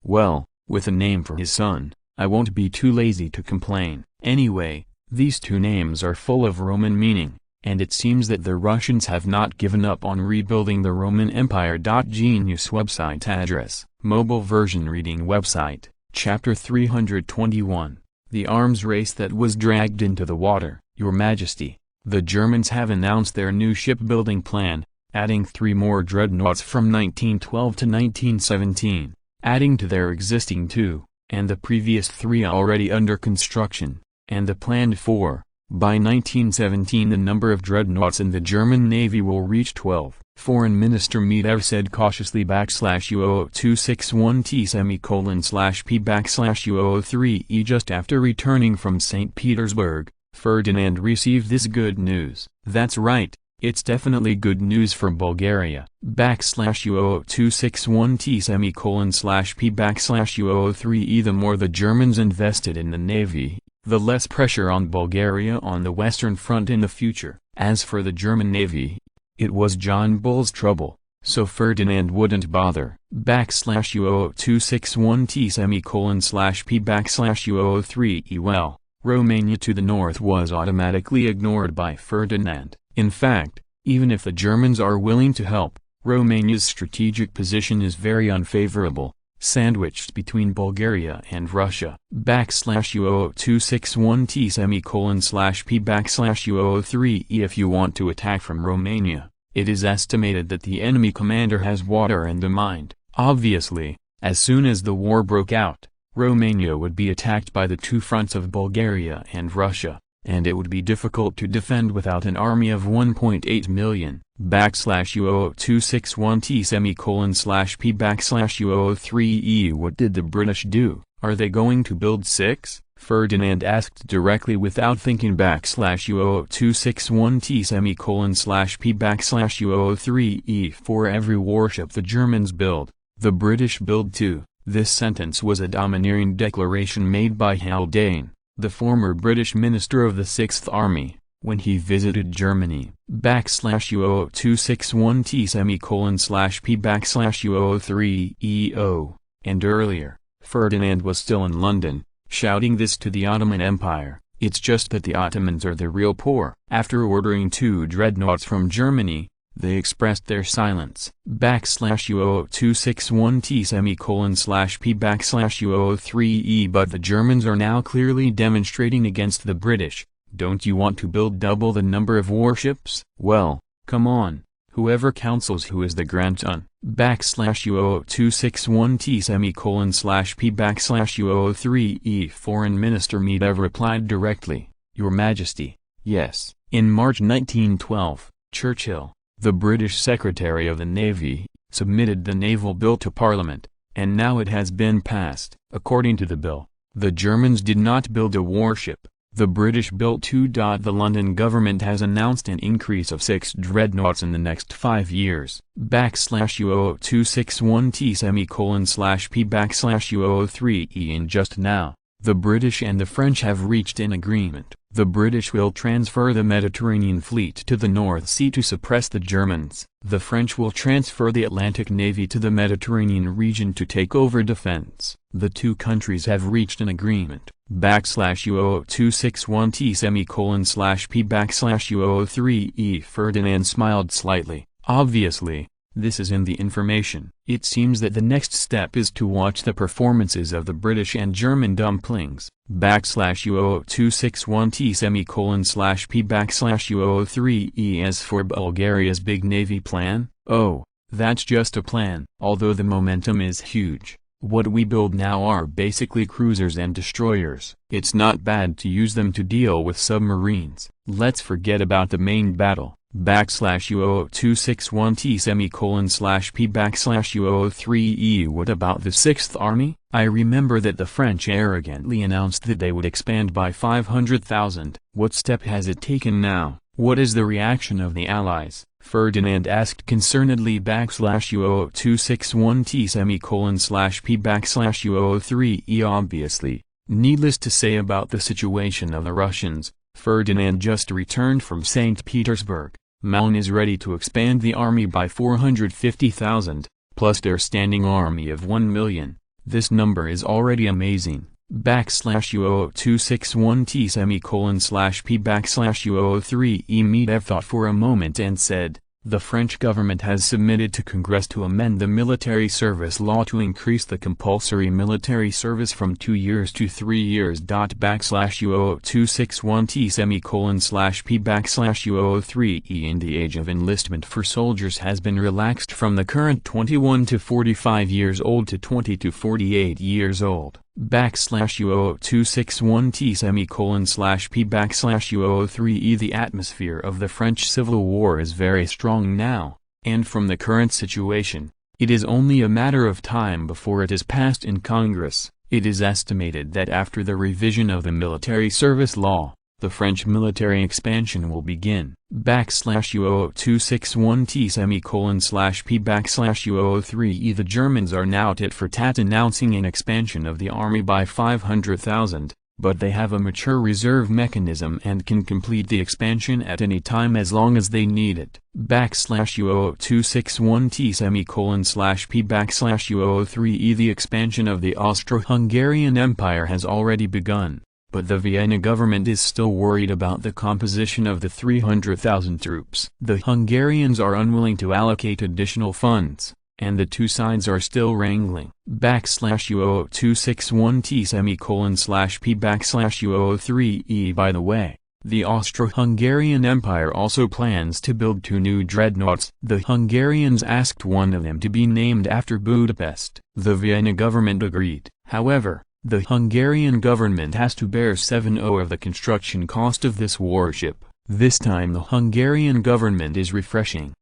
Well, with a name for his son, I won't be too lazy to complain. Anyway, these two names are full of Roman meaning, and it seems that the Russians have not given up on rebuilding the Roman Empire. Genius website address, mobile version reading website. Chapter 321, The Arms Race That Was Dragged into the Water. Your Majesty, the Germans have announced their new shipbuilding plan, adding 3 more dreadnoughts from 1912 to 1917, adding to their existing 2, and the previous 3 already under construction, and the planned 4. By 1917 the number of dreadnoughts in the German Navy will reach 12. Foreign Minister Medvedev said cautiously /U0261T/P/U03E just after returning from St. Petersburg. Ferdinand received this good news. That's right, it's definitely good news for Bulgaria. /U0261T/P/U03E The more the Germans invested in the navy, the less pressure on Bulgaria on the Western Front in the future. As for the German navy, it was John Bull's trouble, so Ferdinand wouldn't bother. /U0261T/P/U03E Well, Romania to the north was automatically ignored by Ferdinand. In fact, even if the Germans are willing to help, Romania's strategic position is very unfavorable, sandwiched between Bulgaria and Russia. /U0261T/P/U03E If you want to attack from Romania, it is estimated that the enemy commander has water in the mind. Obviously, as soon as the war broke out, Romania would be attacked by the two fronts of Bulgaria and Russia, and it would be difficult to defend without an army of 1.8 million. /U0261T/P/U03E What did the British do? Are they going to build 6? Ferdinand asked directly without thinking. /U0261T/P/U03E For every warship the Germans build, the British build 2. This sentence was a domineering declaration made by Haldane, the former British Minister of the Sixth Army, when he visited Germany. /U0261T/P/U03EO, and earlier, Ferdinand was still in London, shouting this to the Ottoman Empire. It's just that the Ottomans are the real poor. After ordering 2 dreadnoughts from Germany, they expressed their silence. /U0261T:/P/U03E But the Germans are now clearly demonstrating against the British. Don't you want to build double the number of warships? Well, come on. Whoever counsels who is the grandson. /U0261T:/P/U03E Foreign Minister Medvedev replied directly, Your Majesty, yes. In March 1912, Churchill, the British Secretary of the Navy, submitted the naval bill to Parliament, and now it has been passed. According to the bill, the Germans did not build a warship, the British built 2. The London government has announced an increase of 6 dreadnoughts in the next 5 years. /U0261T:/P/U03E And just now, the British and the French have reached an agreement. The British will transfer the Mediterranean fleet to the North Sea to suppress the Germans. The French will transfer the Atlantic Navy to the Mediterranean region to take over defense. The two countries have reached an agreement. /U0261T:/P/U03E Ferdinand smiled slightly. Obviously, this is in the information. It seems that the next step is to watch the performances of the British and German dumplings. /U0261T:/P/U03E As for Bulgaria's big navy plan, oh, that's just a plan. Although the momentum is huge, what we build now are basically cruisers and destroyers. It's not bad to use them to deal with submarines. Let's forget about the main battle. /U0261T:/P/U03E What about the Sixth Army? I remember that the French arrogantly announced that they would expand by 500,000. What step has it taken now? What is the reaction of the Allies? Ferdinand asked concernedly. /U0261T:/P/U03E Obviously, needless to say about the situation of the Russians, Ferdinand just returned from St. Petersburg. Malin is ready to expand the army by 450,000, plus their standing army of 1 million. This number is already amazing. /U0261T:/P/U03E Medvedev thought for a moment and said, the French government has submitted to Congress to amend the military service law to increase the compulsory military service from 2 years to 3 years. /U0261T:/P/U03E And the age of enlistment for soldiers has been relaxed from the current 21 to 45 years old to 20 to 48 years old. /U0261T:/P/U03E The atmosphere of the French Civil War is very strong now, and from the current situation, it is only a matter of time before it is passed in Congress. It is estimated that after the revision of the military service law, the French military expansion will begin. /U0261T:/P/U03E The Germans are now tit for tat announcing an expansion of the army by 500,000, but they have a mature reserve mechanism and can complete the expansion at any time as long as they need it. /U0261T:/P/U03E The expansion of the Austro-Hungarian Empire has already begun, but the Vienna government is still worried about the composition of the 300,000 troops. The Hungarians are unwilling to allocate additional funds, and the two sides are still wrangling. /U0261T:/P/U03E By the way, the Austro-Hungarian Empire also plans to build 2 new dreadnoughts. The Hungarians asked one of them to be named after Budapest. The Vienna government agreed. However, the Hungarian government has to bear 70% of the construction cost of this warship. This time the Hungarian government is refreshing.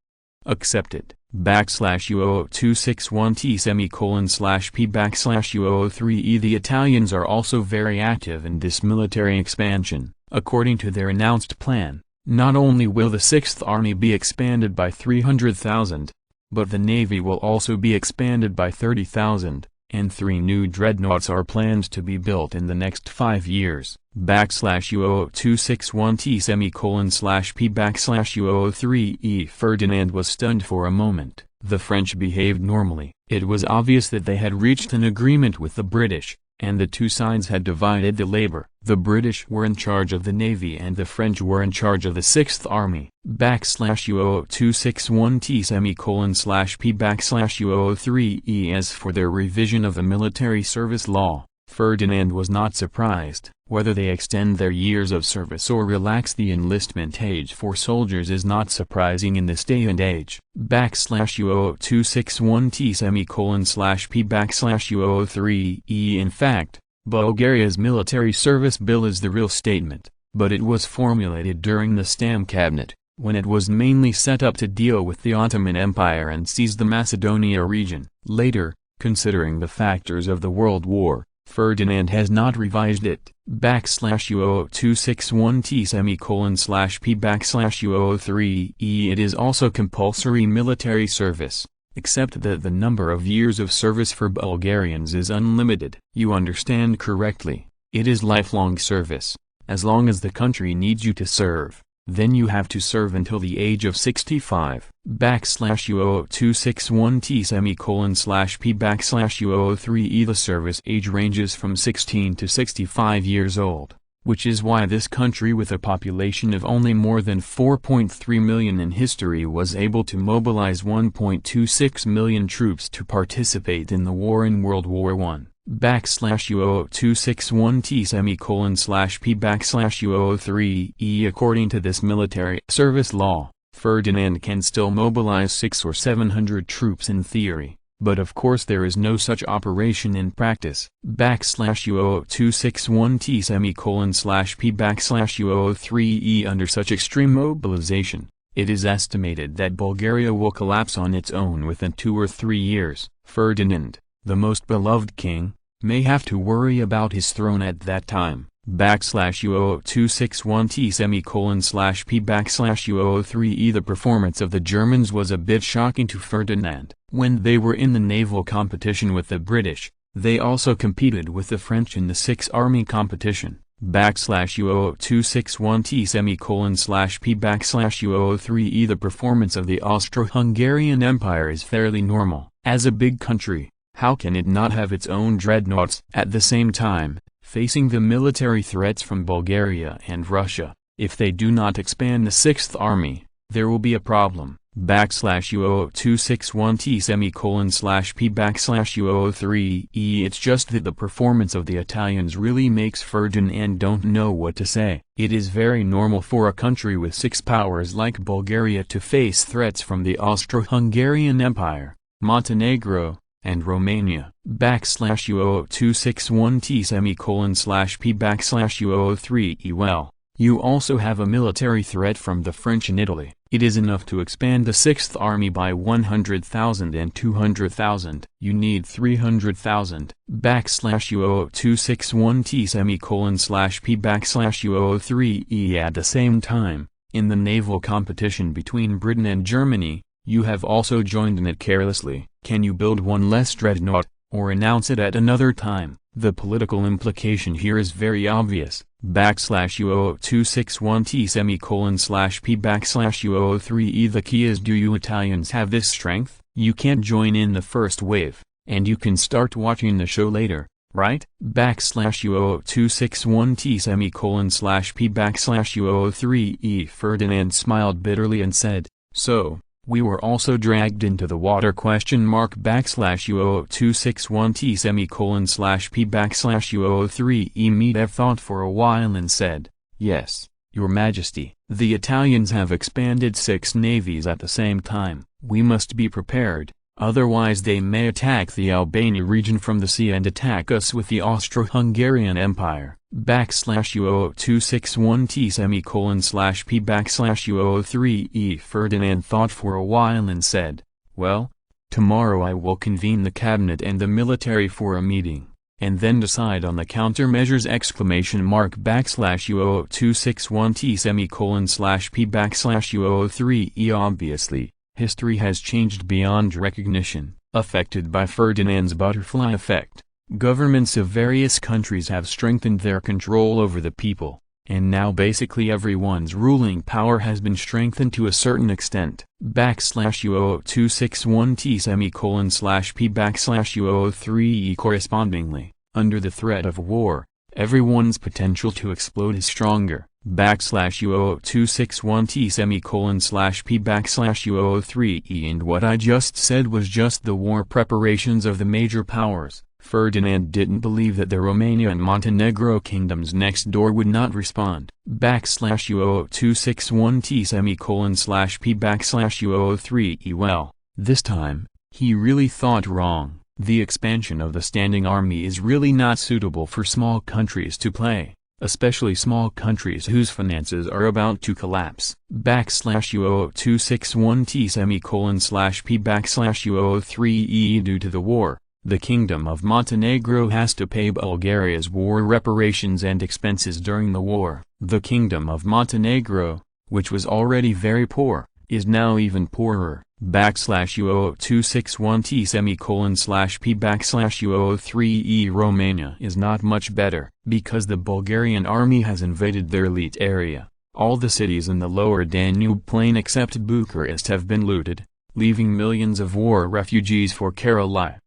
Accepted. /U0261T:/P/U03E The Italians are also very active in this military expansion. According to their announced plan, not only will the Sixth Army be expanded by 300,000, but the Navy will also be expanded by 30,000. And 3 new dreadnoughts are planned to be built in the next 5 years. /U0261T:/P/U03E Ferdinand was stunned for a moment. The French behaved normally. It was obvious that they had reached an agreement with the British, and the two sides had divided the labor. The British were in charge of the navy and the French were in charge of the 6th Army. /U0261T/P/U03E. As for their revision of the military service law, Ferdinand was not surprised. Whether they extend their years of service or relax the enlistment age for soldiers is not surprising in this day and age. /U0261T/P/U03E. In fact, Bulgaria's military service bill is the real statement, but it was formulated during the Stam cabinet, when it was mainly set up to deal with the Ottoman Empire and seize the Macedonia region. Later, considering the factors of the World War, Ferdinand has not revised it. /U0261T/P/U03E. It is also compulsory military service, except that the number of years of service for Bulgarians is unlimited. You understand correctly, it is lifelong service. As long as the country needs you to serve, then you have to serve until the age of 65. /U0261T/P/U03E. The service age ranges from 16 to 65 years old, which is why this country with a population of only more than 4.3 million in history was able to mobilize 1.26 million troops to participate in the war in World War I. /U0261T/P/U03E. According to this military service law, Ferdinand can still mobilize 600 or 700 troops in theory, but of course there is no such operation in practice. /U0261T/P/U03E. Under such extreme mobilization, it is estimated that Bulgaria will collapse on its own within 2 or 3 years. Ferdinand, the most beloved king, may have to worry about his throne at that time. /U0261T/P/U03E. The performance of the Germans was a bit shocking to Ferdinand. When they were in the naval competition with the British, they also competed with the French in the 6th Army competition. /U0261T/P/U03E. The performance of the Austro-Hungarian Empire is fairly normal. As a big country, how can it not have its own dreadnoughts? At the same time, facing the military threats from Bulgaria and Russia, if they do not expand the 6th Army, there will be a problem. /U0261T/P/U03E. It's just that the performance of the Italians really makes Ferdinand don't know what to say. It is very normal for a country with 6 powers like Bulgaria to face threats from the Austro-Hungarian Empire, Montenegro, and Romania. /U0261T/P/U03E. Well, you also have a military threat from the French in Italy. It is enough to expand the 6th Army by 100,000 and 200,000. You need 300,000. /U0261T/P/U03E. At the same time, in the naval competition between Britain and Germany, you have also joined in it carelessly. Can you build one less dreadnought, or announce it at another time? The political implication here is very obvious. /U0261T/P/U03E. The key is, do you Italians have this strength? You can't join in the first wave, and you can start watching the show later, right? /U0261T/P/U03E. Ferdinand smiled bitterly and said, "So, we were also dragged into the water?" /U0261T/P/U03E. Medvedev thought for a while and said, "Yes, Your Majesty. The Italians have expanded 6 navies at the same time. We must be prepared, otherwise they may attack the Albania region from the sea and attack us with the Austro-Hungarian Empire." /U0261T/P/U03E. Ferdinand thought for a while and said, "Well, tomorrow I will convene the cabinet and the military for a meeting, and then decide on the countermeasures!" /U0261T/P/U03E. Obviously, history has changed beyond recognition, affected by Ferdinand's butterfly effect. Governments of various countries have strengthened their control over the people, and now basically everyone's ruling power has been strengthened to a certain extent. /U0261T/P/U03E. Correspondingly, Under the threat of war, everyone's potential to explode is stronger. U000261T:/P/U003E And what I just said was just the war preparations of the major powers. Ferdinand didn't believe that the Romania and Montenegro kingdoms next door would not respond. U002661T:/P/U003E Well, this time, he really thought wrong. The expansion of the standing army is really not suitable for small countries to play, especially small countries whose finances are about to collapse. U002661T:/P/U003E Due to the war, the Kingdom of Montenegro has to pay Bulgaria's war reparations and expenses during the war. The Kingdom of Montenegro, which was already very poor, is now even poorer. U002661T:/P/U003E Romania is not much better, because the Bulgarian army has invaded their elite area. All the cities in the lower Danube plain except Bucharest have been looted, leaving millions of war refugees for Kareli.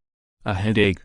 A headache.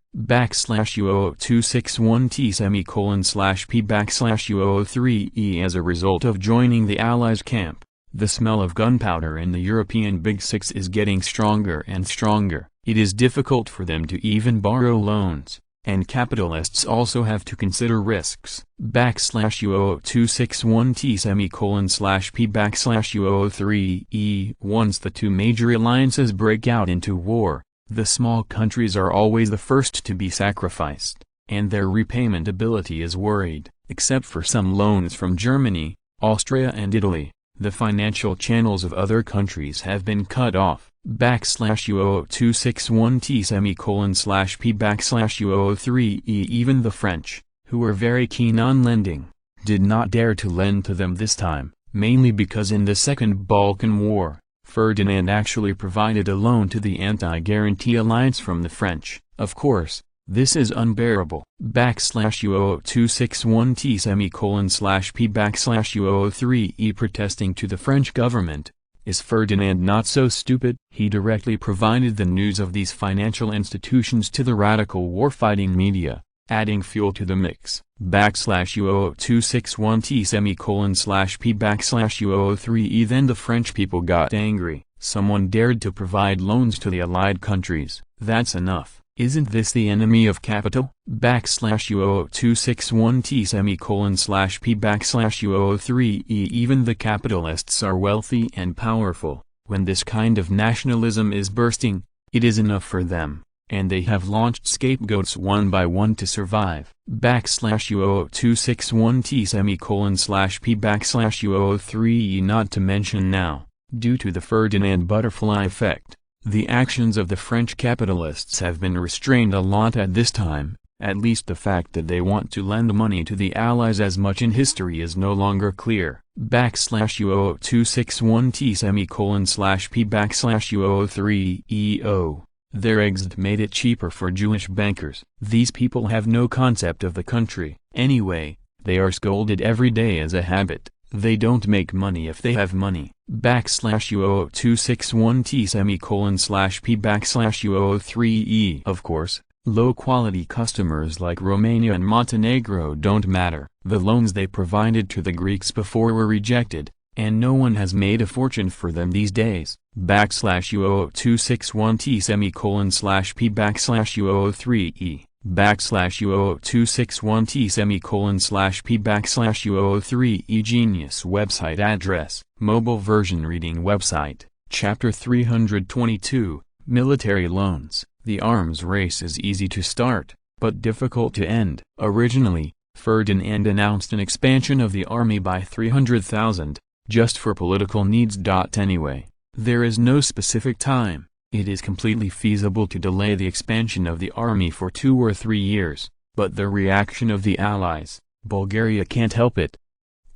U002661T:/P/U003E As a result of joining the Allies' camp, the smell of gunpowder in the European Big Six is getting stronger and stronger. It is difficult for them to even borrow loans, and capitalists also have to consider risks. U002661T:/P/U003E Once the two major alliances break out into war, the small countries are always the first to be sacrificed, and their repayment ability is worried. Except for some loans from Germany, Austria and Italy, the financial channels of other countries have been cut off. U002661T:/P/U003E Even the French, who were very keen on lending, did not dare to lend to them this time, mainly because in the Second Balkan War, Ferdinand actually provided a loan to the anti-guarantee alliance from the French. Of course, this is unbearable. U002661T:/P/U003E Protesting to the French government. Is Ferdinand not so stupid? He directly provided the news of these financial institutions to the radical war-fighting media, adding fuel to the mix. U002661T:/P/U003E Then the French people got angry. Someone dared to provide loans to the allied countries. That's enough. Isn't this the enemy of capital? U002661T:/P/U003E Even the capitalists are wealthy and powerful. When this kind of nationalism is bursting, it is enough for them, and they have launched scapegoats one by one to survive. U002661T:/P/U003E Not to mention now, due to the Ferdinand butterfly effect, the actions of the French capitalists have been restrained a lot at this time. At least the fact that they want to lend money to the Allies as much in history is no longer clear. U002661T:/P/U003E Their exit made it cheaper for Jewish bankers. These people have no concept of the country. Anyway, they are scolded every day as a habit. They don't make money if they have money. U002661T:/P/U003E Of course, low-quality customers like Romania and Montenegro don't matter. The loans they provided to the Greeks before were rejected, and no one has made a fortune for them these days. U002661T:/P/U003E U002661T:/P/U003E Genius website address. Mobile version reading website. Chapter 322, Military Loans. The arms race is easy to start, but difficult to end. Originally, Ferdinand announced an expansion of the army by 300,000, just for political needs. Anyway, there is no specific time. It is completely feasible to delay the expansion of the army for 2 or 3 years, but the reaction of the Allies, Bulgaria can't help it.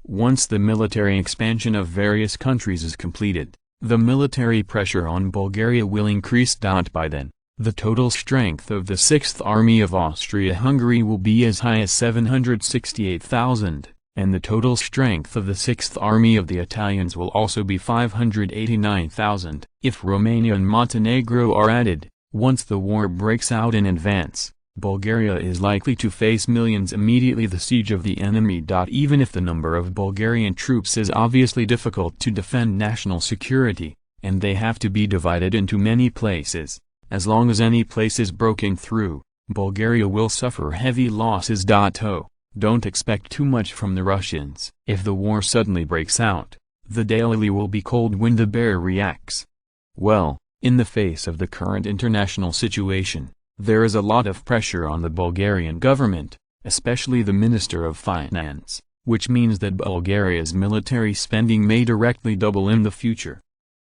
Once the military expansion of various countries is completed, the military pressure on Bulgaria will increase. By then, the total strength of the 6th Army of Austria-Hungary will be as high as 768,000. And the total strength of the 6th Army of the Italians will also be 589,000. If Romania and Montenegro are added, once the war breaks out in advance, Bulgaria is likely to face millions immediately the siege of the enemy. Even if the number of Bulgarian troops is obviously difficult to defend national security, and they have to be divided into many places, as long as any place is broken through, Bulgaria will suffer heavy losses. Don't expect too much from the Russians. If the war suddenly breaks out, the daily will be cold when the bear reacts. Well, in the face of the current international situation, there is a lot of pressure on the Bulgarian government, especially the Minister of Finance, which means that Bulgaria's military spending may directly double in the future.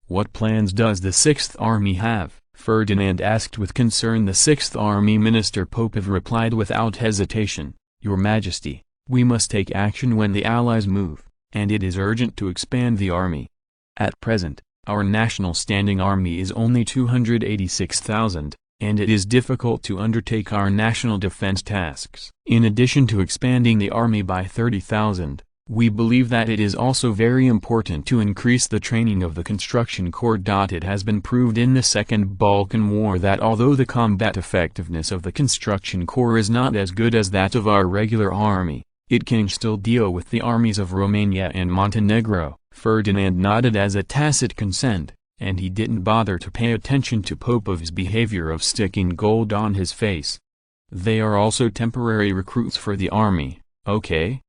What plans does the Sixth Army have? Ferdinand asked with concern. The Sixth Army Minister Popov replied without hesitation, "Your Majesty, we must take action when the Allies move, and it is urgent to expand the army. At present, our national standing army is only 286,000. And it is difficult to undertake our national defense tasks. In addition to expanding the army by 30,000, we believe that it is also very important to increase the training of the construction corps. It has been proved in the Second Balkan War that although the combat effectiveness of the construction corps is not as good as that of our regular army, it can still deal with the armies of Romania and Montenegro." Ferdinand nodded as a tacit consent, and he didn't bother to pay attention to Popov's behavior of sticking gold on his face. "They are also temporary recruits for the army, okay?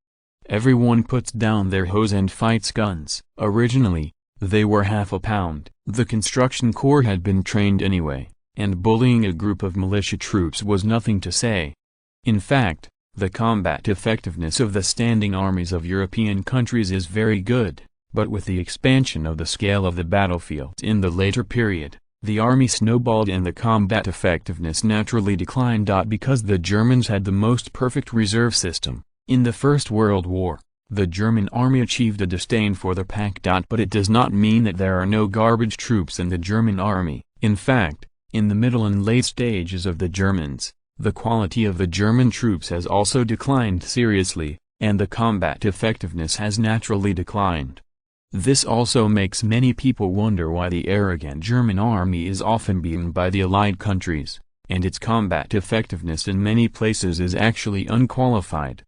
Everyone puts down their hose and fights guns." Originally, they were half a pound. The construction corps had been trained anyway, and bullying a group of militia troops was nothing to say. In fact, the combat effectiveness of the standing armies of European countries is very good. But with the expansion of the scale of the battlefield in the later period, the army snowballed and the combat effectiveness naturally declined. Because the Germans had the most perfect reserve system. In the First World War, the German army achieved a disdain for the pack. But it does not mean that there are no garbage troops in the German army. In fact, in the middle and late stages of the Germans, the quality of the German troops has also declined seriously, and the combat effectiveness has naturally declined. This also makes many people wonder why the arrogant German army is often beaten by the Allied countries, and its combat effectiveness in many places is actually unqualified.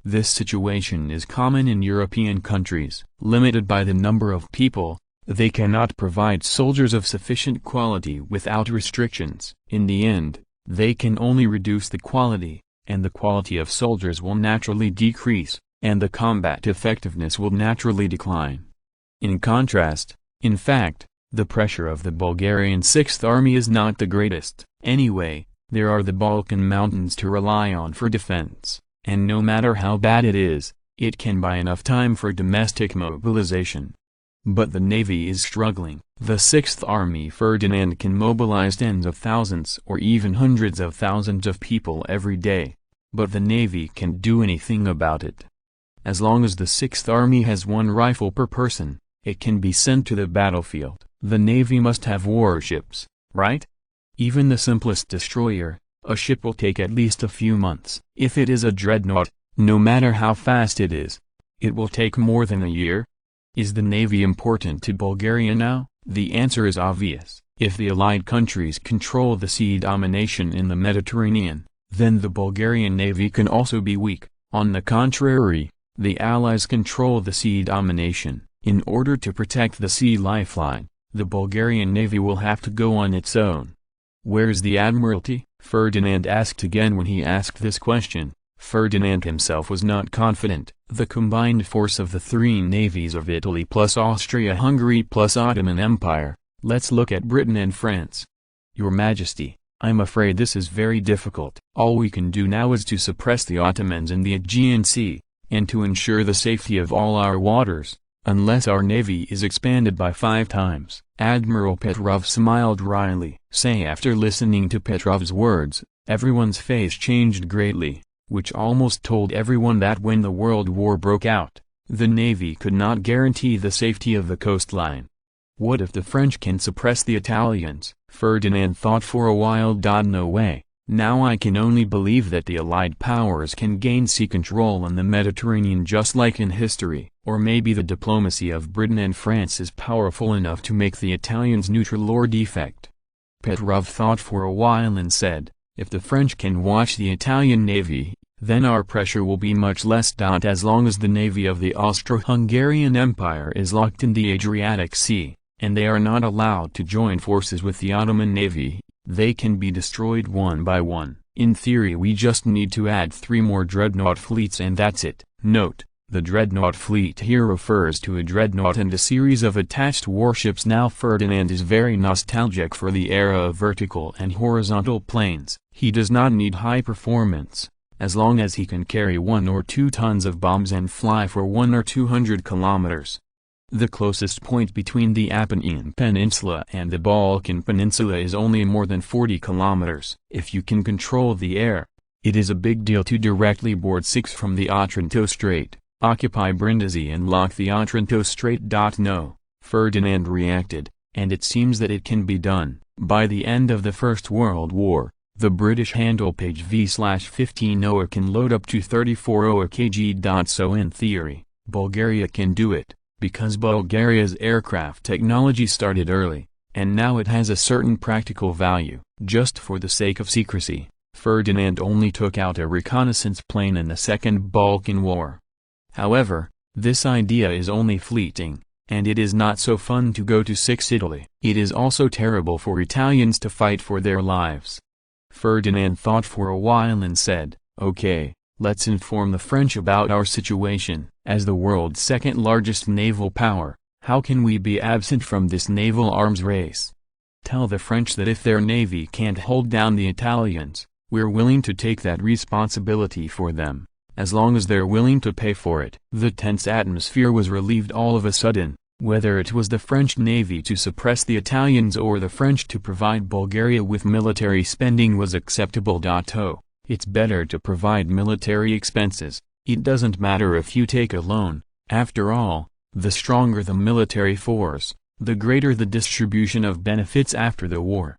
This situation is common in European countries. Limited by the number of people, they cannot provide soldiers of sufficient quality without restrictions. In the end, they can only reduce the quality, and the quality of soldiers will naturally decrease, and the combat effectiveness will naturally decline. In contrast, in fact, the pressure of the Bulgarian Sixth Army is not the greatest. Anyway, there are the Balkan mountains to rely on for defense, and no matter how bad it is, it can buy enough time for domestic mobilization. But the navy is struggling. The Sixth Army Ferdinand can mobilize tens of thousands or even hundreds of thousands of people every day, but the navy can't do anything about it. As long as the Sixth Army has one rifle per person, it can be sent to the battlefield. The navy must have warships, right? Even the simplest destroyer, a ship will take at least a few months. If it is a dreadnought, no matter how fast it is, it will take more than a year. Is the navy important to Bulgaria now? The answer is obvious. If the Allied countries control the sea domination in the Mediterranean, then the Bulgarian navy can also be weak. On the contrary, the Allies control the sea domination. In order to protect the sea lifeline, the Bulgarian navy will have to go on its own. Where's the Admiralty? Ferdinand asked again. When he asked this question, Ferdinand himself was not confident. The combined force of the three navies of Italy plus Austria-Hungary plus Ottoman Empire. Let's look at Britain and France. Your Majesty, I'm afraid this is very difficult. All we can do now is to suppress the Ottomans in the Aegean Sea, and to ensure the safety of all our waters, unless our navy is expanded by 5 times. Admiral Petrov smiled wryly. After listening to Petrov's words, everyone's face changed greatly, which almost told everyone that when the World War broke out, the navy could not guarantee the safety of the coastline. What if the French can suppress the Italians? Ferdinand thought for a while. No way. Now I can only believe that the Allied powers can gain sea control in the Mediterranean just like in history. Or maybe the diplomacy of Britain and France is powerful enough to make the Italians neutral or defect. Petrov thought for a while and said, If the French can watch the Italian navy, then our pressure will be much less. As long as the navy of the Austro-Hungarian Empire is locked in the Adriatic Sea, and they are not allowed to join forces with the Ottoman navy, they can be destroyed one by one. In theory, we just need to add 3 more dreadnought fleets and that's it. Note: the dreadnought fleet here refers to a dreadnought and a series of attached warships. Now Ferdinand is very nostalgic for the era of vertical and horizontal planes. He does not need high performance, as long as he can carry 1 or 2 tons of bombs and fly for 100 or 200 kilometers. The closest point between the Apennine Peninsula and the Balkan Peninsula is only more than 40 kilometers. If you can control the air, it is a big deal to directly board 6 from the Otranto Strait, occupy Brindisi and lock the Otranto Strait. No, Ferdinand reacted, and it seems that it can be done. By the end of the First World War, the British handle page V/15 OA can load up to 34 OA kg. So in theory, Bulgaria can do it, because Bulgaria's aircraft technology started early, and now it has a certain practical value. Just for the sake of secrecy, Ferdinand only took out a reconnaissance plane in the Second Balkan War. However, this idea is only fleeting, and it is not so fun to go to 6 Italy. It is also terrible for Italians to fight for their lives. Ferdinand thought for a while and said, "Okay, let's inform the French about our situation. As the world's second largest naval power, how can we be absent from this naval arms race? Tell the French that if their navy can't hold down the Italians, we're willing to take that responsibility for them, as long as they're willing to pay for it." The tense atmosphere was relieved all of a sudden. Whether it was the French navy to suppress the Italians or the French to provide Bulgaria with military spending was acceptable. It's better to provide military expenses. It doesn't matter if you take a loan. After all, the stronger the military force, the greater the distribution of benefits after the war.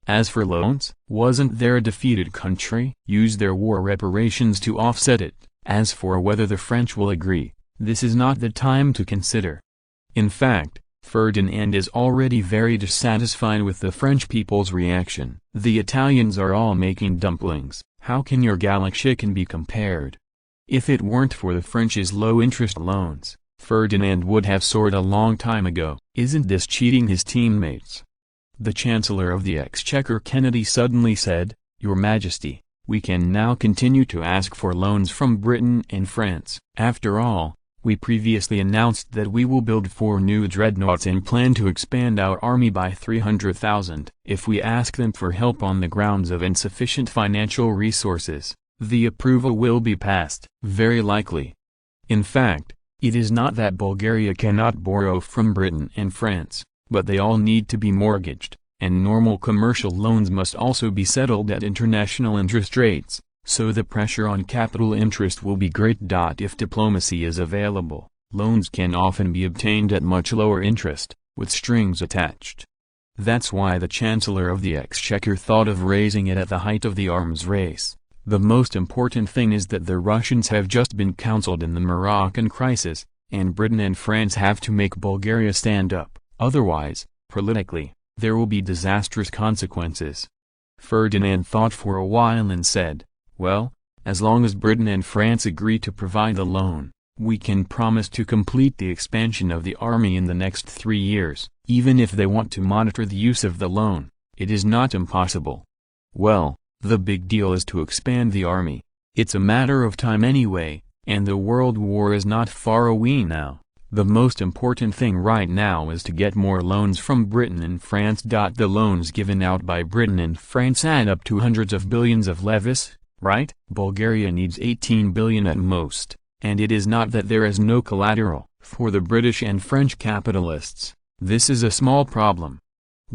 As for loans, wasn't there a defeated country? Use their war reparations to offset it. As for whether the French will agree, this is not the time to consider. In fact, Ferdinand is already very dissatisfied with the French people's reaction. The Italians are all making dumplings. How can your Gallic chicken be compared? If it weren't for the French's low-interest loans, Ferdinand would have soared a long time ago. Isn't this cheating his teammates? The Chancellor of the Exchequer Kennedy suddenly said, "Your Majesty, we can now continue to ask for loans from Britain and France. After all, we previously announced that we will build 4 new dreadnoughts and plan to expand our army by 300,000. If we ask them for help on the grounds of insufficient financial resources, the approval will be passed." Very likely. In fact, it is not that Bulgaria cannot borrow from Britain and France, but they all need to be mortgaged, and normal commercial loans must also be settled at international interest rates. So the pressure on capital interest will be great. If diplomacy is available, loans can often be obtained at much lower interest, with strings attached. That's why the Chancellor of the Exchequer thought of raising it at the height of the arms race. The most important thing is that the Russians have just been counseled in the Moroccan crisis, and Britain and France have to make Bulgaria stand up. Otherwise, politically, there will be disastrous consequences. Ferdinand thought for a while and said, "Well, as long as Britain and France agree to provide the loan, we can promise to complete the expansion of the army in the next 3 years. Even if they want to monitor the use of the loan, it is not impossible." Well, the big deal is to expand the army. It's a matter of time anyway, and the World War is not far away now. The most important thing right now is to get more loans from Britain and France. The loans given out by Britain and France add up to hundreds of billions of levies, right? Bulgaria needs 18 billion at most, and it is not that there is no collateral. For the British and French capitalists, this is a small problem.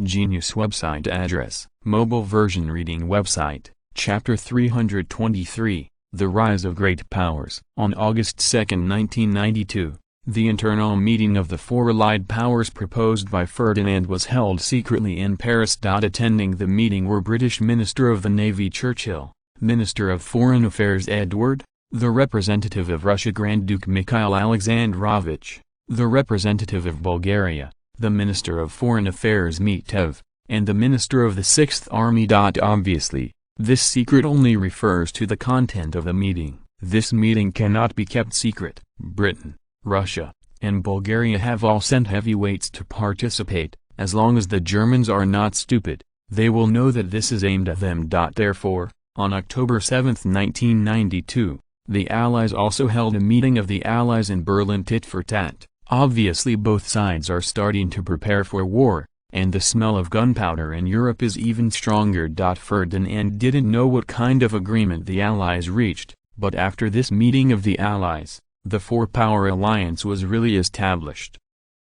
Genius website address, mobile version reading website, chapter 323, The Rise of Great Powers. On August 2, 1992, the internal meeting of the 4 allied powers proposed by Ferdinand was held secretly in Paris. Attending the meeting were British Minister of the Navy Churchill, Minister of Foreign Affairs Edward, the representative of Russia Grand Duke Mikhail Alexandrovich, the representative of Bulgaria, the Minister of Foreign Affairs Mitev, and the Minister of the Sixth Army. Obviously, This secret only refers to the content of the meeting. This meeting cannot be kept secret. Britain, Russia, and Bulgaria have all sent heavyweights to participate. As long as the Germans are not stupid, they will know that this is aimed at them. Therefore, on October 7, 1992, the Allies also held a meeting of the Allies in Berlin tit for tat. Obviously both sides are starting to prepare for war, and the smell of gunpowder in Europe is even stronger. Ferdinand didn't know what kind of agreement the Allies reached, but after this meeting of the Allies, the four-power alliance was really established.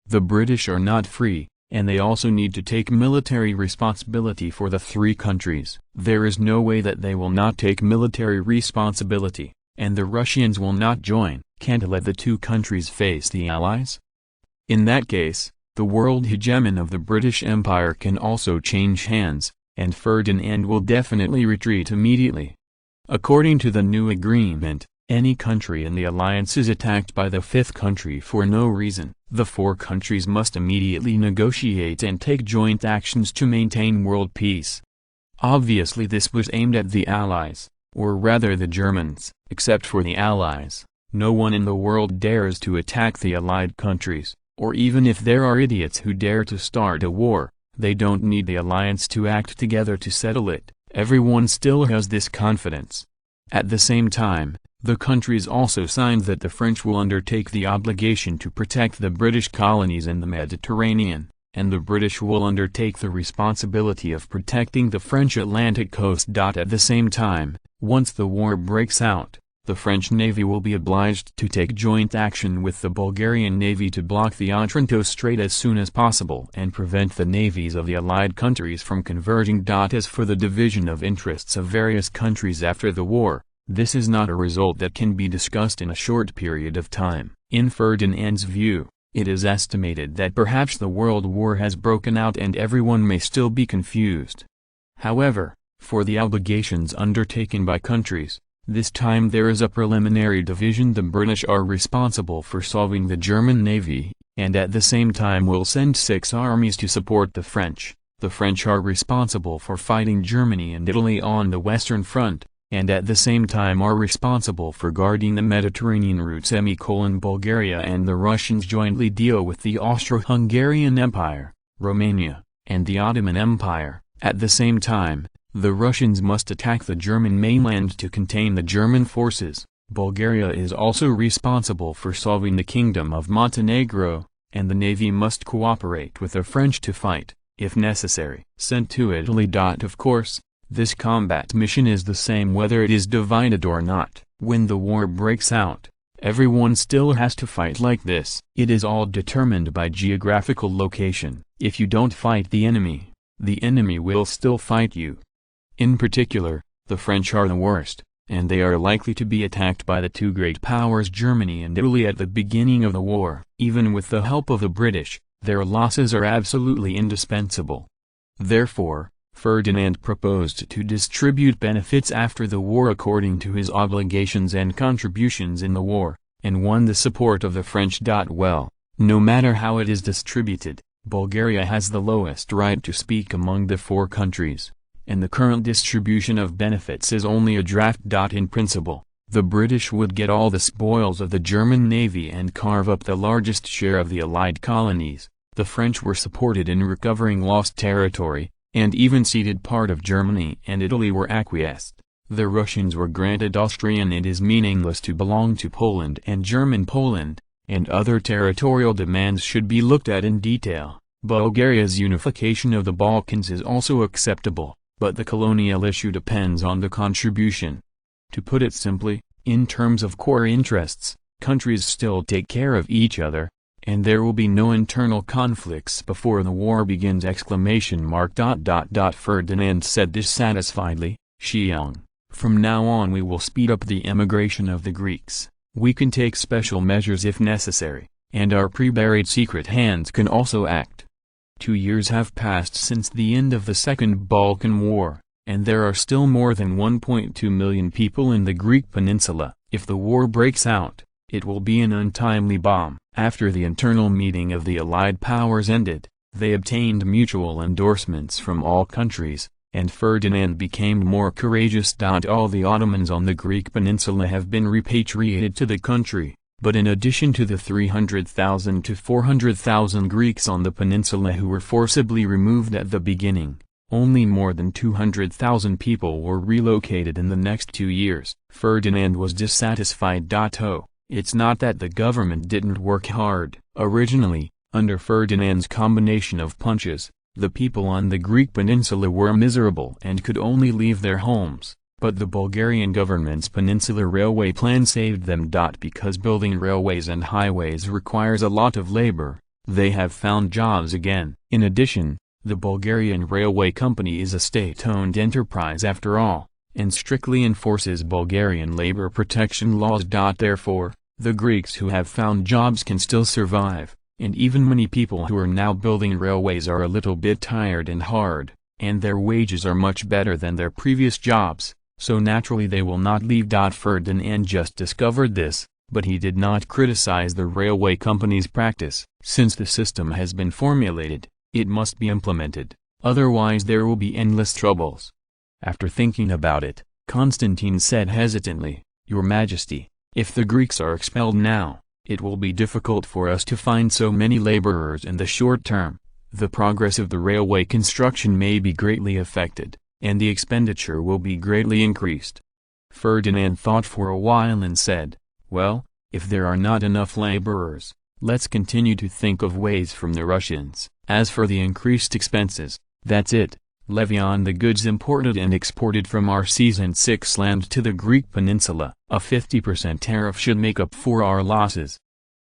The British are not free, and they also need to take military responsibility for the three countries. There is no way that they will not take military responsibility, and the Russians will not join. Can't let the two countries face the Allies? In that case, the world hegemon of the British Empire can also change hands, and Ferdinand will definitely retreat immediately. According to the new agreement, any country in the alliance is attacked by the fifth country for no reason. The four countries must immediately negotiate and take joint actions to maintain world peace. Obviously this was aimed at the Allies, or rather the Germans. Except for the Allies, no one in the world dares to attack the Allied countries, or even if there are idiots who dare to start a war, they don't need the alliance to act together to settle it. Everyone still has this confidence. At the same time, the countries also signed that the French will undertake the obligation to protect the British colonies in the Mediterranean, and the British will undertake the responsibility of protecting the French Atlantic coast. At the same time, once the war breaks out, the French Navy will be obliged to take joint action with the Bulgarian Navy to block the Otranto Strait as soon as possible and prevent the navies of the Allied countries from converging. As for the division of interests of various countries after the war, this is not a result that can be discussed in a short period of time. In Ferdinand's view, it is estimated that perhaps the World War has broken out and everyone may still be confused. However, for the obligations undertaken by countries, this time there is a preliminary division. The British are responsible for solving the German Navy, and at the same time will send 6 armies to support the French. The French are responsible for fighting Germany and Italy on the Western Front, and at the same time are responsible for guarding the Mediterranean route. Bulgaria and the Russians jointly deal with the Austro-Hungarian Empire, Romania, and the Ottoman Empire. At the same time, the Russians must attack the German mainland to contain the German forces. Bulgaria is also responsible for solving the Kingdom of Montenegro, and the navy must cooperate with the French to fight, if necessary, sent to Italy. Of course, this combat mission is the same whether it is divided or not. When the war breaks out, everyone still has to fight like this. It is all determined by geographical location. If you don't fight the enemy will still fight you. In particular, the French are the worst, and they are likely to be attacked by the two great powers Germany and Italy at the beginning of the war. Even with the help of the British, their losses are absolutely indispensable. Therefore, Ferdinand proposed to distribute benefits after the war according to his obligations and contributions in the war, and won the support of the French. Well, no matter how it is distributed, Bulgaria has the lowest right to speak among the four countries, and the current distribution of benefits is only a draft. In principle, the British would get all the spoils of the German navy and carve up the largest share of the Allied colonies. The French were supported in recovering lost territory, and even ceded part of Germany and Italy were acquiesced. The Russians were granted Austrian. It is meaningless to belong to Poland and German Poland, and other territorial demands should be looked at in detail. Bulgaria's unification of the Balkans is also acceptable, but the colonial issue depends on the contribution. To put it simply, in terms of core interests, countries still take care of each other, and there will be no internal conflicts before the war begins! Ferdinand said dissatisfiedly. From now on we will speed up the emigration of the Greeks. We can take special measures if necessary, and our pre-buried secret hands can also act. 2 years have passed since the end of the Second Balkan War, and there are still more than 1.2 million people in the Greek peninsula. If the war breaks out, it will be an untimely bomb. After the internal meeting of the Allied powers ended, they obtained mutual endorsements from all countries, and Ferdinand became more courageous. All the Ottomans on the Greek peninsula have been repatriated to the country, but in addition to the 300,000 to 400,000 Greeks on the peninsula who were forcibly removed at the beginning, only more than 200,000 people were relocated in the next 2 years. Ferdinand was dissatisfied. It's not that the government didn't work hard. Originally, under Ferdinand's combination of punches, the people on the Greek peninsula were miserable and could only leave their homes, but the Bulgarian government's peninsular railway plan saved them. Because building railways and highways requires a lot of labor, they have found jobs again. In addition, the Bulgarian Railway Company is a state-owned enterprise after all, and strictly enforces Bulgarian labor protection laws. Therefore, the Greeks who have found jobs can still survive, and even many people who are now building railways are a little bit tired and hard, and their wages are much better than their previous jobs, so naturally they will not leave. Ferdinand just discovered this, but he did not criticize the railway company's practice. Since the system has been formulated, it must be implemented, otherwise there will be endless troubles. After thinking about it, Constantine said hesitantly, "Your Majesty, if the Greeks are expelled now, it will be difficult for us to find so many laborers in the short term. The progress of the railway construction may be greatly affected, and the expenditure will be greatly increased." Ferdinand thought for a while and said, "Well, if there are not enough laborers, let's continue to think of ways from the Russians. As for the increased expenses, that's it. Levy on the goods imported and exported from our seas and six land to the Greek peninsula. A 50% tariff should make up for our losses."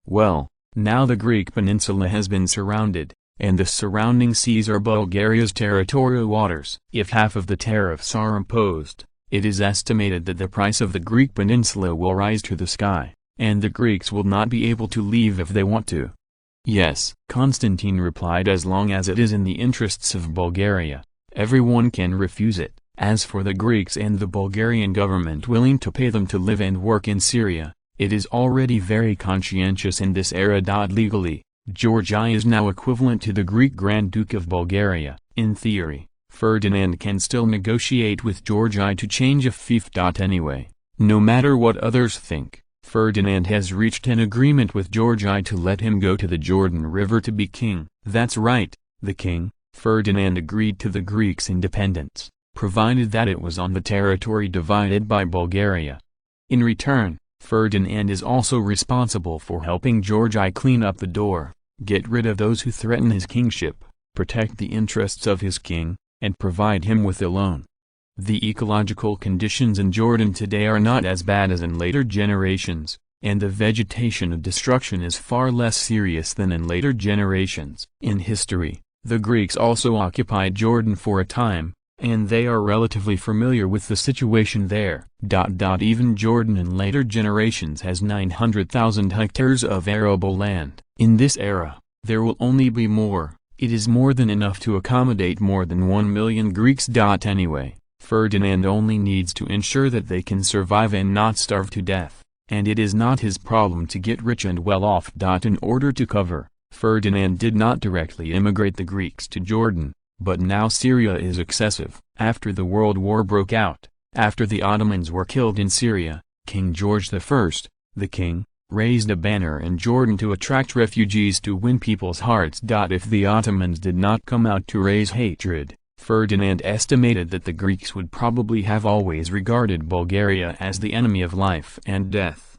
Well, now the Greek peninsula has been surrounded, and the surrounding seas are Bulgaria's territorial waters. If half of the tariffs are imposed, it is estimated that the price of the Greek peninsula will rise to the sky, and the Greeks will not be able to leave if they want to. "Yes," Constantine replied, "as long as it is in the interests of Bulgaria, everyone can refuse it. As for the Greeks and the Bulgarian government willing to pay them to live and work in Syria, it is already very conscientious in this era. Legally, Georgi is now equivalent to the Greek Grand Duke of Bulgaria. In theory, Ferdinand can still negotiate with Georgi to change a fief. Anyway, no matter what others think, Ferdinand has reached an agreement with Georgi to let him go to the Jordan River to be king. That's right, the king. Ferdinand agreed to the Greeks' independence, provided that it was on the territory divided by Bulgaria. In return, Ferdinand is also responsible for helping Georgi clean up the door, get rid of those who threaten his kingship, protect the interests of his king, and provide him with a loan. The ecological conditions in Jordan today are not as bad as in later generations, and the vegetation destruction is far less serious than in later generations. In history, the Greeks also occupied Jordan for a time, and they are relatively familiar with the situation there. Even Jordan in later generations has 900,000 hectares of arable land. In this era, there will only be more. It is more than enough to accommodate more than 1 million Greeks. Anyway, Ferdinand only needs to ensure that they can survive and not starve to death, and it is not his problem to get rich and well off. In order to cover, Ferdinand did not directly immigrate the Greeks to Jordan, but now Syria is excessive. After the World War broke out, after the Ottomans were killed in Syria, King George I, the king, raised a banner in Jordan to attract refugees to win people's hearts. If the Ottomans did not come out to raise hatred, Ferdinand estimated that the Greeks would probably have always regarded Bulgaria as the enemy of life and death.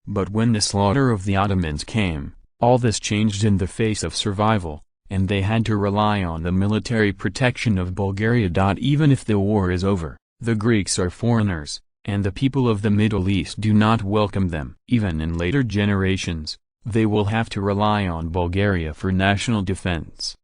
But when the slaughter of the Ottomans came, all this changed in the face of survival, and they had to rely on the military protection of Bulgaria. Even if the war is over, the Greeks are foreigners, and the people of the Middle East do not welcome them. Even in later generations, they will have to rely on Bulgaria for national defense.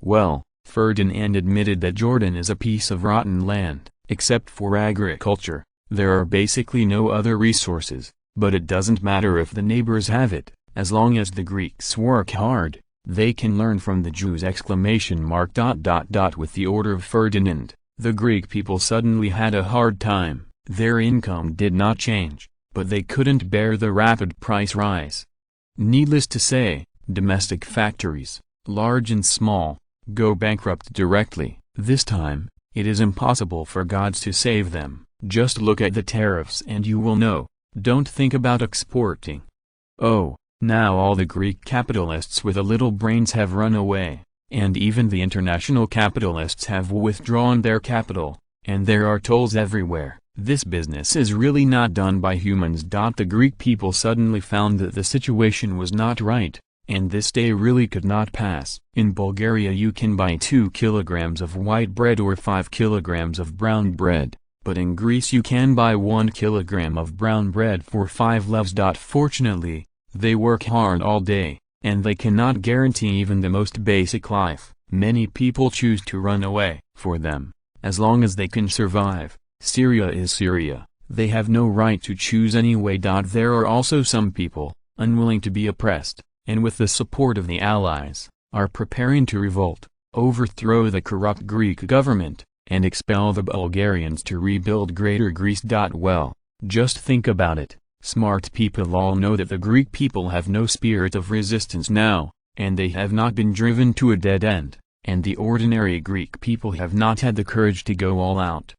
Well, Ferdinand admitted that Jordan is a piece of rotten land. Except for agriculture, there are basically no other resources, but it doesn't matter if the neighbors have it, as long as the Greeks work hard, they can learn from the Jews! With the order of Ferdinand, the Greek people suddenly had a hard time. Their income did not change, but they couldn't bear the rapid price rise. Needless to say, domestic factories, large and small, go bankrupt directly. This time, It is impossible for gods to save them. Just look at the tariffs and you will know. Don't think about exporting. Oh, now all the Greek capitalists with a little brains have run away, and even the international capitalists have withdrawn their capital, and there are tolls everywhere. This business is really not done by humans. The Greek people suddenly found that the situation was not right, and this day really could not pass. In Bulgaria you can buy 2 kilograms of white bread or 5 kilograms of brown bread, but in Greece you can buy 1 kilogram of brown bread for 5 levs. Fortunately, they work hard all day, and they cannot guarantee even the most basic life. Many people choose to run away. For them, as long as they can survive, Syria is Syria. They have no right to choose anyway. There are also some people, unwilling to be oppressed, and with the support of the Allies, are preparing to revolt, overthrow the corrupt Greek government, and expel the Bulgarians to rebuild Greater Greece. Well, just think about it. Smart people all know that the Greek people have no spirit of resistance now, and they have not been driven to a dead end, and the ordinary Greek people have not had the courage to go all out.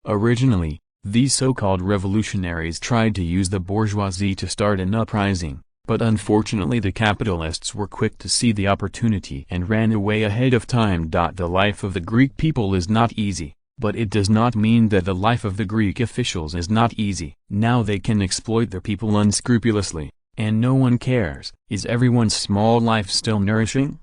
Originally, these so-called revolutionaries tried to use the bourgeoisie to start an uprising, but unfortunately the capitalists were quick to see the opportunity and ran away ahead of time. The life of the Greek people is not easy. But it does not mean that the life of the Greek officials is not easy. Now they can exploit their people unscrupulously, and no one cares. Is everyone's small life still nourishing?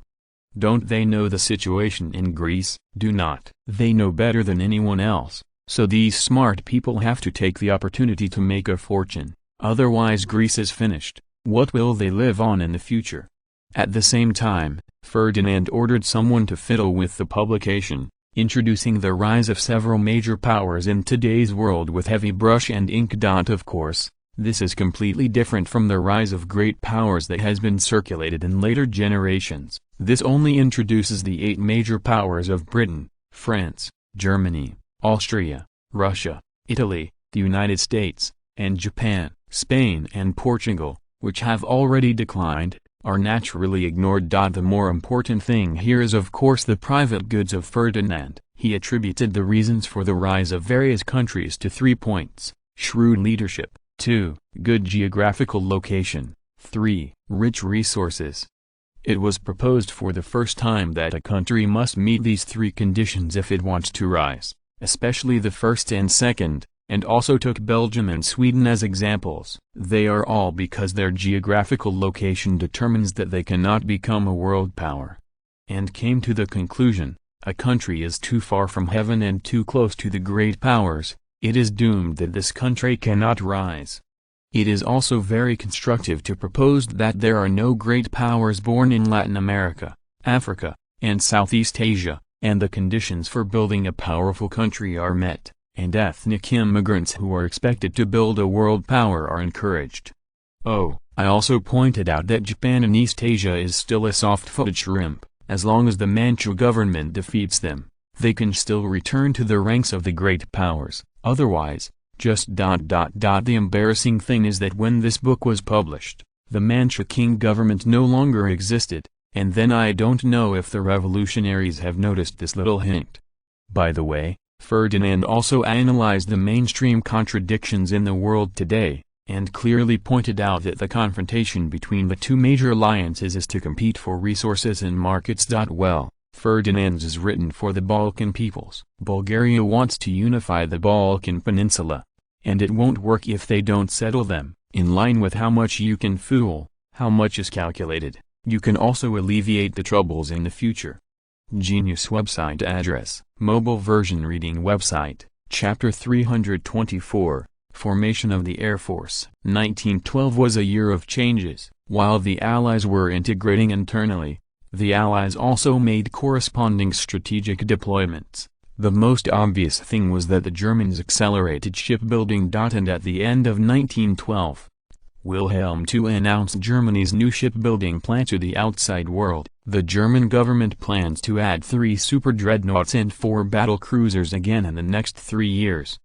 Don't they know the situation in Greece? Do not. They know better than anyone else, so these smart people have to take the opportunity to make a fortune, otherwise Greece is finished. What will they live on in the future? At the same time, Ferdinand ordered someone to fiddle with the publication, introducing the rise of several major powers in today's world with heavy brush and ink. Of course, this is completely different from the rise of great powers that has been circulated in later generations. This only introduces the 8 major powers of Britain, France, Germany, Austria, Russia, Italy, the United States, and Japan. Spain and Portugal, which have already declined, are naturally ignored. The more important thing here is of course the private goods of Ferdinand. He attributed the reasons for the rise of various countries to 3 points: shrewd leadership, 2, good geographical location, 3, rich resources. It was proposed for the first time that a country must meet these 3 conditions if it wants to rise, especially the first and second, and also took Belgium and Sweden as examples. They are all because their geographical location determines that they cannot become a world power. And came to the conclusion, a country is too far from heaven and too close to the great powers, it is doomed that this country cannot rise. It is also very constructive to propose that there are no great powers born in Latin America, Africa, and Southeast Asia, and the conditions for building a powerful country are met, and ethnic immigrants who are expected to build a world power are encouraged. Oh, I also pointed out that Japan in East Asia is still a soft-footed shrimp. As long as the Manchu government defeats them, they can still return to the ranks of the great powers. Otherwise, just ... The embarrassing thing is that when this book was published, the Manchu King government no longer existed, and then I don't know if the revolutionaries have noticed this little hint. By the way, Ferdinand also analyzed the mainstream contradictions in the world today, and clearly pointed out that the confrontation between the 2 major alliances is to compete for resources and markets. Well, Ferdinand's is written for the Balkan peoples. Bulgaria wants to unify the Balkan Peninsula, and it won't work if they don't settle them. In line with how much you can fool, how much is calculated, you can also alleviate the troubles in the future. Genius website address, mobile version reading website, chapter 324, Formation of the Air Force. 1912 was a year of changes. While the Allies were integrating internally, the Allies also made corresponding strategic deployments. The most obvious thing was that the Germans accelerated shipbuilding. And at the end of 1912, Wilhelm II announced Germany's new shipbuilding plan to the outside world. The German government plans to add 3 super dreadnoughts and 4 battle cruisers again in the next 3 years.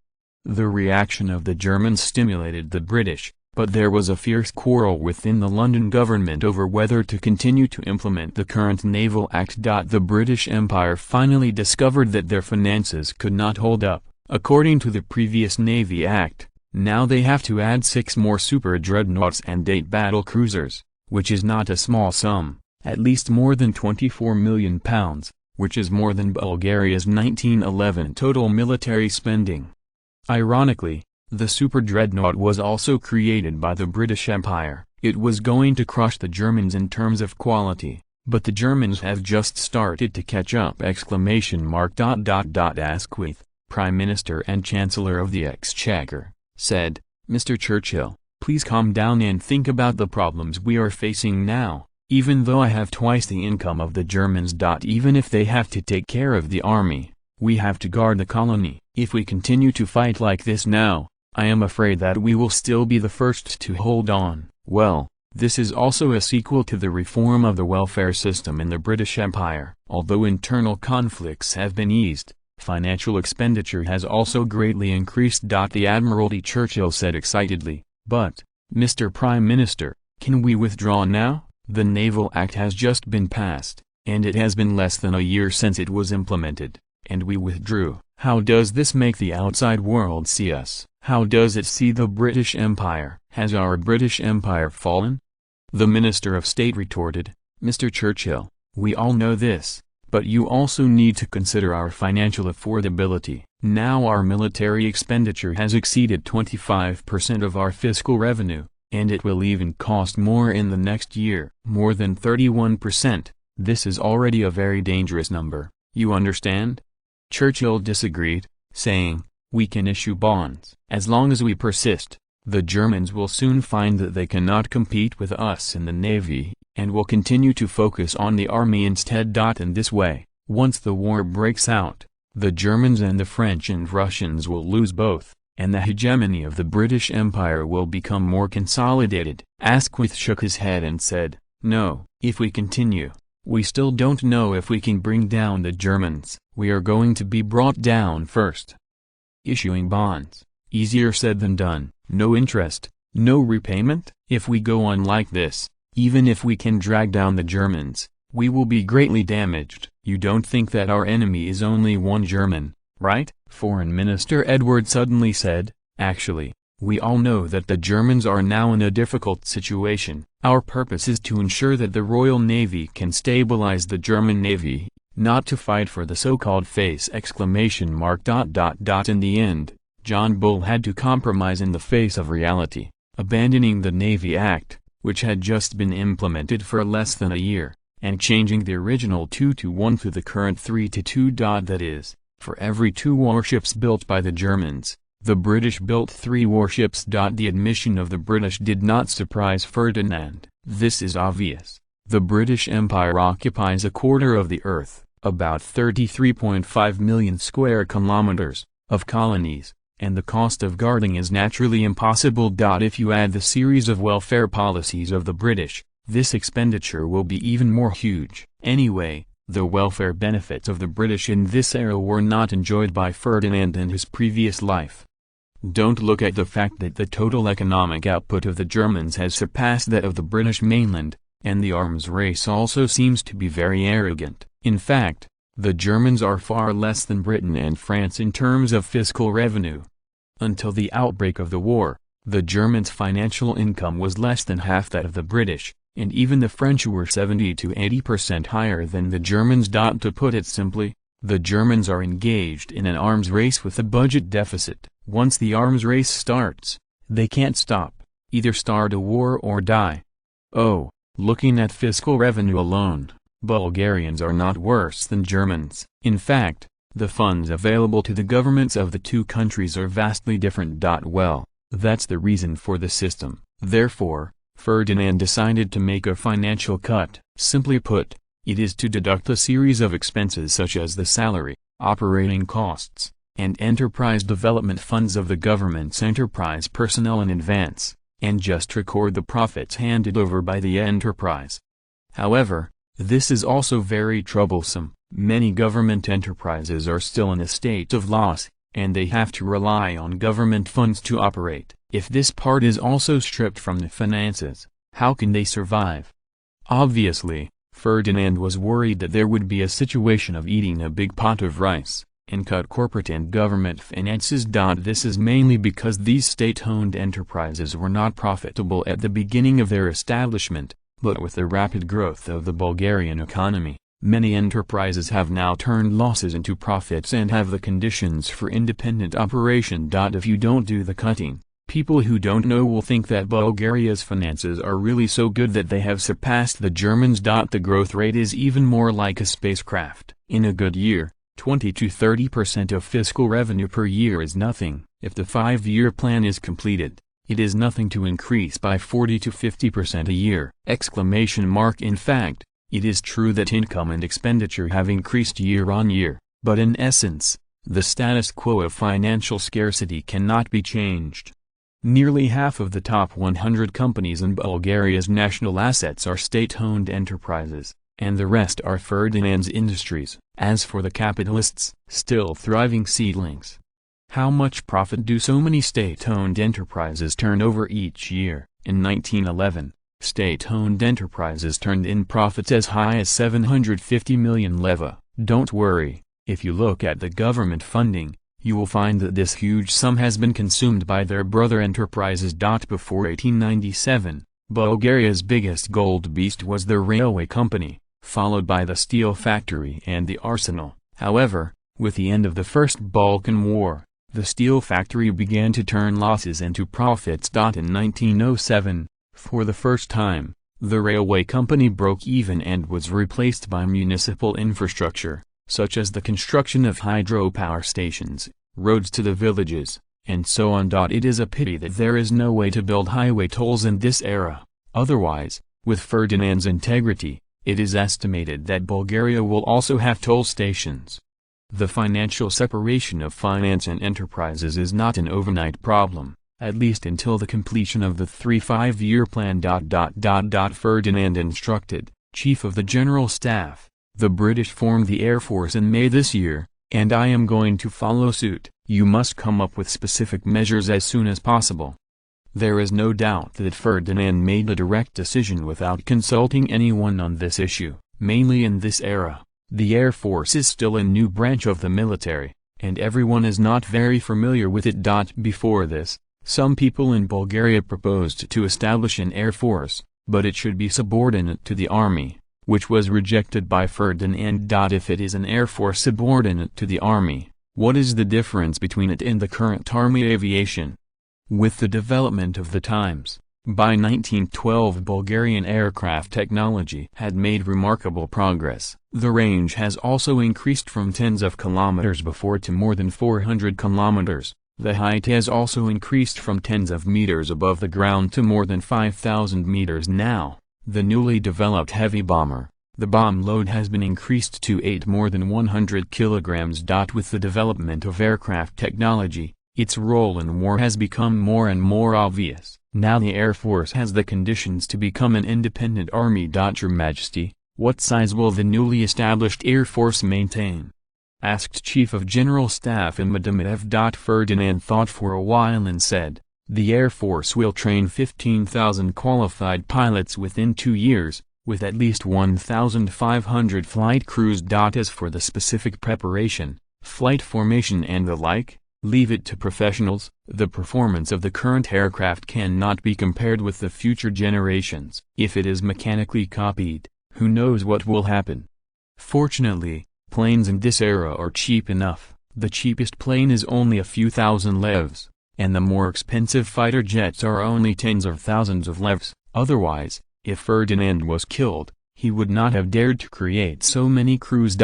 The reaction of the Germans stimulated the British, But there was a fierce quarrel within the London government over whether to continue to implement the current Naval Act. The British Empire finally discovered that their finances could not hold up. According to the previous Navy Act, now they have to add 6 more super dreadnoughts and 8 battle cruisers, which is not a small sum, at least more than £24 million, which is more than Bulgaria's 1911 total military spending. Ironically, the super dreadnought was also created by the British Empire. It was going to crush the Germans in terms of quality, but the Germans have just started to catch up! Asquith, Prime Minister and Chancellor of the Exchequer, said, "Mr. Churchill, please calm down and think about the problems we are facing now. Even though I have twice the income of the Germans. Even if they have to take care of the army, we have to guard the colony. If we continue to fight like this now, I am afraid that we will still be the first to hold on." Well, this is also a sequel to the reform of the welfare system in the British Empire. Although internal conflicts have been eased, financial expenditure has also greatly increased. The Admiralty, Churchill said excitedly. "But, Mr. Prime Minister, can we withdraw now? The Naval Act has just been passed, and it has been less than a year since it was implemented, and we withdrew. How does this make the outside world see us? How does it see the British Empire? Has our British Empire fallen?" The Minister of State retorted, "Mr. Churchill, we all know this, but you also need to consider our financial affordability. Now our military expenditure has exceeded 25% of our fiscal revenue, and it will even cost more in the next year. More than 31%, this is already a very dangerous number, you understand?" Churchill disagreed, saying, "We can issue bonds. As long as we persist, the Germans will soon find that they cannot compete with us in the navy, and will continue to focus on the army instead. In this way, once the war breaks out, the Germans and the French and Russians will lose both, and the hegemony of the British Empire will become more consolidated." Asquith shook his head and said, "No, if we continue, we still don't know if we can bring down the Germans. We are going to be brought down first." Issuing bonds, easier said than done. No interest, no repayment? If we go on like this, even if we can drag down the Germans, we will be greatly damaged. You don't think that our enemy is only one German, right? Foreign Minister Edward suddenly said, "Actually, we all know that the Germans are now in a difficult situation. Our purpose is to ensure that the Royal Navy can stabilize the German Navy, not to fight for the so-called face!" In the end, John Bull had to compromise in the face of reality, abandoning the Navy Act, which had just been implemented for less than a year, and changing the original 2-1 to the current 3-2. That is, for every 2 warships built by the Germans, the British built 3 warships. The admission of the British did not surprise Ferdinand. This is obvious. The British Empire occupies a quarter of the earth, about 33.5 million square kilometers, of colonies, and the cost of guarding is naturally impossible. If you add the series of welfare policies of the British, this expenditure will be even more huge. Anyway, the welfare benefits of the British in this era were not enjoyed by Ferdinand in his previous life. Don't look at the fact that the total economic output of the Germans has surpassed that of the British mainland, and the arms race also seems to be very arrogant. In fact, the Germans are far less than Britain and France in terms of fiscal revenue. Until the outbreak of the war, the Germans' financial income was less than half that of the British, and even the French were 70 to 80% higher than the Germans. To put it simply, the Germans are engaged in an arms race with a budget deficit. Once the arms race starts, they can't stop, either start a war or die. Oh, looking at fiscal revenue alone, Bulgarians are not worse than Germans. In fact, the funds available to the governments of the two countries are vastly different. Well, that's the reason for the system. Therefore, Ferdinand decided to make a financial cut. Simply put, it is to deduct a series of expenses such as the salary, operating costs, and enterprise development funds of the government's enterprise personnel in advance, and just record the profits handed over by the enterprise. However, this is also very troublesome. Many government enterprises are still in a state of loss, and they have to rely on government funds to operate. If this part is also stripped from the finances, how can they survive? Obviously, Ferdinand was worried that there would be a situation of eating a big pot of rice, and cut corporate and government finances. This is mainly because these state-owned enterprises were not profitable at the beginning of their establishment, but with the rapid growth of the Bulgarian economy, many enterprises have now turned losses into profits and have the conditions for independent operation. If you don't do the cutting, people who don't know will think that Bulgaria's finances are really so good that they have surpassed the Germans. The growth rate is even more like a spacecraft. In a good year, 20 to 30% of fiscal revenue per year is nothing. If the 5-year plan is completed, it is nothing to increase by 40 to 50% a year! In fact, it is true that income and expenditure have increased year on year, but in essence, the status quo of financial scarcity cannot be changed. Nearly half of the top 100 companies in Bulgaria's national assets are state-owned enterprises, and the rest are Ferdinand's industries. As for the capitalists, still thriving seedlings. How much profit do so many state-owned enterprises turn over each year? In 1911, state-owned enterprises turned in profits as high as 750 million leva. Don't worry, if you look at the government funding, you will find that this huge sum has been consumed by their brother enterprises. Before 1897, Bulgaria's biggest gold beast was the railway company, followed by the steel factory and the arsenal. However, with the end of the First Balkan War, the steel factory began to turn losses into profits. In 1907, for the first time, the railway company broke even and was replaced by municipal infrastructure, such as the construction of hydropower stations, roads to the villages, and so on. It is a pity that there is no way to build highway tolls in this era. Otherwise, with Ferdinand's integrity, it is estimated that Bulgaria will also have toll stations. The financial separation of finance and enterprises is not an overnight problem, at least until the completion of the 5-year plan. Ferdinand instructed, Chief of the General Staff, the British formed the Air Force in May this year, and I am going to follow suit. You must come up with specific measures as soon as possible. There is no doubt that Ferdinand made a direct decision without consulting anyone on this issue. Mainly in this era, the Air Force is still a new branch of the military, and everyone is not very familiar with it. Before this, some people in Bulgaria proposed to establish an Air Force, but it should be subordinate to the army, which was rejected by Ferdinand. If it is an Air Force subordinate to the army, what is the difference between it and the current army aviation? With the development of the times, by 1912 Bulgarian aircraft technology had made remarkable progress. The range has also increased from tens of kilometers before to more than 400 kilometers. The height has also increased from tens of meters above the ground to more than 5,000 meters now. The newly developed heavy bomber, the bomb load has been increased to more than 100 kilograms. With the development of aircraft technology, its role in war has become more and more obvious. Now the Air Force has the conditions to become an independent army. Your Majesty, what size will the newly established Air Force maintain? Asked Chief of General Staff Medvedev. Ferdinand thought for a while and said, the Air Force will train 15,000 qualified pilots within 2 years, with at least 1,500 flight crews. As for the specific preparation, flight formation and the like, leave it to professionals. The performance of the current aircraft cannot be compared with the future generations. If it is mechanically copied, who knows what will happen? Fortunately, planes in this era are cheap enough. The cheapest plane is only a few thousand levs, and the more expensive fighter jets are only tens of thousands of levs. Otherwise, if Ferdinand was killed, he would not have dared to create so many crews.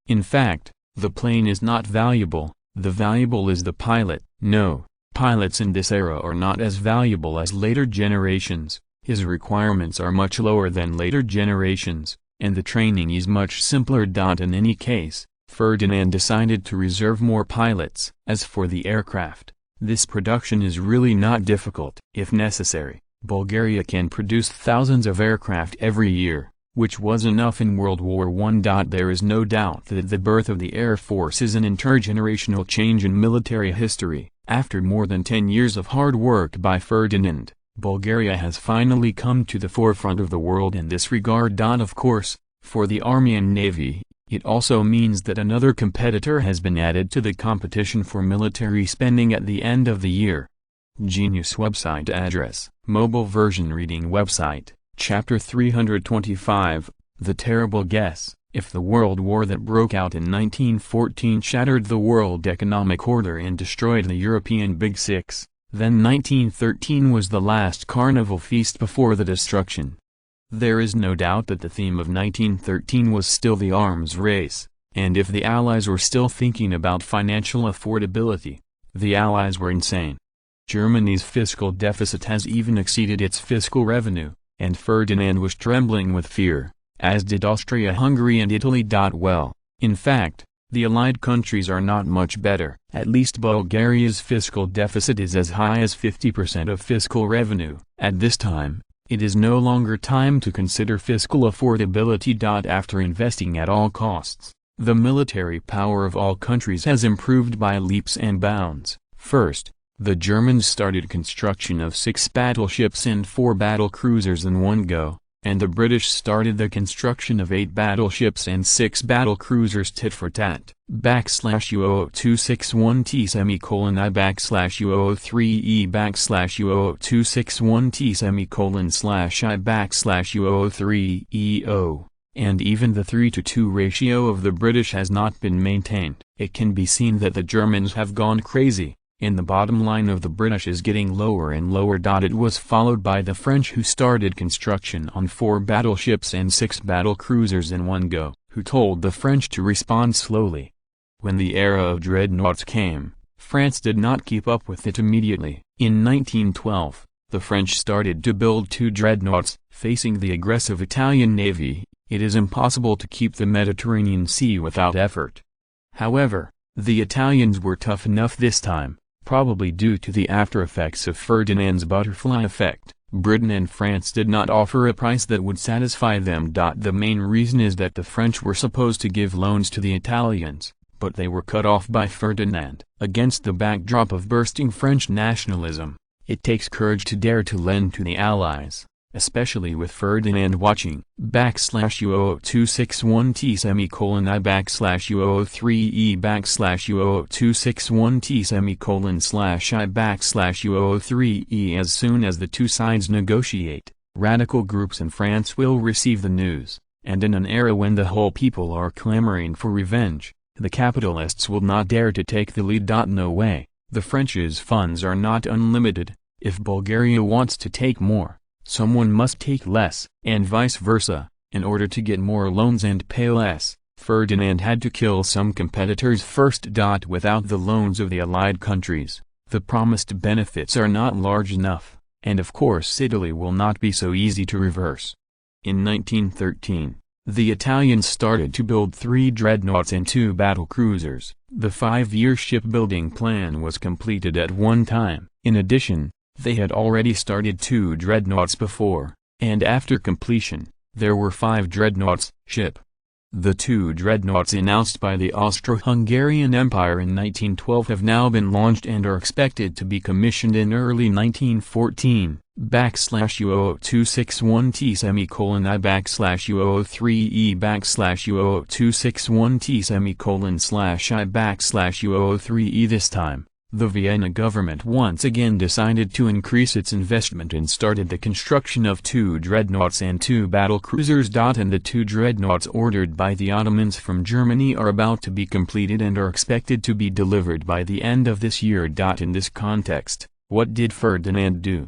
In fact, the plane is not valuable. The valuable is the pilot. No, pilots in this era are not as valuable as later generations. His requirements are much lower than later generations, and the training is much simpler. In any case, Ferdinand decided to reserve more pilots. As for the aircraft, this production is really not difficult. If necessary, Bulgaria can produce thousands of aircraft every year, which was enough in World War I. There is no doubt that the birth of the Air Force is an intergenerational change in military history. After more than 10 years of hard work by Ferdinand, Bulgaria has finally come to the forefront of the world in this regard. Of course, for the army and navy, it also means that another competitor has been added to the competition for military spending at the end of the year. Genius website address, mobile version reading website, chapter 325, The Terrible Guess. If the world war that broke out in 1914 shattered the world economic order and destroyed the European Big Six, then 1913 was the last carnival feast before the destruction. There is no doubt that the theme of 1913 was still the arms race, and if the Allies were still thinking about financial affordability, the Allies were insane. Germany's fiscal deficit has even exceeded its fiscal revenue, and Ferdinand was trembling with fear, as did Austria-Hungary and Italy. Well, in fact, the Allied countries are not much better. At least Bulgaria's fiscal deficit is as high as 50% of fiscal revenue. At this time, it is no longer time to consider fiscal affordability. After investing at all costs, the military power of all countries has improved by leaps and bounds. First, the Germans started construction of 6 battleships and 4 battle cruisers in one go, and the British started the construction of 8 battleships and 6 battle cruisers tit for tat. /U0026-1T/U03E//I/U03EO, and even the 3:2 ratio of the British has not been maintained. It can be seen that the Germans have gone crazy, and the bottom line of the British is getting lower and lower. It was followed by the French, who started construction on 4 battleships and 6 battle cruisers in one go, who told the French to respond slowly. When the era of dreadnoughts came, France did not keep up with it immediately. In 1912, the French started to build 2 dreadnoughts. Facing the aggressive Italian navy, it is impossible to keep the Mediterranean Sea without effort. However, the Italians were tough enough this time, probably due to the aftereffects of Ferdinand's butterfly effect. Britain and France did not offer a price that would satisfy them. The main reason is that the French were supposed to give loans to the Italians, but they were cut off by Ferdinand. Against the backdrop of bursting French nationalism, it takes courage to dare to lend to the Allies, especially with Ferdinand watching. /U0026-1T/U03E/I/U03E. As soon as the two sides negotiate, radical groups in France will receive the news, and in an era when the whole people are clamoring for revenge, the capitalists will not dare to take the lead. No way. The French's funds are not unlimited. If Bulgaria wants to take more, someone must take less, and vice versa. In order to get more loans and pay less, Ferdinand had to kill some competitors first. Without the loans of the Allied countries, the promised benefits are not large enough, and of course Italy will not be so easy to reverse. In 1913, the Italians started to build 3 dreadnoughts and 2 battle cruisers. The 5-year shipbuilding plan was completed at one time. In addition, they had already started 2 dreadnoughts before, and after completion, there were 5 dreadnoughts ship. The 2 dreadnoughts announced by the Austro-Hungarian Empire in 1912 have now been launched and are expected to be commissioned in early 1914. /U0026-1T/U03E/I/U03E. This time, the Vienna government once again decided to increase its investment and started the construction of 2 dreadnoughts and 2 battle cruisers. And the 2 dreadnoughts ordered by the Ottomans from Germany are about to be completed and are expected to be delivered by the end of this year. In this context, what did Ferdinand do?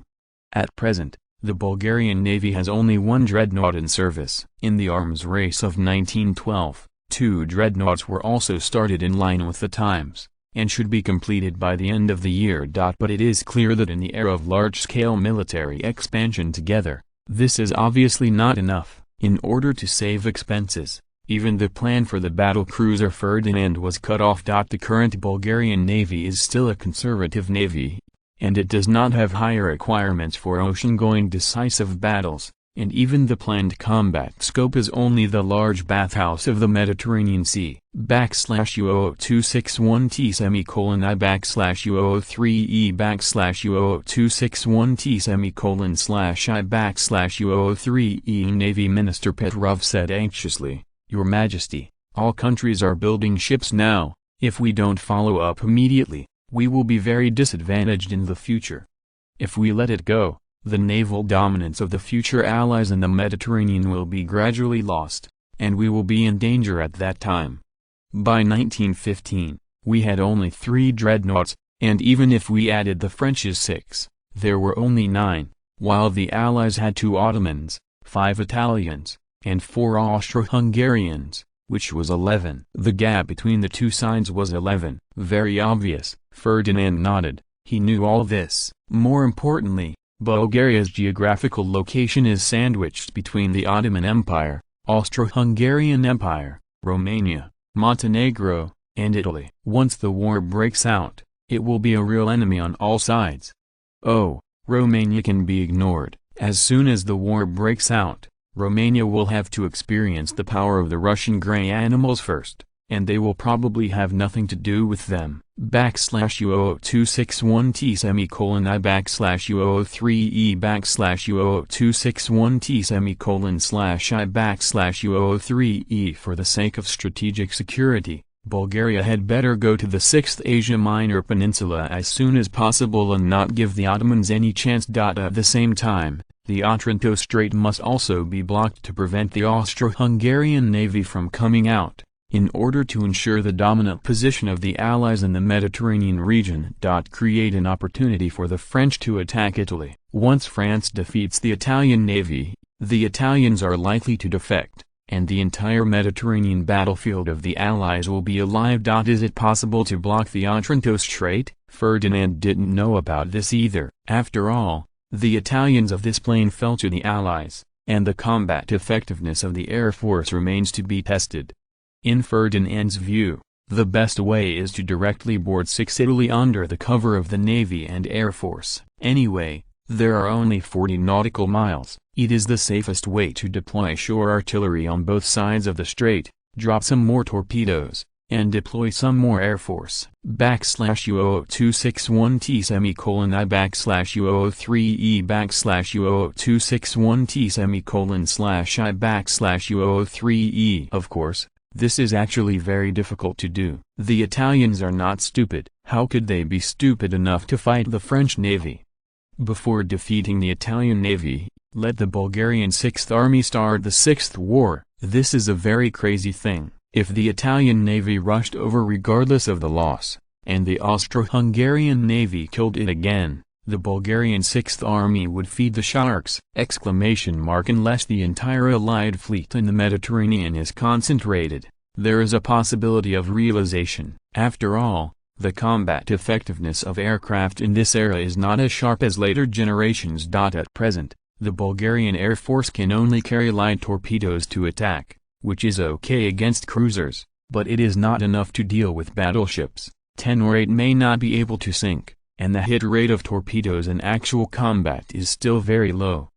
At present, the Bulgarian Navy has only 1 dreadnought in service. In the arms race of 1912, 2 dreadnoughts were also started in line with the times, and should be completed by the end of the year. But it is clear that in the era of large-scale military expansion together, this is obviously not enough. In order to save expenses, even the plan for the battle cruiser Ferdinand was cut off. The current Bulgarian Navy is still a conservative navy, and it does not have higher requirements for ocean-going decisive battles. and even the planned combat scope is only the large bathhouse of the Mediterranean Sea. /U00261T semicolon I /U003E /U00261T semicolon /I /U003E Navy Minister Petrov said anxiously, "Your Majesty, all countries are building ships now. If we don't follow up immediately, we will be very disadvantaged in the future. If we let it go, the naval dominance of the future allies in the Mediterranean will be gradually lost, and we will be in danger at that time." By 1915, we had only 3 dreadnoughts, and even if we added the French's 6, there were only 9, while the Allies had 2 Ottomans, 5 Italians, and 4 Austro-Hungarians, which was 11. The gap between the two sides was 11. Very obvious. Ferdinand nodded. He knew all this. More importantly, Bulgaria's geographical location is sandwiched between the Ottoman Empire, Austro-Hungarian Empire, Romania, Montenegro, and Italy. Once the war breaks out, it will be a real enemy on all sides. Oh, Romania can be ignored. As soon as the war breaks out, Romania will have to experience the power of the Russian grey animals first, and they will probably have nothing to do with them. /U00261T semicolon I /U003E /U00261T semicolon /I /U003E For the sake of strategic security, Bulgaria had better go to the 6th Asia Minor Peninsula as soon as possible and not give the Ottomans any chance. At the same time, the Otranto Strait must also be blocked to prevent the Austro-Hungarian navy from coming out, in order to ensure the dominant position of the Allies in the Mediterranean region. Create an opportunity for the French to attack Italy. Once France defeats the Italian navy, the Italians are likely to defect, and the entire Mediterranean battlefield of the Allies will be alive. Is it possible to block the Otranto Strait? Ferdinand didn't know about this either. After all, the Italians of this plain fell to the Allies, and the combat effectiveness of the air force remains to be tested. In Ferdinand's view, the best way is to directly board 6 Italy under the cover of the Navy and Air Force. Anyway, there are only 40 nautical miles. It is the safest way to deploy shore artillery on both sides of the strait, drop some more torpedoes, and deploy some more Air Force. /U00261T semicolon I /U003E /U00261T semicolon /I /U003E Of course, this is actually very difficult to do. The Italians are not stupid. How could they be stupid enough to fight the French navy? Before defeating the Italian navy, let the Bulgarian 6th Army start the 6th war. This is a very crazy thing. If the Italian navy rushed over regardless of the loss, and the Austro-Hungarian navy killed it again, the Bulgarian 6th Army would feed the sharks! Unless the entire Allied fleet in the Mediterranean is concentrated, there is a possibility of realization. After all, the combat effectiveness of aircraft in this era is not as sharp as later generations. At present, the Bulgarian Air Force can only carry light torpedoes to attack, which is okay against cruisers, but it is not enough to deal with battleships. 10 or 8 may not be able to sink, and the hit rate of torpedoes in actual combat is still very low.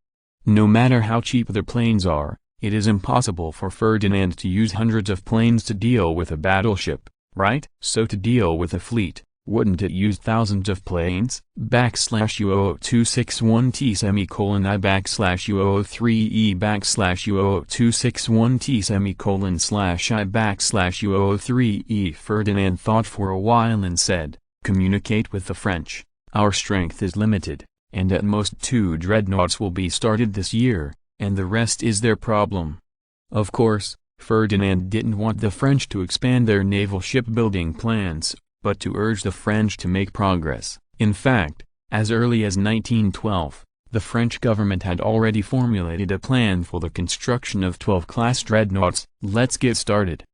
No matter how cheap the planes are, it is impossible for Ferdinand to use hundreds of planes to deal with a battleship, right? So to deal with a fleet, wouldn't it use thousands of planes? /U00261T semicolon I /U003E /U00261T semicolon /I /U003E Ferdinand thought for a while and said, "Communicate with the French. Our strength is limited, and at most 2 dreadnoughts will be started this year, and the rest is their problem." Of course, Ferdinand didn't want the French to expand their naval shipbuilding plans, but to urge the French to make progress. In fact, as early as 1912, the French government had already formulated a plan for the construction of 12 class dreadnoughts. Let's get started.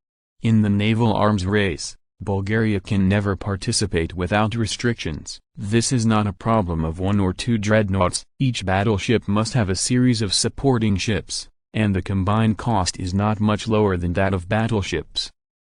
In the naval arms race, Bulgaria can never participate without restrictions. This is not a problem of 1 or 2 dreadnoughts. Each battleship must have a series of supporting ships, and the combined cost is not much lower than that of battleships.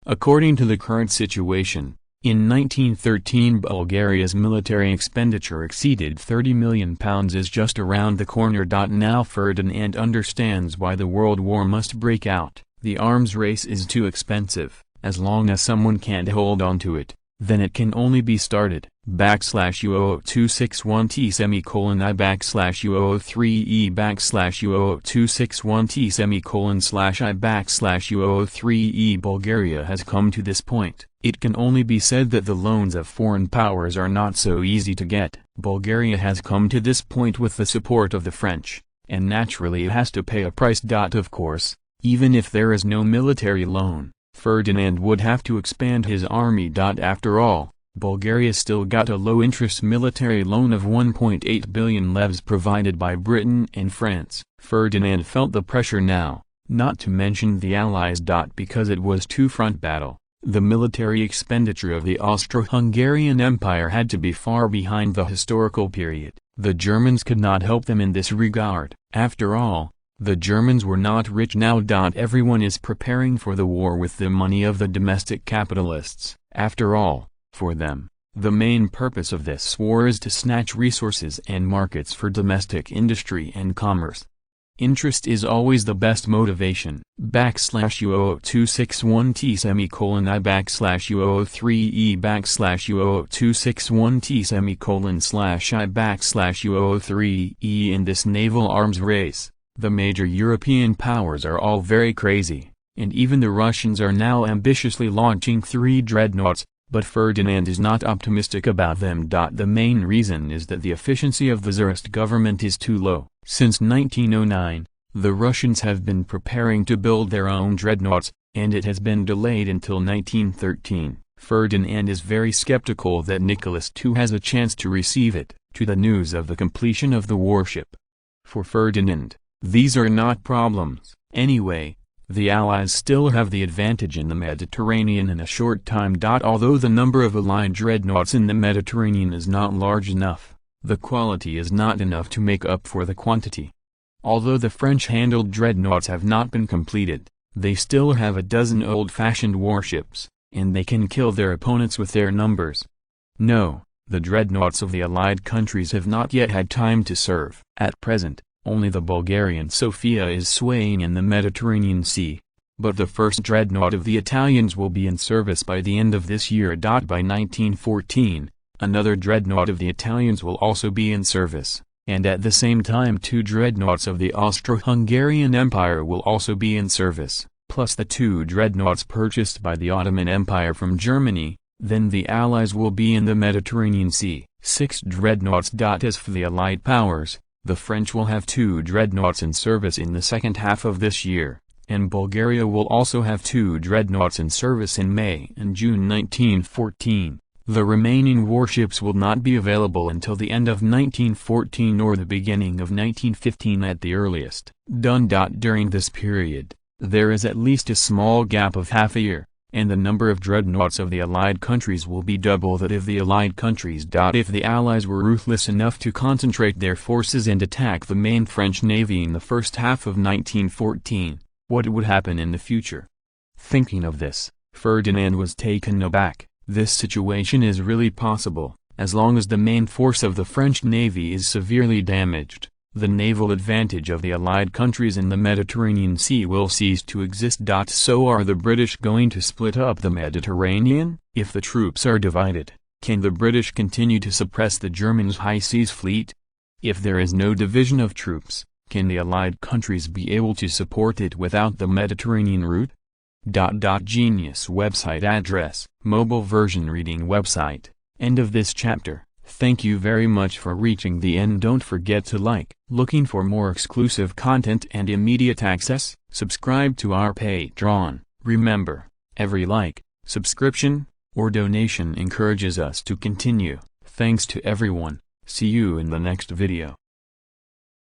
According to the current situation, In 1913 Bulgaria's military expenditure exceeded £30 million is just around the corner. Now Ferdinand understands why the world war must break out. The arms race is too expensive. As long as someone can't hold on to it, then it can only be started. /U00261T semicolon I /U003E /U00261T semicolon /I /U003E. Bulgaria has come to this point. It can only be said that the loans of foreign powers are not so easy to get. Bulgaria has come to this point with the support of the French, and naturally it has to pay a price. Of course, even if there is no military loan, Ferdinand would have to expand his army. After all, Bulgaria still got a low-interest military loan of 1.8 billion levs provided by Britain and France. Ferdinand felt the pressure now, not to mention the Allies. Because it was two-front battle, the military expenditure of the Austro-Hungarian Empire had to be far behind the historical period. The Germans could not help them in this regard. After all, the Germans were not rich now. Everyone is preparing for the war with the money of the domestic capitalists. After all, for them, the main purpose of this war is to snatch resources and markets for domestic industry and commerce. Interest is always the best motivation. /U00261T semicolon I /U003E /U00261T semicolon /I /U003E. In this naval arms race, the major European powers are all very crazy, and even the Russians are now ambitiously launching 3 dreadnoughts, but Ferdinand is not optimistic about them. The main reason is that the efficiency of the Tsarist government is too low. Since 1909, the Russians have been preparing to build their own dreadnoughts, and it has been delayed until 1913. Ferdinand is very skeptical that Nicholas II has a chance to receive it, to the news of the completion of the warship. For Ferdinand, these are not problems. Anyway, the Allies still have the advantage in the Mediterranean in a short time. Although the number of Allied dreadnoughts in the Mediterranean is not large enough, the quality is not enough to make up for the quantity. Although the French-handled dreadnoughts have not been completed, they still have a dozen old-fashioned warships, and they can kill their opponents with their numbers. No, the dreadnoughts of the Allied countries have not yet had time to serve. At present, only the Bulgarian Sofia is swaying in the Mediterranean Sea, but the first dreadnought of the Italians will be in service by the end of this year. By 1914, another dreadnought of the Italians will also be in service, and at the same time 2 dreadnoughts of the Austro-Hungarian Empire will also be in service, plus the 2 dreadnoughts purchased by the Ottoman Empire from Germany. Then the Allies will be in the Mediterranean Sea. 6 dreadnoughts. As for the Allied powers, the French will have 2 dreadnoughts in service in the second half of this year, and Bulgaria will also have 2 dreadnoughts in service in May and June 1914. The remaining warships will not be available until the end of 1914 or the beginning of 1915 at the earliest. During this period, there is at least a small gap of half a year, and the number of dreadnoughts of the Allied countries will be double that of the Allied countries. If the Allies were ruthless enough to concentrate their forces and attack the main French navy in the first half of 1914, what would happen in the future? Thinking of this, Ferdinand was taken aback. This situation is really possible, as long as the main force of the French navy is severely damaged. The naval advantage of the Allied countries in the Mediterranean Sea will cease to exist. So are the British going to split up the Mediterranean? If the troops are divided, can the British continue to suppress the Germans' high seas fleet? If there is no division of troops, can the Allied countries be able to support it without the Mediterranean route? Genius website address, mobile version reading website. End of this chapter. Thank you very much for reaching the end. Don't forget to like. Looking for more exclusive content and immediate access? Subscribe to our Patreon. Remember, every like, subscription, or donation encourages us to continue. Thanks to everyone. See you in the next video.